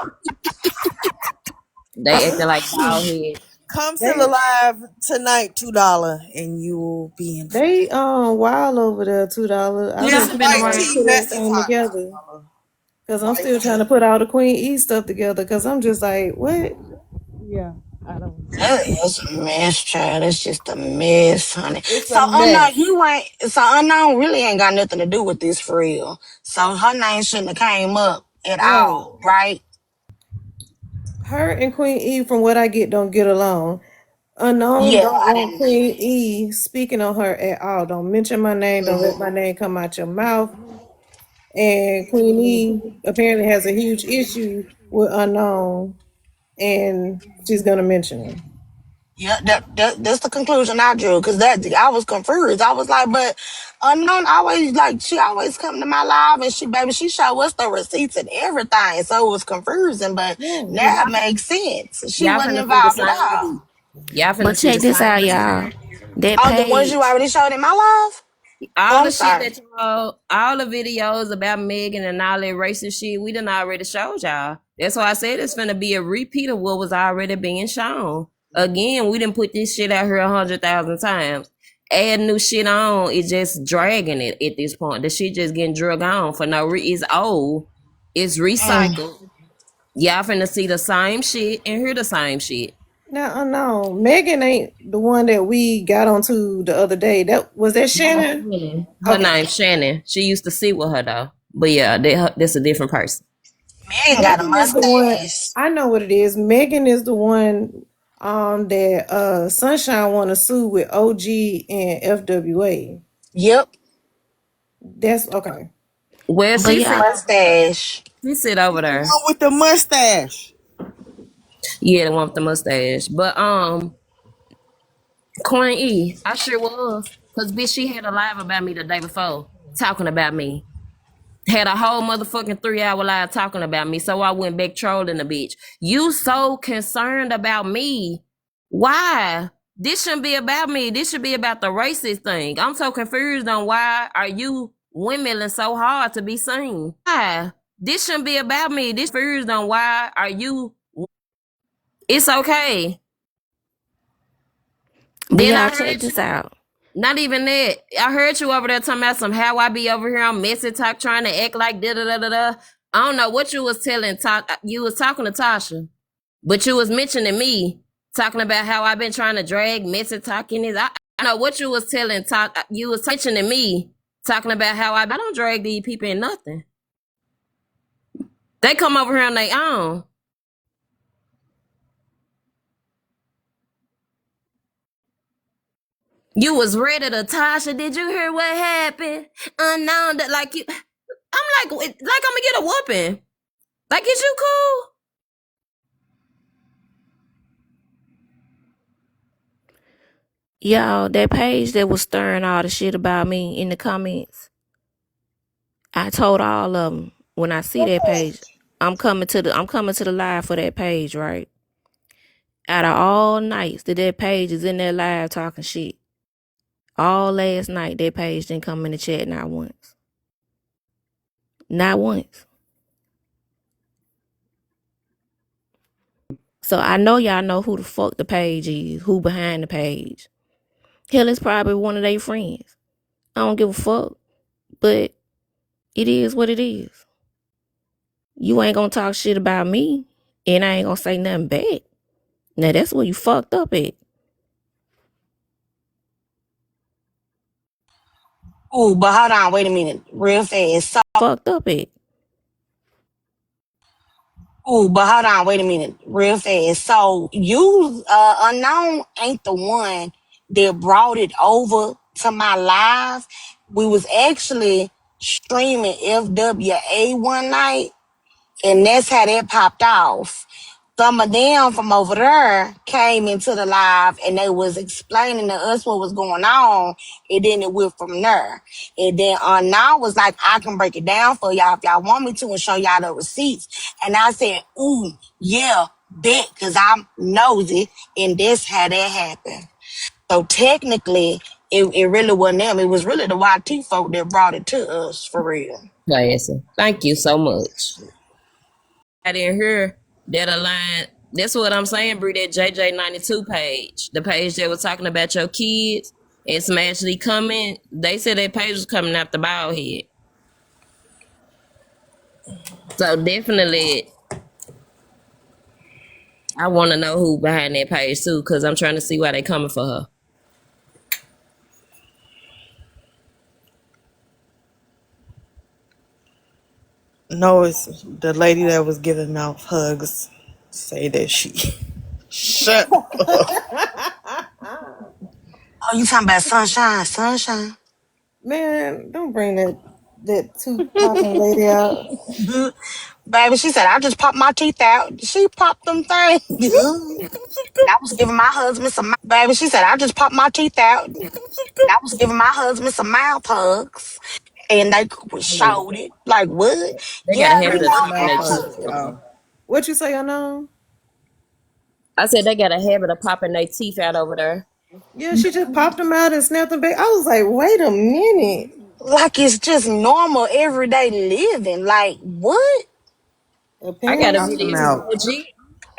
they acting like bald head. Come to the They live tonight, $2, and you will be informed. they wild over there, $2. I've This been Yeah, I've been trying white to around. tea put everything masterclass, together. Cause I'm $2. still trying to put all the Queen E stuff together. Cause I'm just like, what? Yeah, I don't. That is a mess, child. It's just a mess, honey. It's So a unknown, mess. you ain't. So unknown really ain't got nothing to do with this for real. So her name shouldn't have came up at Right. all, right? Her and Queen E, from what I get, don't get along. Unknown Yeah, don't I want didn't. Queen E speaking on her at all. Don't mention my name. Don't let my name come out your mouth. And Queen E apparently has a huge issue with Unknown, and she's gonna mention him. Yeah, that's the conclusion I drew because that I was confused. I was like, but unknown always like she always come to my live and she show us the receipts and everything, so it was confusing. But Yeah. now it makes sense. She Y'all wasn't finna see the involved at same all. receipt. Y'all finna But see the check this same out, receipt. y'all. That Oh, the ones you page, already showed in my live. Oh, All I'm the shit sorry. that y'all, all the videos about Megan and all that racist shit, we done already showed y'all. That's why I said it's finna be a repeat of what was already being shown. Again, we didn't put this shit out here 100,000 times. Add new shit on, it's just dragging it at this point. The shit just getting drug on for no reason. It's old. It's Mm. recycled. Y'all finna see the same shit and hear the same shit. Now Unknown, Megan ain't the one that we got onto the other day. That was that Shannon. Her Okay. name's Shannon. She used to sit with her though. But yeah, that's a different person. Megan got a Megan is the one. mustache. I know what it is. Megan is the one that Sunshine want to sue with OG and FWA. Yep, That's okay. Well, but y'all, mustache. she sit over The there. one with the mustache. Yeah, the one with the mustache. But Queen E, I sure was. Cause bitch, she had a live about me the day before, talking about me. Had a whole motherfucking 3 hour live talking about me. So I went back trolling the bitch. You so concerned about me. Why? This shouldn't be about me. This should be about the racist thing. I'm so confused on why are you windmilling so hard to be seen? Why? This shouldn't be about me. This confused on why are you. It's okay. but Then y'all I check heard this you. out. Not even that. I heard you over there talking about some how I be over here on messy talk trying to act like da da da da da. I don't know what you was telling. You was talking to Tasha, but you was mentioning me talking about how I've been trying to drag messy talk in this. I know what you was telling. You was mentioning me talking about how I don't drag these people in nothing. They come over here on their own. You was ready to Tasha. Did you hear what happened? Unknown that like you. I'm like I'm gonna get a whooping. Like, is you cool? Y'all, that page that was stirring all the shit about me in the comments, I told all of them when I see that page, I'm coming to the live for that page, right? Out of all nights that page is in that live talking shit, all last night that page didn't come in the chat not once. Not once. So I know y'all know who the fuck the page is, who behind the page. Hell, it's probably one of their friends. I don't give a fuck, but it is what it is. You ain't gonna talk shit about me, and I ain't gonna say nothing back. Now that's where you fucked up at. Oh, but hold on, wait a minute, real fast. So, Fucked up at. oh, but hold on, wait a minute, real fast. So you, unknown, ain't the one that brought it over to my live. We was actually streaming FWA one night, and that's how that popped off. Some of them from over there came into the live and they was explaining to us what was going on, and then it went from there. And then now was like, I can break it down for y'all if y'all want me to and show y'all the receipts. And I said, ooh, yeah, bet, because I'm nosy, and that's how that happened. So technically, it really wasn't them. It was really the YT folk that brought it to us for real. Classy. Thank you so much. I didn't hear that align. That's what I'm saying, Brie, that JJ92 page. The page that was talking about your kids and some actually coming. They said that page was coming out the bald head. So definitely I wanna know who behind that page too, because I'm trying to see why they coming for her. No, it's the lady that was giving mouth hugs. Say that she shut up. Oh, you talking about sunshine, sunshine? Man, don't bring that tooth popping lady out. Baby, she said, I just popped my teeth out. She popped them things. And I was giving my husband some, baby, she said, I just popped my teeth out. And I was giving my husband some mouth hugs. And they showed it. Like, what? They got a Yeah, habit you of know, Pregnancy popping mouth their it's, teeth. hugs, y'all. What you say, unknown? I said they got a habit of popping their teeth out over there. Yeah, she just popped them out and snapped them back. I was like, wait a minute. like it's just normal everyday living. Like, what? I got a Apparently Pop it them video is. out. OG.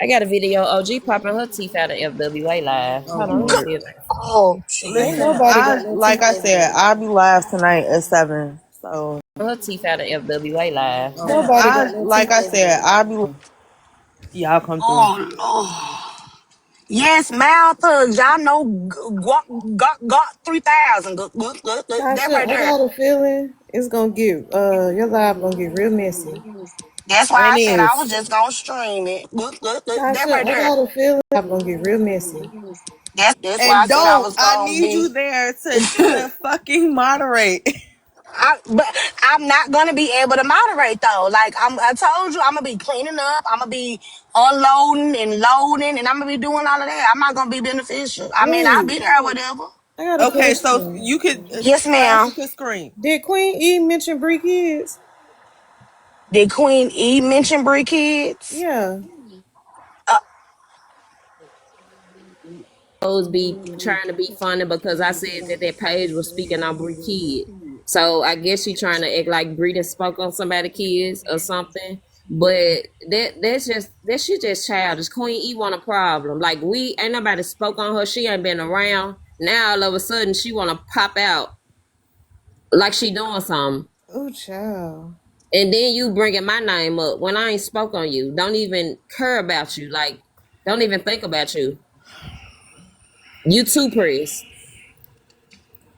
I got a video OG popping her teeth out of FWA live. Oh Hold on, let me Lord. see it. Oh, Ain't Jesus. Listen, nobody got no like teeth I over said, there. I'll be live tonight at 7. So Her teeth out of FWA live. Hold on. Nobody got no teeth over there. I'll be y'all come through. Oh, Lord. Yes, mouth hugs. Y'all know got 3,000. That Tasha, right I there. got a feeling it's gonna get your live gonna get real messy. That's why And I said I if was just gonna stream it. That Tasha, right I there. got a feeling live gonna get real messy. That's why I and said I don't was I gonna need you be. there to fucking moderate. But I'm not gonna be able to moderate though. Like I told you, I'm gonna be cleaning up. I'm gonna be unloading and loading, and I'm gonna be doing all of that. I'm not gonna be beneficial. I mean, I'll Wait, be there, whatever. I got a Okay, so question. you could Yes, Classy ma'am. could scream. Did Queen E mention Bree kids? Did Queen E mention Brie kids? Yeah. Uh, Always be trying to be funny because I said that page was speaking on Bree kid. So I guess she trying to act like Bree done spoke on somebody kids or something. But that shit just childish. Queen E want a problem. Like we ain't nobody spoke on her. She ain't been around. Now all of a sudden she wanna pop out like she doing something. Oh, child. And then you bringing my name up when I ain't spoke on you. Don't even care about you. Like, don't even think about you. You too, Chris.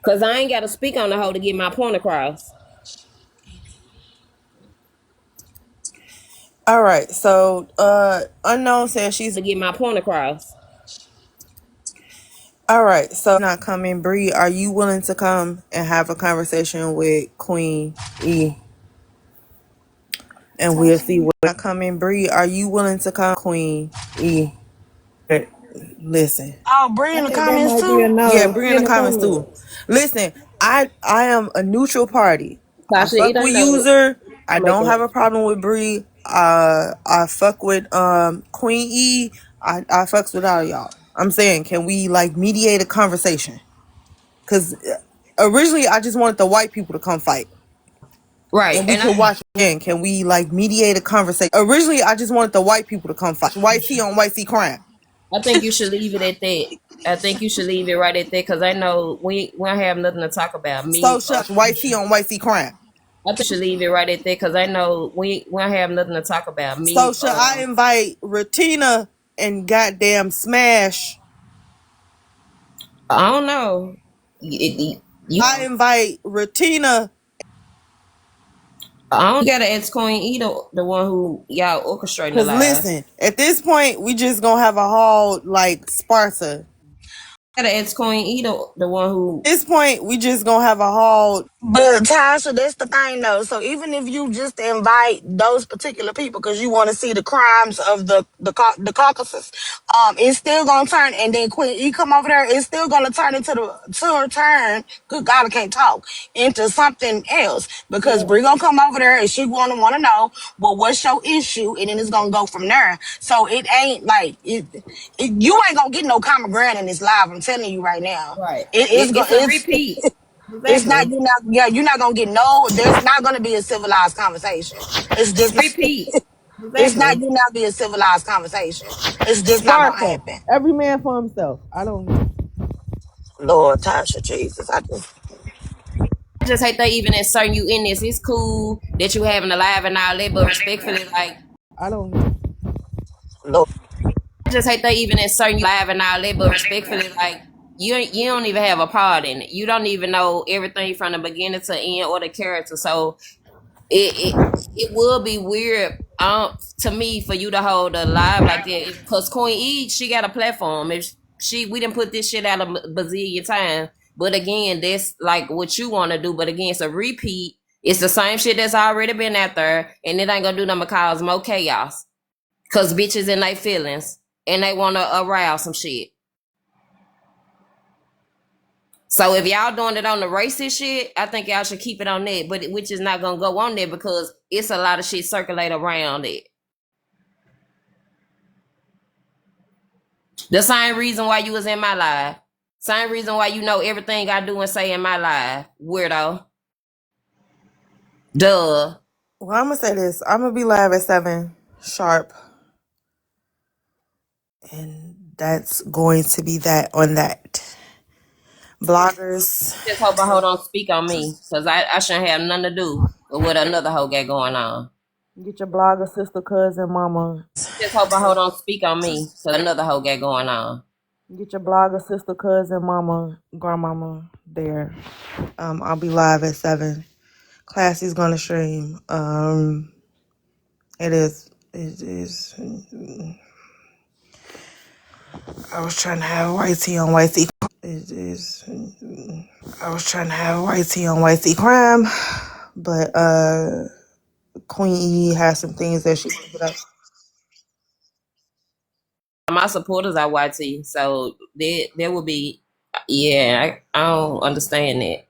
Cause I ain't gotta speak on the hoe to get my point across. All right, so unknown says she's To get my point across. Bree, are you willing to come and have a conversation with Queen E? And we'll see what not coming. Bree, are you willing to come, Queen E? Listen. Oh, Bree I in the think that comments might be a too. Yeah, no. Bree She in in the the comments too. comments. Listen, I am a neutral party. I Tasha, it fuck with ain't no. user. I I'm making don't it. have a problem with Bree. I fuck with Queen E. I fucks with all y'all. I'm saying, can we like mediate a conversation? Cause originally I just wanted the white people to come fight. Right, And we and can watch again. Can we like mediate a conversation? Originally I just wanted the white people to come fight. White C on white C crime. I think you should leave it at that. I think you should leave it right at that because I know we don't have nothing to talk about. So Me, shut white C on white C crime. leave it right at that because I know we don't have nothing to talk about. So Me, should I invite Ratina and goddamn Smash? I don't know. You I invite Ratina. I don't. You gotta ask Queen E, the one who y'all orchestrating the Cause live. listen, at this point we just gonna have a whole like Sparta. Gotta ask Queen E, the one who. At this point we just gonna have a whole. But Tasha, that's the thing though. So even if you just invite those particular people because you want to see the crimes of the Caucasus, it's still gonna turn. And then Queen E come over there, it's still gonna turn into to her turn. Good God, I can't talk into something else because Brie gonna come over there and she gonna want to know, well, what's your issue, and then it's gonna go from there. So it ain't like you ain't gonna get no common ground in this live. I'm telling you right now. Right. It is It's gonna a repeat. it's not Exactly. you're not yeah, you're not gonna get no, there's not gonna be a civilized conversation. It's just not Repeat. it's not Exactly. you not be a civilized conversation. It's just not gonna Sparta. happen. Every man for himself. I don't know. Lord Tasha Jesus. I just I just hate they even inserting you in this. It's cool that you having a live and all that, but respectfully, like I don't know. Lord I just hate they even inserting you live and all that, but respectfully, like you don't even have a part in it. You don't even know everything from the beginning to end or the character. So it will be weird to me for you to hold a live like that because Queen E, she got a platform. If she we didn't put this shit out a bazillion times, but again, that's like what you want to do. But again, it's a repeat. It's the same shit that's already been out there, and it ain't gonna do nothing but cause more chaos. Cause bitches in their feelings and they want to arouse some shit. So if y'all doing it on the racist shit, I think y'all should keep it on that. But which is not gonna go on there because it's a lot of shit circulate around it. The same reason why you was in my life. Same reason why you know everything I do and say in my life. Weirdo. Duh. Well, I'm gonna say this. I'm gonna be live at 7 sharp, and that's going to be that on that. Bloggers, Just hope I hold on speak on me. Cause I shouldn't have nothing to do with what another hoe got going on. get your blogger sister, cousin, mama. Just hope I hold on speak on me. Cause another hoe got going on. Get your blogger sister, cousin, mama, grandmama there. I'll be live at 7. Classy's gonna stream. It is. It is. I was trying to have white tea on white tea. It is. I was trying to have white tea on white tea crime, but Queen E has some things that she wanted to put up. My supporters are YT, so there will be. Yeah, I don't understand that.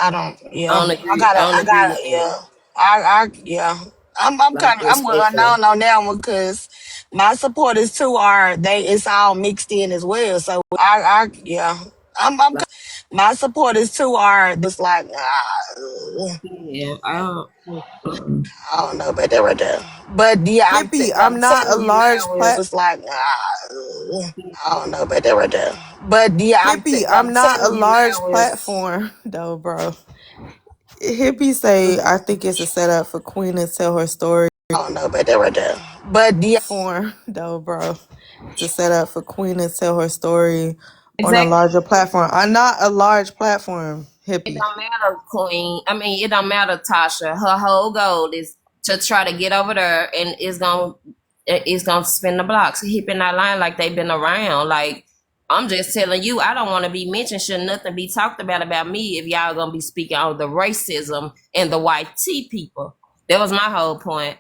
I don't I yeah. don't agree. I don't I agree gotta with that. yeah. I yeah. I'm Like kind of I'm with respectfully. unknown on that one because my supporters too are they it's all mixed in as well. So I yeah. I'm Like my supporters too are just like yeah, I don't. Mm-mm. I don't know about that right there. But yeah, Hippie, I'm I'm not a telling you large now, it's plat. just like I don't know about that right there. But yeah, Hippie, I'm I'm not a telling you large now, is platform though, bro. Hippie say I think it's a setup for Queen to tell her story. I don't know about that right there. But yeah, Form though, bro. It's a setup for Queen to tell her story on a Exactly. larger platform. I'm not a large platform, It Hippie. don't matter, Queen. I mean, it don't matter, Tasha. Her whole goal is to try to get over there, and it's gonna spin the blocks. He been not lying like they've been around. Like I'm just telling you, I don't want to be mentioned. Should nothing be talked about me if y'all gonna be speaking on the racism and the white tea people. That was my whole point.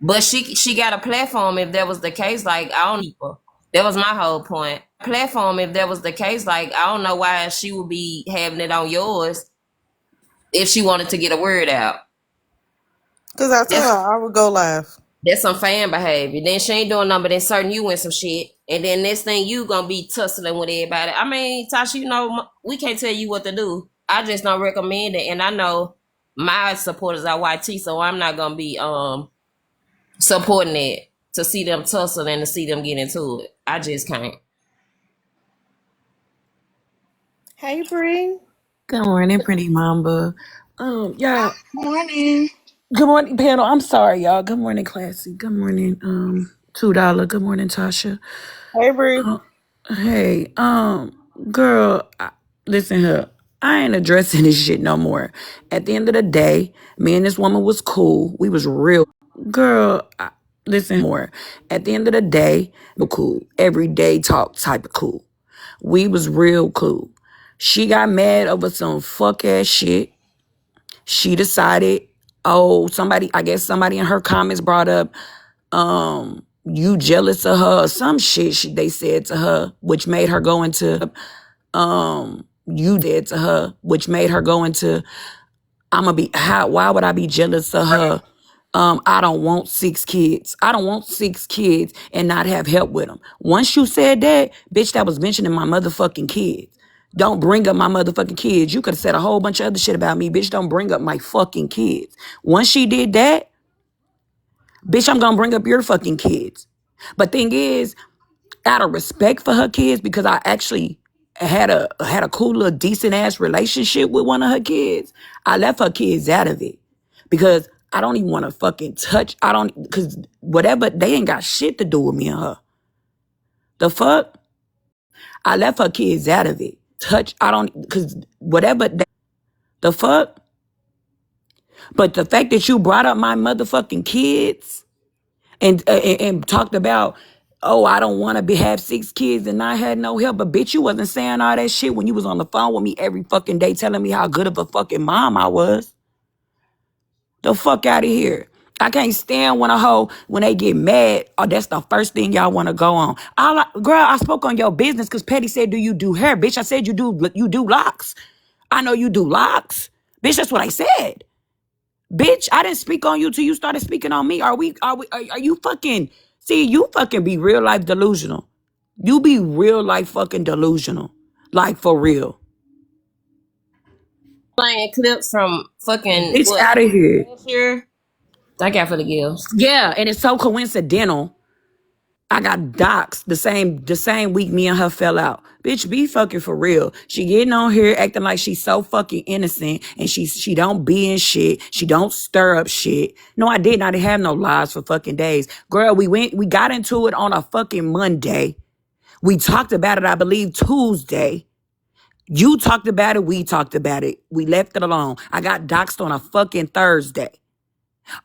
But she got a platform if that was the case. Like I don't people. That was my whole point. Platform if that was the case. Like I don't know why she would be having it on yours if she wanted to get a word out. Cause I told That's her I would go live. that's some fan behavior. Then she ain't doing nothing but inserting you in some shit. And then next thing you gonna be tussling with everybody. I mean, Tasha, you know, we can't tell you what to do. I just don't recommend it. And I know my supporters are YT, so I'm not gonna be supporting it to see them tussle and to see them get into it. I just can't. Hey, Bree. Good morning, pretty mamba. Yeah. Morning. Good morning, panel. I'm sorry, y'all. Good morning, classy. Good morning, $2. Good morning, Tasha. Hey, Bree. Uh, hey, girl, listen here. I ain't addressing this shit no more. At the end of the day, me and this woman was cool. We was real. Girl, listen more. At the end of the day, we're cool. Everyday talk type of cool. We was real cool. She got mad over some fuck ass shit. She decided, oh, I guess somebody in her comments brought up, you jealous of her or some shit they said to her, which made her go into, why would I be jealous of her? I don't want 6 kids. I don't want 6 kids and not have help with them. Once you said that, bitch, that was mentioning my motherfucking kids. Don't bring up my motherfucking kids. You could have said a whole bunch of other shit about me. Bitch, don't bring up my fucking kids. Once she did that, bitch, I'm gonna bring up your fucking kids. But thing is, out of respect for her kids, because I actually had a cool little decent ass relationship with one of her kids, I left her kids out of it. Because I don't even want to fucking touch. Because whatever, they ain't got shit to do with me and her. The fuck? I left her kids out of it. Because whatever, the fuck? But the fact that you brought up my motherfucking kids and talked about, oh, I don't want to have 6 kids and I had no help. But bitch, you wasn't saying all that shit when you was on the phone with me every fucking day telling me how good of a fucking mom I was. The fuck out of here. I can't stand when they get mad, oh, that's the first thing y'all want to go on. Girl, I spoke on your business because Petty said, do you do hair? Bitch, I said you do locks. I know you do locks. Bitch, that's what I said. Bitch, I didn't speak on you till you started speaking on me. Are you fucking, see, you fucking be real life delusional. You be real life fucking delusional. Like for real. Playing clips from fucking Bitch, what out of here. last year? Thank God for the gifts. Yeah, and it's so coincidental. I got doxxed the same week me and her fell out. Bitch, be fucking for real. She getting on here acting like she's so fucking innocent and she don't be in shit. She don't stir up shit. No, I didn't. I didn't have no lies for fucking days. Girl, we got into it on a fucking Monday. We talked about it, I believe, Tuesday. You talked about it. We talked about it. We left it alone. I got doxxed on a fucking Thursday.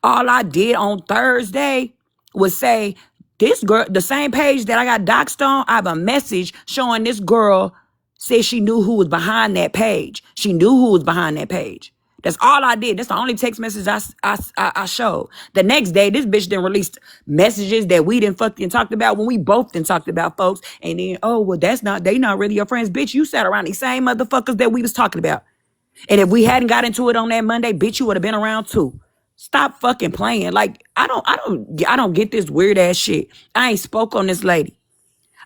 All I did on Thursday was say, this girl, the same page that I got doxxed on, I have a message showing this girl said she knew who was behind that page. She knew who was behind that page. That's all I did. That's the only text message I showed. The next day, this bitch then released messages that we didn't fucking talked about when we both didn't talked about, folks. And then, oh, well, they not really your friends. Bitch, you sat around these same motherfuckers that we was talking about. And if we hadn't got into it on that Monday, bitch, you would have been around too. Stop fucking playing. Like, I don't get this weird ass shit. I ain't spoke on this lady.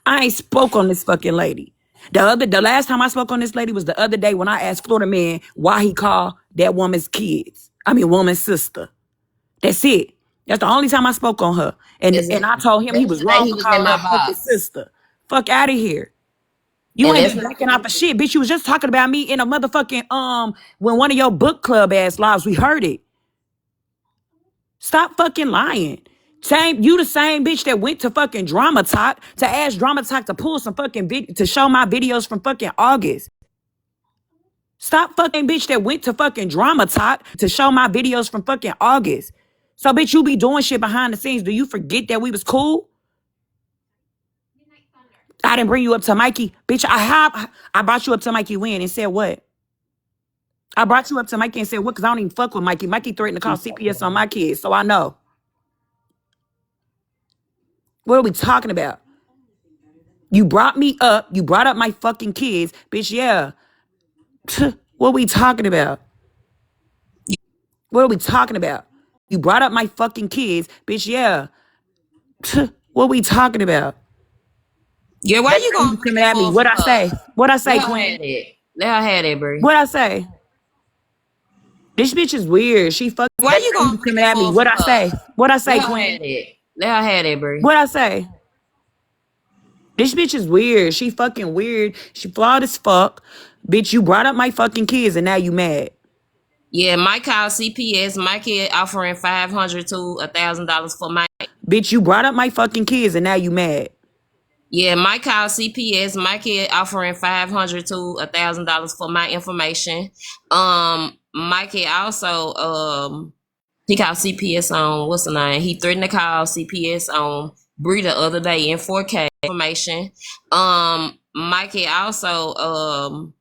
I ain't spoke on this fucking lady. The last time I spoke on this lady was the other day when I asked Florida Man why he called that woman's sister. That's it. That's the only time I spoke on her. And I told him he was Yesterday wrong he for was in calling my her fucking box. sister. Fuck out of here. You And ain't that's been backing out for shit, bitch. You was just talking about me in a motherfucking when one of your book club ass lives. We heard it. Stop fucking lying. You the same bitch that went to fucking Drama Talk to ask Drama Talk to pull some fucking to show my videos from fucking August. Stop fucking bitch that went to fucking Drama Talk to show my videos from fucking August. So bitch, you be doing shit behind the scenes. Do you forget that we was cool? I didn't bring you up to Mikey. Bitch, I brought you up to Mikey when and said what? I brought you up to Mikey and said what? Because I don't even fuck with Mikey. Mikey threatened to call CPS on my kids, so I know. What are we talking about? You brought me up. You brought up my fucking kids. Bitch, yeah. What are we talking about? What are we talking about? You brought up my fucking kids. Bitch, yeah. What are we talking about? Yeah, why That you girl going was back coming and at me. forth What with I her? say? What I say, Let her Queen? have it. Let her have it, Bree. What I say? This bitch is weird. She fucking Why that you girl going was back coming and at me. forth What with I her? say? What I say, Let her Queen? have it. Let her have it, Bree. What I say? This bitch is weird. She fucking weird. She flawed as fuck. Bitch, you brought up my fucking kids and now you mad. Yeah, Mike called CPS. Mike had offering $500 to $1,000 for Mike. Bitch, you brought up my fucking kids and now you mad. Yeah, Mike called CPS. Mike had offering $500 to $1,000 for my information. Mike had also he called CPS on what's the name? He threatened to call CPS on Bree the other day in 4K information. Mike had also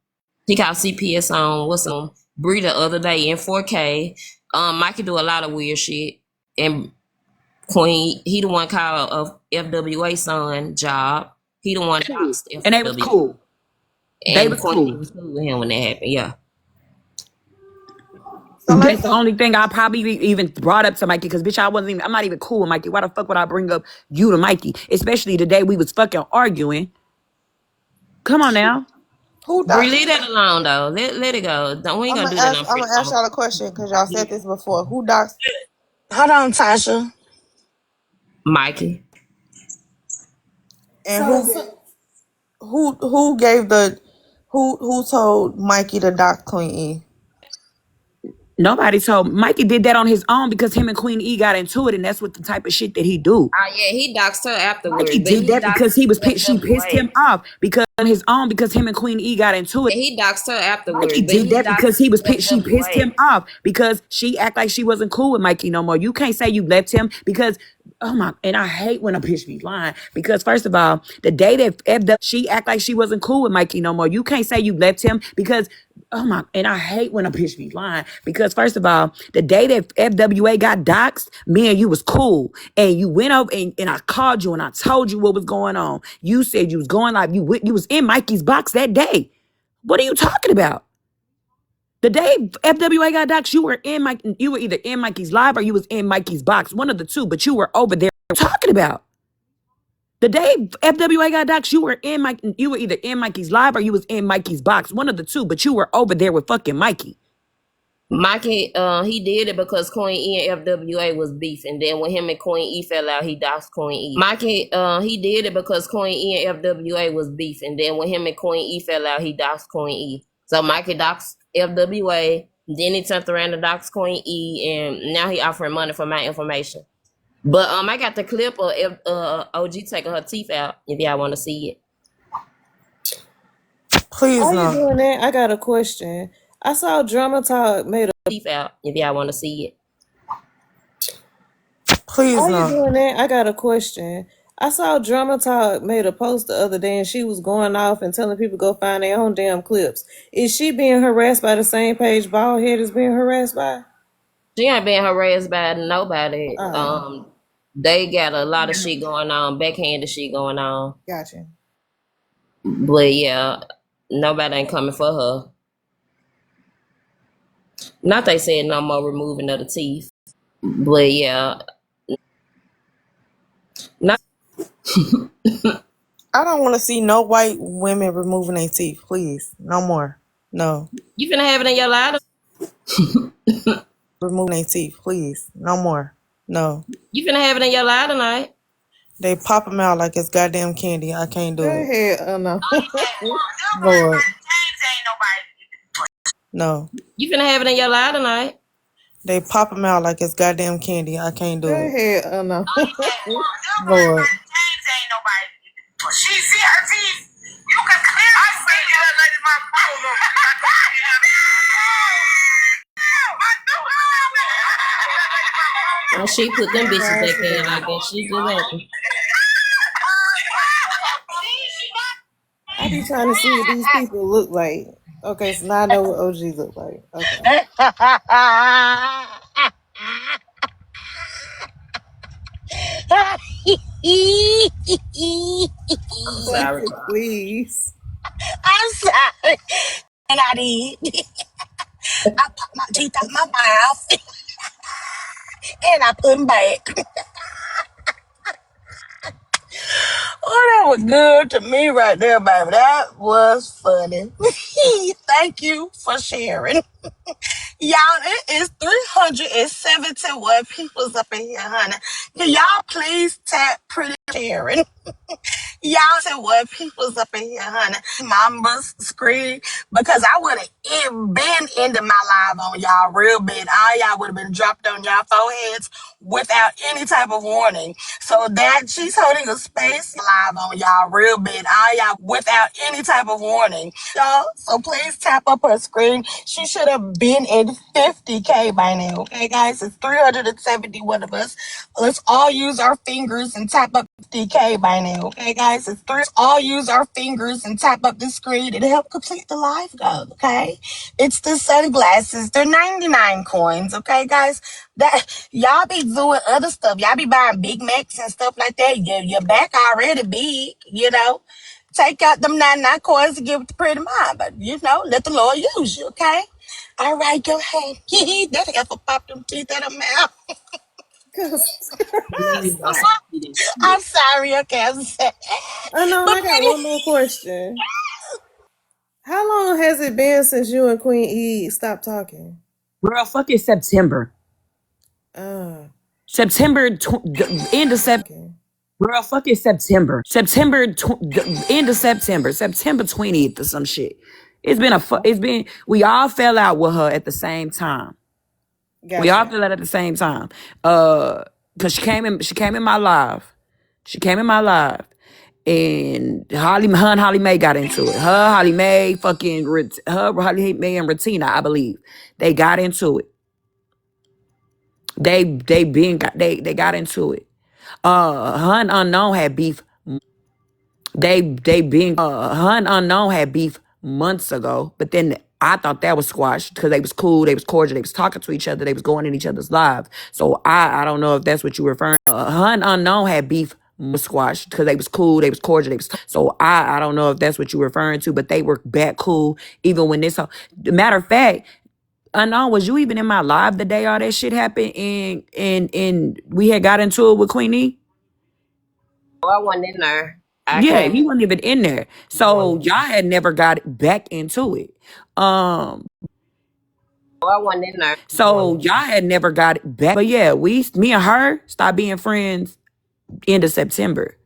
he called CPS on what's on Bree the other day in 4K. Mike can do a lot of weird shit. And Queen, he the one called a FWA son job. He the one that lost And they was FW. cool. They And was Queen cool. was cool with him when that happened. Yeah. So That's let's the only thing I probably even brought up to Mikey, because bitch, I'm not even cool with Mikey. Why the fuck would I bring up you to Mikey? Especially the day we was fucking arguing. Come on now. who Bree, doc. leave that alone though. Let it go. We ain't gonna do that on I'm Pretty gonna ask Mama. y'all a question because y'all said this before. Who docs? Hold on, Tasha. Mikey. And who gave the who told Mikey to dox Queen E? Nobody told Mikey did that on his own because him and Queen E got into it, and that's what the type of shit that he do. Oh yeah, he doxed her Mikey afterwards, but did he that because doxed he was she pissed FWA. him off because on his own because him and Queen E got into it. And he doxed her afterwards, Mikey but did he that because he doxed was she pissed FWA. him off because she act like she wasn't cool with Mikey no more. You can't say you left him because oh my, and I hate when a bitch be lying because first of all, the day that she act like she wasn't cool with Mikey no more. You can't say you left him because oh my, and I hate when a bitch be lying because first of all, the day that FWA got doxxed, me and you was cool and you went over and I called you and I told you what was going on. You said you was going live. You was in Mikey's box that day. What are you talking about? The day FWA got doxxed, you were either in Mikey's live or you was in Mikey's box, one of the two, but you were over there talking about. The day FWA got doxxed, you were either in Mikey's live or you was in Mikey's box, one of the two, but you were over there with fucking Mikey. Mikey, he did it because Queen E and FWA was beefing. Then when him and Queen E fell out, he doxed Queen E. Mikey, he did it because Queen E and FWA was beefing. Then when him and Queen E fell out, he doxed Queen E. So Mikey doxed FWA. Then he turned around to dox Queen E, and now he offering money for my information. But I got the clip of OG taking her teeth out. If y'all want to see it, Please While you no. doing that, I got a question. I saw Drama Talk made a teeth out. If y'all want to see it. Please While you no. doing that, I got a question. I saw Drama Talk made a post the other day and she was going off and telling people go find their own damn clips. Is she being harassed by the same page Baldhead is being harassed by? She ain't being harassed by nobody. Oh, They got a lot of shit going on, backhanded shit going on. gotcha. But yeah, nobody ain't coming for her. Not they said no more removing of the teeth. But yeah, not I don't want to see no white women removing their teeth. Please, no more. No, you finna have it in your life. removing their teeth. Please, no more. No, You finna have it in your life tonight. they pop them out like it's goddamn candy. I can't Go do it. ahead, no. Lord. No, You finna have it in your life tonight. they pop them out like it's goddamn candy. I can't Go do it. ahead, no. Lord. She see her teeth. You can clearly I see that lady my phone number. And she put them bitches Guys, back in like that. She just happened. be trying to see what these people look like. Okay, so now I know what OG look like. Okay. I'm sorry. Quentin, please. I'm sorry. And I did. I popped my teeth out my mouth and I put them back. Oh, that was good to me right there, baby. That was funny. Thank you for sharing. Y'all, it is 371 people's up in here, honey. Can y'all please tap pretty sharing? Y'all said what people's up in here, honey. Mama's screen because I would have been into my live on y'all real bad. All y'all would have been dropped on y'all foreheads without any type of warning. So that she's holding a space live on y'all real bad. All y'all without any type of warning. Y'all, so please tap up her screen. She should have been in 50K by now. Okay, guys, it's 371 of us. Let's all use our fingers and tap up 50K by now. Okay, guys, it's three. All use our fingers and tap up the screen to help complete the live goal. Okay, it's the sunglasses. They're 99 coins. Okay, guys, that y'all be doing other stuff. Y'all be buying Big Macs and stuff like that. Your back already big, you know. Take out them 99 coins and give it to Pretty Mom. But, you know, let the Lord use you, okay? All right, go ahead. That heifer popped them teeth out of mouth. Cause Please don't say stop. that shit. I'm sorry, okay, I'm sorry. Unknown, But I got one more question. How long has it been since you and Queen E stopped talking? Girl, fucking September. Uh, End of September. Girl, fucking September. End of September. September 20th or some shit. We all fell out with her at the same time. We all gotcha. fell out at the same time. Cause she came in my live. She came in my live. And Holly Mae got into it. Holly Mae, Holly Mae and Ratina, I believe. They got into it. They got into it. Her and Unknown had beef. Her and Unknown had beef months ago, but then I thought that was squashed because they was cool, they was cordial, they was talking to each other, they was going in each other's lives. So I don't know if that's what you referring. Her and Unknown had beef squashed because they was cool, they was cordial, so I don't know if that's what you referring to, but they were back cool even when this. Matter of fact, Unknown, was you even in my live the day all that shit happened and we had got into it with Queen E? Oh, I wasn't in there. I Yeah, came. he wasn't even in there. So y'all had never got back into it. Um, Oh, I wasn't in there. so y'all had never got it back. But yeah, me and her stopped being friends end of September.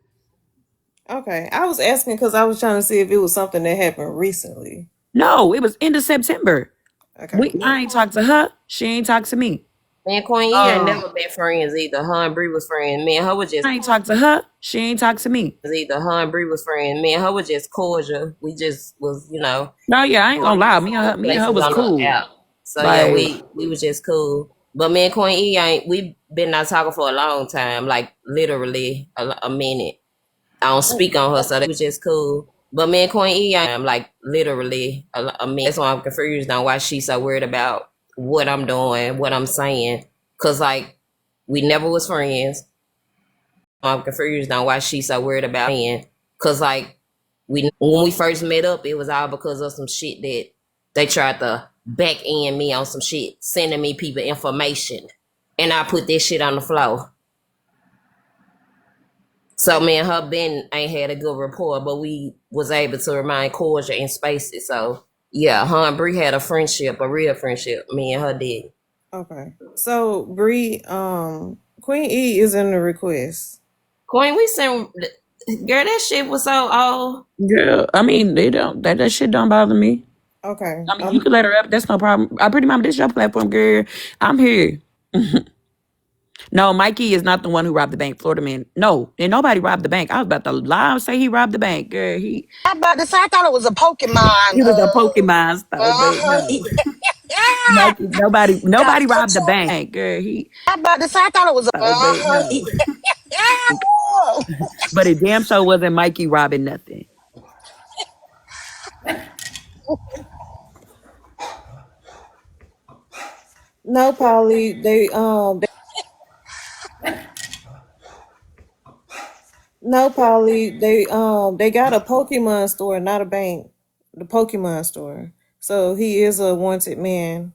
Okay, I was asking because I was trying to see if it was something that happened recently. No, it was end of September. Okay. I ain't talked to her. She ain't talked to me. Me and Queen E ain't Um, never been friends either. Her and Bree was friends. Me and her was just I ain't talked to her. She ain't talked to me. either. Her and Bree was friends. Me and her was just cordial. We just was, No, yeah, I ain't gonna lie. Me and her places was on the cool. app. So yeah, Like, we was just cool. But me and Queen E ain't we been not talking for a long time, like literally a minute. I don't Oh, speak on her, so they was just cool. But me and Queen E ain't like literally a minute. That's why I'm confused on why she's so worried about what I'm doing, what I'm saying. Cause like we never was friends. I'm confused on why she's so worried about me. Cause like when we first met up, it was all because of some shit that they tried to back end me on some shit, sending me people information. And I put this shit on the floor. So me and her Ben ain't had a good rapport, but we was able to remain cordial in spaces. So yeah, her and Bree had a friendship, a real friendship. Me and her did. okay. So Bree, Queen E is in the request. Queen, we sent girl, that shit was so old. yeah, I mean, they don't that shit don't bother me. Okay. I mean, you can let her up. That's no problem. I pretty much this your platform, girl. I'm here. No, Mikey is not the one who robbed the bank. Florida man. No, and nobody robbed the bank. I was about to lie and say he robbed the bank. Girl, I'm about to say, I thought it was a Pokemon. he was a Pokemon store, but no. Yeah. Mikey, nobody robbed the Pikachu. bank. Girl, I'm about to say, I thought it was a. but no. Yeah. But it damn sure wasn't Mikey robbing nothing. No, Polly, they got a Pokemon store, not a bank. The Pokemon store. So he is a wanted man.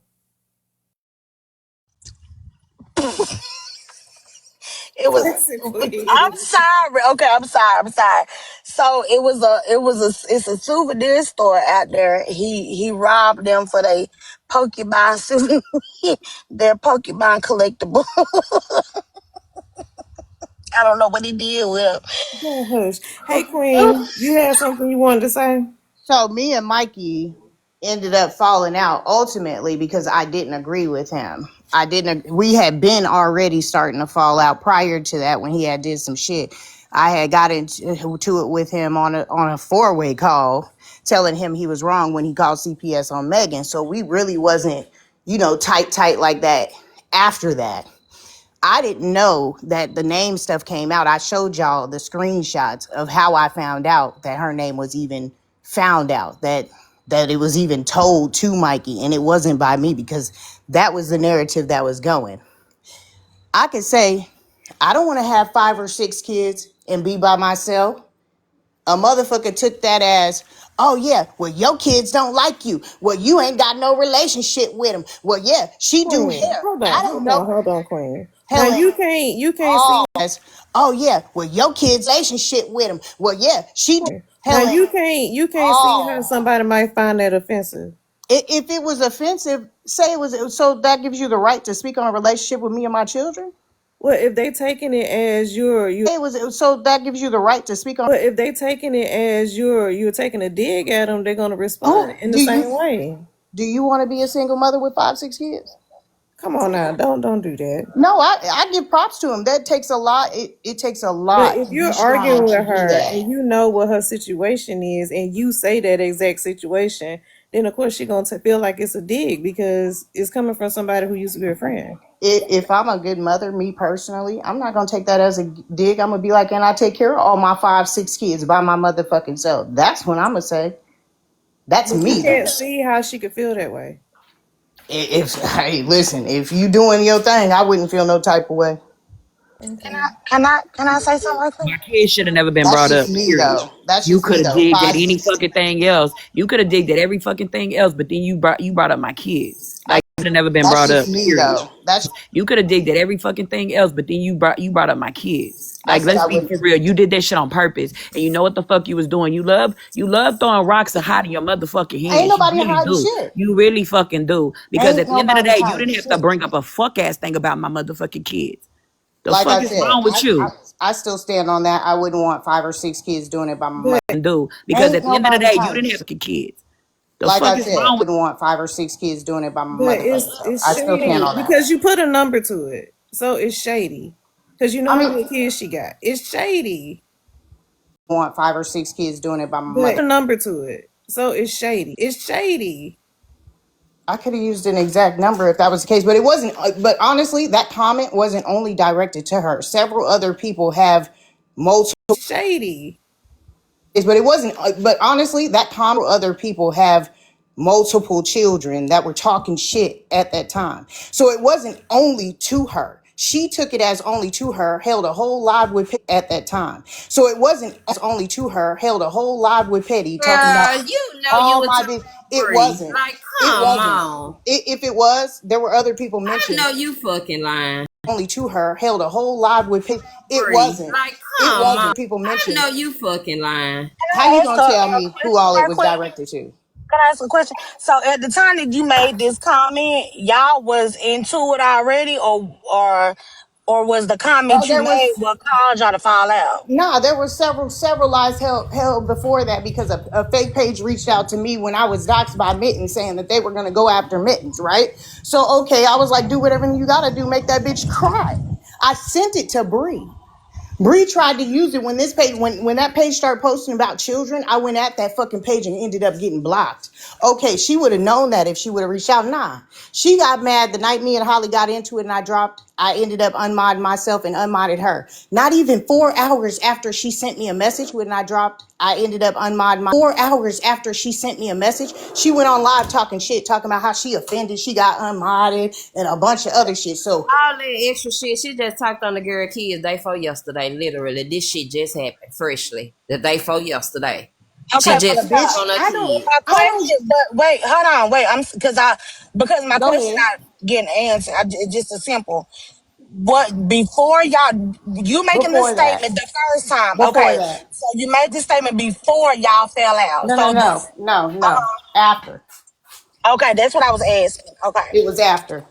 It was. I'm Basically. sorry. Okay, I'm sorry. I'm sorry. So it's a souvenir store out there. He robbed them for their Pokemon souvenir, their Pokemon collectible. I don't know what he did with them. Go hush. Hey Queen, you had something you wanted to say? So me and Mikey ended up falling out ultimately because I didn't agree with him. I didn't. We had been already starting to fall out prior to that when he had did some shit. I had got into it with him on a four-way call, telling him he was wrong when he called CPS on Megan. So we really wasn't, tight like that. After that, I didn't know that the name stuff came out. I showed y'all the screenshots of how I found out that her name was even found out, that it was even told to Mikey, and it wasn't by me because that was the narrative that was going. I could say I don't want to have 5 or 6 kids and be by myself. A motherfucker took that as, oh yeah, well your kids don't like you. Well, you ain't got no relationship with them. Well, yeah, she do Queen, hair. hold I on, don't hold know. on, hold on, Queen. Now Helen, you can't see all as, oh yeah, well your kids relationship with him. Well, yeah, she do. now Helen, you can't see how all. somebody might find that offensive. If it was offensive, say it was. So that gives you the right to speak on a relationship with me and my children. Well, if they taking it as you Say it was. So that gives you the right to speak on. well, if they taking it as you're taking a dig at them, they're gonna respond Who in the do you same way. do you want to be a single mother with 5 6 kids? Come on now, don't do that. No, I give props to him. That takes a lot. It takes a But lot if to be you're strong arguing to with do her that. and you know what her situation is, and you say that exact situation, then of course she's gonna feel like it's a dig because it's coming from somebody who used to be a friend. If I'm a good mother, me personally, I'm not gonna take that as a dig. I'm gonna be like, and I take care of all my 5 6 kids by my motherfucking self. That's when I'm gonna say that's But you me though. can't see how she could feel that way. If hey, listen, if you doing your thing, I wouldn't feel no type of way. Okay. Can I say something right quick? My kids should have never been That's brought just up, me period. though. That's You just could me have though. digged at Five, any six. fucking thing else. You could have digged at every fucking thing else, but then you brought up my kids. Like you should have never been That's brought just up, me period. though. That's You could have digged at every fucking thing else, but then you brought up my kids. I Like said let's I be wouldn't. for real. You did that shit on purpose, and you know what the fuck you was doing. You love throwing rocks and hiding your motherfucking Ain't hands. You nobody really hiding do. shit. You really fucking do. Because Ain't at the end of the nobody day, you hiding didn't have to shit. bring up a fuck ass thing about my motherfucking kids. The Like fuck I is said, wrong with you? I still stand on that. I wouldn't want 5 or 6 kids doing it by my But mother. Do because Ain't at the end of the nobody day, you hiding didn't have shit. fucking kids. The Like fuck I is said, I wrong with wouldn't want 5 or 6 kids doing it by my but motherfucking self. it's I still stand shady on that. because you put a number to it, so it's shady. Cause you know I how mean, many kids she got. It's shady. want 5 or 6 kids doing it by my But mother. a number to it, so it's shady. It's shady. I could have used an exact number if that was the case, but it wasn't. But honestly, that comment wasn't only directed to her. Several other people have multiple. Shady. But it wasn't. But honestly, that comment. Other people have multiple children that were talking shit at that time, so it wasn't only to her. She took it as only to her. Held a whole live with at that time, so it wasn't as only to her. Held a whole live with Petty talking about Girl, you know you all were my talking business. It free. wasn't. Like, It come wasn't. on. If it was, there were other people I mentioned know you fucking lying. only to her. Held a whole live with Petty. It Free. wasn't. Like, It come on. wasn't. People I mentioned. know you fucking lying. How Can I you ask gonna tell a me who question all it right was quick? directed to? Can I ask a question? So at the time that you made this comment, y'all was into it already, or was the Oh, comment you there made was what caused y'all to fall out? there were several lies held before that because a fake page reached out to me when I was doxxed by Mittens saying that they were gonna go after Mittens, right? So okay, I was like, do whatever you gotta do, make that bitch cry. I sent it to Bree. Bree tried to use it when this page, when that page started posting about children. I went at that fucking page and ended up getting blocked. Okay, she would have known that if she would have reached out. Nah, she got mad the night me and Holly got into it, and I dropped. I ended up unmodding myself and unmodded her. Not even 4 hours after she sent me a message when I dropped, I ended up unmodding my. 4 hours after she sent me a message, she went on live talking shit, talking about how she offended, she got unmodded, and a bunch of other shit. So All that extra shit. She just talked on the girl kids day before yesterday. Literally, this shit just happened freshly the day before yesterday. She Okay, yeah, but just but bitch, talked on her I don't, but kids. my I don't. question, but wait, hold on, wait. Because my Go question ahead. not getting answered. It's just a simple. What before y'all? You making the Before that. statement the first time? Before Okay, that. so you made the statement before y'all fell out. No, no, So no, this, no, no. After. okay, that's what I was asking. Okay. It was after.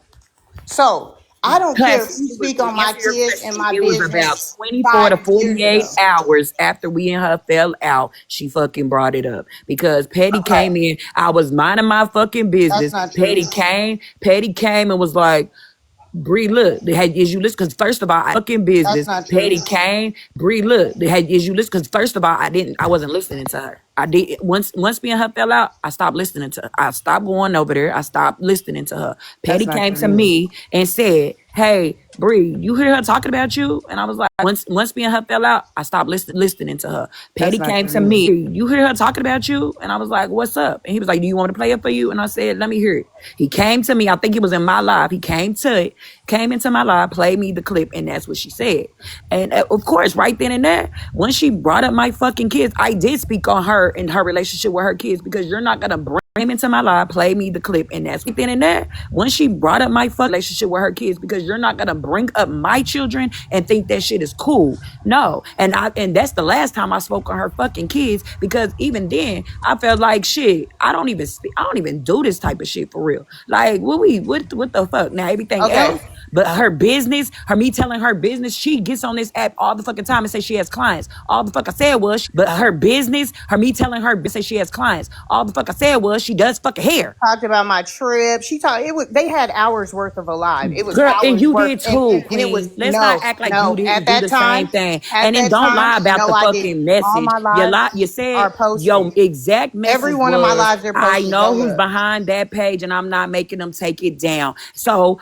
So I don't care if Classic. you It was, speak to on my answer your kids and question, my it was about business 24 to 5 years 48 ago. hours after we and her fell out, she fucking brought it up. Because Petty Okay. came in, I was minding my fucking That's business. not true. Petty came and was like, Bree, look, is you listen? Because first of all, I fucking That's business. not true. Petty came. Bree, look, is you listen? Because first of all, I wasn't listening to her. I did once me and her fell out. I stopped listening to her. I stopped going over there. I stopped listening to her. That's Petty not came to true. me and said, "Hey, Bree, you hear her talking about you?" And I was like, once me and her fell out, I stopped listening to her. That's Petty not came to true. me. You hear her talking about you? And I was like, "What's up?" And he was like, "Do you want me to play it for you?" And I said, "Let me hear it." He came to me. I think it was in my live. He came into my live, played me the clip, and that's what she said. And of course, right then and there, when she brought up my fucking kids, I did speak on her and her relationship with her kids because you're not gonna bring him into my live, play me the clip, and that's right then and there. When she brought up my fucking relationship with her kids, because you're not gonna bring up my children and think that shit is cool. No, and that's the last time I spoke on her fucking kids because even then I felt like shit. I don't even do this type of shit for real. Like what the fuck? Now everything Okay. else. But her business, me telling her business, she gets on this app all the fucking time and say she has clients. All the fuck I said was, but her business, me telling her say she has clients. All the fuck I said was she does fucking hair. Talked about my trip. She talked. It was. They had hours worth of a live. It was Girl, and hours you worth, did too, and it was Queen. Let's not no, act like you no. didn't At do that the same time, thing. And then don't lie about no, the I didn't. fucking All message. my You lives lie. You said are posted. your exact Every message one of my was, lives are I posted. know Go who's look. behind that page and I'm not making them take it down. So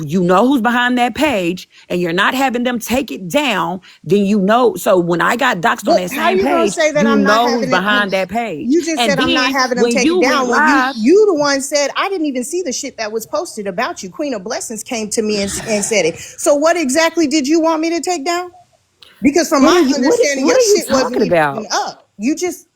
you know who's behind that page and you're not having them take it down, then you know. So when I got doxxed on What? that How same you gonna page, say that you I'm not know who's having it? behind that page. You just And said I'm not then having them when take it you down. went When live, you the one said I didn't even see the shit that was posted about you. Queen of Blessings came to me and said it. So what exactly did you want me to take down? Because from my understanding, what your are you shit wasn't talking even about? up. You just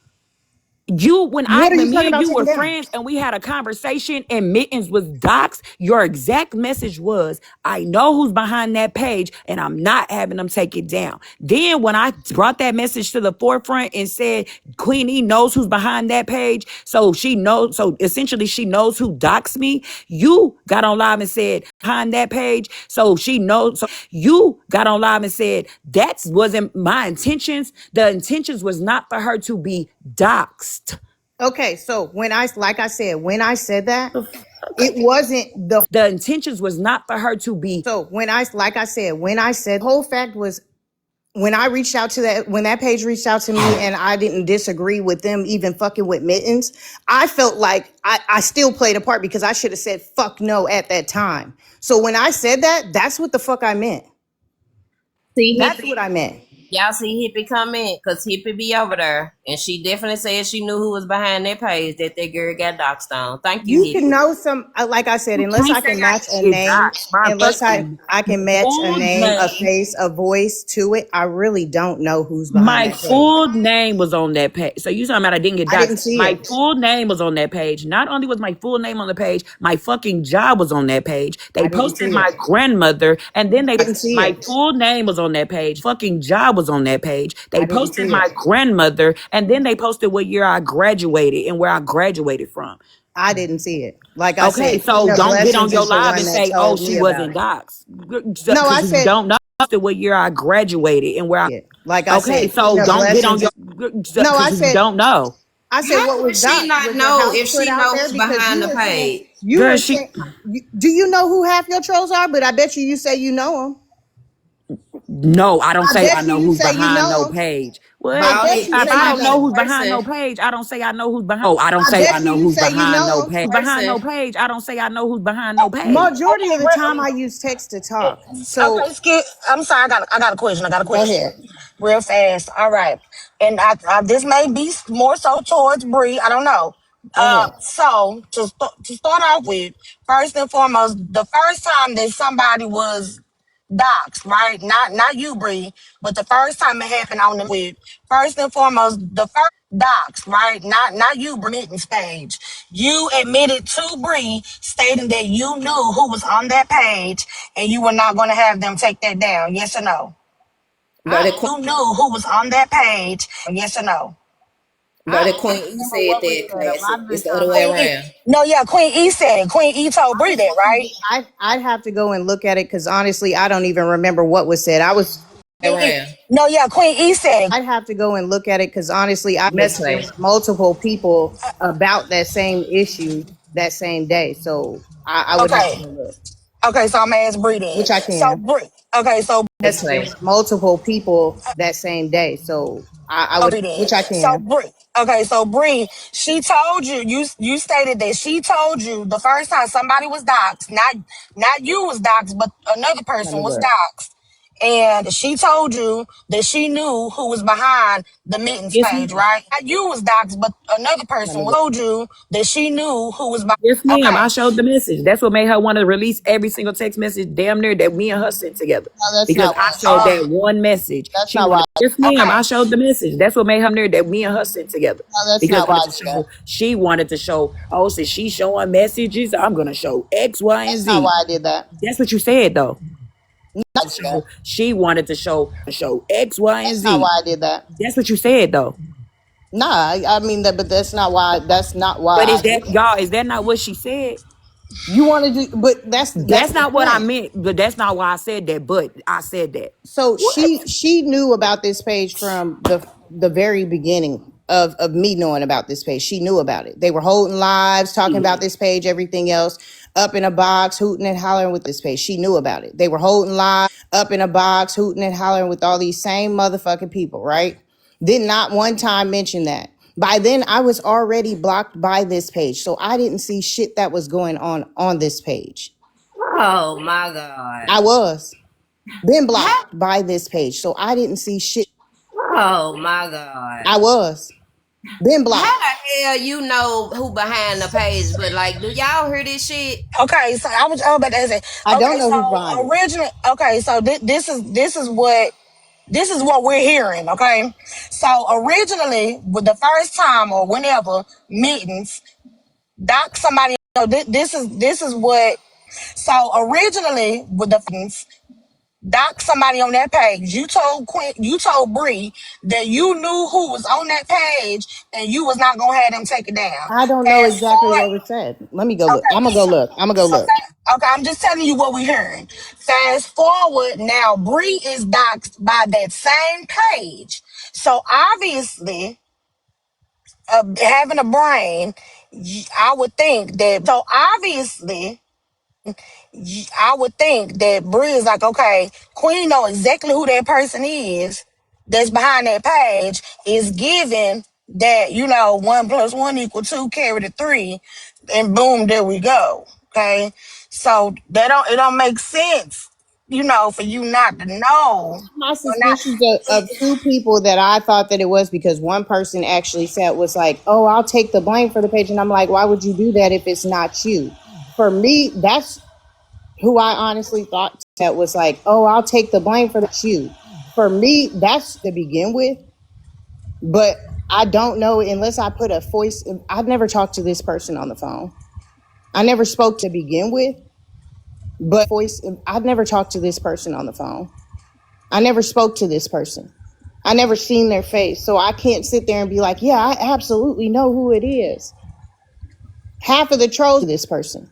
When what are you me talking and about you were taking down? friends and we had a conversation and Mittens was doxxed, your exact message was, I know who's behind that page and I'm not having them take it down. Then when I brought that message to the forefront and said Queenie knows who's behind that page, so essentially she knows who doxed me, you got on live and said behind that page, so she knows. So you got on live and said that wasn't my intentions. The intentions was not for her to be doxxed. Okay, so when I like I said, when I said that, it wasn't the The intentions was not for her to be. so when I like I said, when I said the whole fact was when I reached out to that when that page reached out to me and I didn't disagree with them even fucking with Mittens, I felt like I still played a part because I should have said fuck no at that time. So when I said that, that's what the fuck I meant. See That's Hippie, what I meant. y'all see Hippie come in because Hippie be over there, and she definitely said she knew who was behind that page that girl got doxxed on. Thank you, You can Hippie. know some like I said, You unless can't I say can I match a didn't get name, doxxed. My unless fucking I can match a full name, a name. face, a voice to it, I really don't know who's behind My that page. full name was on that page. So you talking about I didn't get I doxxed. didn't see My it. full name was on that page. Not only was my full name on the page, my fucking job was on that page. They I didn't posted see my it. grandmother, and then I didn't see my it. full name was on that page. Fucking job was on that page. They I didn't posted see my it. grandmother, and then they posted what year I graduated and where I graduated from. I didn't see it. Like I Okay, said, Queen so of don't get on Blessings your is the live one and that say, "Oh, told she me about wasn't it. doxxed," No, I because you said don't know what year I graduated and where I. it. Like I Okay, said, Queen so of don't get on Blessings. your No, because you don't know, I said How what would was she doc not was your know house if put she out know there who's because behind you the were saying page? you girl. were saying. Do you know who half your trolls are? But I bet you say you know them. No, I don't I say I bet know you who's say you behind know no them. page. What? I Bald bet head. you If If say I you I don't know knew know the them. who's behind no person, page, I don't say I know who's behind. Oh, I don't I say I bet know you who's say you behind no know them. page. Behind no person, page. I don't say I know who's behind no page. Majority of the time I use text to talk. So Okay, Skip. I'm sorry. I got a question. I got a go question. ahead. Real fast. All right. And this may be more so towards Bree. I don't know. Go ahead. So to start off with, first and foremost, the first time that somebody was doxxed, right? Not you, Bree, but the first time it happened on the with first and foremost, the first doxxed, right? Not you, Brittany's page. You admitted to Bree, stating that you knew who was on that page, and you were not going to have them take that down. Yes or no? brother Queen, You knew who was on that page. Yes or no? brother I Queen, you remember said what was that said. A classic. lot of the It's the other time, way around. No, yeah, Queen E said it. Queen E told Bree that, right? I'd have to go and look at it because honestly, I don't even remember what was said. I was Around. No, yeah, Queen E said it. I'd have to go and look at it because honestly, I That's messaging classic. with multiple people about that same issue that same day. So I would have to Okay. go look, Okay, so I'm gonna ask Bree then. which I So can. Bree. Okay, so That's Messaging classic. with multiple people that same day. So I would, Bree then. which I So can. Bree. Okay, so Bree, she told you, you stated that she told you the first time somebody was doxxed, not you was doxxed, but another Let person me was look. doxxed. And she told you that she knew who was behind the mittens Yes, page, ma'am. right? Not you was doxxed, but another Let person me was look. told you that she knew who was behind. Yes, ma'am. I Okay. showed the message. That's what made her want to release every single text message damn near that me and her sent together. No, that's Because not I why. showed that one message. That's She not why. wanted, yes, ma'am. I Okay. showed the message. That's what made her near that me and her sent together. No, that's Because not I why wanted I to did that. show, she wanted to show, oh, since she's showing messages, I'm going to show X, Y, and That's not Z. why I did that. That's what you said, though. I did that. She wanted to show X, Y, and That's not Z. why I did that. That's what you said, though. Nah, I mean that, but that's not why. That's not why But is I did that, that. y'all, is that not what she said? You want to do, but that's That's the not what I point. meant, but that's not why I said that, but I said that. So What? she knew about this page from the very beginning of me knowing about this page. She knew about it. They were holding lives, talking about this page, everything else, up in a box, hooting and hollering with this page. She knew about it. They were holding live, up in a box, hooting and hollering with all these same motherfucking people, right? Did not one time mention that. By then, I was already blocked by this page, so I didn't see shit that was going on this page. Oh my god. I was been How? blocked by this page, so I didn't see shit. Oh my god. I was been How blocked. the hell you know who behind the page? But like, do y'all hear this shit? Okay, so I was about to say. I don't Okay, know who's behind so it. originally, okay, so this is what we're hearing. Okay, so originally, with the first time or whenever mittens doc somebody, this is what. So originally, with the doc somebody on that page, you told Bree that you knew who was on that page, and you was not gonna have them take it down. I don't know Fast exactly forward. what was said. Let me go look. I'm Okay, gonna go look. I'm gonna go look. okay, I'm just telling you what we're hearing. Fast forward now, Bree is doxxed by that same page. So obviously, having a brain, I would think that. So obviously, I would think that Bree is like, okay, Queen know exactly who that person is that's behind that page, is given that, 1 + 1 = 2, carry the 3, and boom, there we go. Okay. So it don't make sense, for you not to know. My Or not. suspicions of two people that I thought that it was because one person actually said was like, "Oh, I'll take the blame for the page," and I'm like, "Why would you do that if it's not you?" For me, that's who I honestly thought that was like, "Oh, I'll take the blame for the you." For me, that's to begin with, but I don't know unless I put a voice. I've never talked to this person on the phone. I never spoke to begin with, but voice. I've never talked to this person on the phone. I never spoke to this person. I never seen their face. So I can't sit there and be like, yeah, I absolutely know who it is. Half of the trolls this person.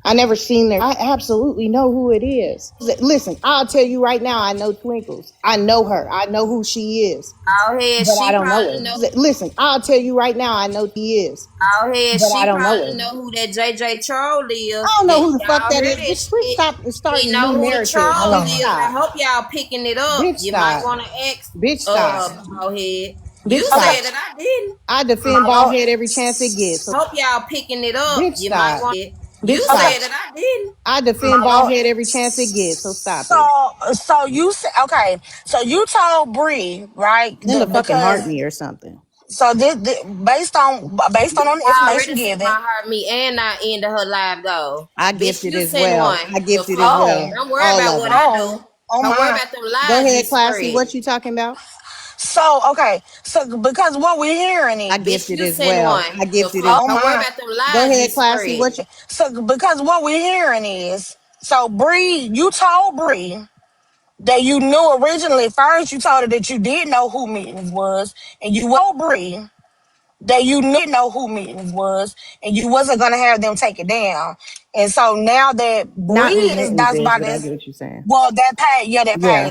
I never seen their. I absolutely know who it is. Listen, I'll tell you right now. I know Twinkles. I know her. I know who she is, Out here, but I she don't know probably her. know. Listen, I'll tell you right now. I know he is, Out here, but I she don't know probably her. know who that JJ Troll I is. don't know That who the fuck y'all that hear is. that Bitch, quit shit. starting He a new know who the narrative. troll Bitch, is. I stop. hope y'all picking it up. Bitch, You might stop. want to ask, Bitch, stop. bald head. Bitch, You stop. said that I didn't. I defend bald head every chance it gets. So, Hope y'all picking it up. bitch, You might stop. want. Bitch, You stop. said that I didn't. I defend bald head every chance it gets. So stop it. Then the fucking heart me or something. I already sent my heart me and I ended her live though. I Bitch, gifted you as send well. one. I The gifted as fuck? well. Don't worry All about of what them. I do. Don't worry about them Go lies you ahead, Classy. spread. What you talking about? I Bitch, gifted you as send well. one. I The gifted as fuck? Don't worry well. about them Go lies you ahead, Classy. spread. What you not who mittens is, but I get what you're saying. Yeah.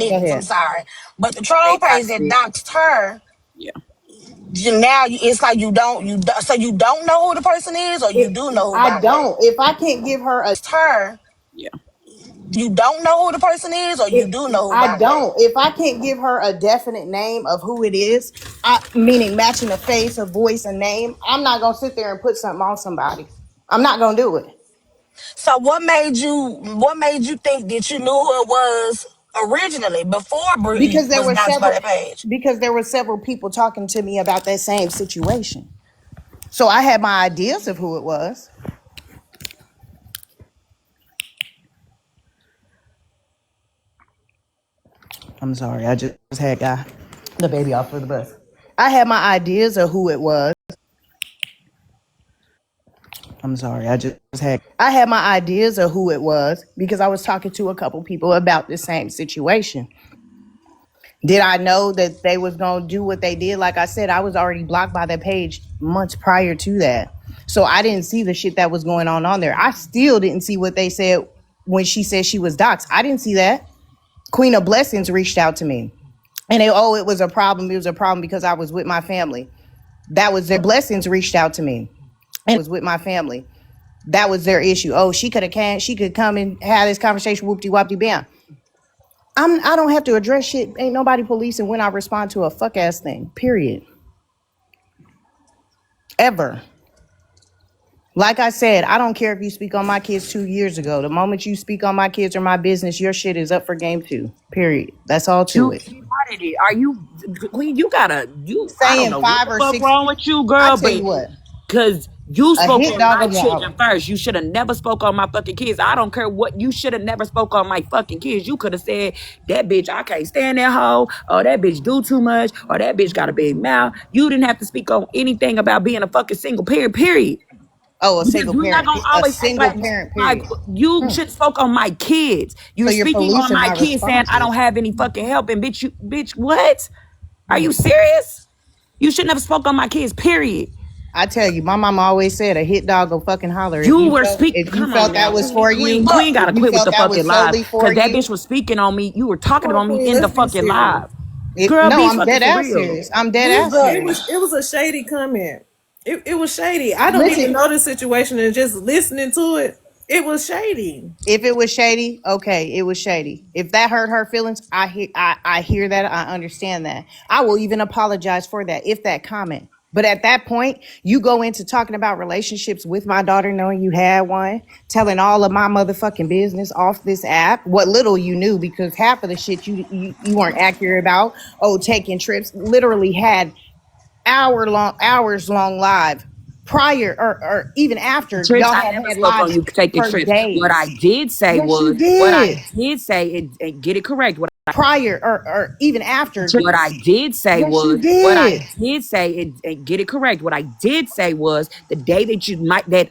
Go ahead. They doxed it. Yeah. I don't. If I can't give her a Yeah. It, I don't. If I can't give her a definite name of who it is, meaning matching a face, a voice, a name, I'm not gonna sit there and put something on somebody. I'm not gonna do it because there were several people talking to me about that same situation. So I had my ideas of who it was. I'm sorry, I just had got the baby off of the bus. I had my ideas of who it was. I'm sorry, I had my ideas of who it was because I was talking to a couple people about the same situation. Did I know that they was gonna do what they did? Like I said, I was already blocked by that page months prior to that. So I didn't see the shit that was going on there. I still didn't see what they said when she said she was doxxed. I didn't see that. Queen of Blessings reached out to me. And it was a problem. It was a problem because I was with my family. That was their blessings reached out to me. And it was with my family. That was their issue. Oh, she could come and have this conversation, whoopty whoopty bam. I don't have to address shit. Ain't nobody policing when I respond to a fuck ass thing. Period. Ever. Like I said, I don't care if you speak on my kids 2 years ago. The moment you speak on my kids or my business, your shit is up for game two. Period. That's all to You it. started it. Are you Queen? You gotta I don't Saying know what five the or fuck six wrong with you, I girl, tell but you what, cause you a spoke hit on dog my a children dog. first. You should have never spoke on my fucking kids. I don't care what you should have never spoke on my fucking kids. You could have said that bitch, I can't stand that hoe, or that bitch do too much, or that bitch got a big mouth. You didn't have to speak on anything about being a fucking single parent, period. Oh, a Because single we're not parent. gonna A always act single like parent, like period. you should have spoke on my kids. So You're you're speaking on policing my my kids saying I don't responses. have any fucking help, and bitch, what? Are you serious? You should never spoke on my kids, period. I tell you, my mama always said a hit dog will fucking holler. You were speak. If you Come on felt now, that was for you, Queen if gotta you quit with felt the that fucking was live, solely for cause that you, bitch was speaking on me. You were talking Come on, about me Queen, in the let's be fucking serious. live. Girl, no, be I'm fucking dead for ass real. serious. I'm dead ass serious. It was a shady comment. It was shady. I don't even Listen, know the situation and just listening to it, it was shady. if it was shady, okay, it was shady. If that hurt her feelings, I hear that. I understand that. I will even apologize for that if that comment. But at that point, you go into talking about relationships with my daughter, knowing you had one, telling all of my motherfucking business off this app. What little you knew, because half of the shit you weren't accurate about. Oh, taking trips. Literally had hours long live prior or even after Trips, y'all I had never had spoke on lives you taking for trips. What I days. did say Yes, you was, what I did. did say, and get it correct. What What I did say was, what I did say, and get it correct. What I did say was the day that you might that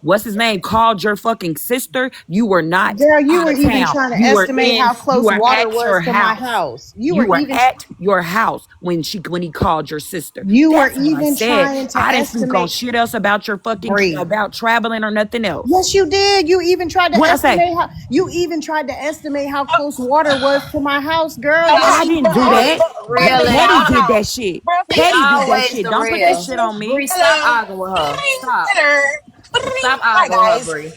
what's his name called your fucking sister, you were not out of town. You were at your house. You were at your house when he called your sister. That's what I said. I didn't speak on shit else about your fucking about traveling or nothing else. What I say? I didn't do that. Real ass. Petty Hold did on. that shit. It's Petty did that always shit. the Don't put that real. shit on me. Bree, stop arguing with her. Stop. Stop arguing with her, Bree.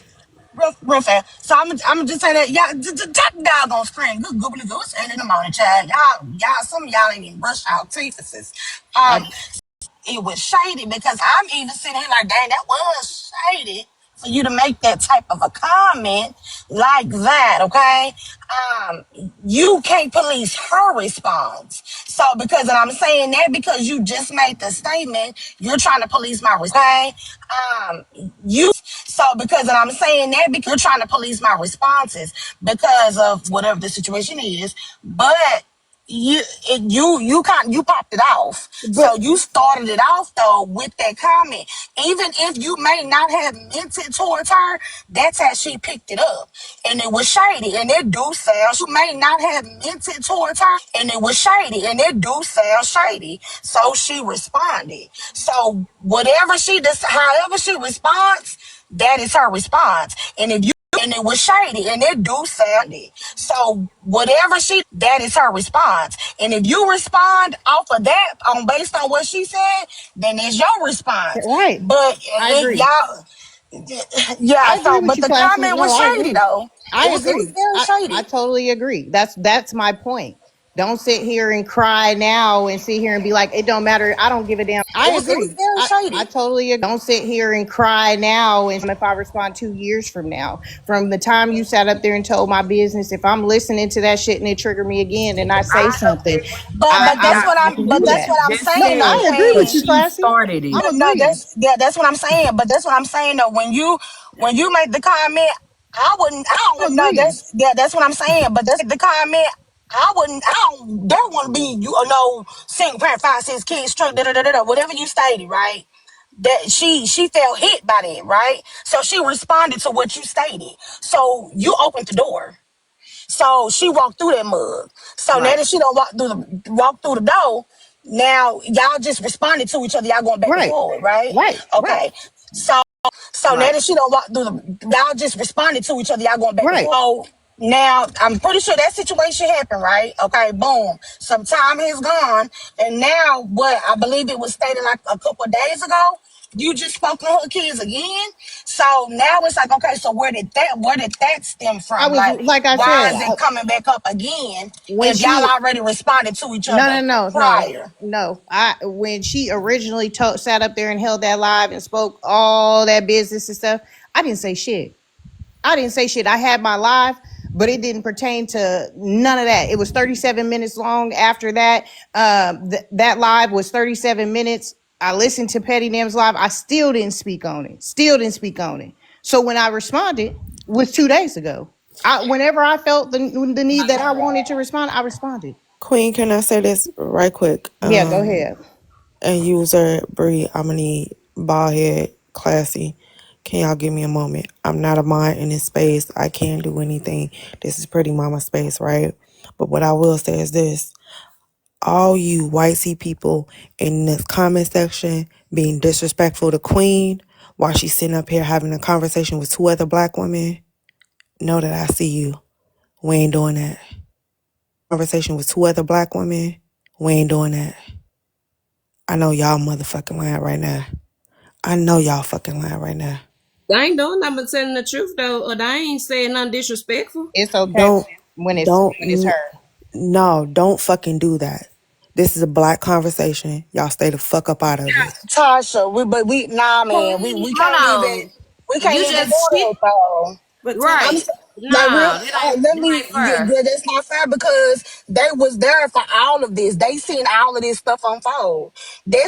I just said because she started it. Right, right. When she originally sat up there and held that live and spoke all that business and stuff, I didn't say shit. I didn't say shit. I had my live, but it didn't pertain to none of that. It was 37 minutes long after that. That live was 37 minutes. I listened to Petty Nam's live. I still didn't speak on it. Still didn't speak on it. So when I responded was 2 days ago. Whenever I felt the need that I wanted to respond, I responded. Queen, can I say this right quick? Yeah, go ahead. And user Bree, I'm gonna need bald head, classy. Can y'all give me a moment? I'm not a mod in this space. I can't do anything. This is pretty mama space, right? But what I will say is this. All you white C people in this comment section being disrespectful to Queen while she's sitting up here having a conversation with two other black women, know that I see you. We ain't doing that. Conversation with two other black women, we ain't doing that. I know y'all motherfucking lying right now. I know y'all fucking lying right now. They ain't doing nothing but telling the truth though, or they ain't saying nothing disrespectful. It's okay Don't, when it's don't, her. no, don't fucking do that. This is a black conversation. Y'all stay the fuck up out of it. Hold on. You just shit. But Right. No, that ain't fair.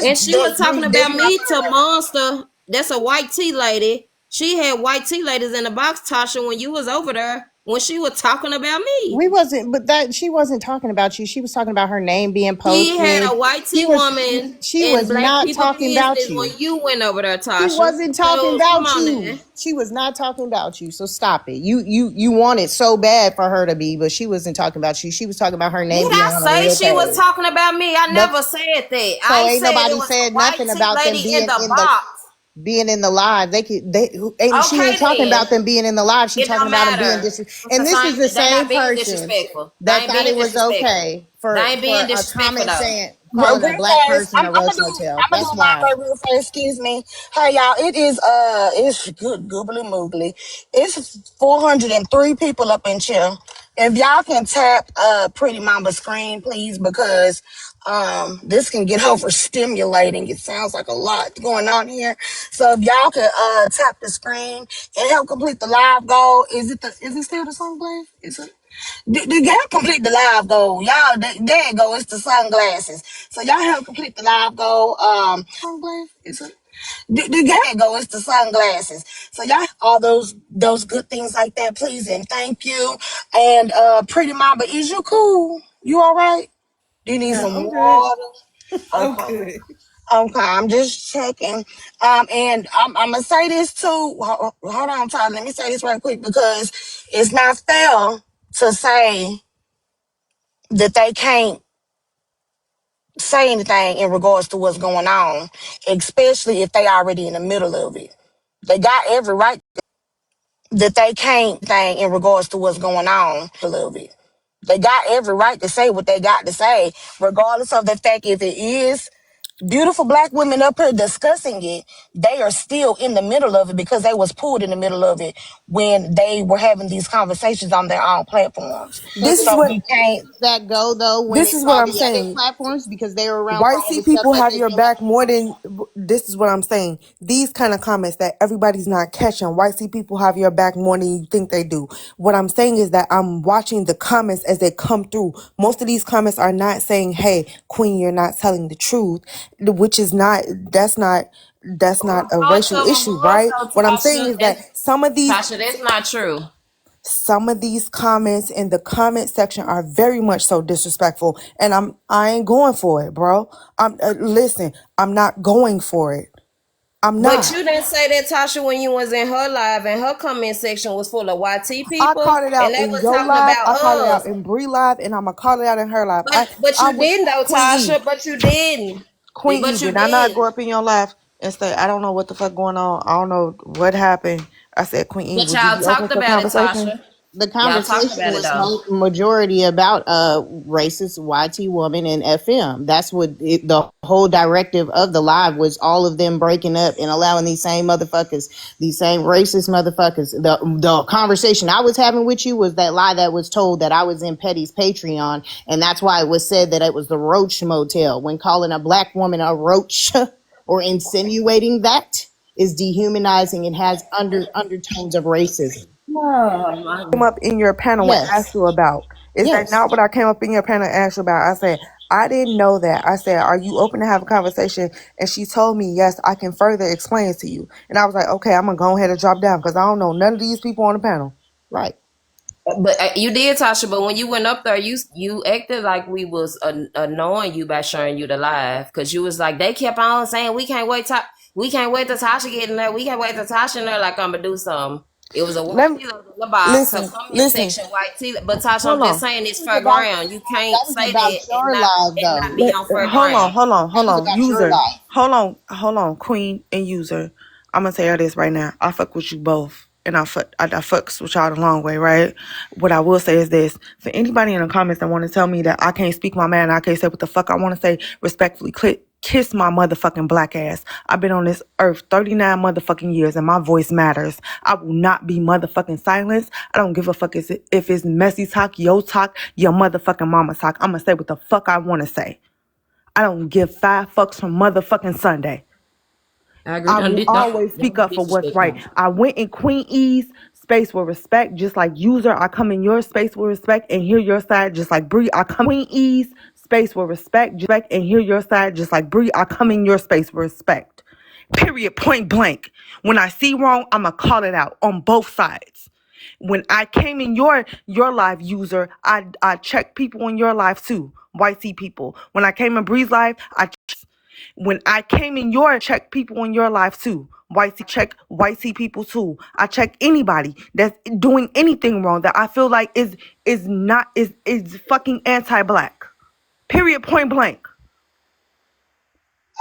And she was talking about me to Monster. That's a white tea lady. She had white tea ladies in the box, Tasha, when you was over there. when she was talking about me. We wasn't, but that she wasn't talking about you. She was talking about her name being She had posted. a white She tea was woman she in was black not people talking about business you. when you went over there, She Tasha. wasn't talking So come about on you. now. She was not talking about you. So stop it. You wanted so bad for her to be, but she wasn't talking about you. She was talking about her name Did being I on a say real she was page. talking about me? I But never said that. so I ain't said it nobody was a said white nothing tea about them lady in being the in the box. live. They could they ain't she Okay ain't talking then. about them being in the live. She It talking don't about them being matter. It's and the this same. is the They same not being person disrespectful. They that ain't thought being it was disrespectful. okay They for ain't being a disrespectful comment though. saying Real calling a quick, black guys. person a I'm roach gonna do motel. I'm gonna That's do my wild. part real fast. Excuse me. Hey y'all, it is it's good goobly moogly. It's 403 people up in here. If y'all can tap Pretty Mama screen, please, because this can get overstimulating. It sounds like a lot going on here. So if y'all could tap the screen and help complete the live goal. Is it still the song playing? Is it? The y'all complete the live goal. Y'all, there it go. It's the sunglasses. So y'all help complete the live goal. Is it? The go. It's the sunglasses. So y'all, all those good things like that, please and thank you. And Pretty Mama, is you cool? You all right? Do you need Yeah, some I'm good. water? I'm Okay. good. Okay, I'm just checking. And I'm gonna say this too. Hold on, Todd. Let me say this right quick because it's not fair to say that they can't say anything in regards to what's going on, especially if they already in the middle of it. They got every right that they can't thing in regards to what's going on a little bit. They got every right to say what they got to say, regardless of the fact if it is beautiful black women up here discussing it, they are still in the middle of it because they was pulled in the middle of it when they were having these conversations on their own platforms. But This is So what we can't. does that go though when this it's is what all I'm the other saying. platforms because they were around for White all C the stuff people that have they your did? back more than this is what I'm saying. These kind of comments that everybody's not catching. White C people have your back more than you think they do. What I'm saying is that I'm watching the comments as they come through. Most of these comments are not saying, "Hey, Queen, you're not telling the truth," which is not that's not a Most racial of them issue, was right? though, What I'm saying Tasha. is that Tasha, that's not true. some of these comments in the comment section are very much so disrespectful, and I ain't going for it, bro. I'm listen, I'm not going for it. I'm But not. you didn't say that, Tasha, when you was in her live and her comment section was full of YT I people called it and out they in were your talking live. about I called it out us. in Bree live, and I'm gonna call it out in her live. But I you would didn't though, Queen E, Tasha. But you didn't. Queen E. But you Did I not didn't. go up in your live and say I don't know what the fuck going on? I don't know what happened. I said, Queen E, But would you y'all be open talked for about it, conversation? Tasha. The Y'all talked conversation about it was though. majority about racist YT woman and FM. That's what the whole directive of the live was. All of them breaking up and allowing these same motherfuckers, these same racist motherfuckers. The conversation I was having with you was that lie that was told that I was in Petty's Patreon, and that's why it was said that it was the Roach Motel. When calling a black woman a roach or insinuating that is dehumanizing and has undertones of racism. Oh my Came God. up in your panel and asked Yes. you about. Is that Yes. not what I came up in your panel and asked you about? I said, I didn't know that. I said, are you open to have a conversation? And she told me, yes, I can further explain it to you. And I was like, okay, I'm going to go ahead and drop down because I don't know none of these people on the panel. Right. But you did, Tasha. But when you went up there, you acted like we was annoying you by showing you the live because you was like they kept on saying we can't wait to Tasha get in there. We can't wait to Tasha in there like I'm gonna do something. It was a white Let me, tea in the box, a listen, comment listen. section, white tea. But Tasha, I'm Hold just on. saying it's That was fair about ground. You can't say that your live and not though. be on fair Hold on, ground. hold on, That hold was on. about your User. live. Hold on, Queen and User. I'm gonna tell you this right now. I fuck with you both. And I fucks with y'all the long way, right? What I will say is this. For anybody in the comments that want to tell me that I can't speak my mind, I can't say what the fuck I want to say respectfully, kiss my motherfucking black ass. I've been on this earth 39 motherfucking years and my voice matters. I will not be motherfucking silenced. I don't give a fuck if it's messy talk, yo talk, your motherfucking mama talk. I'm gonna say what the fuck I want to say. I don't give five fucks from motherfucking Sunday. I agree. I will always speak Don't up for what's disrespect right. me. I went in Queen E's space with respect, just like User. I come in your space with respect and hear your side, just like Bree. I come in Queen E's space with respect, and hear your side, just like Bree. I come in your space with respect. Period. Point blank. When I see wrong, I'ma call it out on both sides. When I came in your life, user, I checked people in your life too. White C people. When I came in Bree's life, when I came in your check people in your life too. White C people too. I check anybody that's doing anything wrong that I feel like is fucking anti-black. Period, point blank.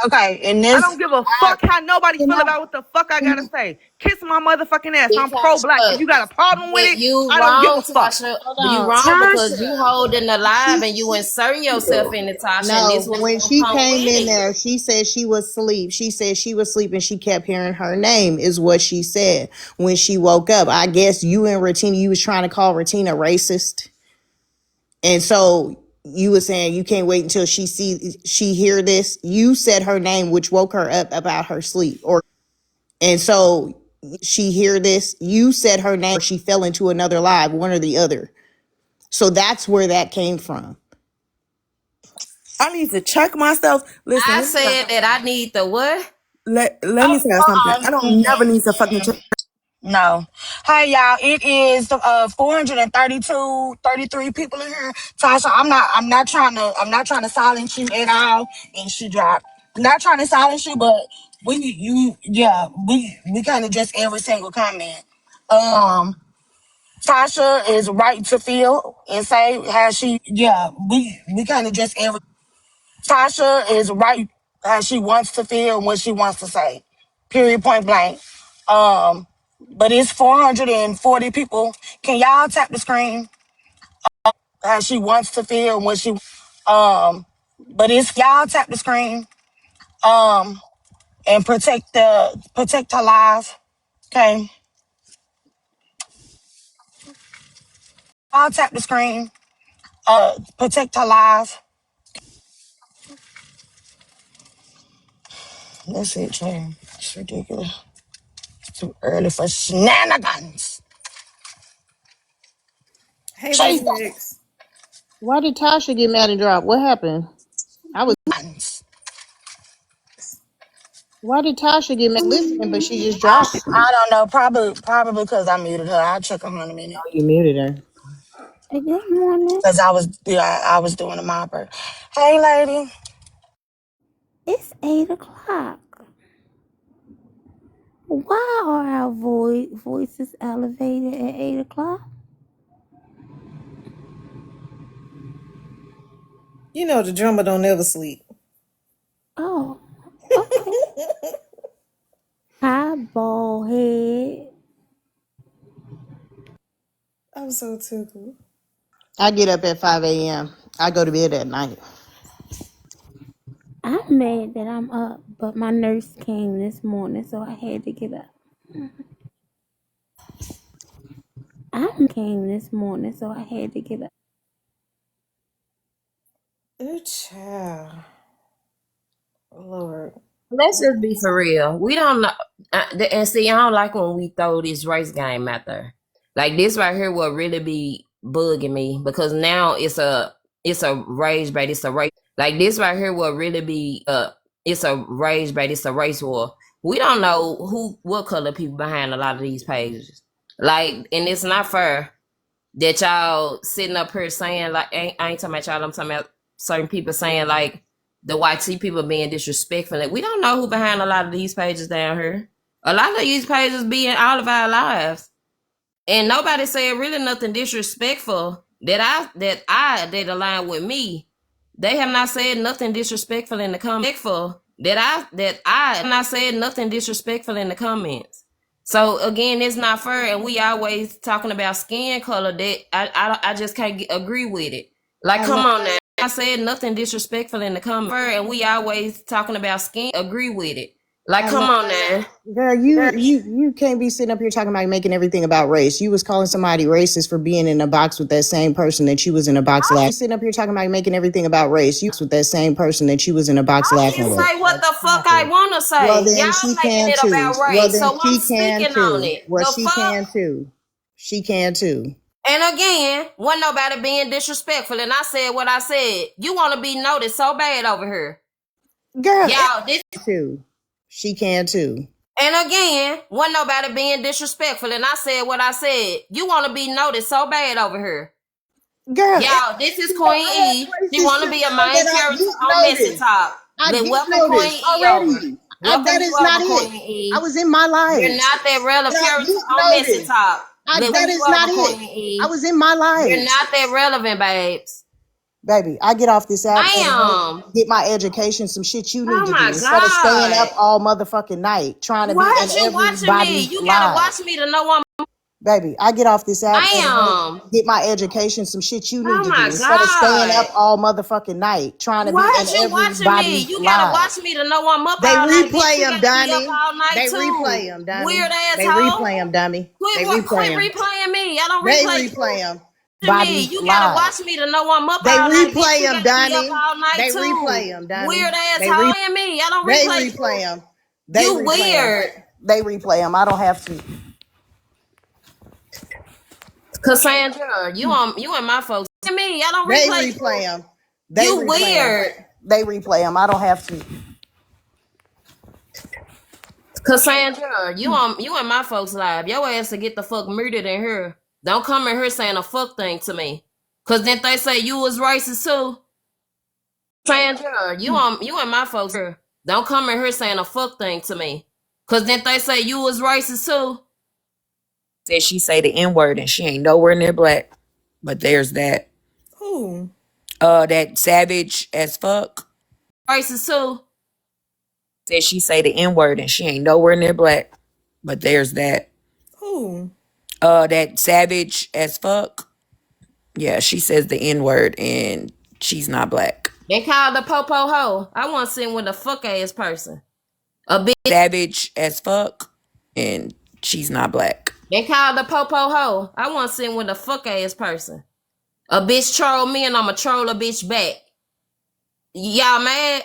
Okay, and I this, don't give a I, fuck how nobody can feel I, about what the fuck I can gotta say. Kiss my motherfucking ass. I'm pro-black. If Tasha, you got a problem with but it, you I don't give wrong, a fuck. Tasha. hold You on, wrong because you Tasha. holding the live She and you inserting yourself in it, Tasha, and this no, what's when gonna she come came with in it. there, she said she was asleep. She said she was asleep and she kept hearing her name, is what she said when she woke up. I guess you and Retina, you was trying to call Retina racist, and so you were saying you can't wait until she hear this. You said her name, which woke her up about her sleep, or and so she hear this. You said her name, or she fell into another live, one or the other. So that's where that came from. I need to check myself. Listen, I said that I need the what? let me say something. I don't never need to fucking check. No. Hey y'all, it is 432, 33 people in here. Tasha, I'm not trying to silence you at all. And she dropped. I'm not trying to silence you, but we kind of just every single comment. Tasha is right to feel and say how she, we kind of just every, Tasha is right how she wants to feel and what she wants to say. Period, point blank. Um, but it's 440 people. Can y'all tap the screen? How she wants to feel and what she but it's y'all tap the screen and protect her lives. Okay. I'll tap the screen. Protect her lives. That's it, Jay. It's ridiculous. It's too early for shenanigans. Hey, Lady Jesus. X. Why did Tasha get mad and drop? What happened? I was. Why did Tasha get mad listening, but she just dropped? I don't know. Probably because I muted her. I'll check her in a minute. You muted her. Good morning. Cause I was doing a mopper. Hey, lady. It's 8 o'clock. Why are our voices elevated at 8 o'clock? You know the drummer don't ever sleep. Oh, okay. Hi, bald head. I'm so tickled. I get up at 5 a.m. I go to bed at night. I'm mad that I'm up, but my nurse came this morning, so I had to get up. Ooh, child. Lord. Let's just be for real. We don't know, and see, I don't like when we throw this race game out there. Like this right here will really be bugging me because now it's a rage bait. It's a race. Like this right here will really be it's a rage bait. It's a race war. We don't know what color people behind a lot of these pages. Like, and it's not fair that y'all sitting up here saying like I ain't talking about y'all, I'm talking about certain people saying like the white tea people being disrespectful. Like, we don't know who behind a lot of these pages down here. A lot of these pages be in all of our lives. And nobody said really nothing disrespectful that align with me. They have not said nothing disrespectful in the comments. That I have not said nothing disrespectful in the comments. So again, it's not fair, and we always talking about skin color. That I just can't agree with it. Like, I come know. on now. I said nothing disrespectful in the comments, and we always talking about skin. Agree with it. Like, I come know. on now. Girl, you can't be sitting up here talking about making everything about race. You was calling somebody racist for being in a box with that same person that you was in a box laughing. Sitting up here talking about making everything about race. You was with that same person that you was in a box I can laughing with. say what the fuck I want to Well, say. then Y'all she making can it too. about Well, race, then so I'm she can speaking on too. it. Well, The she fuck? can too. She can too. And again, wasn't nobody being disrespectful, and I said what I said. You want to be noticed so bad over here, Girl, y'all. This too. She can too. And again, wasn't nobody being disrespectful. And I said what I said. You want to be noticed so bad over here. Girl, Y'all, this is Queen I E. had She places want to to be a go that main I character get on Messy noticed. Talk. I Let get welcome noticed Queen E over. already. Welcome That you is not over, it. Queen I E. was in my You're lives. not that relevant But I character get on Messy noticed. Talk. Welcome That you is not over, it. Queen I E. was in my You're lives. not that relevant, babes. Baby, I get off this app at work, Damn. get my education, some shit you need Oh to do my instead of staying up God. all motherfucking night trying to be Why in is you watching me? everybody's You gotta live. watch me to know I'm. Baby, I get off this app at work, Damn. get my education, some shit you need Oh to do my instead of staying God. up all motherfucking night trying to be Why in is you watching me? everybody's You gotta live. watch me to know I'm up They all night. Bitch, replay you them, gotta be up dummy. all night They too. replay them, Weird dummy. They asshole. replay them, dummy. Quit They replay quit them. replaying me. I don't They replay replay you. them. To me, Bodies you gotta live. watch me to know I'm up They all night. Bitch, replay you them, gotta be up dummy. all night They replay too. them, dummy. Weird asshole. Playing me. I don't They replay replay you. them. They You replay them. weird. They replay them. I don't have to. Cassandra, you and my folks. Me, I don't They replay you. replay them. They You replay them. weird. They replay them. I don't have to. Cassandra, you and my folks live. Your ass to get the fuck murdered in here. Don't come in here saying a fuck thing to me. Cause then they say you was racist too. Cassandra, you and my folks here. Don't come in here saying a fuck thing to me. Cause then they say you was racist too. Said she say the N word and she ain't nowhere near black. But there's that. Who? That savage as fuck. Racist too. Said she say the N word and she ain't nowhere near black. But there's that. Who? That savage as fuck. Yeah, she says the N word and she's not black. They called the popo hoe. I want to sit with a fuck ass person. A bitch. Savage as fuck and she's not black. They called the popo hoe. I want to sit with a fuck ass person. A bitch troll me and I'ma troll a bitch back. Y'all mad?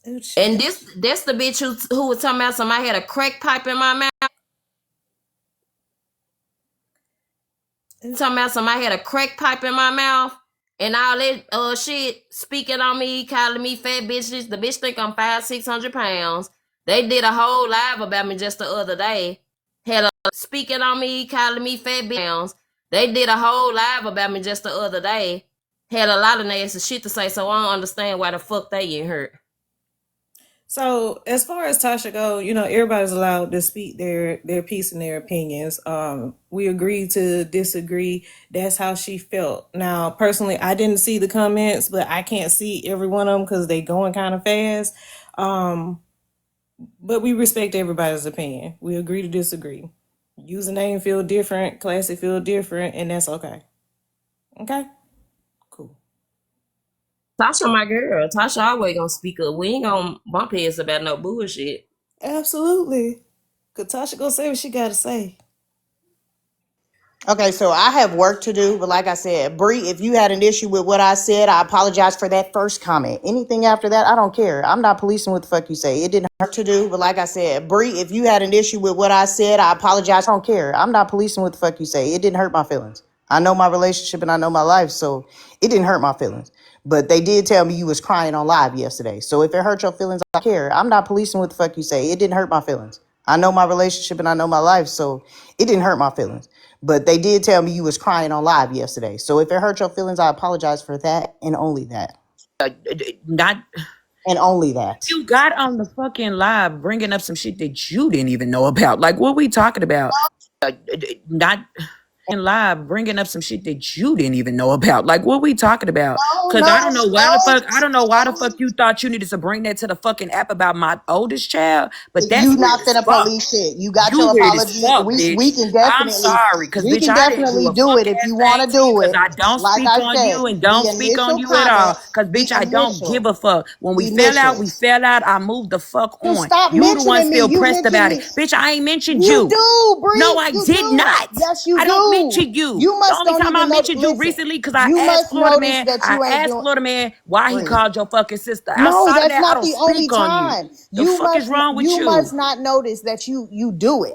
Oh, And child. this the bitch who was talking about somebody had a crack pipe in my mouth. Oh, Talking about somebody had a crack pipe in my mouth. And all that shit speaking on me, calling me fat bitches. The bitch think I'm 500-600 pounds. They did a whole live about me just the other day. Had a speaking on me, calling me fat bitches. They did a whole live about me just the other day. Had a lot of nasty shit to say, so I don't understand why the fuck they ain't hurt. so as far as Tasha go, everybody's allowed to speak their piece and their opinions. We agree to disagree. That's how she felt. Now, personally, I didn't see the comments, but I can't see every one of them because they going kind of fast. But we respect everybody's opinion. We agree to disagree. Username feel different, classy feel different, and that's okay. Okay, cool. Tasha, my girl. Tasha always gonna speak up. We ain't gonna bump heads about no bullshit. Absolutely. Katasha gonna say what she gotta say. Okay, so I have work to do, but like I said, Bree, if you had an issue with what I said, I apologize for that first comment. Anything after that, I don't care. I'm not policing what the fuck you say. It didn't hurt to do, but like I said, Bree, if you had an issue with what I said, I apologize. I don't care. I'm not policing what the fuck you say. It didn't hurt my feelings. I know my relationship and I know my life, so it didn't hurt my feelings. But they did tell me you was crying on live yesterday. So if it hurt your feelings, I don't care. I'm not policing what the fuck you say. It didn't hurt my feelings. I know my relationship and I know my life, so it didn't hurt my feelings. But they did tell me you was crying on live yesterday. So if it hurt your feelings, I apologize for that and only that. Not And only that. you got on the fucking live bringing up some shit that you didn't even know about. Like, what we talking about? Not in live bringing up some shit that you didn't even know about. Like, what we talking about? No, Cause no, I don't know why the fuck. I don't know why the fuck you thought you needed to bring that to the fucking app about my oldest child. But you that's weird not as finna fuck. police shit. You got You your weird as apology. fuck, We bitch. can I'm definitely sorry, cause bitch, I didn't do a do fuck it if ass you want thing to to you, do cause it. I don't Like speak I on said, you and don't the speak on initial you at all. comment, Cause bitch, the I don't initial, give a fuck. When we the fell out, we initials. fell out. I moved the fuck So on. stop You the one mentioning me. still You pressed mention about it, me. bitch. I ain't mentioned You you. do, No, Bree. I You did do. not. Yes, you I don't do. mention you. You The must only don't time I even know. mentioned you Listen, recently, because I you asked must Florida notice Man, that you ain't doing. why he Bree. called your fucking sister. No, Outside of that's that, I not don't the only speak on you. time. The fuck is wrong with You must you? not notice that you do it.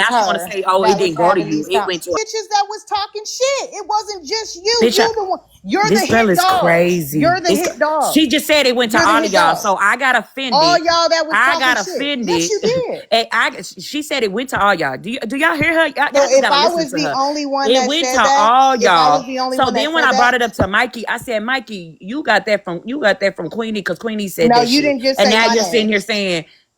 was now she want to her say, oh, it that was didn't go to having you. these It went to bitches that was talking shit. It wasn't just you. bitch. You the one. You're the This girl hit is dog. crazy. You're the hit dog. She just said it went to You're the all of hit y'all. dog. So I got All offended. y'all that was I talking got shit. Yes, offended. you did. She said it went to all y'all. Do y'all hear her? So Y'all just if gotta I listen was to the her. only one It that went said to that, all if I was y'all. the only So one that then when said I that, brought it up to Mikey, I said, Mikey, you got that from Queenie because Queenie said no, that you shit. didn't just And say now my you're sitting name. here saying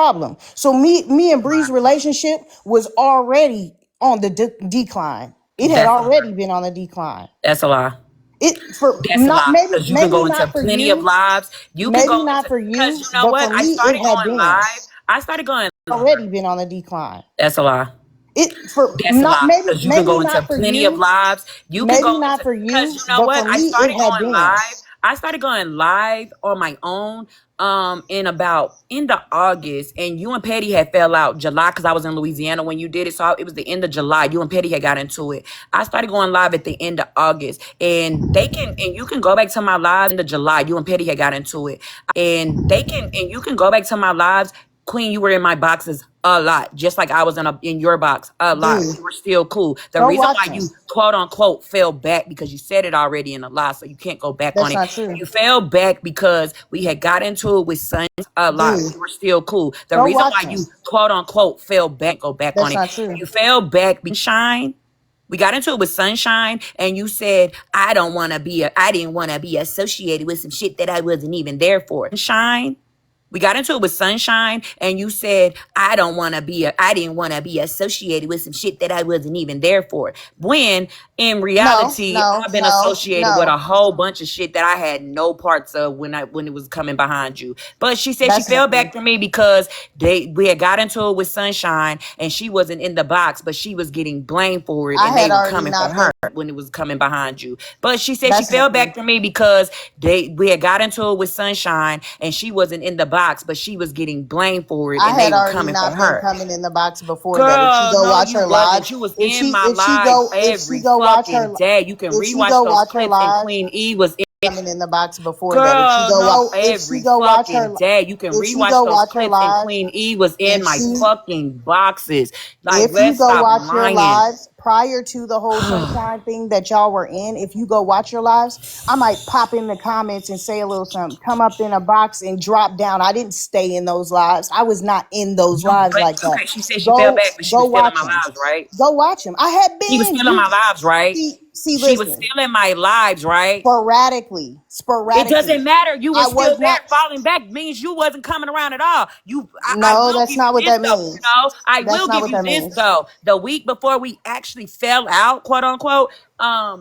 problem. So me and Bree's relationship was already on the decline. It had That's a lie. already been on the decline. That's a lie. It for That's a not lie. maybe Because you can maybe go into not for plenty of you, lives. You can maybe go not into for because you, you know but what? for me it had been I started going already been on a decline. that's a lie. It for That's a not lie. maybe Because you can maybe go into not for plenty of you, lives. You can maybe go not into for because you, you know but what? for me it had been. I started going live on my own in about end of August, and you and Petty had fell out July because I was in Louisiana when you did it. So it was the end of July. You and Petty had got into it. I started going live at the end of August, and you can go back to my live in the July. You and Petty had got into it, and you can go back to my lives. Queen, you were in my boxes a lot, just like I was in your box a lot. Bree, We were still cool. The go reason watch why them. you quote unquote fell back because you said it already in a lie, so you can't go back on That's it. not true. You fell back because we had got into it with Sons a lot. Bree, We were still cool. The go reason watch why them. you quote unquote fell back, go back on That's it. not true. You fell back Shine. We got into it with Sunshine, and you said, I didn't want to be associated with some shit that I wasn't even there for. Shine. We got into it with Sunshine, and you said, I didn't want to be associated with some shit that I wasn't even there for. When in No, reality, no, I've been no, associated with no. a whole bunch of shit that I had no parts of when it was coming behind you. But she said she That's not fell true. back for me because we had got into it with Sunshine, and she wasn't in the box, but she was getting blamed for it, I and they had were already coming for not her been. when it was coming behind you. But she said she That's not fell true. back for me because we had got into it with Sunshine, and she wasn't in the box, but she was getting blamed for it, I and they had were already coming for not been her. coming in the box before that. If she Girl, go no, watch you her live, wasn't. You was in my if she lives go if she every go watch her fucking day. You can if she rewatch go those watch her clips, and live, Queen E was in. coming in the box before that. If she Girl, go no, if she every go watch fucking her day. You can if she rewatch go those watch her clips, and lives, Queen E was in if my she fucking boxes. Like, if you let's go stop watch your lying. lives prior to the whole sunshine thing that y'all were in, if you go watch your lives, I might pop in the comments and say a little something, come up in a box and drop down. I didn't stay in those lives. I was not in those lives But like that. okay, she said she fell Go back, but she go was still in watch my them. lives, right? Go watch them. I had She was been still in my you lives, right? see She was listen, still in my lives, right? It sporadically. doesn't matter. You were I still was there. not. Falling back means you wasn't coming around at all. I No, will that's give you not what this that though. means. No, I That's will not give what you that this means. though. The week before we actually fell out, quote unquote,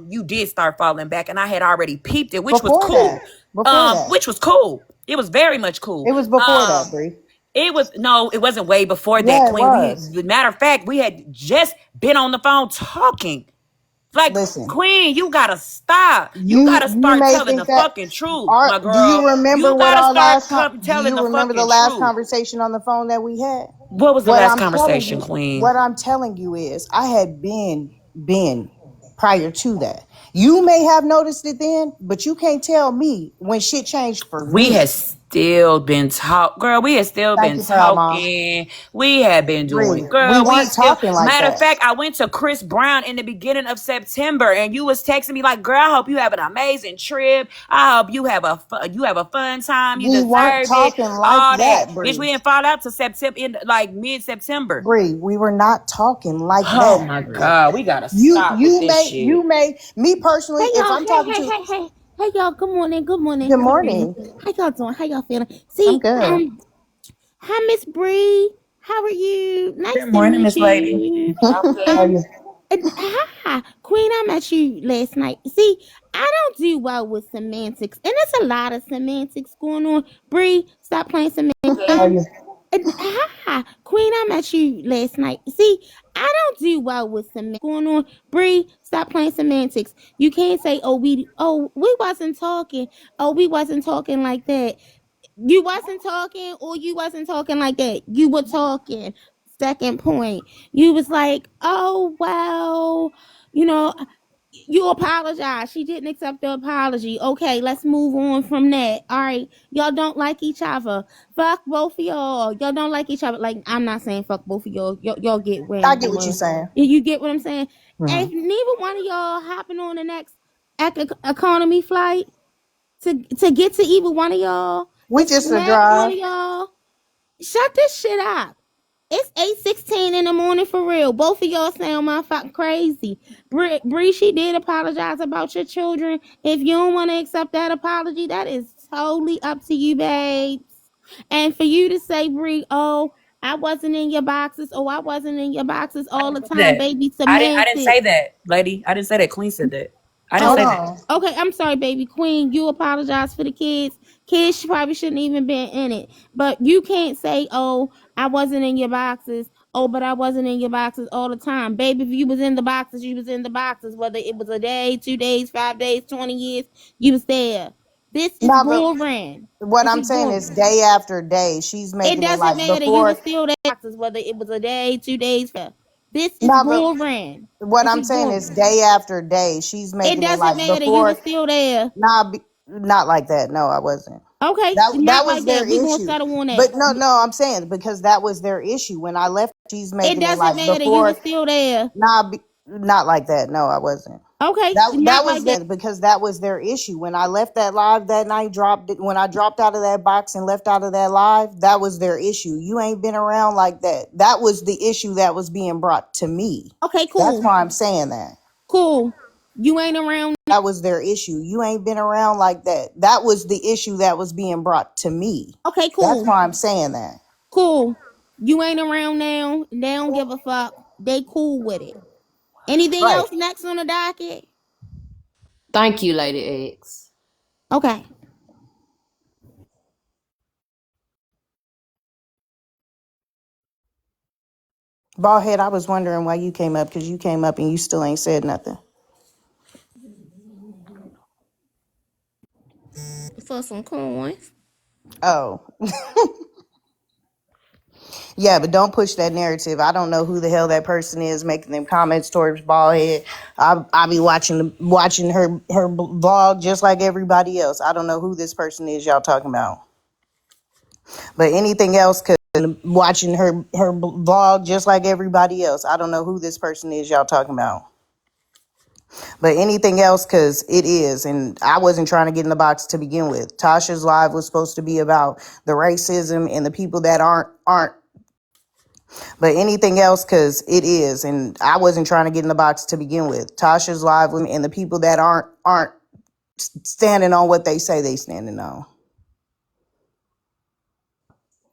you did start falling back, and I had already peeped it, which was Before cool. that. Before that. Which was cool. It was very much cool. It was before that, Um, Bree. it was no, it wasn't way before that, Yeah, it Queen. was. Matter of fact, we had just been on the phone talking. Like, Listen, Queen, you gotta stop. You you gotta you start may telling the think that fucking truth, are my do you girl. remember You what gotta our start last do telling you the remember the fucking last truth. conversation on the phone that we had? What was the What last I'm telling conversation, you, Queen? what I'm telling you is I had been prior to that. You may have noticed it then, but you can't tell me when shit changed for We me. had still been girl. We had still Thank been you, Proud Mom. talking. We had been Bree, doing, we girl. We weren't still. talking like Matter of that. fact, I went to Chris Brown in the beginning of September, and you was texting me like, "Girl, I hope you have an amazing trip. I hope you have a fun time. You We weren't deserve it. talking like All that, that, bitch. Bree. We didn't fall out to September, in like mid September. Bree, we were not talking like Oh that, my Bree. God, we gotta You stop with you this may shit. you may me Hey personally, if y'all, I'm hey, talking hey, to hey, hey. Hey y'all, good morning, good morning. good How are you? morning. How y'all doing? How y'all feeling? I'm See, good. hi Miss Bree. How are you? Good Nice to morning, meet Miss Lady. you. I'm good. How are Um, you? hi, Queen. I met you last night. See, I don't do well with semantics, and there's a lot of semantics going on. Bree, stop playing semantics. How are you? Hi, Queen. I met you last night. See, I don't do well with semantics going on. Bree, stop playing semantics. You can't say, we wasn't talking. Oh, we wasn't talking like that. You wasn't talking, or you wasn't talking like that. You were talking. Second point, you was like, oh well, you know, you apologize. She didn't accept the apology. Okay, let's move on from that. All right, y'all don't like each other. Fuck both of y'all. Y'all don't like each other. Like, I'm not saying fuck both of y'all. Y'all get where I I'm get what you're going. saying. You get what I'm saying? Mhm. If neither one of y'all hopping on the next economy flight to get to either one of y'all We to just a smack one drive. of y'all, shut this shit up. It's 8:16 in the morning for real. Both of y'all sound motherfucking crazy. Bree, she did apologize about your children. If you don't want to accept that apology, that is totally up to you, babes. And for you to say, Bree, oh, I wasn't in your boxes. Oh, I wasn't in your boxes I all didn't the say time, that. baby. I didn't Semantics. say that, lady. I didn't say that. Queen said that. I didn't Hold say Oh, that. on. okay. I'm sorry, baby queen. You apologize for the kids. Kids probably shouldn't even been in it. But you can't say, "Oh, I wasn't in your boxes." Oh, but I wasn't in your boxes all the time, baby. If you was in the boxes, you was in the boxes. Whether it was a day, 2 days, 5 days, 20 years, you was there. This is No, but boring. what This I'm is saying is boring. day after day, she's It making it doesn't like matter. You were before. still there. Boxes, whether it was a day, 2 days. This is No, but boring. what This I'm is saying is boring. day after day, she's It making it doesn't like matter. You were before. still there. Nah, not like that. No, I wasn't. Okay, That not was like their that. We gonna issue. settle on But that. no, I'm saying because that was their issue. When I left, she's It making it doesn't like matter. You were before. still there. Nah, not like that. No, I wasn't. Okay, That not was like that. their because that was their issue. When I left that live that night, dropped it when I dropped out of that box and left out of that live, that was their issue. You ain't been around like that. That was the issue that was being brought to me. Okay, That's cool, why I'm saying that. cool. You ain't around. That was their issue. You ain't been around like that. That was the issue that was being brought to me. Okay, That's cool, why I'm saying that. cool. You ain't around now. They don't give a fuck. They cool with it. Anything Right. else next on the docket? Thank you, Lady X. Okay. Ballhead, I was wondering why you came up because you came up and you still ain't said nothing. For some coins. Oh. Yeah, but don't push that narrative. I don't know who the hell that person is making them comments towards Ballhead. I be watching her vlog just like everybody else. I don't know who this person is y'all talking about. But anything else, cause watching her vlog just like everybody else. I don't know who this person is y'all talking about. But anything else, cause it is, and I wasn't trying to get in the box to begin with. Tasha's live was supposed to be about the racism and the people that aren't. But anything else, cause it is, and I wasn't trying to get in the box to begin with. Tasha's live and the people that aren't standing on what they say they standing on.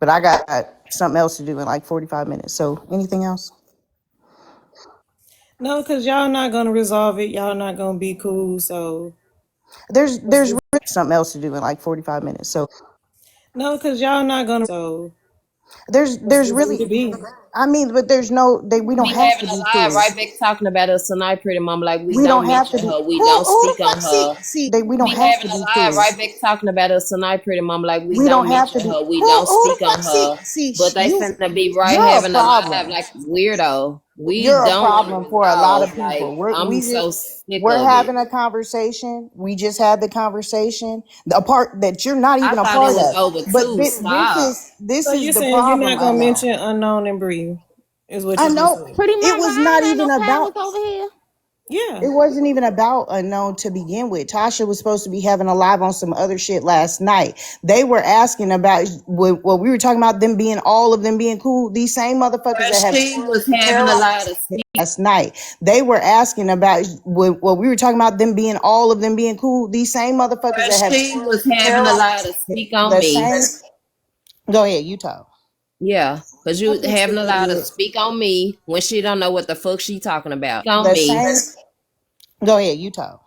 But I got something else to do in like 45 minutes. So anything else? No, because y'all not gonna resolve it. Y'all not gonna be cool. So There's really something else to do in like 45 minutes. So no, because y'all not gonna. So there's it's really, to be. I mean, but there's no, we don't Be have having to a be live cool. right back talking about us tonight, pretty mama. Like we We don't don't have to mention be. her, we don't Who speak the on fuck her. we don't Be have having to a be live cool. right back talking about us tonight, pretty mama. Like we We don't don't have to mention be. her, we don't Who speak the on fuck her. But they you? finna be right You're a having a live problem. like weirdo. We You're a don't want to problem for a lot of resolve. Like people. I'm so sick We're of it. having a conversation. We just had the conversation. The part that you're not I even a thought it part was of. over But too. Stop. this So is you're the saying you're problem. not I gonna know. mention unknown and breathe, is what I you just know. said. Pretty It mama, was I not ain't got even no about. powers over here. Yeah. It wasn't even about unknown to begin with. Tasha was supposed to be having a live on some other shit last night. They were asking about what we were talking about them being all of them being cool. These same motherfuckers that have She was having a lot of terrorized last night. They were asking about what we were talking about them being all of them being cool. These same motherfuckers that have she was having a lot terrorized of speak on the me. same. Go ahead, you talk. Yeah, cause I you think she having a lot of did. speak on me when she don't know what the fuck she talking about. Speak on The me. same. Go ahead, you talk.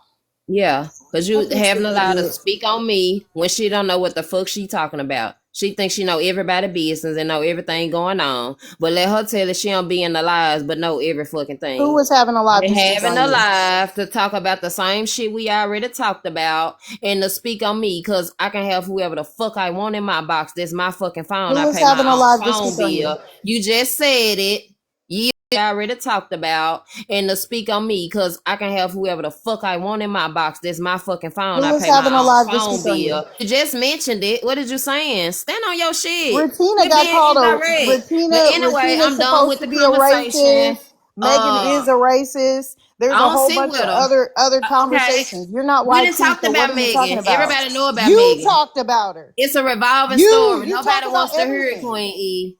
Yeah, cause I you think she having a lot of did. speak on me when she don't know what the fuck she talking about. She thinks she know everybody business and know everything going on, but let her tell it she don't be in the lies, but know every fucking Who thing. was having a live They to speak having on a you? live to talk about the same shit we already talked about and to speak on me because I can have whoever the fuck I want in my box. That's my fucking phone. Who I was pay my having a own live to phone speak on you? bill. You just said it. You already talked about and to speak on me because I can have whoever the fuck I want in my box. That's my fucking phone. Who I was pay my having a own live to phone speak on you? bill. You just mentioned it. What did you saying? Stand on your shit. Regina Quit got being called a indirect. But Regina. anyway, Regina's I'm done supposed with to the be a conversation. racist. Megan is a racist. There's I a don't whole sit bunch with of her. other Okay. conversations. You're not We didn't YT, talked so what about are you talking Megan. about? Everybody know about You Megan. talked about her. It's a revolving You story. you talked Nobody about wants to hear it, everything. Queen E.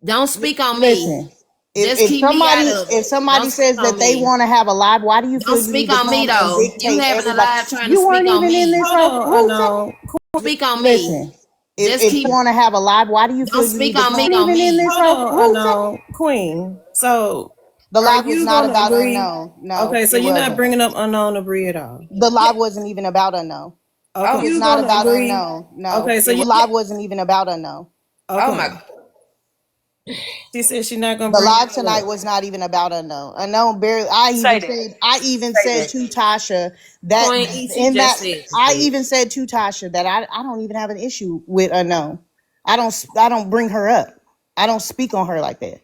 Don't speak on me. Listen, Just keep me out of if it. Don't somebody speak says on that they me. want to have a live, why do you Don't feel you speak need to on me come and though. You dictate having a everybody? live trying to You speak weren't on even in me. this Hold whole. on, Who said? unknown. Speak on me. Listen, Just if keep you want to have a live, why do you don't feel you speak need to on come? me You weren't on even in me. this Hold whole. on, Who said? unknown. Queen. So The Are live was you not gonna about agree? unknown. No, Okay, so it you're not wasn't. bringing up unknown to Bree at all. The live wasn't even about unknown. Oh It Okay, my, was you not gonna about agree? unknown. No, Okay, so you live wasn't even about unknown. oh my. okay. She said she's not gonna The bring live that tonight up. was not even about unknown. Unknown barely. Say that. I even Say said that. to Tasha that Queen E, she in that just said it, I even bitch. said to Tasha that I don't even have an issue with unknown. I don't bring her up. I don't speak on her like that.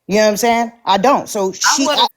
You know what I'm saying? I don't. So I would have.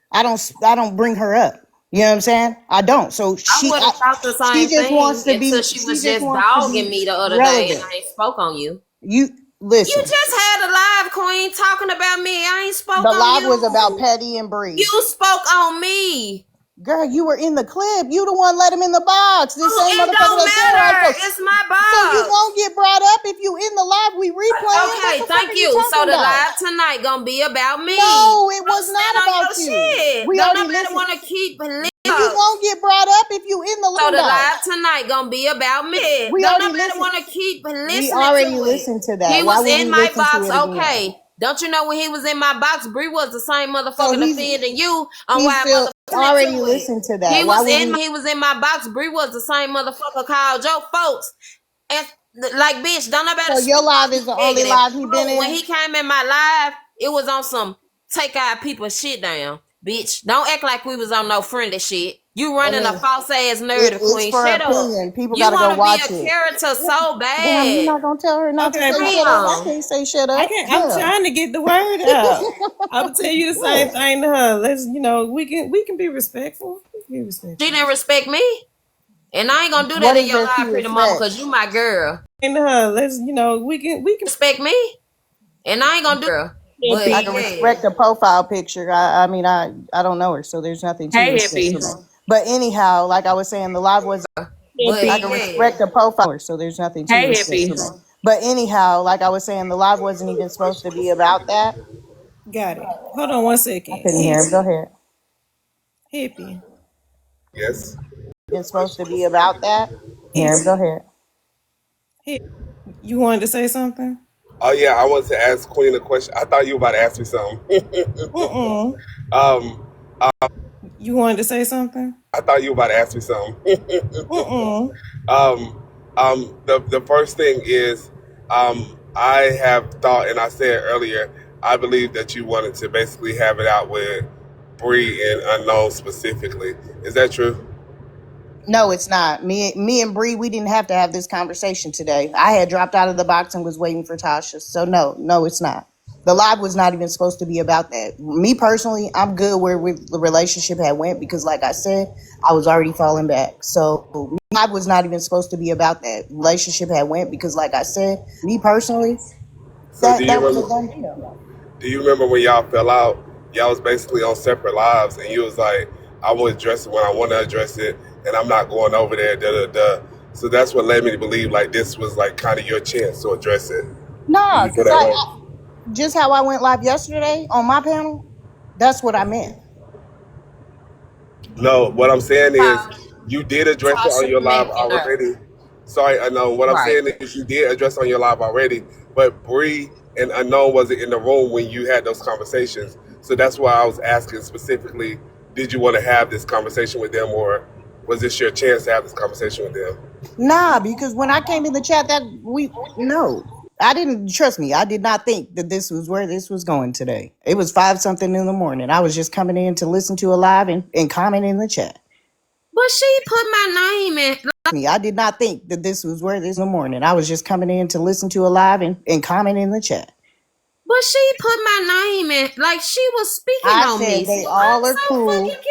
I don't bring her up. You know what I'm saying? I don't. So I would have thought the same thing until she she was just just wants to dogging be me the other day and relevant. I ain't spoke on you. You You listen. just had a live, Queen, talking about me. I ain't spoke The on live was about you. Petty and Bree. You spoke on me. Girl, you were in the clip. You the one let him in the box. This Oh, same it motherfucker don't that terrorized matter. folks. It's my So you box. gonna get brought up if you in the live. We replaying. What Okay, the fuck thank are you you. So talking the about? live tonight gonna be about me. No, it Don't was stand not on about your you. shit. We Don't already nobody listened. wanna keep You live. gonna get brought up if you in the So the box. live tonight gonna be about me. We Don't already nobody listened. want to keep We listening to already it. listened to He that. Why was would in we my listen to box, it again? okay. Don't you know when he was in my box, Bree was the same So motherfucker defending you on he's why still motherfucker listening already to it. listened to that. Why would we? He was in my box. Bree was the same motherfucker called your folks. And like bitch, don't nobody So your speak live on is you the only negative. live he been Oh, when in. he came in my live, it was on some take our people's shit down. Bitch, don't act like we was on no friendly shit. You I running a mean, false ass narrative, it's queen. for Shut up. opinion. People You got to go want to be watch a it. character so Damn, you're bad. not gonna tell her not to Okay, say shut up. I Damn. can't say shut I up. can't. I'm Hell, trying to get the word out. I would tell you the yeah. same thing to her. Let's, we can be respectful. We can be She respectful. didn't respect me. And I ain't gonna do that What in is your there to life, pretty mama, respect? cause you my girl. And her, let's, we can. Respect me. And I ain't gonna do her. But I Hippie. can yeah. respect a profile picture. I don't know her, so there's nothing to Hey, respect Hippie. from her. But anyhow, like I was saying, the live was. But I Hippie. can yeah. respect a profile, so there's nothing to Hey, respect Hippie. from her. But anyhow, like I was saying, the live wasn't even supposed to be about that. Got it. Hold on one I second. couldn't hear him. Go ahead. Hippie. It's supposed to be about that. Go Hippie. ahead. Hippie. You wanted to say something? Mm-mm. You wanted to say something? Mm-mm. No, it's not. Me and Bree, we didn't have to have this conversation today. I had dropped out of the box and was waiting for Tasha. So no, it's not. The live was not even supposed to be about that. Me personally, I'm good where the relationship had went because, like I said, I was already falling back. So live was not even supposed to be about that. Relationship had went because, like I said, me personally, that was a done deal. Nah, because I just how I went live yesterday on my panel. That's what I meant. Tasha making her. Right. Nah, because when I came in the chat, no, I didn't trust me. I did not think that this was where this was going today. It was 5 something in the morning. I was just coming in to listen to a live and comment in the chat. But she put my name in. I did not think that this was where this in the morning. I was just coming in to listen to a live and comment in the chat. But she put my name in. Like she was speaking I on said me. So they I'm all are so cool. fucking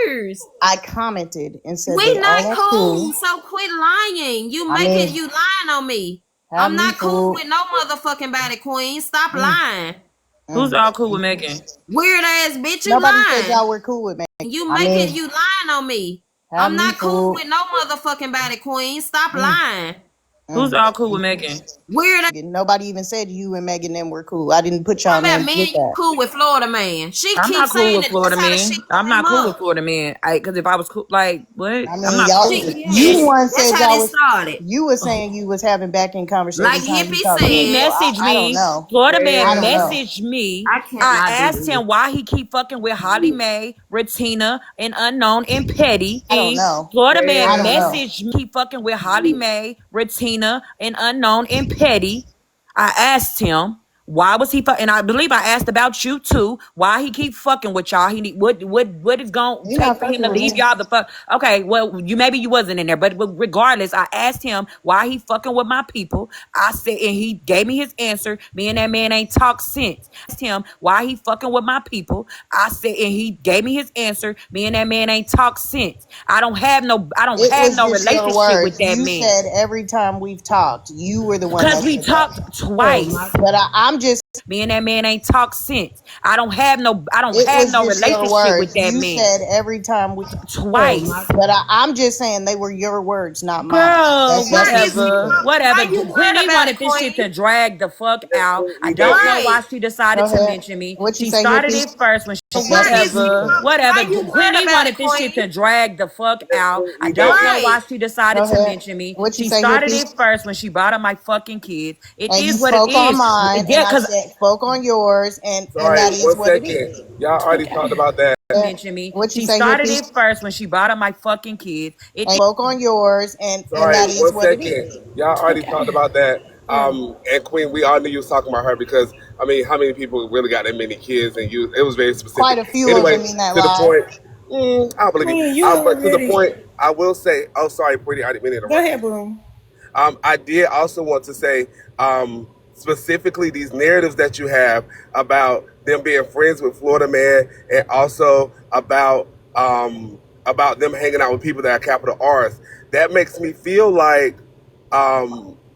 confused. I commented and said We they not all are cool, cool. so quit lying. I mean, You lying, you lying, on me. have I'm me not cool fooled. with no motherfucking body, queen. Stop Mm, lying. Who's mm. all cool with Megan? Weird ass bitch, you Nobody said lying. y'all were cool with me. You I mean, you lying on me. have I'm me not cool fooled. with no motherfucking body, queen. Stop Mm, lying. Who's all cool with Megan? Nobody even said you and Megan them were cool. I didn't put What y'all about names man? with You that. cool with Florida man? She I'm not keeps cool saying with that Florida that's how the shit man. I'm came not cool with up. Florida man. Because if I was cool, like what? I I'm mean, not y'all, cool. She you yes, one that's said how y'all this was. started. You were saying you was having back end conversation Like every time you Hippie talked to He her. said, So messaged I don't me. know. Florida I man don't know. messaged me. I I cannot do asked this. him why he keep fucking with Holly Mae, Retina, and Unknown and Petty. I don't know. Florida I man don't know. messaged me. Keep fucking with Holly Mae, Retina, and Unknown and Petty. I asked him why was he and I believe I asked about you too. Why he keep fucking with y'all? He need what is gonna He take not for him fucking to with leave me. y'all the fuck? Okay, well you maybe you wasn't in there, but regardless, I asked him why he fucking with my people. I said, and he gave me his answer. Me and that man ain't talked since. Asked him why he fucking with my people. I said, and he gave me his answer. Me and that man ain't talked since. I don't have It was no just your relationship with words. that You man. said every time we've talked, you were the one Cause that we said that. talked Oh my twice. But I'm just. Me and that man ain't talked since. I don't have It was no just your relationship with words. that You man. said every time we. oh Twice. my But I'm just saying they were your words, not mine. Girl, That's why what is you you whatever. said. Whatever. why you worried Queenie about it, wanted this shit Queen? to drag the fuck out. I don't know Right. why she decided Go to ahead. mention me. What you She say, started hippie? it first when she That's Why what is you you whatever. said. Whatever. why you worried Queenie about it, wanted this shit to Queen? drag the fuck out. I don't know Right. why she decided Go to ahead. mention me. What you She say, started hippie? it first when she brought up my fucking kids. It And you is what it spoke on is. mine, and Yeah, I cause said spoke on yours, and Sorry, that is one what it second. is. Y'all already okay. talked about that. Mention me. What you She say, started hippie? it first when she brought up my fucking kids. It And spoke on yours, and Sorry, that is one what it second. is. Y'all already talked okay. about that. Yeah. And Queen, we all knew you was talking about her because I mean, how many people really got that many kids? And you, it was very Quite specific. a few of Anyway, them in that to the live. point. I don't believe you. Queen, you But to the already point, I will say. Oh, sorry, pretty. I didn't mean to go interrupt ahead, you. boom. I did also want to say specifically these narratives that you have about them being friends with Florida Man, and also about them hanging out with people that are capital R's. That makes me feel like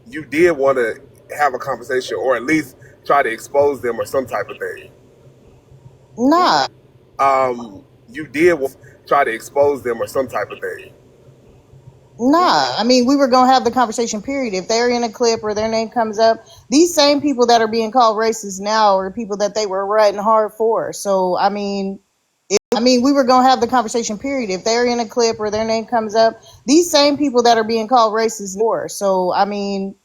you did want to have a conversation, or at least try to expose them, or some type of thing. Nah, You did try to expose them, or some type of thing. nah. I mean, we were gonna have the conversation. Period. If they're in a clip or their name comes up, these same people that are being called racist now are people that they were riding hard for. So I mean, we were gonna have the conversation. Period. If they're in a clip or their name comes up, these same people that are being called racist for. So I mean,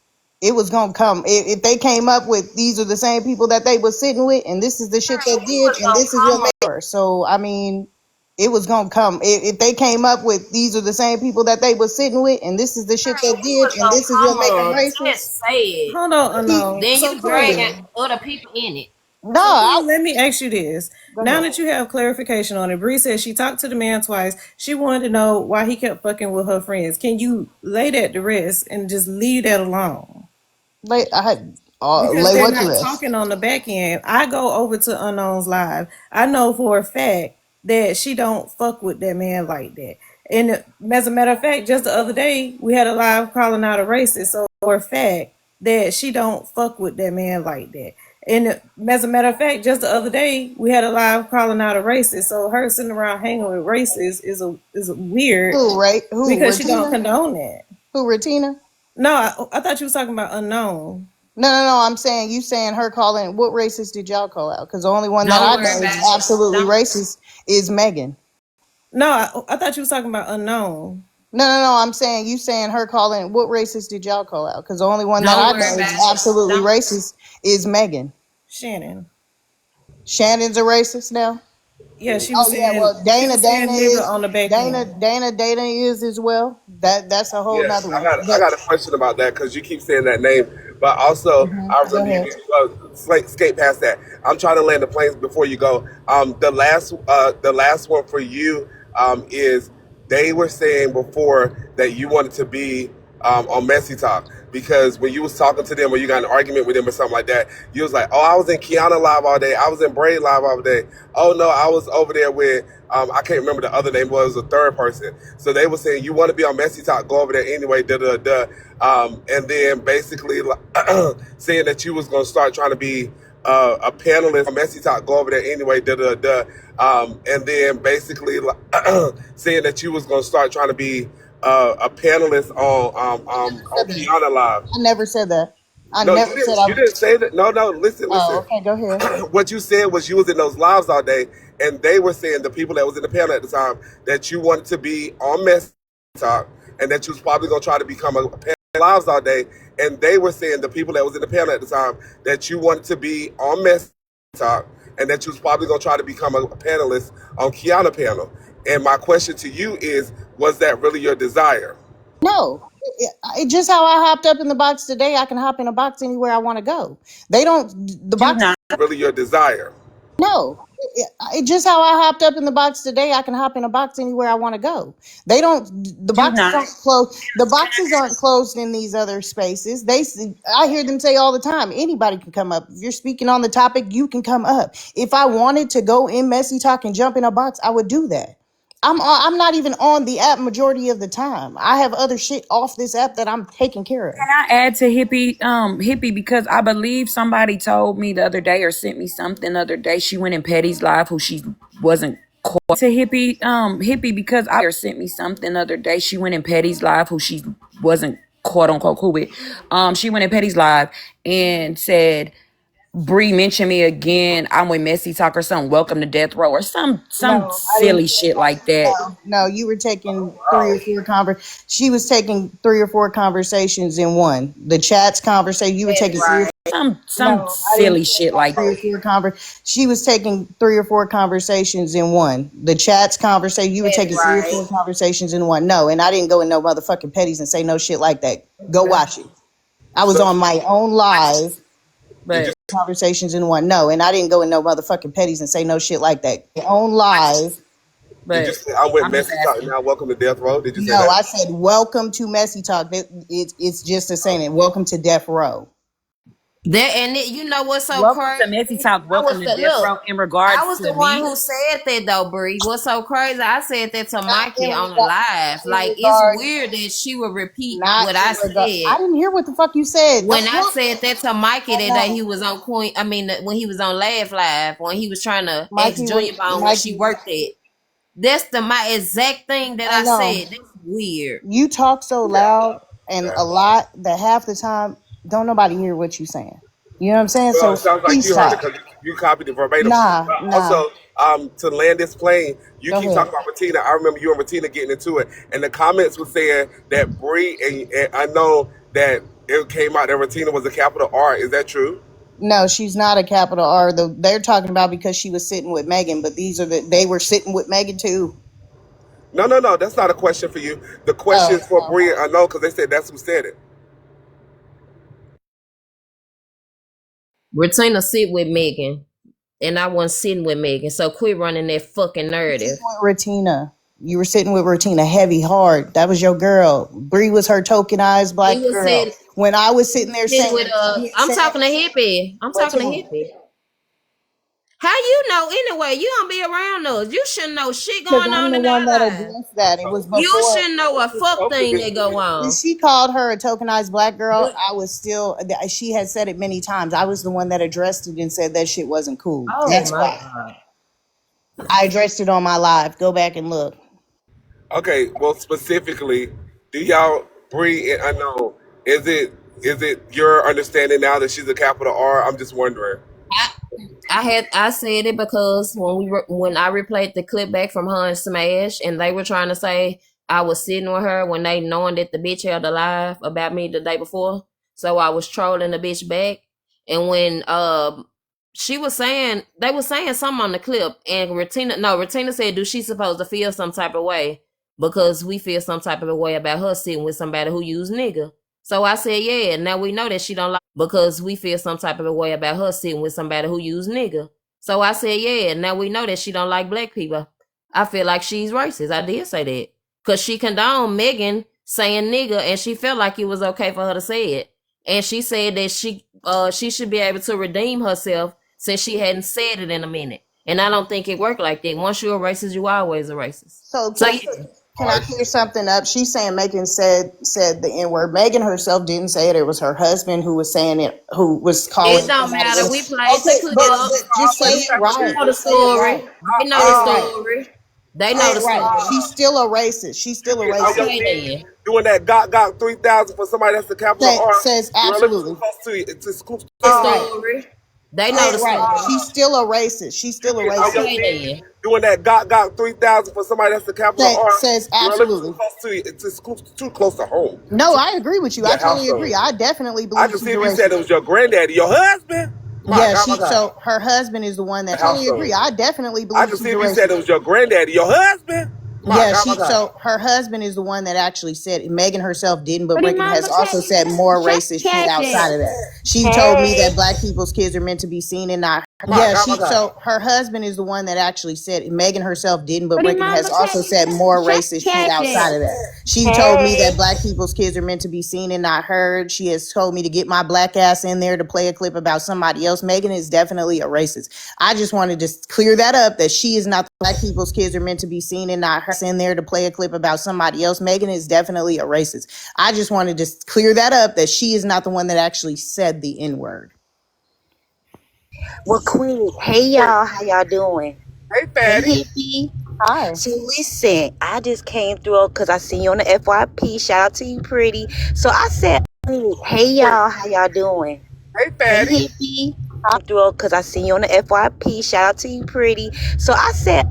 it was gonna come. If they came up with these are the same people that they was sitting with, and this is the shit they Girl, we did, was and gonna this is what come made her. So I mean, it was gonna come. If they came up with these are the same people that they was sitting with, and this is the shit they girl, we did, was and gonna this is what come made them up. racist. Just say it. Hold on, unknown. Then So you dragging Queen. other people in it. No, So Queen, let me ask you this. go Now ahead. that you have clarification on it, Bree said she talked to the man twice. She wanted to know why he kept fucking with her friends. Can you lay that to rest and just leave that alone? Because Lay they're what to not rest. talking on the back end. I go over to Unknown's live. I know for a fact that she don't fuck with that man like that. And as a matter of fact, just the other day we had a live calling out a racist. So for a fact that she don't fuck with that man like that. And as a matter of fact, just the other day we had a live calling out a racist. So her sitting around hanging with racists is a weird Who, right? Who, because she don't Ratina? condone that. Who, Ratina? No, I thought you was talking about Unknown. No. I'm saying you saying her calling. What racist did y'all call out? Because the only one that Don't I worry know about is it. absolutely Don't racist is Megan. No, I thought you was talking about Unknown. No. I'm saying you saying her calling. What racist did y'all call out? Because the only one that don't I worry know is about it. absolutely Don't racist is Megan. Shannon. Shannon's a racist now. Yeah, she was Oh yeah, saying well she Dana was saying nigga is on the back Dana end. Dana Dana is as well. That's a whole Yes, nother I one. got I But got a question about that because you keep saying that name, but also I go really ahead. skate past that. I'm trying to land the planes before you go. The last one for you is they were saying before that you wanted to be on Messy Talk because when you was talking to them or you got in an argument with them or something like that, you was like, "Oh, I was in Kiana live all day. I was in Braid live all day. Oh no, I was over there with I can't remember the other name, but it was a third person." So they were saying you want to be on Messy Talk, go over there anyway, da da da. And then basically saying that you was gonna start trying to be a panelist on Messy Talk, go over there anyway, da da da. And then basically saying that you was gonna start trying to be a panelist on Said that. Kiana Live. I never said that. I No, never said I you didn't say that. No, no. Listen, Oh, listen. okay, go ahead. What you said was you was in those lives all day, and they were saying the people that was in the panel at the time that you wanted to be on mess talk, and that you was probably gonna try to become a panel lives all day, and they were saying the people that was in the panel at the time that you wanted to be on mess talk, and that you was probably gonna try to become a panelist on Kiana panel. And my question to you is, was that really your desire? No, just how I hopped up in the box today, I can hop in a box anywhere I want to go. They don't. The You box. not really your desire. No, just how I hopped up in the box today, I can hop in a box anywhere I want to go. They don't. The You boxes not. aren't closed. The boxes aren't closed in these other spaces. I hear them say all the time, anybody can come up. If you're speaking on the topic, you can come up. If I wanted to go in messy talk and jump in a box, I would do that. I'm not even on the app majority of the time. I have other shit off this app that I'm taking care of. I add to hippie because I believe somebody told me the other day or sent me something the other day. She went in Petty's live who she wasn't caught to hippie because I or sent me something the other day. She went in Petty's live who she wasn't quote unquote cool with. She went in Petty's live and said Bree mentioned me again. I'm with Messy Talk or something. Welcome to Death Row or some No, I didn't silly say shit like that. that. No, you were taking three or four She was taking three or four conversations in one. The chats conversation. You were taking three. Or Some I didn't silly shit like three or four She was taking three or four conversations in one. The chats conversation. You were taking three or four conversations in one. No, and I didn't go in no motherfucking petties and say no shit like that. Go watch it. I was So on my own live did you? but conversations in one. No, and I didn't go in no motherfucking petties and say no shit like that. My own live. Did you but say I went I'm just messy talk asking. now? Welcome to Death Row. Did you say No, that? I said welcome to Messy Talk. It's just a saying it. Welcome to Death Row. You know what's so Welcome crazy? to Messy Talk. I Welcome was to the Death look. Row in I regards was to the one me. who said that though, Bree. What's so crazy? I said that to Not Mikey in on the regard. live. In Like it's regard. weird that she would repeat Not what in I regard. I said. didn't hear what the fuck you said. When Don't I look. said that to Mikey I that day, know. he was on Queen. I mean, when he was on Laugh Live, when he was trying to ex Mikey Junior was Bone where she Mikey. worked at. That's my exact thing that I I know. said. That's weird. You talk so loud and a lot that half the time don't nobody hear what you saying. You know what I'm saying? Well, So it sounds like please you heard it stop. because you copied it verbatim. Nah, But nah. also, to land this plane, you Go keep ahead. talking about Ratina. I remember you and Ratina getting into it, and the comments were saying that Bree and I know that it came out that Ratina was a capital R. Is that true? No, she's not a capital R. They're talking about because she was sitting with Megan, but they were sitting with Megan too. No, no, no. That's not a question for you. The question Oh, is for Bree and I know because they said that's who said it. Retina sit with Megan, and I wasn't sitting with Megan. So quit running that fucking narrative. with Ratina. You were sitting with Ratina heavy, hard. That was your girl. Bree was her tokenized We black was girl. sitting, When I was sitting there sitting saying, with I'm talking to Hippie. I'm talking to Ratina, Hippie. How you know anyway? You don't be around us. You shouldn't know shit because going I'm on the in one our that lives. addressed that. It was You before. shouldn't know a fuck thing that go on. She called her a tokenized black girl. But I was still. She had said it many times. I was the one that addressed it and said that shit wasn't cool. oh That's my why god. I addressed it on my live. Go back and look. Okay, well, specifically, do y'all Bree and I know is it your understanding now that she's a capital R? I'm just wondering. I said it because when I replayed the clip back from her and Smash, and they were trying to say I was sitting with her when they knowing that the bitch held a live about me the day before, so I was trolling the bitch back. And when she was saying they were saying something on the clip, and Retina said, "Do she supposed to feel some type of way because we feel some type of a way about her sitting with somebody who use nigga?" So I said, yeah, now we know that she don't like because we feel some type of a way about her sitting with somebody who use nigga. So I said, yeah, now we know that she don't like black people. I feel like she's racist. I did say that. Cause she condoned Megan saying nigga and she felt like it was okay for her to say it. And she said that she should be able to redeem herself since she hadn't said it in a minute. And I don't think it worked like that. Once you're a racist, you always a racist. So So can, yeah. can I clear something up? She's saying Megan said the N word. Megan herself didn't say it. It was her husband who was saying it, who was calling It don't somebody. matter. We played the Okay, but clip. just say it They right. know the Just say it story. right. They know Say the it right. story. They know the Right. story. She's still a racist. She's still a Are your racist. Okay kids then. doing that got 3,000 for somebody that's the capital R? Says Girl, let me too absolutely. close to you. It's close to The home. Right. story. They know the Right. story. She's still a racist. She's still a Are your racist. Okay kids then. doing that got 3,000 for somebody that's the capital R? Says Girl, let me too absolutely. close to you. It's too close to home. No, I agree with you. I That totally agree. household. I definitely I believe can she's see a if you said it racist. was your granddaddy, your husband. My Yeah, God, my God. so her husband is the one that The totally agree. household. I definitely I believe can see she's a if you said it racist. was your granddaddy, your husband. My Yeah, God, my God. so her husband is the one that actually said Megan herself didn't, but Megan has also said more racist shit outside of that. She told me that black people's kids are meant to be seen and not. My Yeah, God, my God. so her husband is the one that actually said Megan herself didn't, but Megan has also said more racist shit outside of that. She told me that black people's kids are meant to be seen and not heard. She has told me to get my black ass in there to play a clip about somebody else. Megan is definitely a racist. I just wanted to clear that up that she is not, black people's kids are meant to be seen and not heard. In there to play a clip about somebody else. Megan is definitely a racist. I just wanted to clear that up that she is not the one that actually said the N-word. Well, Queenie, hey Wait, y'all, how y'all doing? hey, Hey, fatty. Hippie. Hi. So listen, I just came through because I seen you on the FYP. Shout out to you, pretty. So I said, Queenie, hey Wait, y'all, how y'all doing? hey, Hey, fatty. Hippie. Through because I seen you on the FYP. Shout out to you, pretty. So I said,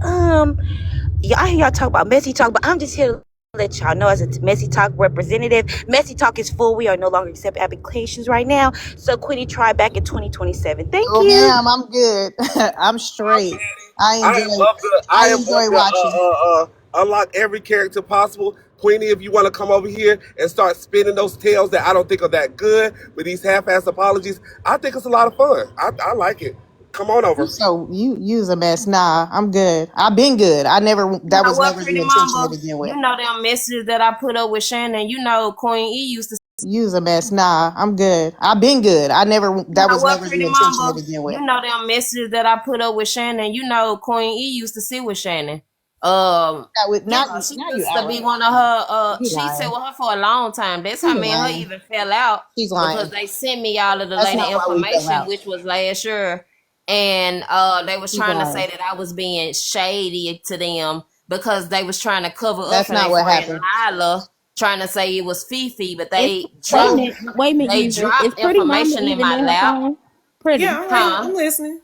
yeah, I hear y'all talk about messy talk, but I'm just here to let y'all know as a messy talk representative, messy talk is full. We are no longer accepting applications right now. So Queenie, try back in 2027. Thank Oh, you. ma'am, I'm good. I'm straight. I enjoy. I I am up enjoy to watching. unlock every character possible. Queenie, if you want to come over here and start spinning those tales that I don't think are that good with these half-ass apologies, I think it's a lot of fun. I like it. Come on over. So you's a mess. Nah, I'm good. I've been good. I never. You That know was what, never the pretty intention to mamba? begin with. You know them messages that I put up with Shannon. You know Queen E used to. You's a mess. Nah, I'm good. I've been good. I never. You That know was what, never the pretty intention to mamba? begin with. You know them messages that I put up with Shannon. You know Queen E used to sit with Shannon. That would You now. know she Now you used to be outright. one of her. You She sit lying. with her for a long time. That's how You me and her lying. even fell out She's because lying. they sent me all of the That's lady not why we fell information, out. which was last year, and they was She's trying to lying. say that I was being shady to them because they was trying to cover up That's for their not what friend happened. Lila, trying to say it was Fifi, but Is they wait a dropped So minute, wait a minute, they Jesus. Is dropped Pretty Mama information in even my in her lap, phone? Pretty. Yeah, I'm right here. huh? I'm listening.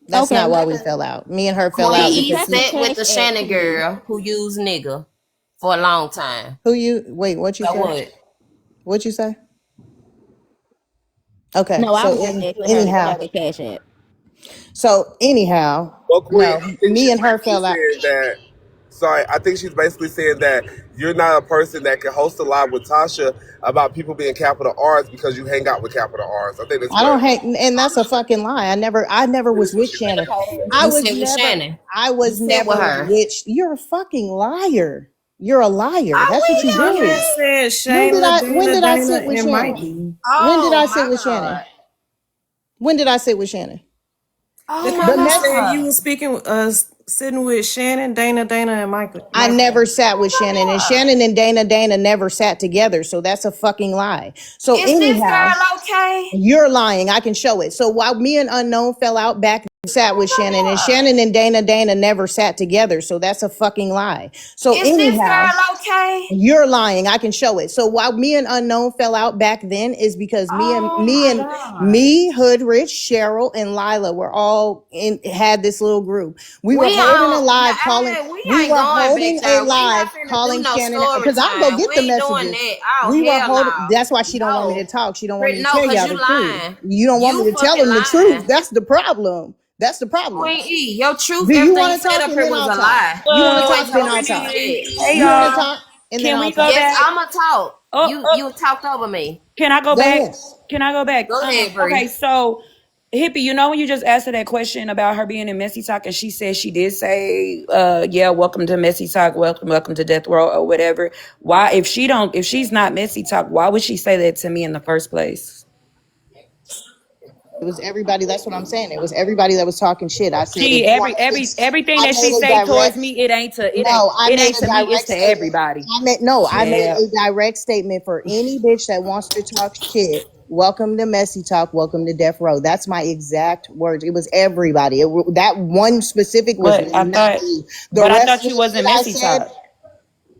that's not Okay. why we fell out. Me and her fell Queen out Hippie, E because text the she. sat with cash the app Shannon to me. girl who used nigga for a long time. Who you? Wait, what you So say? what? What you say? Okay. No, I So was just asking her to anyhow. cash the cash app. So anyhow. Well, Queen, No, I think me she's and her basically fell out. saying that. Sorry, I think she's basically saying that you're not a person that can host a live with Tasha about people being capital R's because you hang out with capital R's. I think that's I don't what. hate, and that's a fucking lie. I never I think was that's what with she's saying. Shannon. You sit with Shannon. I You was sit with never her. with. You're a fucking liar. You're a liar. Oh, That's what you No, we do. he lying. said When did Shayla, I? When Dana, did I Dana, sit with and Shannon? Mikey. When did I Oh sit my with Shannon? god. When did I sit with Shannon? Oh The my The comment next. said you god. was speaking, sitting with Shannon, Dana, and Michael. I Michael. never sat with Shannon, and Oh my god. Shannon and Dana never sat together. So that's a fucking lie. So Is this anyhow, girl okay? you're lying. I can show it. So while me and Unknown fell out back, sat with Oh Shannon, and my god. Shannon and Dana never sat together. So that's a fucking lie. So Is this anyhow, girl okay? you're lying. I can show it. So while me and Unknown fell out back then is because me and Oh me my and god. me, Hood Rich, Cheryl, and Lila were all in had this little group. We were We holding a on live calling. we We ain't were going back holding a there. We live not finna do calling no Shannon story because I can go time. get We the ain't doing messages. that. Oh We were hell holding. no. That's why she don't want me to No. talk. She don't want me to No, tell cause y'all you the truth. lying. You don't want me You to tell fucking them the truth. lying. That's the problem. That's the problem. Queen E, your truth, Do you everything you want to said talk up and here then was I'll a talk? lie. You want to You talk, ain't then told I'll me talk. shit. Hey You want to y'all, talk, and then can I'll we go talk. Yes, back? I'ma talk. Oh, You talked over me. can I go Go back? ahead. Can I go back? Go ahead, Okay, Bree. so Hippie, you know when you just asked her that question about her being in Messy Talk, and she said she did say, "Yeah, welcome to Messy Talk, welcome to Death Row or whatever." Why, if she's not Messy Talk, why would she say that to me in the first place? It was everybody. That's what I'm saying. It was everybody that was talking shit. I said, if She you want to fix, everything I that she made a say towards direct. me, No, I it made ain't a to me, it's direct to statement. everybody. I made no. I made Yeah. a direct statement for any bitch that wants to talk shit. welcome to Messy Talk, welcome to Death Row. That's my exact words. It was everybody. That one specific was But I not thought, me. The but I rest thought of you the wasn't shit I messy said, talk.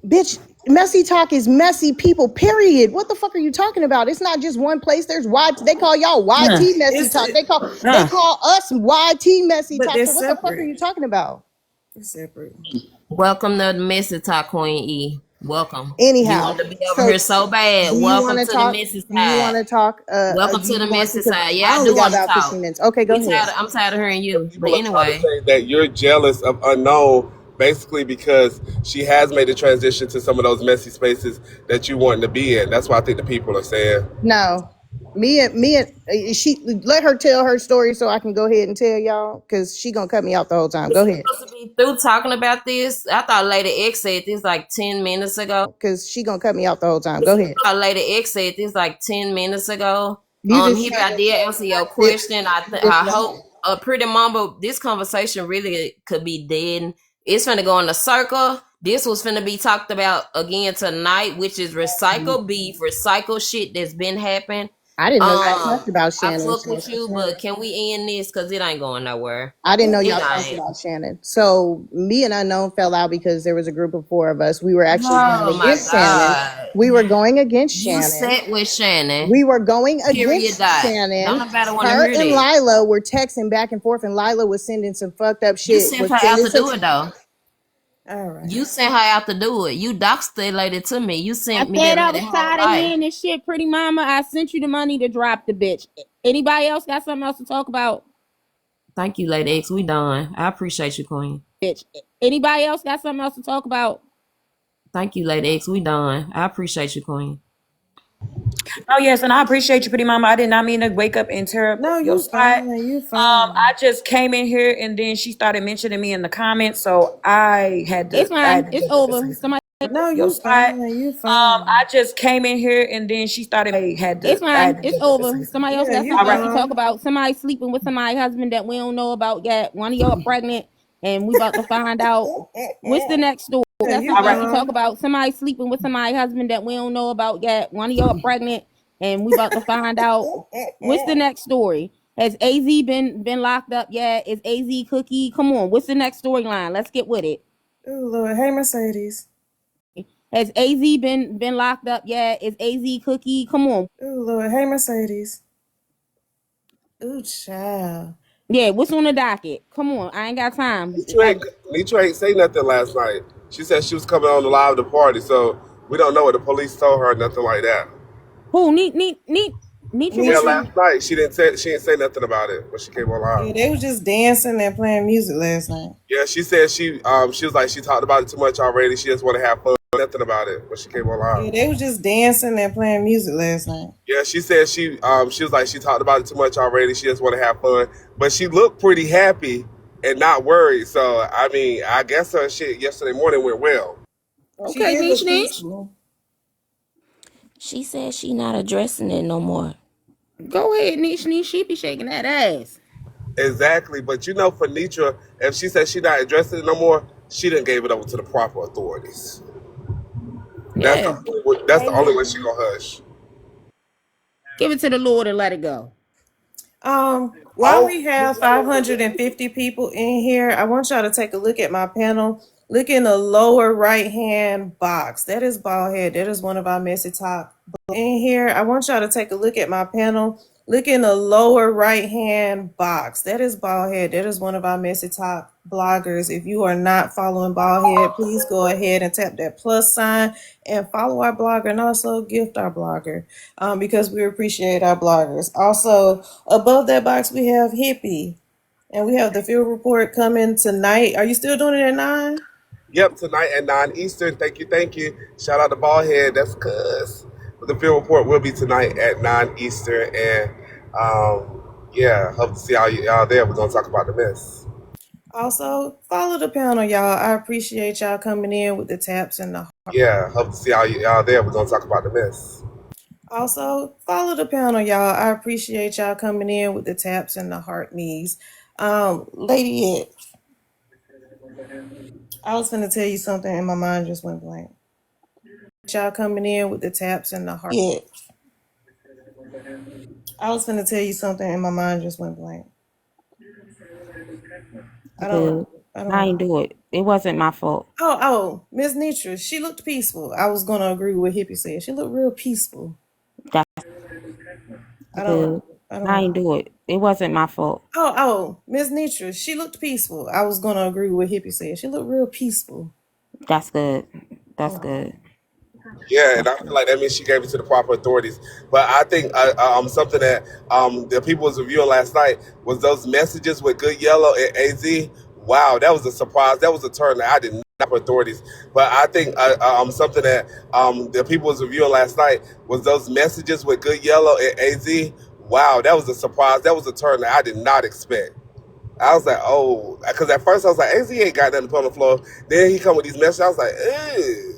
bitch, Messy Talk is messy people, period. What the fuck are you talking about? It's not just one place. There's YT. They call y'all Huh. YT Messy It's Talk. They Huh. call us YT Messy but Talk. they're So what the fuck are separate. you talking about? They're separate. Welcome to the Messy Talk, Queen E. Welcome. You Anyhow, wanted to be over so here so bad. do you want Welcome to to the talk? Messy Do you want side. to talk? Welcome Do to the you want to? Messy Because side. Yeah, I I only do got want to about talk. 15 minutes. Okay, go ahead. I'm tired of hearing you. But People are trying to anyway, say that you're jealous of Unknown basically because she has made a transition to some of those messy spaces that you want to be in. That's what I think the people are saying. No, me and she let her tell her story so I can go ahead and tell y'all because she gonna cut me off the whole time. was Go she ahead. supposed to be through talking about this? I thought Lady X said this like 10 minutes ago. Because she gonna cut me off the whole time. Go ahead. Lady X said this like 10 minutes ago. You just Here said I it. did answer your It- question. it's I hope Pretty Mamba, this conversation really could be dead. It's finna go in a circle. This was finna be talked about again tonight, which is recycle beef, recycle shit that's been happening. I didn't know y'all talked about I Shannon. fuck with you, but can we end this? Cause it ain't going nowhere. I didn't know It y'all talked ain't. about Shannon. So me and Unknown fell out because there was a group of four of us. We were actually going Oh my against Shannon. god. We were going against You Shannon. sat with Shannon. We were going Period against dot. Don't Shannon. nobody want to Her hear and that. Lila were texting back and forth, and Lila was sending some fucked up You shit. sent Was her out sending to some. do it though. All right. You sent her out to do it. You doxed that lady to me. You I sent me said that I lady was whole tired of life. hearing this shit, Pretty Mama. I sent you the money to drop the bitch. Anybody else got something else to talk about? Thank you, Lady X. We done. I appreciate you, Queen. Bitch. Anybody else got something else to talk about? Thank you, Lady X. We done. I appreciate you, Queen. Oh yes, and I appreciate you, pretty mama. I did not mean to wake up and interrupt No, your you spot. fine. You fine. I just came in here and then she started mentioning me in the comments, so It's I had fine. to It's get up and over. say something. Somebody. No, Your you spot. fine. You fine. I just came in here and then she started. It's I had fine. to It's get up and over. say something. Somebody else Yeah, got you All something else right. to talk gone. about. Somebody sleeping with somebody's husband that we don't know about yet. One of y'all pregnant, and we about to find out. What's the next story? Yeah, Got you All something else right. to talk gone. about. Somebody sleeping with somebody's husband that we don't know about yet. One of y'all pregnant, and we about to find out. What's the next story? Has AZ been locked up yet? Is AZ Cookie? Come on. What's the next storyline? Let's get with it. Ooh, Lord. Hey, Mercedes. Has AZ been locked up yet? Is AZ Cookie? Come on. Ooh, Lord. Hey, Mercedes. Ooh, child. Yeah, what's on the docket? Come on. I ain't got time. Nitra ain't say nothing last night. She said she was coming on the live the party, so we don't know what the police told her, nothing like that. Who? Nitra, Yeah, what you? Nitra. last night she didn't say nothing about it when she came on Yeah, live. they was just dancing and playing music last night. Yeah, she said she was like she talked about it too much already. She just want to have fun. Nothing about it when she came on Yeah, live. they was just dancing and playing music last night. Yeah, she said she was like she talked about it too much already. She just want to have fun, but she looked pretty happy and not worried. So I mean, I guess her shit yesterday morning went well. She Okay, did Niche look Niche. peaceful. She said she not addressing it no more. Go ahead, Niche Niche. She be shaking that ass. Exactly, but you know, for Nitra, if she said she not addressing it no more, she done gave it over to the proper authorities. That's Yeah. that's the only way she gonna hush. Give it to the Lord and let it go. While Oh, we have 550 people in here, I want y'all to take a look at my panel. Look in the lower right hand box. That is Baldhead. That is one of our messy top in here. I want y'all to take a look at my panel. Look in the lower right hand box. That is Baldhead. That is one of our messy top bloggers. If you are not following Baldhead, please go ahead and tap that plus sign and follow our blogger and also gift our blogger because we appreciate our bloggers. Also, above that box, we have Hippie, and we have the field report coming tonight. Are you still doing it at 9? yep, tonight at 9 Eastern. Thank you, thank you. Shout out to Ballhead. That's cuz. But the field report will be tonight at 9 Eastern, and yeah, hope to see all y'all there. We're gonna talk about the mess. Also, follow the panel, y'all. I appreciate y'all coming in with the taps and the heart. Yeah, hope to see all y'all there. We're gonna talk about the mess. Also, follow the panel, y'all. I appreciate y'all coming in with the taps and the heart knees. Lady X, I was gonna tell you something and my mind just went blank. Y'all coming in with the taps and the heart. Yeah. I was finna tell you something and my mind just went blank. I don't Good. I I don't ain't do it. It wasn't my fault. Oh, Miss Nitra, she looked peaceful. I was gonna agree with what Hippie said. She looked real peaceful. That's I don't good. I I don't ain't do it. It wasn't my fault. Miss Nitra, she looked peaceful. I was gonna agree with what Hippie said. She looked real peaceful. That's good. That's Oh. good. Yeah, and That's I feel good. like that means she gave it to the proper authorities. But I think something that the people was reviewing last night was those messages with Good Yellow and AZ. Wow, that was a surprise. That was a turn that I did not for authorities. But I think something that the people was reviewing last night was those messages with Good Yellow and AZ. Wow, that was a surprise. That was a turn that I did not expect. I was like, oh, because at first I was like, AZ ain't got nothing to put on the floor. Then he come with these messages. I was like, ew.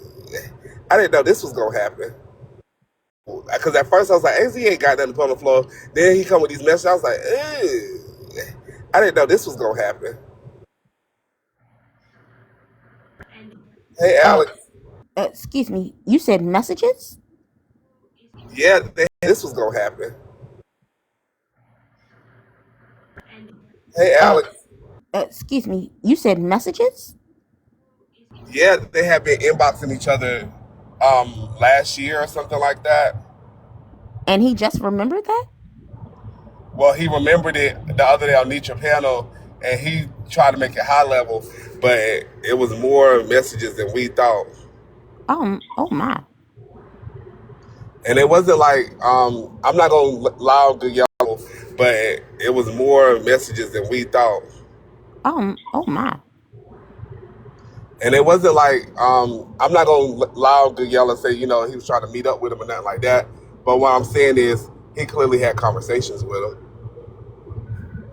I didn't know this was gonna happen. Because at first I was like, AZ ain't got nothing to put on the floor. Then he come with these messages. I was like, ew. I didn't know this was gonna happen. Hey, Uh, Alex. excuse me. You said messages? Yeah, this was gonna happen. Hey, Uh, Alex. excuse me. You said messages? Yeah, they have been inboxing each other last year or something like that. And he just remembered that? Well, he remembered it the other day on Nietzsche panel, and he tried to make it high level, but it was more messages than we thought. Oh my. And it wasn't like I'm not gonna lie on the yellow, but it was more messages than we thought. Oh my. And it wasn't like I'm not gonna lie on the yellow and say he was trying to meet up with him or nothing like that. But what I'm saying is he clearly had conversations with him.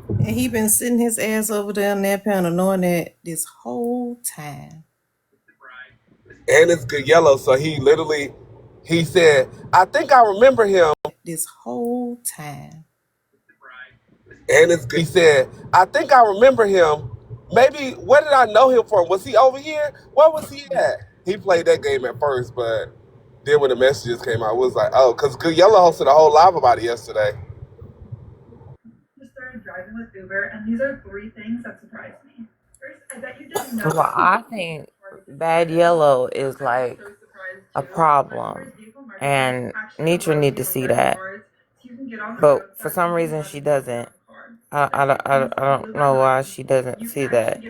And he been sitting his ass over there on that panel knowing that this whole time. And it's good yellow, so he said, I think I remember him. This whole time. And it's good. He said, I think I remember him. Maybe where did I know him from? Was he over here? Where was he at? He played that game at first, but then when the messages came out, it was like, oh, because Good Yellow hosted a whole live about it yesterday. Just started driving with Uber, and these are three things that surprised me. First, I bet you didn't know. Well, I think bad yellow is like a problem, and Nitra need to see that. But for some reason, she doesn't. I don't know why she doesn't see that.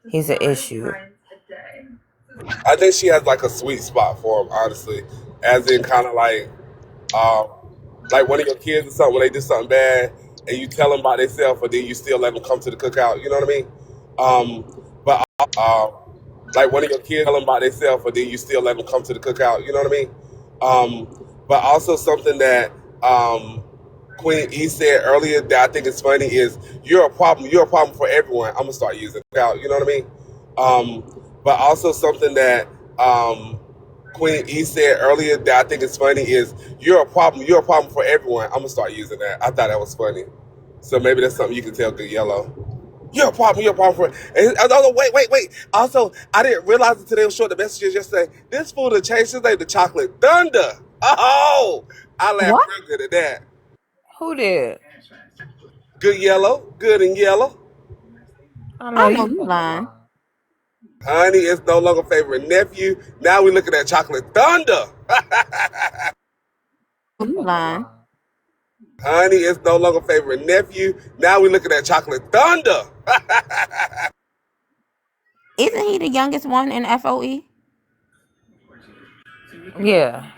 He's an issue. I think she has like a sweet spot for him, honestly. As in kind of um, like one of your kids or something, when they do something bad and you tell them about themselves, but then you still let them come to the cookout. You know what I mean? But like one of your kids tell them about themselves, but then you still let them come to the cookout. You know what I mean? But also something that Queen E said earlier that I think is funny is you're a problem. You're a problem for everyone. I'm gonna start using cookout. You know what I mean? But also something that Queen E said earlier that I think is funny is you're a problem. You're a problem for everyone. I'm gonna start using that. I thought that was funny. So maybe that's something you can tell Good Yellow. You're a problem. You're a problem for. And, oh, wait. Also, I didn't realize until they were showing the messages yesterday. This fool to change his name to Chocolate Thunder. Oh, I laughed What? real good at that. Who did? Good Yellow, good and yellow. I know I you know you fucking lying. lying. Honey is no longer favorite nephew. Now we looking at Chocolate Thunder. You You fucking lying. lying. Honey is no longer favorite nephew. Now we looking at Chocolate Thunder. Isn't he the youngest one in FOE? Yeah.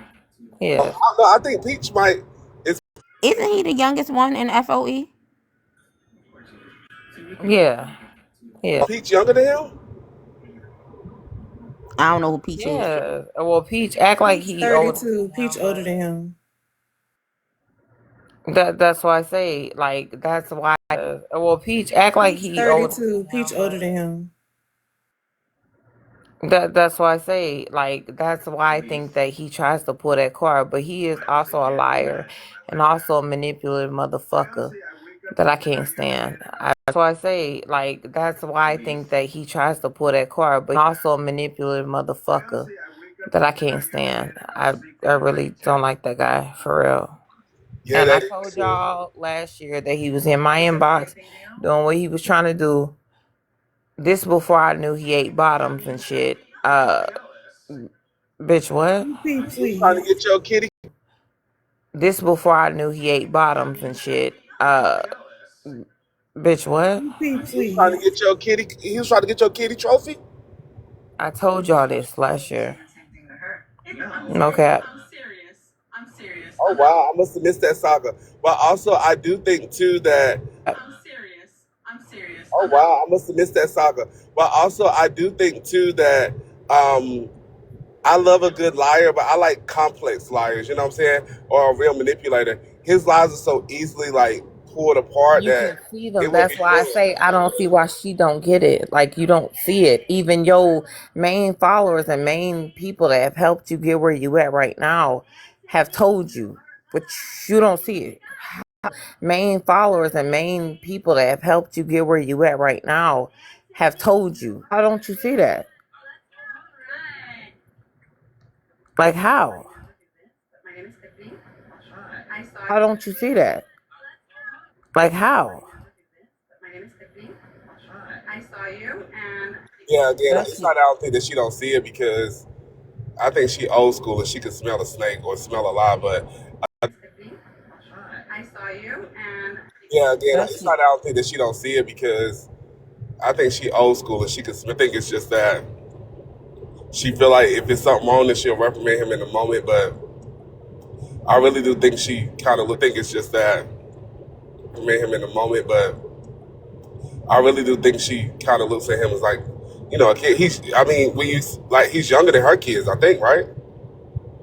Yeah. No, I think Peach might. Is Isn't he the youngest one in FOE? Yeah. Yeah. Peach younger than him? I don't know who Peach is. Yeah. Well, Peach act like Peach he older than 32. Peach him, older but than him. that's why I say like that's why. Well, Peach act like Peach he older than 32. Peach him, older but than him. that's why I say like that's why I think that he tries to pull that card, but he is also a liar and also a manipulative motherfucker that I can't stand. That's why I say like that's why I think that he tries to pull that card, but also a manipulative motherfucker that I can't stand. I really don't like that guy for real. Yeah, And I that is told true. y'all last year that he was in my inbox doing what he was trying to do. This before I knew he ate bottoms and shit. Bitch, what? Repeat, He's trying to please. get your kitty. This before I knew he ate bottoms and shit. Bitch, what? Repeat, He's trying to please. get your kitty. He was trying to get your kitty trophy. I told y'all this last year. No cap. Oh wow, I must have missed that saga. But also, I do think too that. Oh wow, I must have missed that saga. But also, I do think too that um, I love a good liar, but I like complex liars. You know what I'm saying? Or a real manipulator. His lies are so easily like pulled apart You that can see them. it would be That's why I ruined. say I don't see why she don't get it. Like you don't see it. Even your main followers and main people that have helped you get where you at right now have told you, but you don't see it. Main followers and main people that have helped you get where you at right now have told you. How don't you see that? Like how? How don't you see that? Like how? Yeah, again, That's it's not. I don't think that she don't see it because I think she old school and she can smell a snake or smell a lie. But yeah, again, that's it's not. I don't think that she don't see it because I think she old school and she can. I think it's just that she feel like if it's something wrong, then she'll reprimand him in the moment. But I really do think she kind of think it's just that reprimand him in the moment. But I really do think she kind of looks at him as like, a kid. He's. I mean, when you like, he's younger than her kids. I think, right?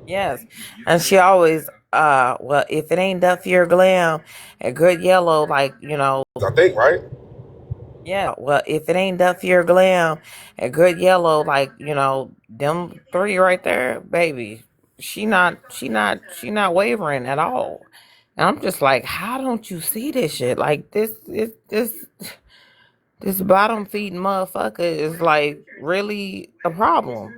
yes. And she always well, if it ain't Duffy or Glam, a good yellow, like, I think, right? yeah, well, if it ain't Duffy or Glam, a good yellow, like, them three right there, baby. She not wavering at all. And I'm just like, how don't you see this shit? Like this bottom feeding motherfucker is like really a problem.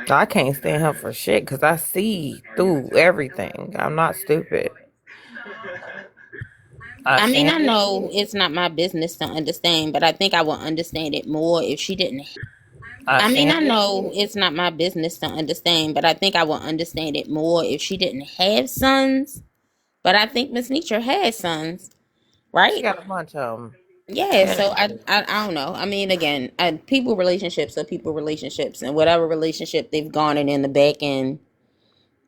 I can't stand her for shit because I see through everything. I'm not stupid. I mean, I I know it's not my business to understand, but I think I would understand it more if she didn't. I mean, I know it's not my business to understand, but I think I would understand it more if she didn't have sons. But I think Miss Nietzsche had sons, She right? got a bunch of them. Yeah, so I don't know. I mean, again, people relationships are people relationships, and whatever relationship they've garnered in the back end,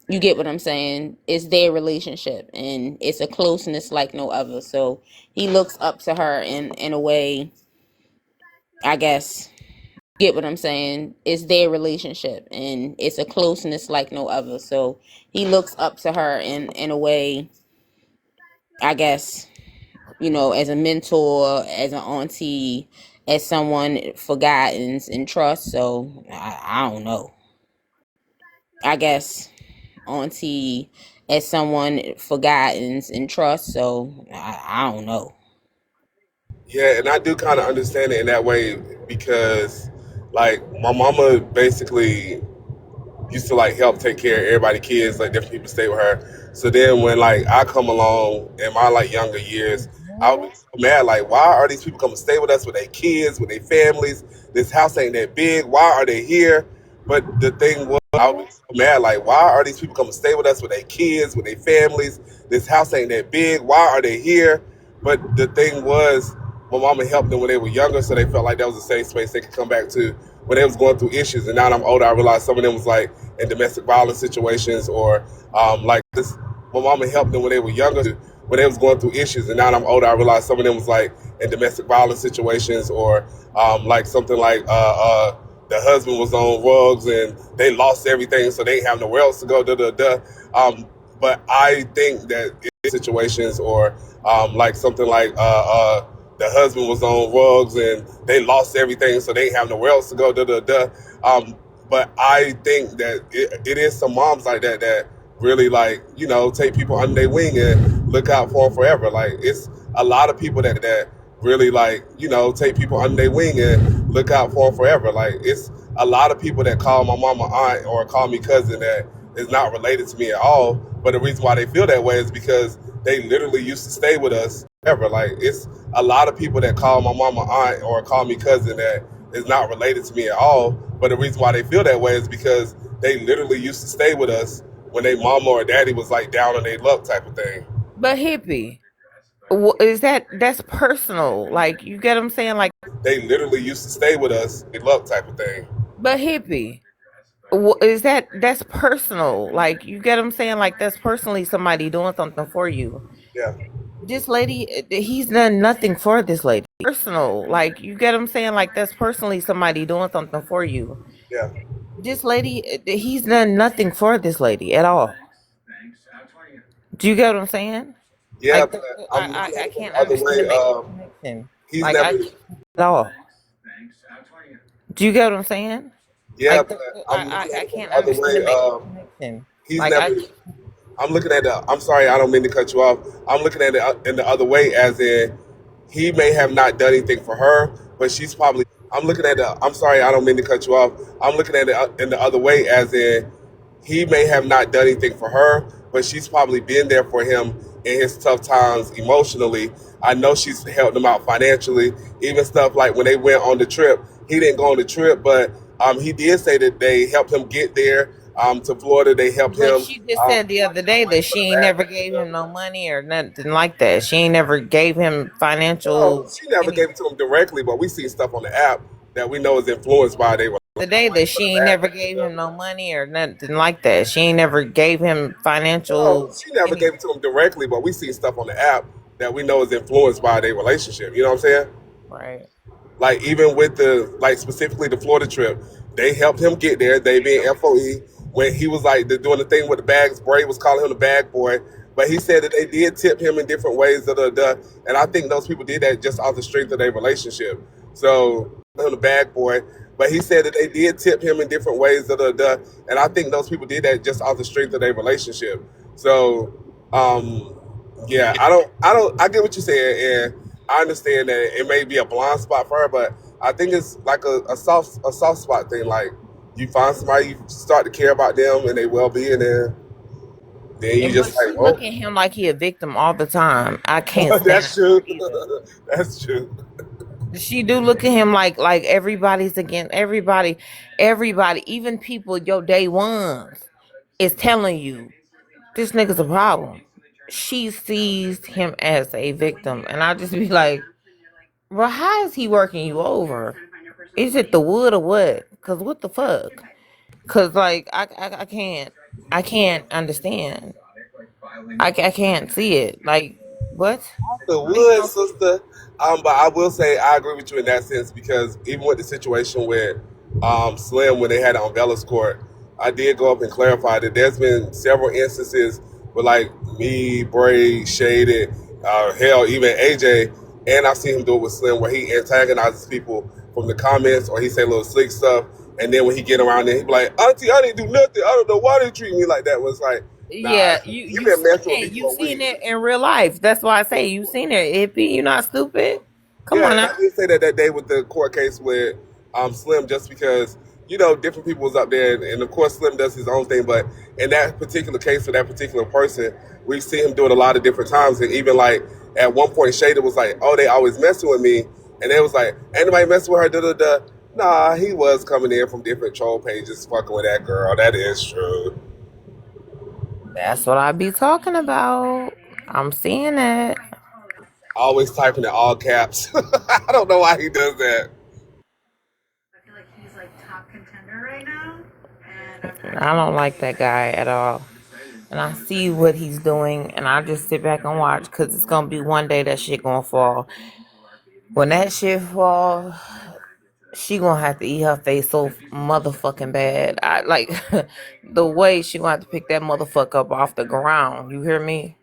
you get what I'm saying? It's their relationship, and it's a closeness like no other. So he looks up to her in a way, I guess. Get what I'm saying? It's their relationship, and it's a closeness like no other. So he looks up to her in a way, I guess, as a mentor, as an auntie, as someone for guidance and trust. So I don't know. I guess auntie as someone for guidance and trust. So I don't know. Yeah, and I do kind of understand it in that way because, like, my mama basically used to like help take care of everybody kids, like different people stay with her. So then when like I come along in my like younger years, I would be so mad, like, why are these people coming to stay with us with their kids, with their families? This house ain't that big. Why are they here? But the thing was, I would be so mad, like, why are these people coming to stay with us with their kids, with their families? This house ain't that big. Why are they here? But the thing was, my mama helped them when they were younger, so they felt like that was a safe space they could come back to when they was going through issues. And now that I'm older, I realized some of them was like in domestic violence situations or like this. My mama helped them when they were younger, when they was going through issues. And now that I'm older, I realized some of them was like in domestic violence situations or like something like the husband was on drugs and they lost everything, so they ain't have nowhere else to go. Da da da. But I think that in situations or like something like the husband was on drugs and they lost everything, so they ain't have nowhere else to go. Da da da. But I think that it is some moms like that that really like take people under their wing and look out for them forever. Like it's a lot of people that really like take people under their wing and look out for them forever. Like it's a lot of people that call my mama aunt or call me cousin that is not related to me at all. But the reason why they feel that way is because they literally used to stay with us ever. Like it's a lot of people that call my mama aunt or call me cousin that is not related to me at all. But the reason why they feel that way is because they literally used to stay with us when they mama or daddy was like down on their luck type of thing. But hippie, is that's personal? Like you get what I'm saying? Like, They literally used to stay with us, they luck type of thing. but hippie, is that's personal? Like you get what I'm saying? Like that's personally somebody doing something for you. Yeah, This lady, he's done nothing for this lady. Personal, like you get what I'm saying? Like that's personally somebody doing something for you. yeah, This lady, he's done nothing for this lady at all. Do you get what I'm saying? yeah. Like But I'm looking at I it from can't the other way. understand the connection. He's Like never. I can't at all. Do you get what I'm saying? Yeah, Like but I'm looking at I it from can't the other way. understand the connection. He's Like never. I can't. I'm looking at the. I'm sorry, I don't mean to cut you off. I'm looking at it in the other way, as in he may have not done anything for her, but she's probably. I'm looking at the. I'm sorry, I don't mean to cut you off. I'm looking at it in the other way, as in he may have not done anything for her, but she's probably been there for him in his tough times emotionally. I know she's helped him out financially, even stuff like when they went on the trip. He didn't go on the trip, but he did say that they helped him get there to Florida. They helped But him she just said the other get the day money that for she the ain't never bags and gave stuff. him no money or nothing like that. She ain't never gave him No, financial she never anything. gave it to him directly, but we see stuff on the app that we know is influenced by they were The day money that for she the ain't bags never and gave stuff. him no money or nothing like that. She ain't never gave him No, financial she never anything. gave it to him directly, but we see stuff on the app that we know is influenced by their relationship. You know what I'm saying? Right. Like even with the like specifically the Florida trip, they helped him get there. They being FOE when he was like doing the thing with the bags. Bray was calling him the bag boy, but he said that they did tip him in different ways. And I think those people did that just off the strength of their relationship. So him the bag boy, but he said that they did tip him in different ways. And I think those people did that just off the strength of their relationship. So yeah, I get what you're saying, and I understand that it may be a blind spot for her, but I think it's like a soft spot thing. Like you find somebody, you start to care about them and their well being, and then you And but just like, she look oh, at him like he a victim all the time. I can't stand that's her true. either. That's true. She do look at him like everybody's against everybody, everybody, even people your day ones is telling you this nigga's a problem. She sees him as a victim, and I just be like, bro, how is he working you over? Is it the wood or what? Cause what the fuck? Cause like I can't understand. I can't see it. Like what? The Makes wood, no sense. sister. But I will say I agree with you in that sense because even with the situation with Slim when they had it on Bella's court, I did go up and clarify that there's been several instances with like me, Bray, Shaded, hell, even AJ, and I've seen him do it with Slim where he antagonizes people from the comments or he say little slick stuff, and then when he get around there, he be like, Auntie, I didn't do nothing. I don't know why they treat me like that. Was like, nah, Yeah, you you been seen messing with me it. You for a seen week. it in real life. That's why I say you seen it. If you're not stupid, come Yeah, on and now. I did say that day with the court case with Slim, just because different people was up there, and of course Slim does his own thing, but in that particular case for that particular person, we've seen him do it a lot of different times, and even like at one point, Shada was like, "Oh, they always messing with me," and they was like, "Ain't nobody messing with her." Da da da. Nah, he was coming in from different troll pages, fucking with that girl. That is true. That's what I be talking about. I'm seeing it. Always typing in all caps. I don't know why he does that. I feel like he's like top contender right now, and I'm trying to I don't like that guy at all. And I see what he's doing, and I just sit back and watch because it's gonna be one day that shit gonna fall. When that shit fall, she gonna have to eat her face so motherfucking bad. I like the way she gonna have to pick that motherfucker up off the ground. You hear me?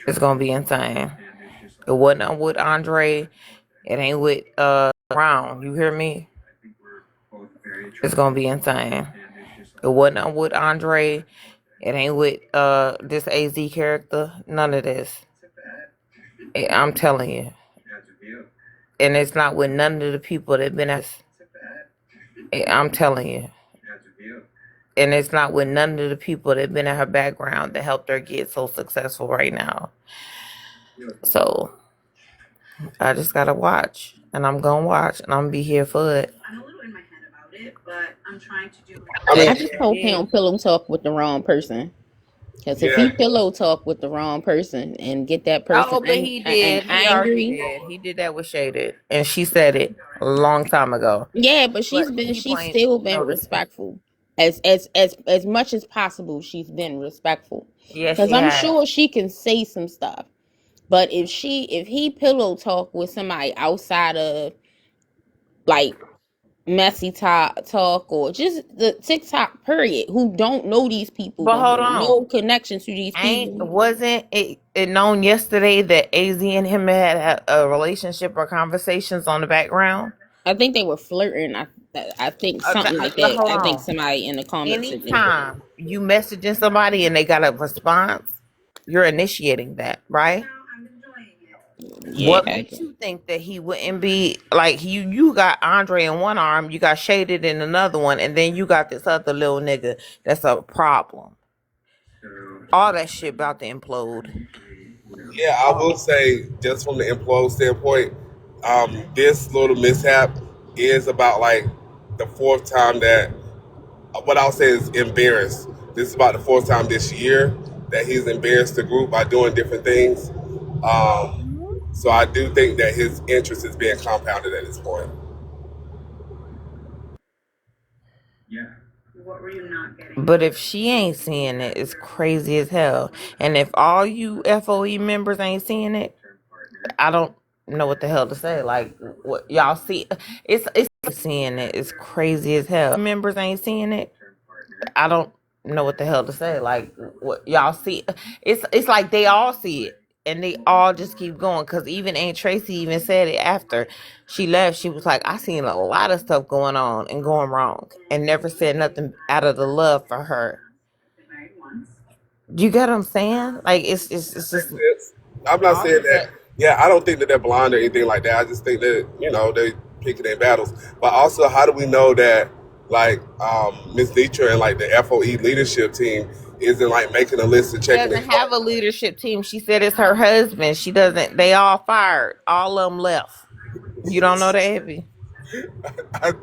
It's gonna be insane. It wasn't with Andre. It ain't with Brown. You hear me? It's gonna be insane. It wasn't with Andre. It ain't with this AZ character. None of this. I'm telling you. And it's not with none of the people that been at. I'm telling you. And it's not with none of the people that been in her background that helped her get so successful right now. So I just gotta watch, and I'm gonna watch, and I'm gonna be here for it. I'm a little in my head about it, but I'm trying to do. I As mean, I just she hope he did. don't pillow talk with the wrong person. Because if yeah, he pillow talk with the wrong person and get that person Oh, but he and did. He already angry, did. He did that with Shaded, and she said it a long time ago. yeah, but But people she's ain't still been noticed it. respectful. As much as possible, she's been respectful. Yes, Because she I'm has. sure she can say some stuff. But if he pillow talk with somebody outside of like messy talk or just the TikTok period who don't know these people, But don't hold have on. no connection to these people. Wasn't it known yesterday that AZ and him had a relationship or conversations on the background? I think they were flirting. I think something like But that. hold I think on. somebody in the comments said that. Anytime you messaging somebody and they got a response, you're initiating that, right? Yeah, What makes you think that he wouldn't be like you got Andre in one arm, you got Shaded in another one, and then you got this other little nigga that's a problem. All that shit about to implode. yeah, I will say just from the implode standpoint, this little mishap is about like the fourth time that what I'll say is embarrassed. This is about the fourth time this year that he's embarrassed the group by doing different things. So I do think that his interest is being compounded at this point. What were you not getting? But if she ain't seeing it, it's crazy as hell. And if all you FOE members ain't seeing it, I don't know what the hell to say. Like what y'all see, it's seeing it. It's crazy as hell. Members ain't seeing it. I don't know what the hell to say. Like what y'all see, it's like they all see it, and they all just keep going. Cause even Aunt Tracy even said it after she left. She was like, "I seen a lot of stuff going on and going wrong, and never said nothing out of the love for her." You get what I'm saying? Like it's just I'm not all saying of that. that. Yeah, I don't think that they're blind or anything like that. I just think that they picking their battles. But also, how do we know that like Miss Dietra and like the FOE leadership team isn't like making a list and She checking doesn't it? have a leadership team. She said it's her husband. She doesn't. They all fired. All of them left. You don't know that, Heavy? I,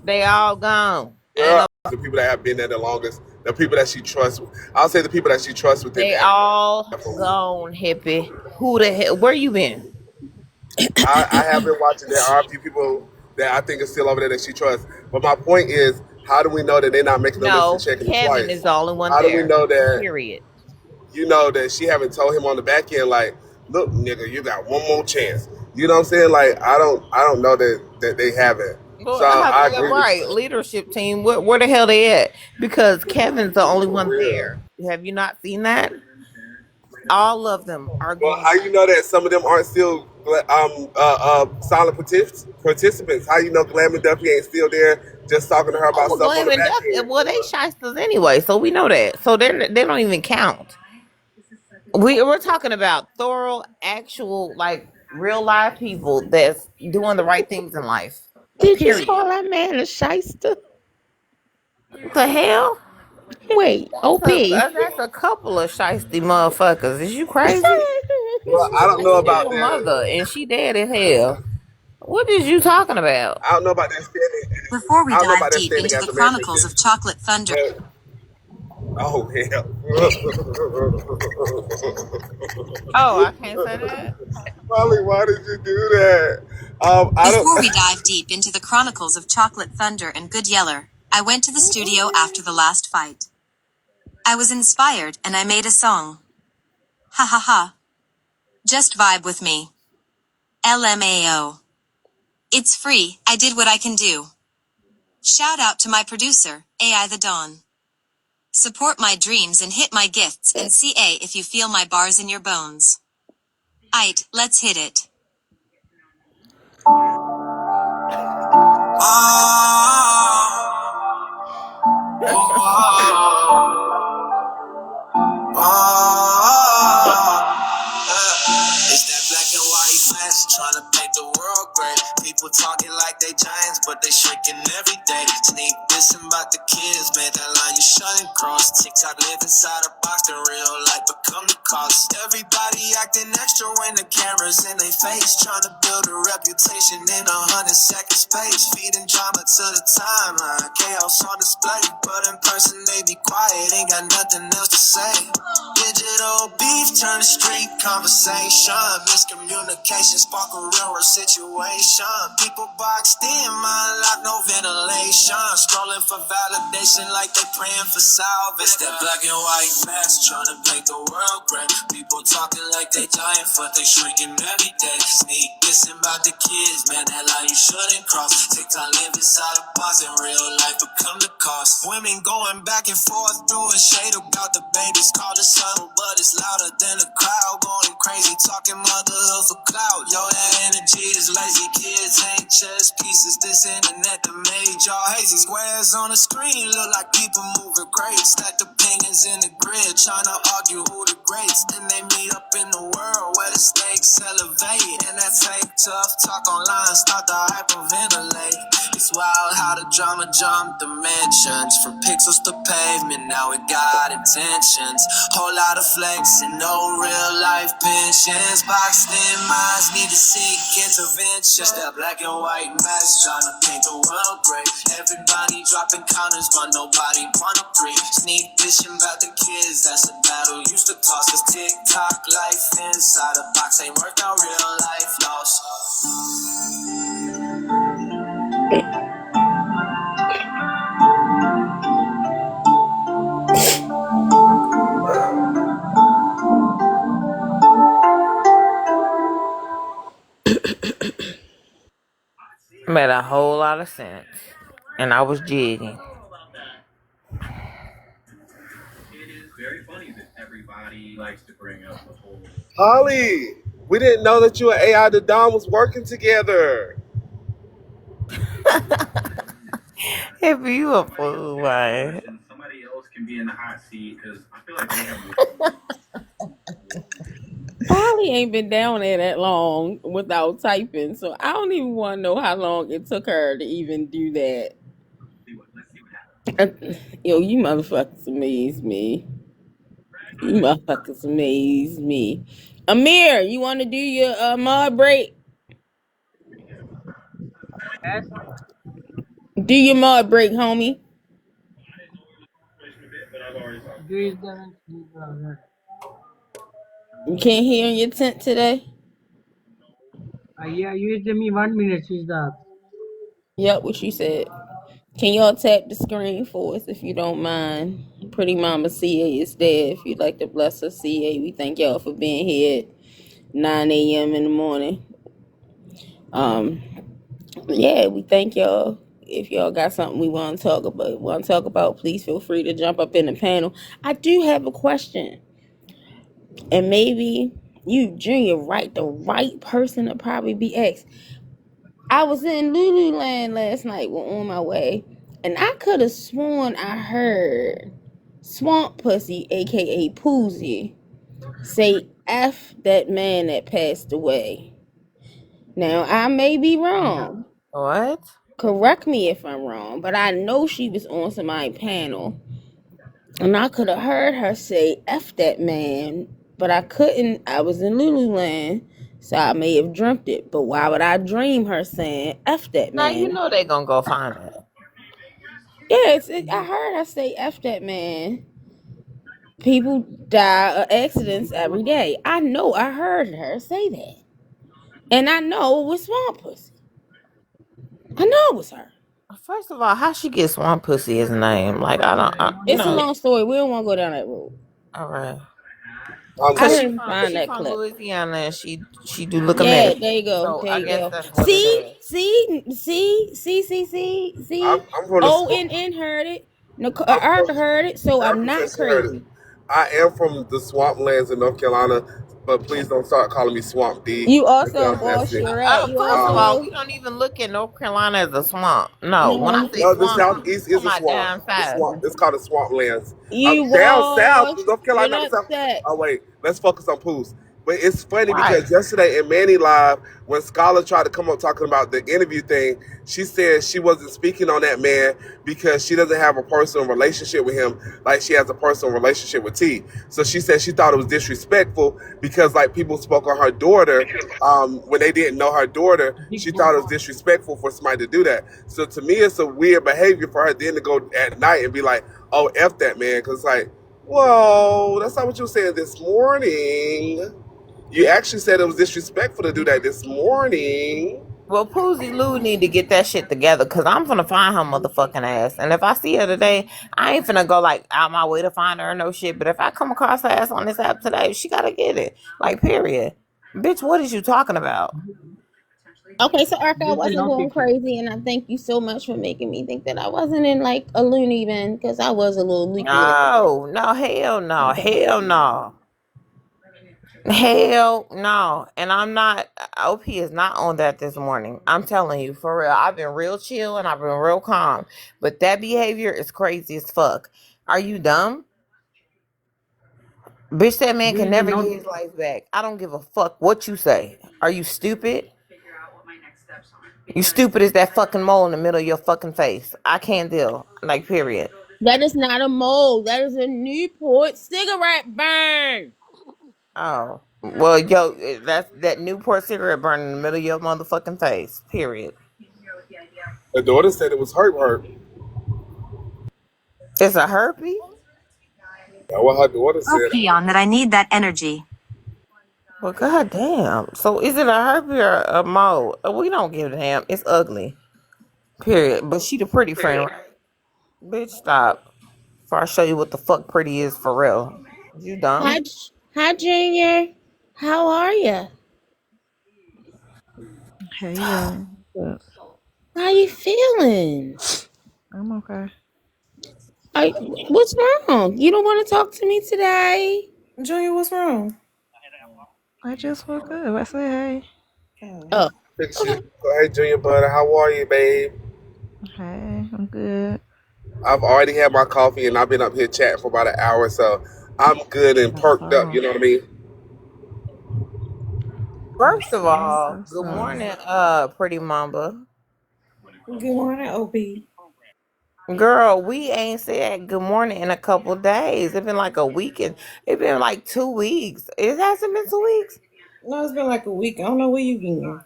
They all gone. Ain't girl, no. the people that have been there the longest, the people that she trusts. I'll say the people that she trusts within They the all FOE. gone, hippie. Who the hell? Where you been? I have been watching. There are a few people that I think are still over there that she trusts. But my point is, how do we know that they're not making a list and No, checking it Kevin is twice? the only one How do we there. know that Period. that she haven't told him on the back end like, look, nigga, you got one more chance. You know what I'm saying? Like, I don't know that they haven't. Well, So I agree with right. Leadership team. Where the hell they at? Because Kevin's the only you for one real. there. Have you not seen that? All of them are Well, how gone. you know that some of them aren't still silent participants? How you know Glamour Duffy ain't still there just talking to her Oh, about well, stuff on Glam the and back Duff. end? Well, they shysters anyway, so we know that. So they don't even count. We're talking about thorough, actual, like real live people that's doing the right things in life. Did you Period. call that man a shyster? What the hell? Wait, OP. That's a couple of shisty motherfuckers. Is you crazy? Well, I don't That's know a about single that. mother, and she dead as hell. What is you talking about? I don't know about that standing. Before we I don't know dive about that deep standing into the as a man chronicles of position. Chocolate Thunder. But oh hell. Oh, I can't say that. Molly, why did you do that? I don't. Before we dive deep into the chronicles of Chocolate Thunder and Good Yeller, I went to the studio after the last fight. I was inspired and I made a song. Ha ha ha. Just vibe with me. LMAO. It's free, I did what I can do. Shout out to my producer, AI the Dawn. Support my dreams and hit my gifts and CA if you feel my bars in your bones. Aight, let's hit it. It's that black and white mess, trying to paint the world great. People talking like they giants, but they shrinking every day. Sneak dissing about the kids, man, that line you shouldn't cross. TikTok live inside a box, the real life become the cost. Everybody acting extra when the camera's in their face, trying to build a reputation in 100 second space. Feeding drama to the timeline, chaos on display. But in person they be quiet, ain't got nothing else to say. Digital beef turn to street conversation. Miscommunication spark a real world situation. People boxed in, mind locked, no ventilation. Scrolling for validation like they praying for salvation. That black and white mask trying to make the world great. People talking like they dying, but they shrinking every day. Sneak dissing about the kids, man, that line you shouldn't cross. TikTok live inside a box, in real life become the cost. Women going back and forth, throwing shade about the babies. Call it subtle, but it's louder than the crowd. Going crazy, talking motherhood for clout. Yo, that energy is lazy. Kids ain't chess pieces. This internet that made y'all hazy. Squares on the screen look like people moving crates. Stacked opinions in the grid, trying to argue who the greats. Then they meet up in the world where the stakes elevate. And that fake tough talk online start to hyperventilate. It's wild how the drama jumped dimensions. From pixels to pavement, now it got intentions. Whole lot of flexing, no real life pensions. Boxed in minds need to seek intervention. Just that black and white mask trying to paint the world gray. Everybody dropping counters, but nobody wanna pray. Sneak dishing about the kids, that's a battle used to toss. Cause TikTok life inside a box ain't worked out real life lost. Made a whole lot of sense. And I was jigging. Holly, we didn't know that you and AI the Don was working together. If you a fool, man. Polly ain't been down there that long without typing, so I don't even want to know how long it took her to even do that. Yo, you motherfuckers amaze me. You motherfuckers amaze me. Amir, you want to do your mod break? Yes. Do your mod break, homie. Do is the You can't hear in your tent today? yeah, you give me 1 minute, is the Yep, what you said. Can y'all tap the screen for us if you don't mind? Pretty Mama CA is there. If you'd like to bless us, CA, we thank y'all for being here at 9 a.m. in the morning. Yeah, we thank y'all. If y'all got something we want to talk about, please feel free to jump up in the panel. I do have a question, and maybe you, Junior, the right person to probably be asked. I was in Lululand last night. We're on my way, and I could have sworn I heard Swamp Pussy, aka Poozy, say "F that man that passed away." Now I may be yeah. wrong. What? Correct me if I'm wrong, but I know she was on somebody's panel, and I could have heard her say "F that man," but I couldn't. I was in Lululand, so I may have dreamt it. But why would I dream her saying "F that Now you man"? know they gonna go find it. Yeah, I heard her say "F that man." People die of accidents every day. I know I heard her say that. And I know it was Swamp Pussy. I know it was her. First of all, how she get Swamp Pussy his name? Like I don't, you It's a know. long story. We don't want to go down that road. All right, I cause I'm didn't find she that from clip. Louisiana and she do look a Yeah, mess. there you go. So There I you guess go. that's what it See, is. see, see, see, see, see, see. I'm from the O swamp. and N heard it. Nicole, I'm Arthur from. heard it, so I'm Africa not heard it. crazy. I am from the swamplands in North Carolina, but please don't start calling me Swamp D. You It also sounds boss messy. Sherette. You First of all, also we don't even look at North Carolina as a swamp. No, when I no. say No, the swamp, I'm southeast is talking a about swamp. down The south. swamp. It's called the swamplands. You Down south, boss North Carolina, not the south. Sherette. Oh wait, let's focus on Poos. But it's funny Right. because yesterday in Manny Live, when Scholar tried to come up talking about the interview thing, she said she wasn't speaking on that man because she doesn't have a personal relationship with him like she has a personal relationship with T. So she said she thought it was disrespectful because like people spoke on her daughter when they didn't know her daughter. She thought it was disrespectful for somebody to do that. So to me, it's a weird behavior for her then to go at night and be like, "Oh, f that man," because like, whoa, that's not what you were saying this morning. You actually said it was disrespectful to do that this morning. Well, Poosie Lou need to get that shit together because I'm finna find her motherfucking ass. And if I see her today, I ain't finna go like out my way to find her or no shit. But if I come across her ass on this app today, she gotta get it. Like, period. Bitch, what is you talking about? Okay, so Arca, I Guilty, wasn't not going guilty. crazy, and I thank you so much for making me think that I wasn't in like a loony bin because I was a little loopy. No, no, hell no, Okay. hell no. Hell no. And I'm not, OP is not on that this morning. I'm telling you, for real. I've been real chill and I've been real calm. But that behavior is crazy as fuck. Are you dumb? Bitch, that man can Guilty, never not get his life back. I don't give a fuck what you say. Are you stupid? You stupid as that fucking mole in the middle of your fucking face. I can't deal. Like, period. That is not a mole. That is a Newport cigarette burn. Oh. Well, yo, that's that Newport cigarette burn in the middle of your motherfucking face. Period. The daughter said it was her. It's a herpy? That's what her daughter Oh, said. Peon, that I need that energy. Well, goddamn. So is it a herpy or a mole? We don't give a damn. It's ugly. Period. But she the pretty friend, right? Bitch, stop. Before I show you what the fuck pretty is for real. You Hi, dumb? hi, Junior. How are you? Hey y'all. What's up? How you feeling? I'm okay. I, what's wrong? You don't want to talk to me today? Junior, what's wrong? I just woke up. I said hey. Oh. Oh, Fix you. okay. Hey, Junior Butter, how are you, babe? Hey, I'm good. I've already had my coffee and I've been up here chatting for about an hour, so I'm good and I perked up. saw. You know what I mean? I First of saw. all, I good saw. morning, Pretty Mamba. Good morning, OP. Girl, we ain't said good morning in a couple days. It's been like a week and it's been like 2 weeks. It hasn't been 2 weeks. No, it's been like a week. I don't know where you been.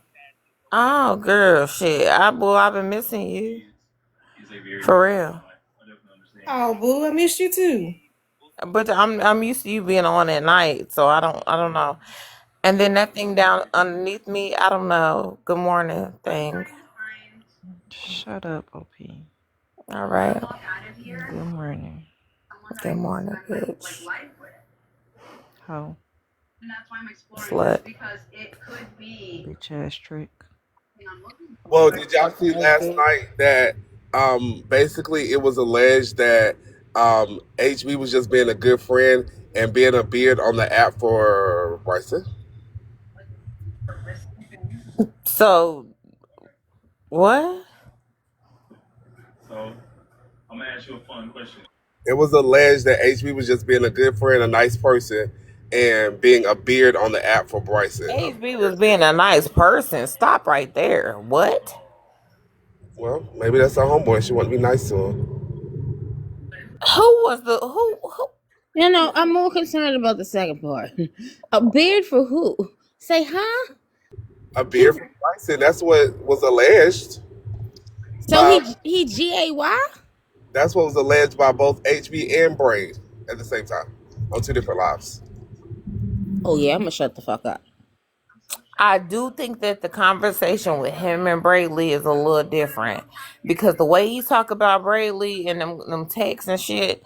Oh, girl, shit. I've been missing you. For real. Oh, boo, I missed you too. But I'm used to you being on at night, so I don't know. And then that thing down underneath me, I don't know. Good morning thing. Shut up, OP. All right. Good morning. Good morning, bitch. How? Slut. Bitch ass trick. Well, did y'all Fucking see last HB. night that basically it was alleged that HB was just being a good friend and being a beard on the app for Bryson? So what? It was alleged that HB was just being a good friend, a nice person, and being a beard on the app for Bryson. HB was being a nice person. Stop right there. What? Well, maybe that's our homeboy. She want to be nice to him. Who was the who? No, no, I'm more concerned about the second part. A beard for who? Say, huh? A He beard for Bryson. That's what was alleged so by. he GAY? That's what was alleged by both HB and Braid at the same time on two different lives. Oh yeah, I'm gonna shut the fuck up. I do think that the conversation with him and Brayley is a little different because the way he talk about Brayley and them texts and shit,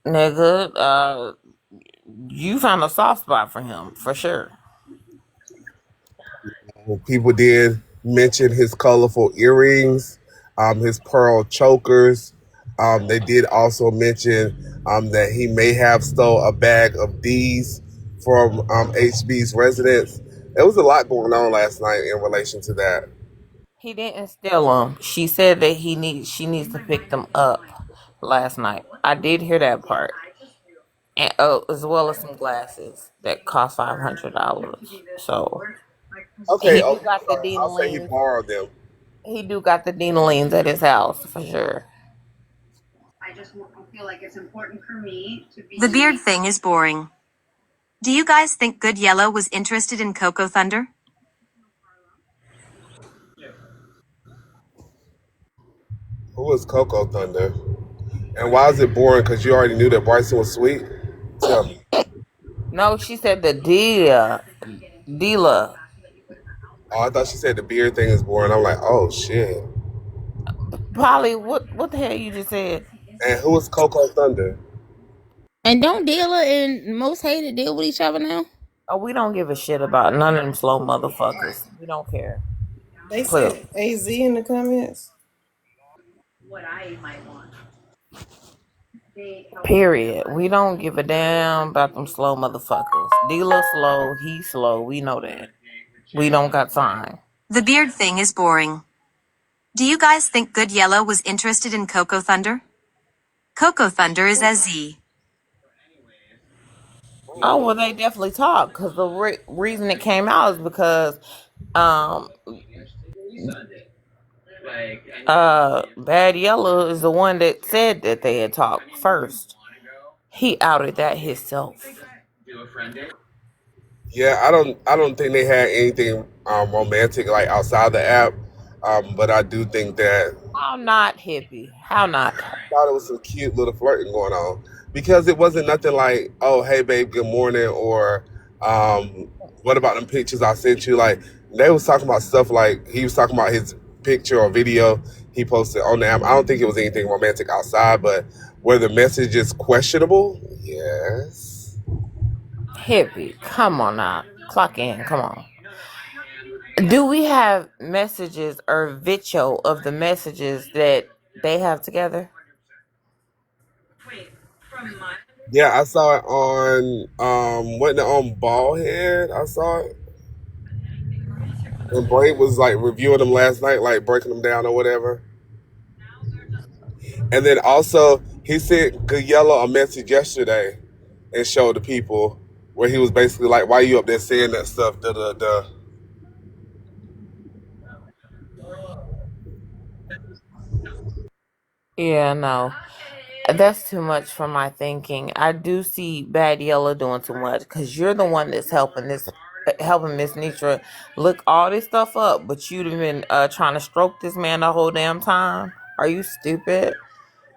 nigga, you found a soft spot for him for sure. Well, people did mention his colorful earrings, his pearl chokers. They did also mention that he may have stole a bag of D's from HB's residence. There was a lot going on last night in relation to that. He didn't steal them. She said that she needs to pick them up last night. I did hear that part. and, as well as some glasses that cost $500. So and Okay, he do okay, got the fine. I'll say he Denalines. borrowed them. He do got the Denalines at his house for sure. I just feel like it's important for me to be. The beard thing is boring. Do you guys think Good Yellow was interested in Coco Thunder? Who is Coco Thunder? And why is it boring? Because you already knew that Bryson was sweet? Tell me. No, she said the dealer. Oh, I thought she said the beard thing is boring. I'm like, oh shit. Polly, what the hell you just said? And who is Coco Thunder? And don't dealer and most hated deal with each other now? Oh, we don't give a shit about none of them slow motherfuckers. We don't care. They Clearly. said AZ in the comments. What I might want. They help me Period. realize. We don't give a damn about them slow motherfuckers. Dealer slow, he slow. We know that. We don't got time. The beard thing is boring. Do you guys think Good Yellow was interested in Coco Thunder? Coco Thunder is SZ. Oh well, they definitely talk because the reason it came out is because um Bad Yellow is the one that said that they had talked first. He outed that himself. Yeah, I don't think they had anything romantic like outside the app. But I do think that How not hippie? How not? thought it was some cute little flirting going on because it wasn't nothing like, oh, hey, babe, good morning, or what about them pictures I sent you? Like, they was talking about stuff like he was talking about his picture or video he posted on the app. I don't think it was anything romantic outside, but where the message is questionable, yes. Hippie, come on now. Clock in, come on. Do we have messages or video of the messages that they have together? Yeah, I saw it on, wasn't it on Ballhead? I saw it. And Braid was like reviewing them last night, like breaking them down or whatever. And then also, he sent Good Yellow a message yesterday and showed the people where he was basically like, "Why you up there saying that stuff?" Da da da. Yeah, no. That's too much for my thinking. I do see Bad Yellow doing too much because you're the one that's helping Miss Nitra look all this stuff up, but you've been trying to stroke this man the whole damn time. Are you stupid?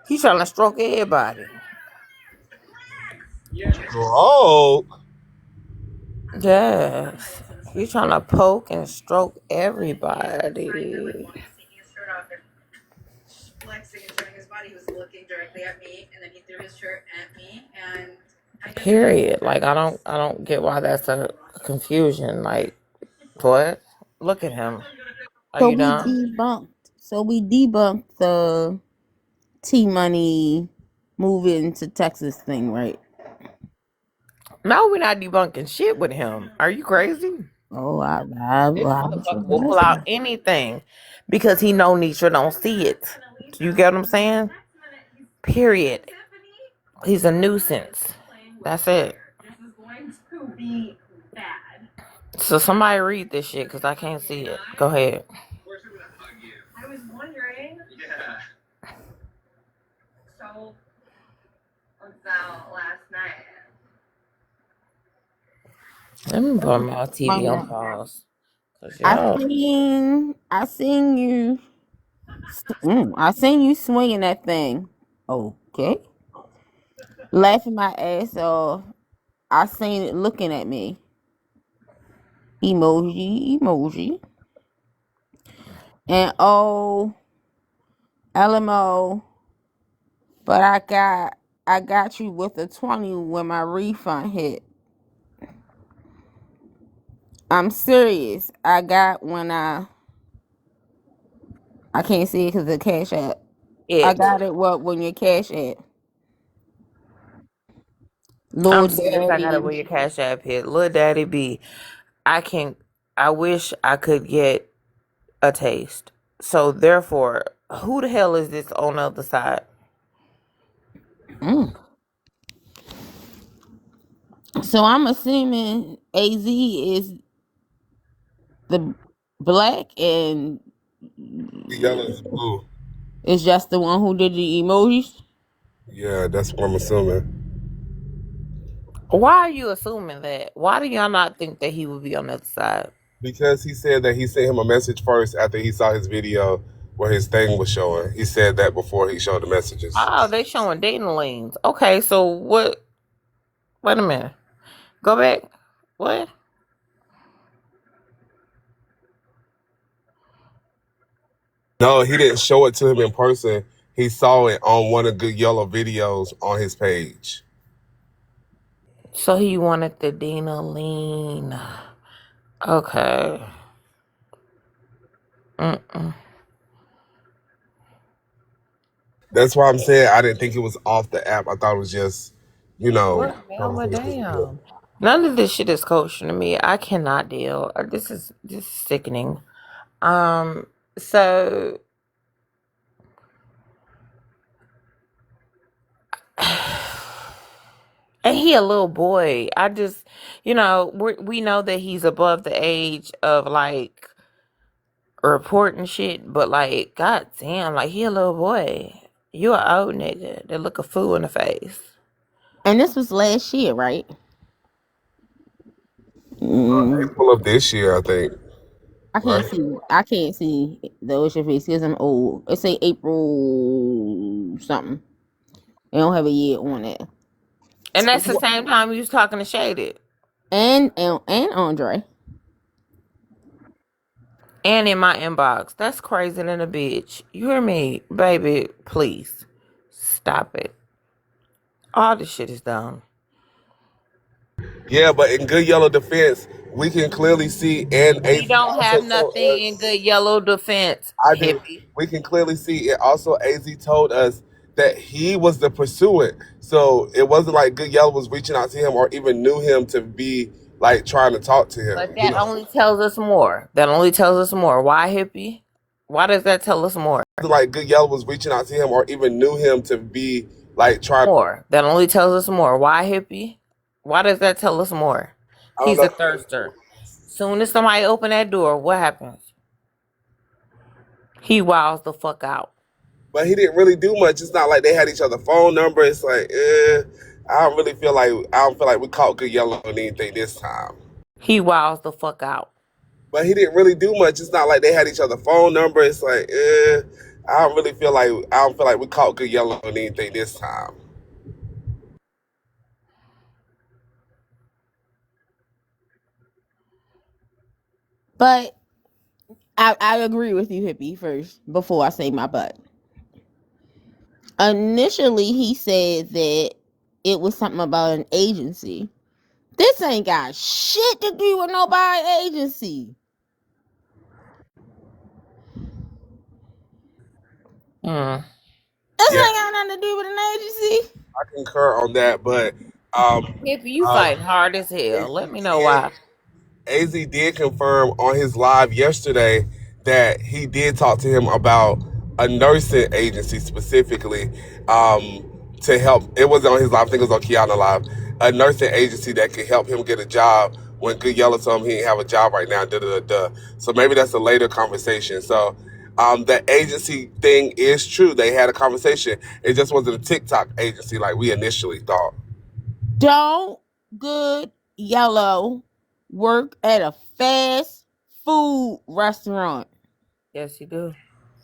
He's trying to stroke everybody. Bro, Yes. He's trying to poke and stroke everybody. Flexing and showing his body, he was looking directly at me, and then he threw his shirt at me, and Period. Like I don't get why that's a confusion. Like what? Look at him. Are So you we done? debunked. So we debunked the T Money moving to Texas thing, right? No, we're not debunking shit with him. Are you crazy? Oh, This I was motherfucker will pull out asking. anything because he know Nisha don't see it. You get what I'm saying? Period. He's a nuisance. That's it. So somebody read this shit because I can't see it. Go ahead. I was wondering. So about last night. Let me put my TV on Um, pause. Cause y'all, I seen you. I seen you swinging that thing. Okay, laughing my ass off. I seen it looking at me. Emoji, emoji, and oh, LMO. But I got you with a 20 when my refund hit. I'm serious. I got when I can't see it because the cash app. I it. got it. What when your cash app? Lil I'm serious. I got it Daddy. with your Cash App hit. Lil Daddy B. I can. I wish I could get a taste. So therefore, who the hell is this on the other side? Mm. So I'm assuming AZ is the black and The yellow is blue. is just the one who did the emojis. Yeah, that's what I'm assuming. Why are you assuming that? Why do y'all not think that he would be on the other side? Because he said that he sent him a message first after he saw his video where his thing was showing. He said that before he showed the messages. Oh, they showing dating lanes. Okay, so what? Wait a minute. Go back. What? No, he didn't show it to him in person. He saw it on one of Good Yellow videos on his page. So he wanted the Dina lean. Okay. Mm-mm. That's why I'm saying I didn't think it was off the app. I thought it was just, What? trying to Well, finish this video. damn. None of this shit is kosher to me. I cannot deal. This is sickening. Um. So, and he a little boy. I just, we know that he's above the age of like reporting shit, but like, god damn, like he a little boy. You a old nigga that look a fool in the face. And this was last year, right? Mm, April of this year, I think. I can't Right? see. I can't see the ocean face because I'm old. It say April something. They don't have a year on it. And that's the same time you was talking to Shaded. And Andre. And in my inbox. That's crazy than a bitch. You hear me? Baby, please. Stop it. All this shit is dumb. Yeah, but in Good Yellow defense, we can clearly see, and We AZ don't have also told nothing in us, good yellow defense, I do. hippie. We can clearly see it. Also, AZ told us that he was the pursuant. So it wasn't like Good Yellow was reaching out to him or even knew him to be like trying to talk to But him. that only tells us more. That only tells us more. Why, hippie? Why does that tell us more? It wasn't like Good Yellow was reaching out to him or even knew him to be like trying. More. That only tells us more. Why, hippie? Why does that tell us more? I don't He's a know. thirster. Soon as somebody open that door, what happens? He wows the fuck out. But he didn't really do much. It's not like they had each other phone number. It's like, I don't feel like we caught Good Yellow on anything this time. He wows the fuck out. But he didn't really do much. It's not like they had each other phone number. It's like, I don't feel like we caught Good Yellow on anything this time. But I agree with you, hippie, first before I say my butt. Initially, he said that it was something about an agency. This ain't got shit to do with nobody agency. Mm. This Yeah, ain't got nothing to do with an agency. I concur on that. But Hippie, you um, fighting hard as hell. AZ Let me know why. did confirm on his live yesterday that he did talk to him about a nursing agency specifically to help. It wasn't on his live, I think it was on Kiana Live. A nursing agency that could help him get a job when Good Yellow told him he didn't have a job right now. Da, da, da, da. So maybe that's a later conversation. So the agency thing is true. They had a conversation. It just wasn't a TikTok agency like we initially thought. Don't Good Yellow work at a fast food restaurant? Yes, you do.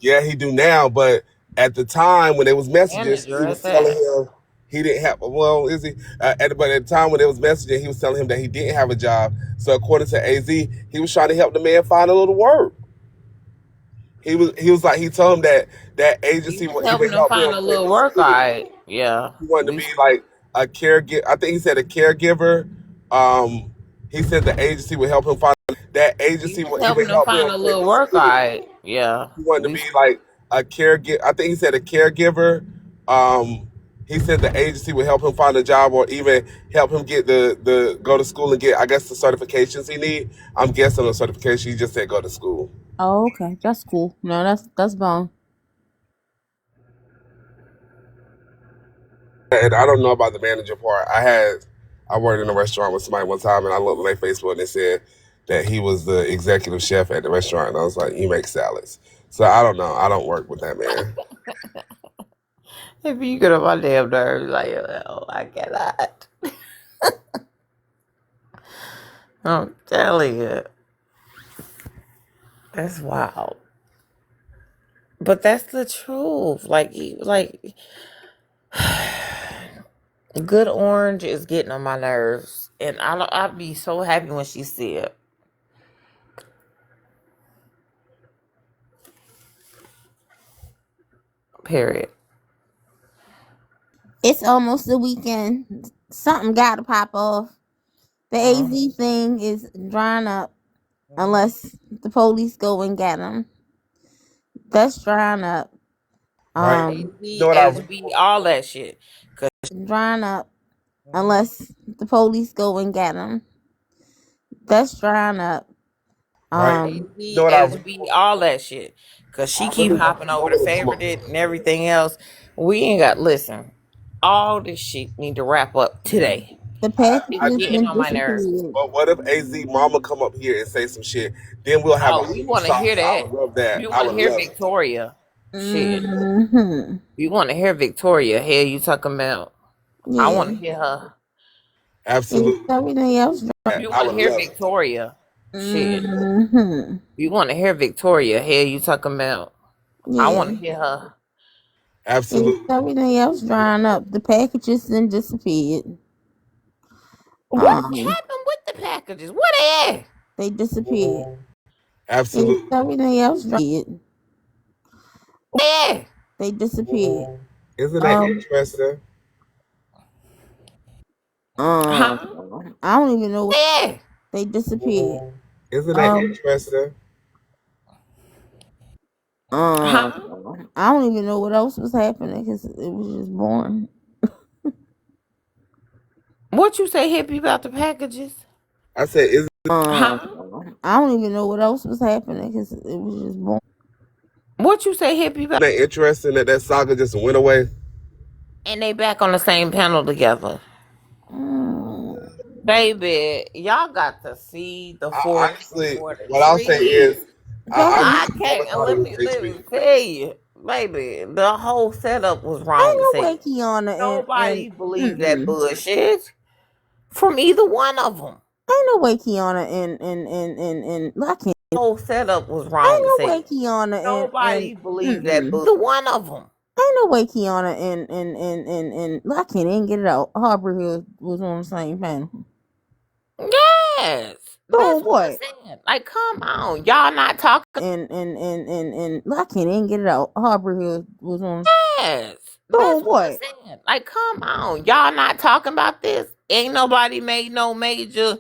Yeah, he do now, but at the time when it was And the messages, he was dress telling ass. him he didn't have. Well, is he? But at the time when it was messaging, he was telling him that he didn't have a job. So according to AZ, he was trying to help the man find a little work. He told him that that You agency was he would helping them help him find a with little his work, all school. right. Yeah. He wanted to We be like a caregiver. I think he said a caregiver. He said the agency would help him find that you agency. was He helping would them help find him a with little his work, all school. right. Yeah. He wanted to We be like a caregiver. I think he said a caregiver. He said the agency would help him find a job or even help him get the go to school and get, I guess, the certifications he need. I'm guessing the certification. He just said go to school. Oh, okay. That's cool. No, that's fine. And I don't know about the manager part. I had I worked in a restaurant with somebody one time, and I looked on their Facebook and they said that he was the executive chef at the restaurant. And I was like, "You make salads." So I don't know. I don't work with that man. If you get on my damn nerves, like, oh, I cannot. I'm telling you, that's wild. But that's the truth. Like good orange is getting on my nerves, and I'd be so happy when she see it. Period. It's almost the weekend. Something got to pop off. The AZ thing is drying up unless the police go and get them. That's drying up. Right? You know what I HB, all that shit. Drying up unless the police go and get them. That's drying up. right? You know what I HB, all that shit. Cause she I keep really hopping want over the Mama to come favorite up. it and everything else. We ain't got listen. All this shit need to wrap up today. The It's packages getting been on my nerves. disappeared. But what if AZ Mama come up here and say some shit? Then we'll have a Oh, we whole want to hear talk. So I that. would love that. We I want to would hear love it. Victoria. Shit. Mm-hmm. We want to hear Victoria. Hell, you talking about? I Yeah. want to hear her. It's Absolutely. everything else. We I want to would hear love it. Victoria. Shit. Mm-hmm. We want to hear Victoria. Hell, you talking about? I Yeah. want to hear her. It's Absolutely. everything else drying up. The packages then disappeared. What Um, happened with the packages? What they at? they disappeared. It's Absolutely. everything else Yeah. they disappeared. Isn't that Um, interesting? Huh? I don't even know. Yeah. They disappeared. Isn't that Um, interesting? Huh? I don't even know what else was happening because it was just boring. What you say, hippie, about the packages? I said, isn't Huh? I don't even know what else was happening because it was just boring. What you say, hippie, about? that interesting that that saga just went away? And they back on the same panel together. Mm. Baby, y'all got to see the forest Honestly, for the what I'll say is, trees. I I never can't. thought it Let was me HB. tell you, baby. The whole setup was Ain't wrong as no hell. way Kiana and Nobody believed that bullshit from either one of them. ain't no way Kiana and I can't. The whole setup was Ain't wrong as no hell. way Kiana Nobody believed that. and Either one of them. ain't no way Kiana and I can't even get it out. Harbor Hill was on the same panel. Yes, So that's what I'm what? saying. Like, come on, y'all not talking. And I can't even get it out. Harbor Hill was on. Yes, So that's what I'm what? saying. Like, come on, y'all not talking about this. Ain't nobody made no major,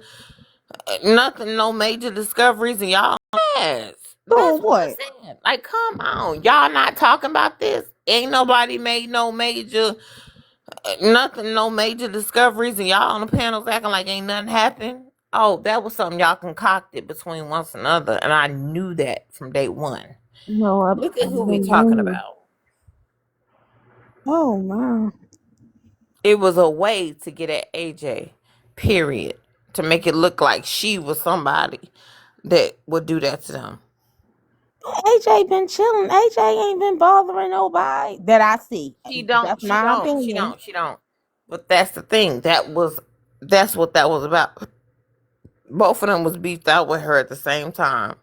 nothing, no major discoveries, and y'all. Yes, So that's what I'm what? saying. Like, come on, y'all not talking about this. Ain't nobody made no major, nothing, no major discoveries, and y'all on the panels acting like ain't nothing happened. Oh, that was something y'all concocted between one another, and I knew that from day one. No, Look I at who we talking believe. about. Oh my. It was a way to get at AJ, period. To make it look like she was somebody that would do that to them. AJ been chilling. AJ ain't been bothering nobody that I see. She don't, That's she my don't, she opinion. don't, she don't. But that's the thing. That's what that was about. Both of them was beefed out with her at the same time.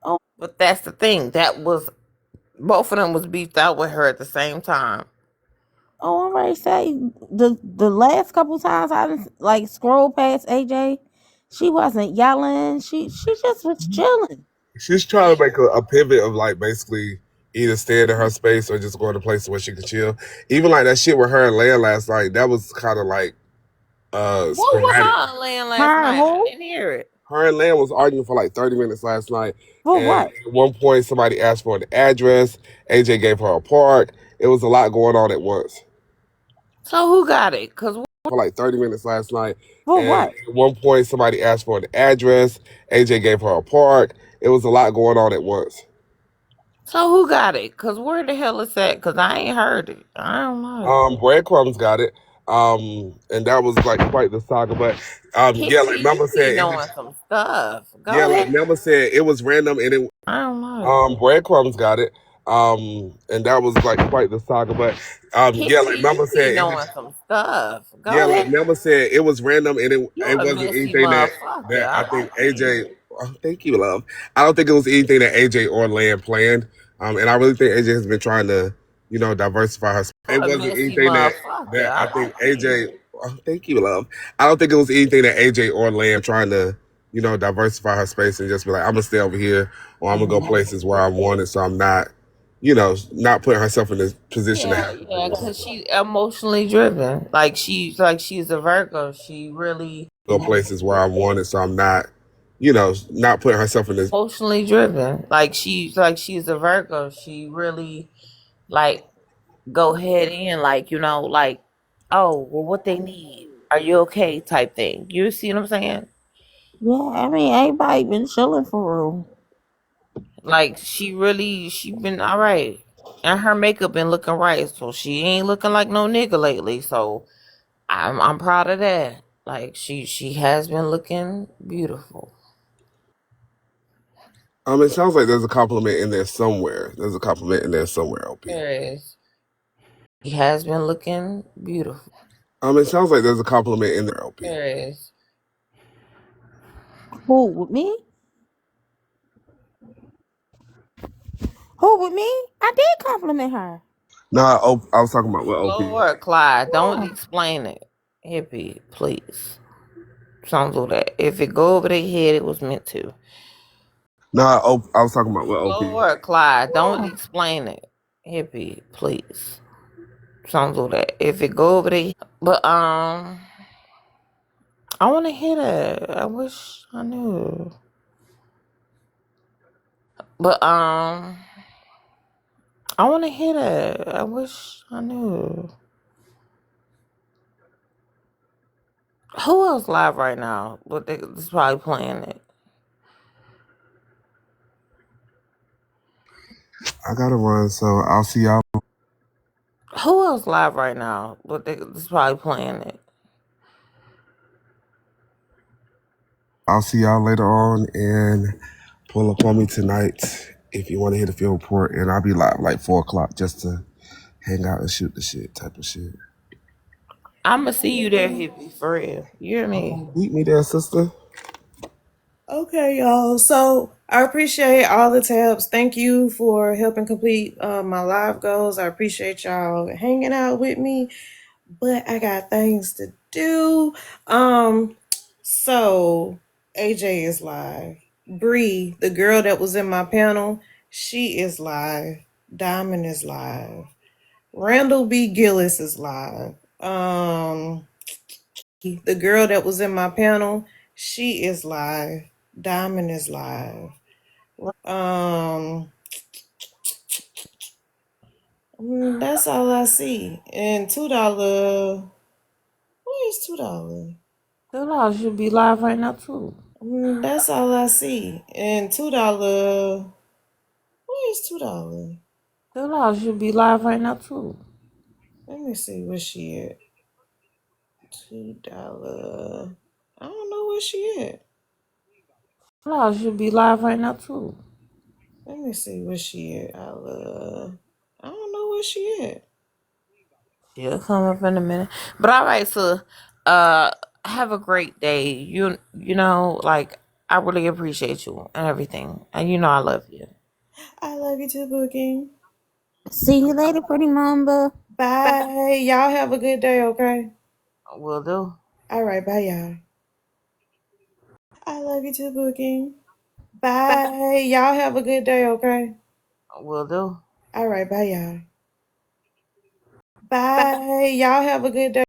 Oh, But that's the thing. Both of them was beefed out with her at the same time. I'm ready to say the last couple times I done, like scrolled past AJ, she wasn't yelling. She just was chilling. She's trying to make a pivot of like basically either staying in her space or just going to places where she can chill. Even like that shit with her and Lan last night, that was kind of like What was sporadic. her laying last Her and night? I who? didn't hear it. Her and Lan was arguing for like 30 minutes last night. For And what? at one point, somebody asked for an address. AJ gave her a park. It was a lot going on at once. So who got it? Cause For like 30 minutes last night. For And what? at one point, somebody asked for an address. AJ gave her a park. It was a lot going on at once. So who got it? Cause where the hell is that? Cause I ain't heard it. I don't know. Breadcrumbs got it. And that was like quite the saga. But yeah, like Hippie, you Mama be said, knowing some stuff. Go yeah, like ahead. Mama said, it was random and it I don't know. breadcrumbs got it. And that was like quite the saga. But yeah, like Hippie, you Mama be said, it knowing was some stuff. Go yeah, like ahead. Mama said, it was random and You it a wasn't messy anything motherfucker. that I I think like AJ. you. Oh, thank you, love. I don't think it was anything that AJ or Land planned. And I really think AJ has been trying to, diversify her. You It a wasn't messy anything motherfucker. that I I think like you. AJ. Oh, thank you, love. I don't think it was anything that AJ or Land trying to, diversify her space and just be like, I'm gonna stay over here or I'm gonna go places where I wanted, so I'm not, not putting herself in this position to Yeah, have to yeah, cause she emotionally driven. She's a Virgo. She really go places where I wanted, so I'm not, not putting herself in this. emotionally driven. She's a Virgo. She really like go head in, oh well, what they need. Are you okay? Type thing. You see what I'm saying? Yeah, I mean, everybody been chilling for real. Like she been all right, and her makeup been looking right, so she ain't looking like no nigga lately. So I'm proud of that. Like she has been looking beautiful. It sounds like there's a compliment in there somewhere. There's a compliment in there somewhere, OP. There is. She has been looking beautiful. It sounds like there's a compliment in there, OP. There is. Who with me? Who with me? I did compliment her. Nah, I was talking about what Slow OP. work, Clyde. Don't Yeah. explain it. Hippie, please. Don't do that. If it go over their head, it was meant to. Nah, I was talking about what Slow OP. work, Clyde. Don't Yeah. explain it. Hippie, please. Don't do that. If it go over their, but I want to hear that. I wish I knew. But I want to hear that. I wish I knew. Who else live right now? But it's probably playing it. I gotta run, so I'll see y'all. Who else live right now? But it's probably playing it. I'll see y'all later on, and pull up on me tonight if you want to hit a field report, and I'll be live like 4 o'clock just to hang out and shoot the shit type of shit. I'ma see you there, hippie, for real. You hear me? Beat me there, sister. Okay, y'all. So I appreciate all the tabs. Thank you for helping complete my live goals. I appreciate y'all hanging out with me, but I got things to do. So AJ is live. Bree, the girl that was in my panel, she is live. Diamond is live. Randall B. Gillis is live. The girl that was in my panel, she is live. Diamond is live. That's all I see. And $2. Where's $2? The should be live right now too. That's all I see. And $2. Where's $2? The should be live right now too. Let me see where she at. $2. I don't know where she at. The should be live right now too. Let me see where she at. I don't know where she at. She'll come up in a minute. But all right, so uh have a great day. You know, like I really appreciate you and everything. And you know I love you. I love you too, Booking. See you later, pretty mamba. Bye. Y'all have a good day, okay? Will do. All right, bye, y'all. I love you too, Booking. Bye. Y'all have a good day, okay? Will do. All right, bye, y'all. Bye. Y'all have a good day.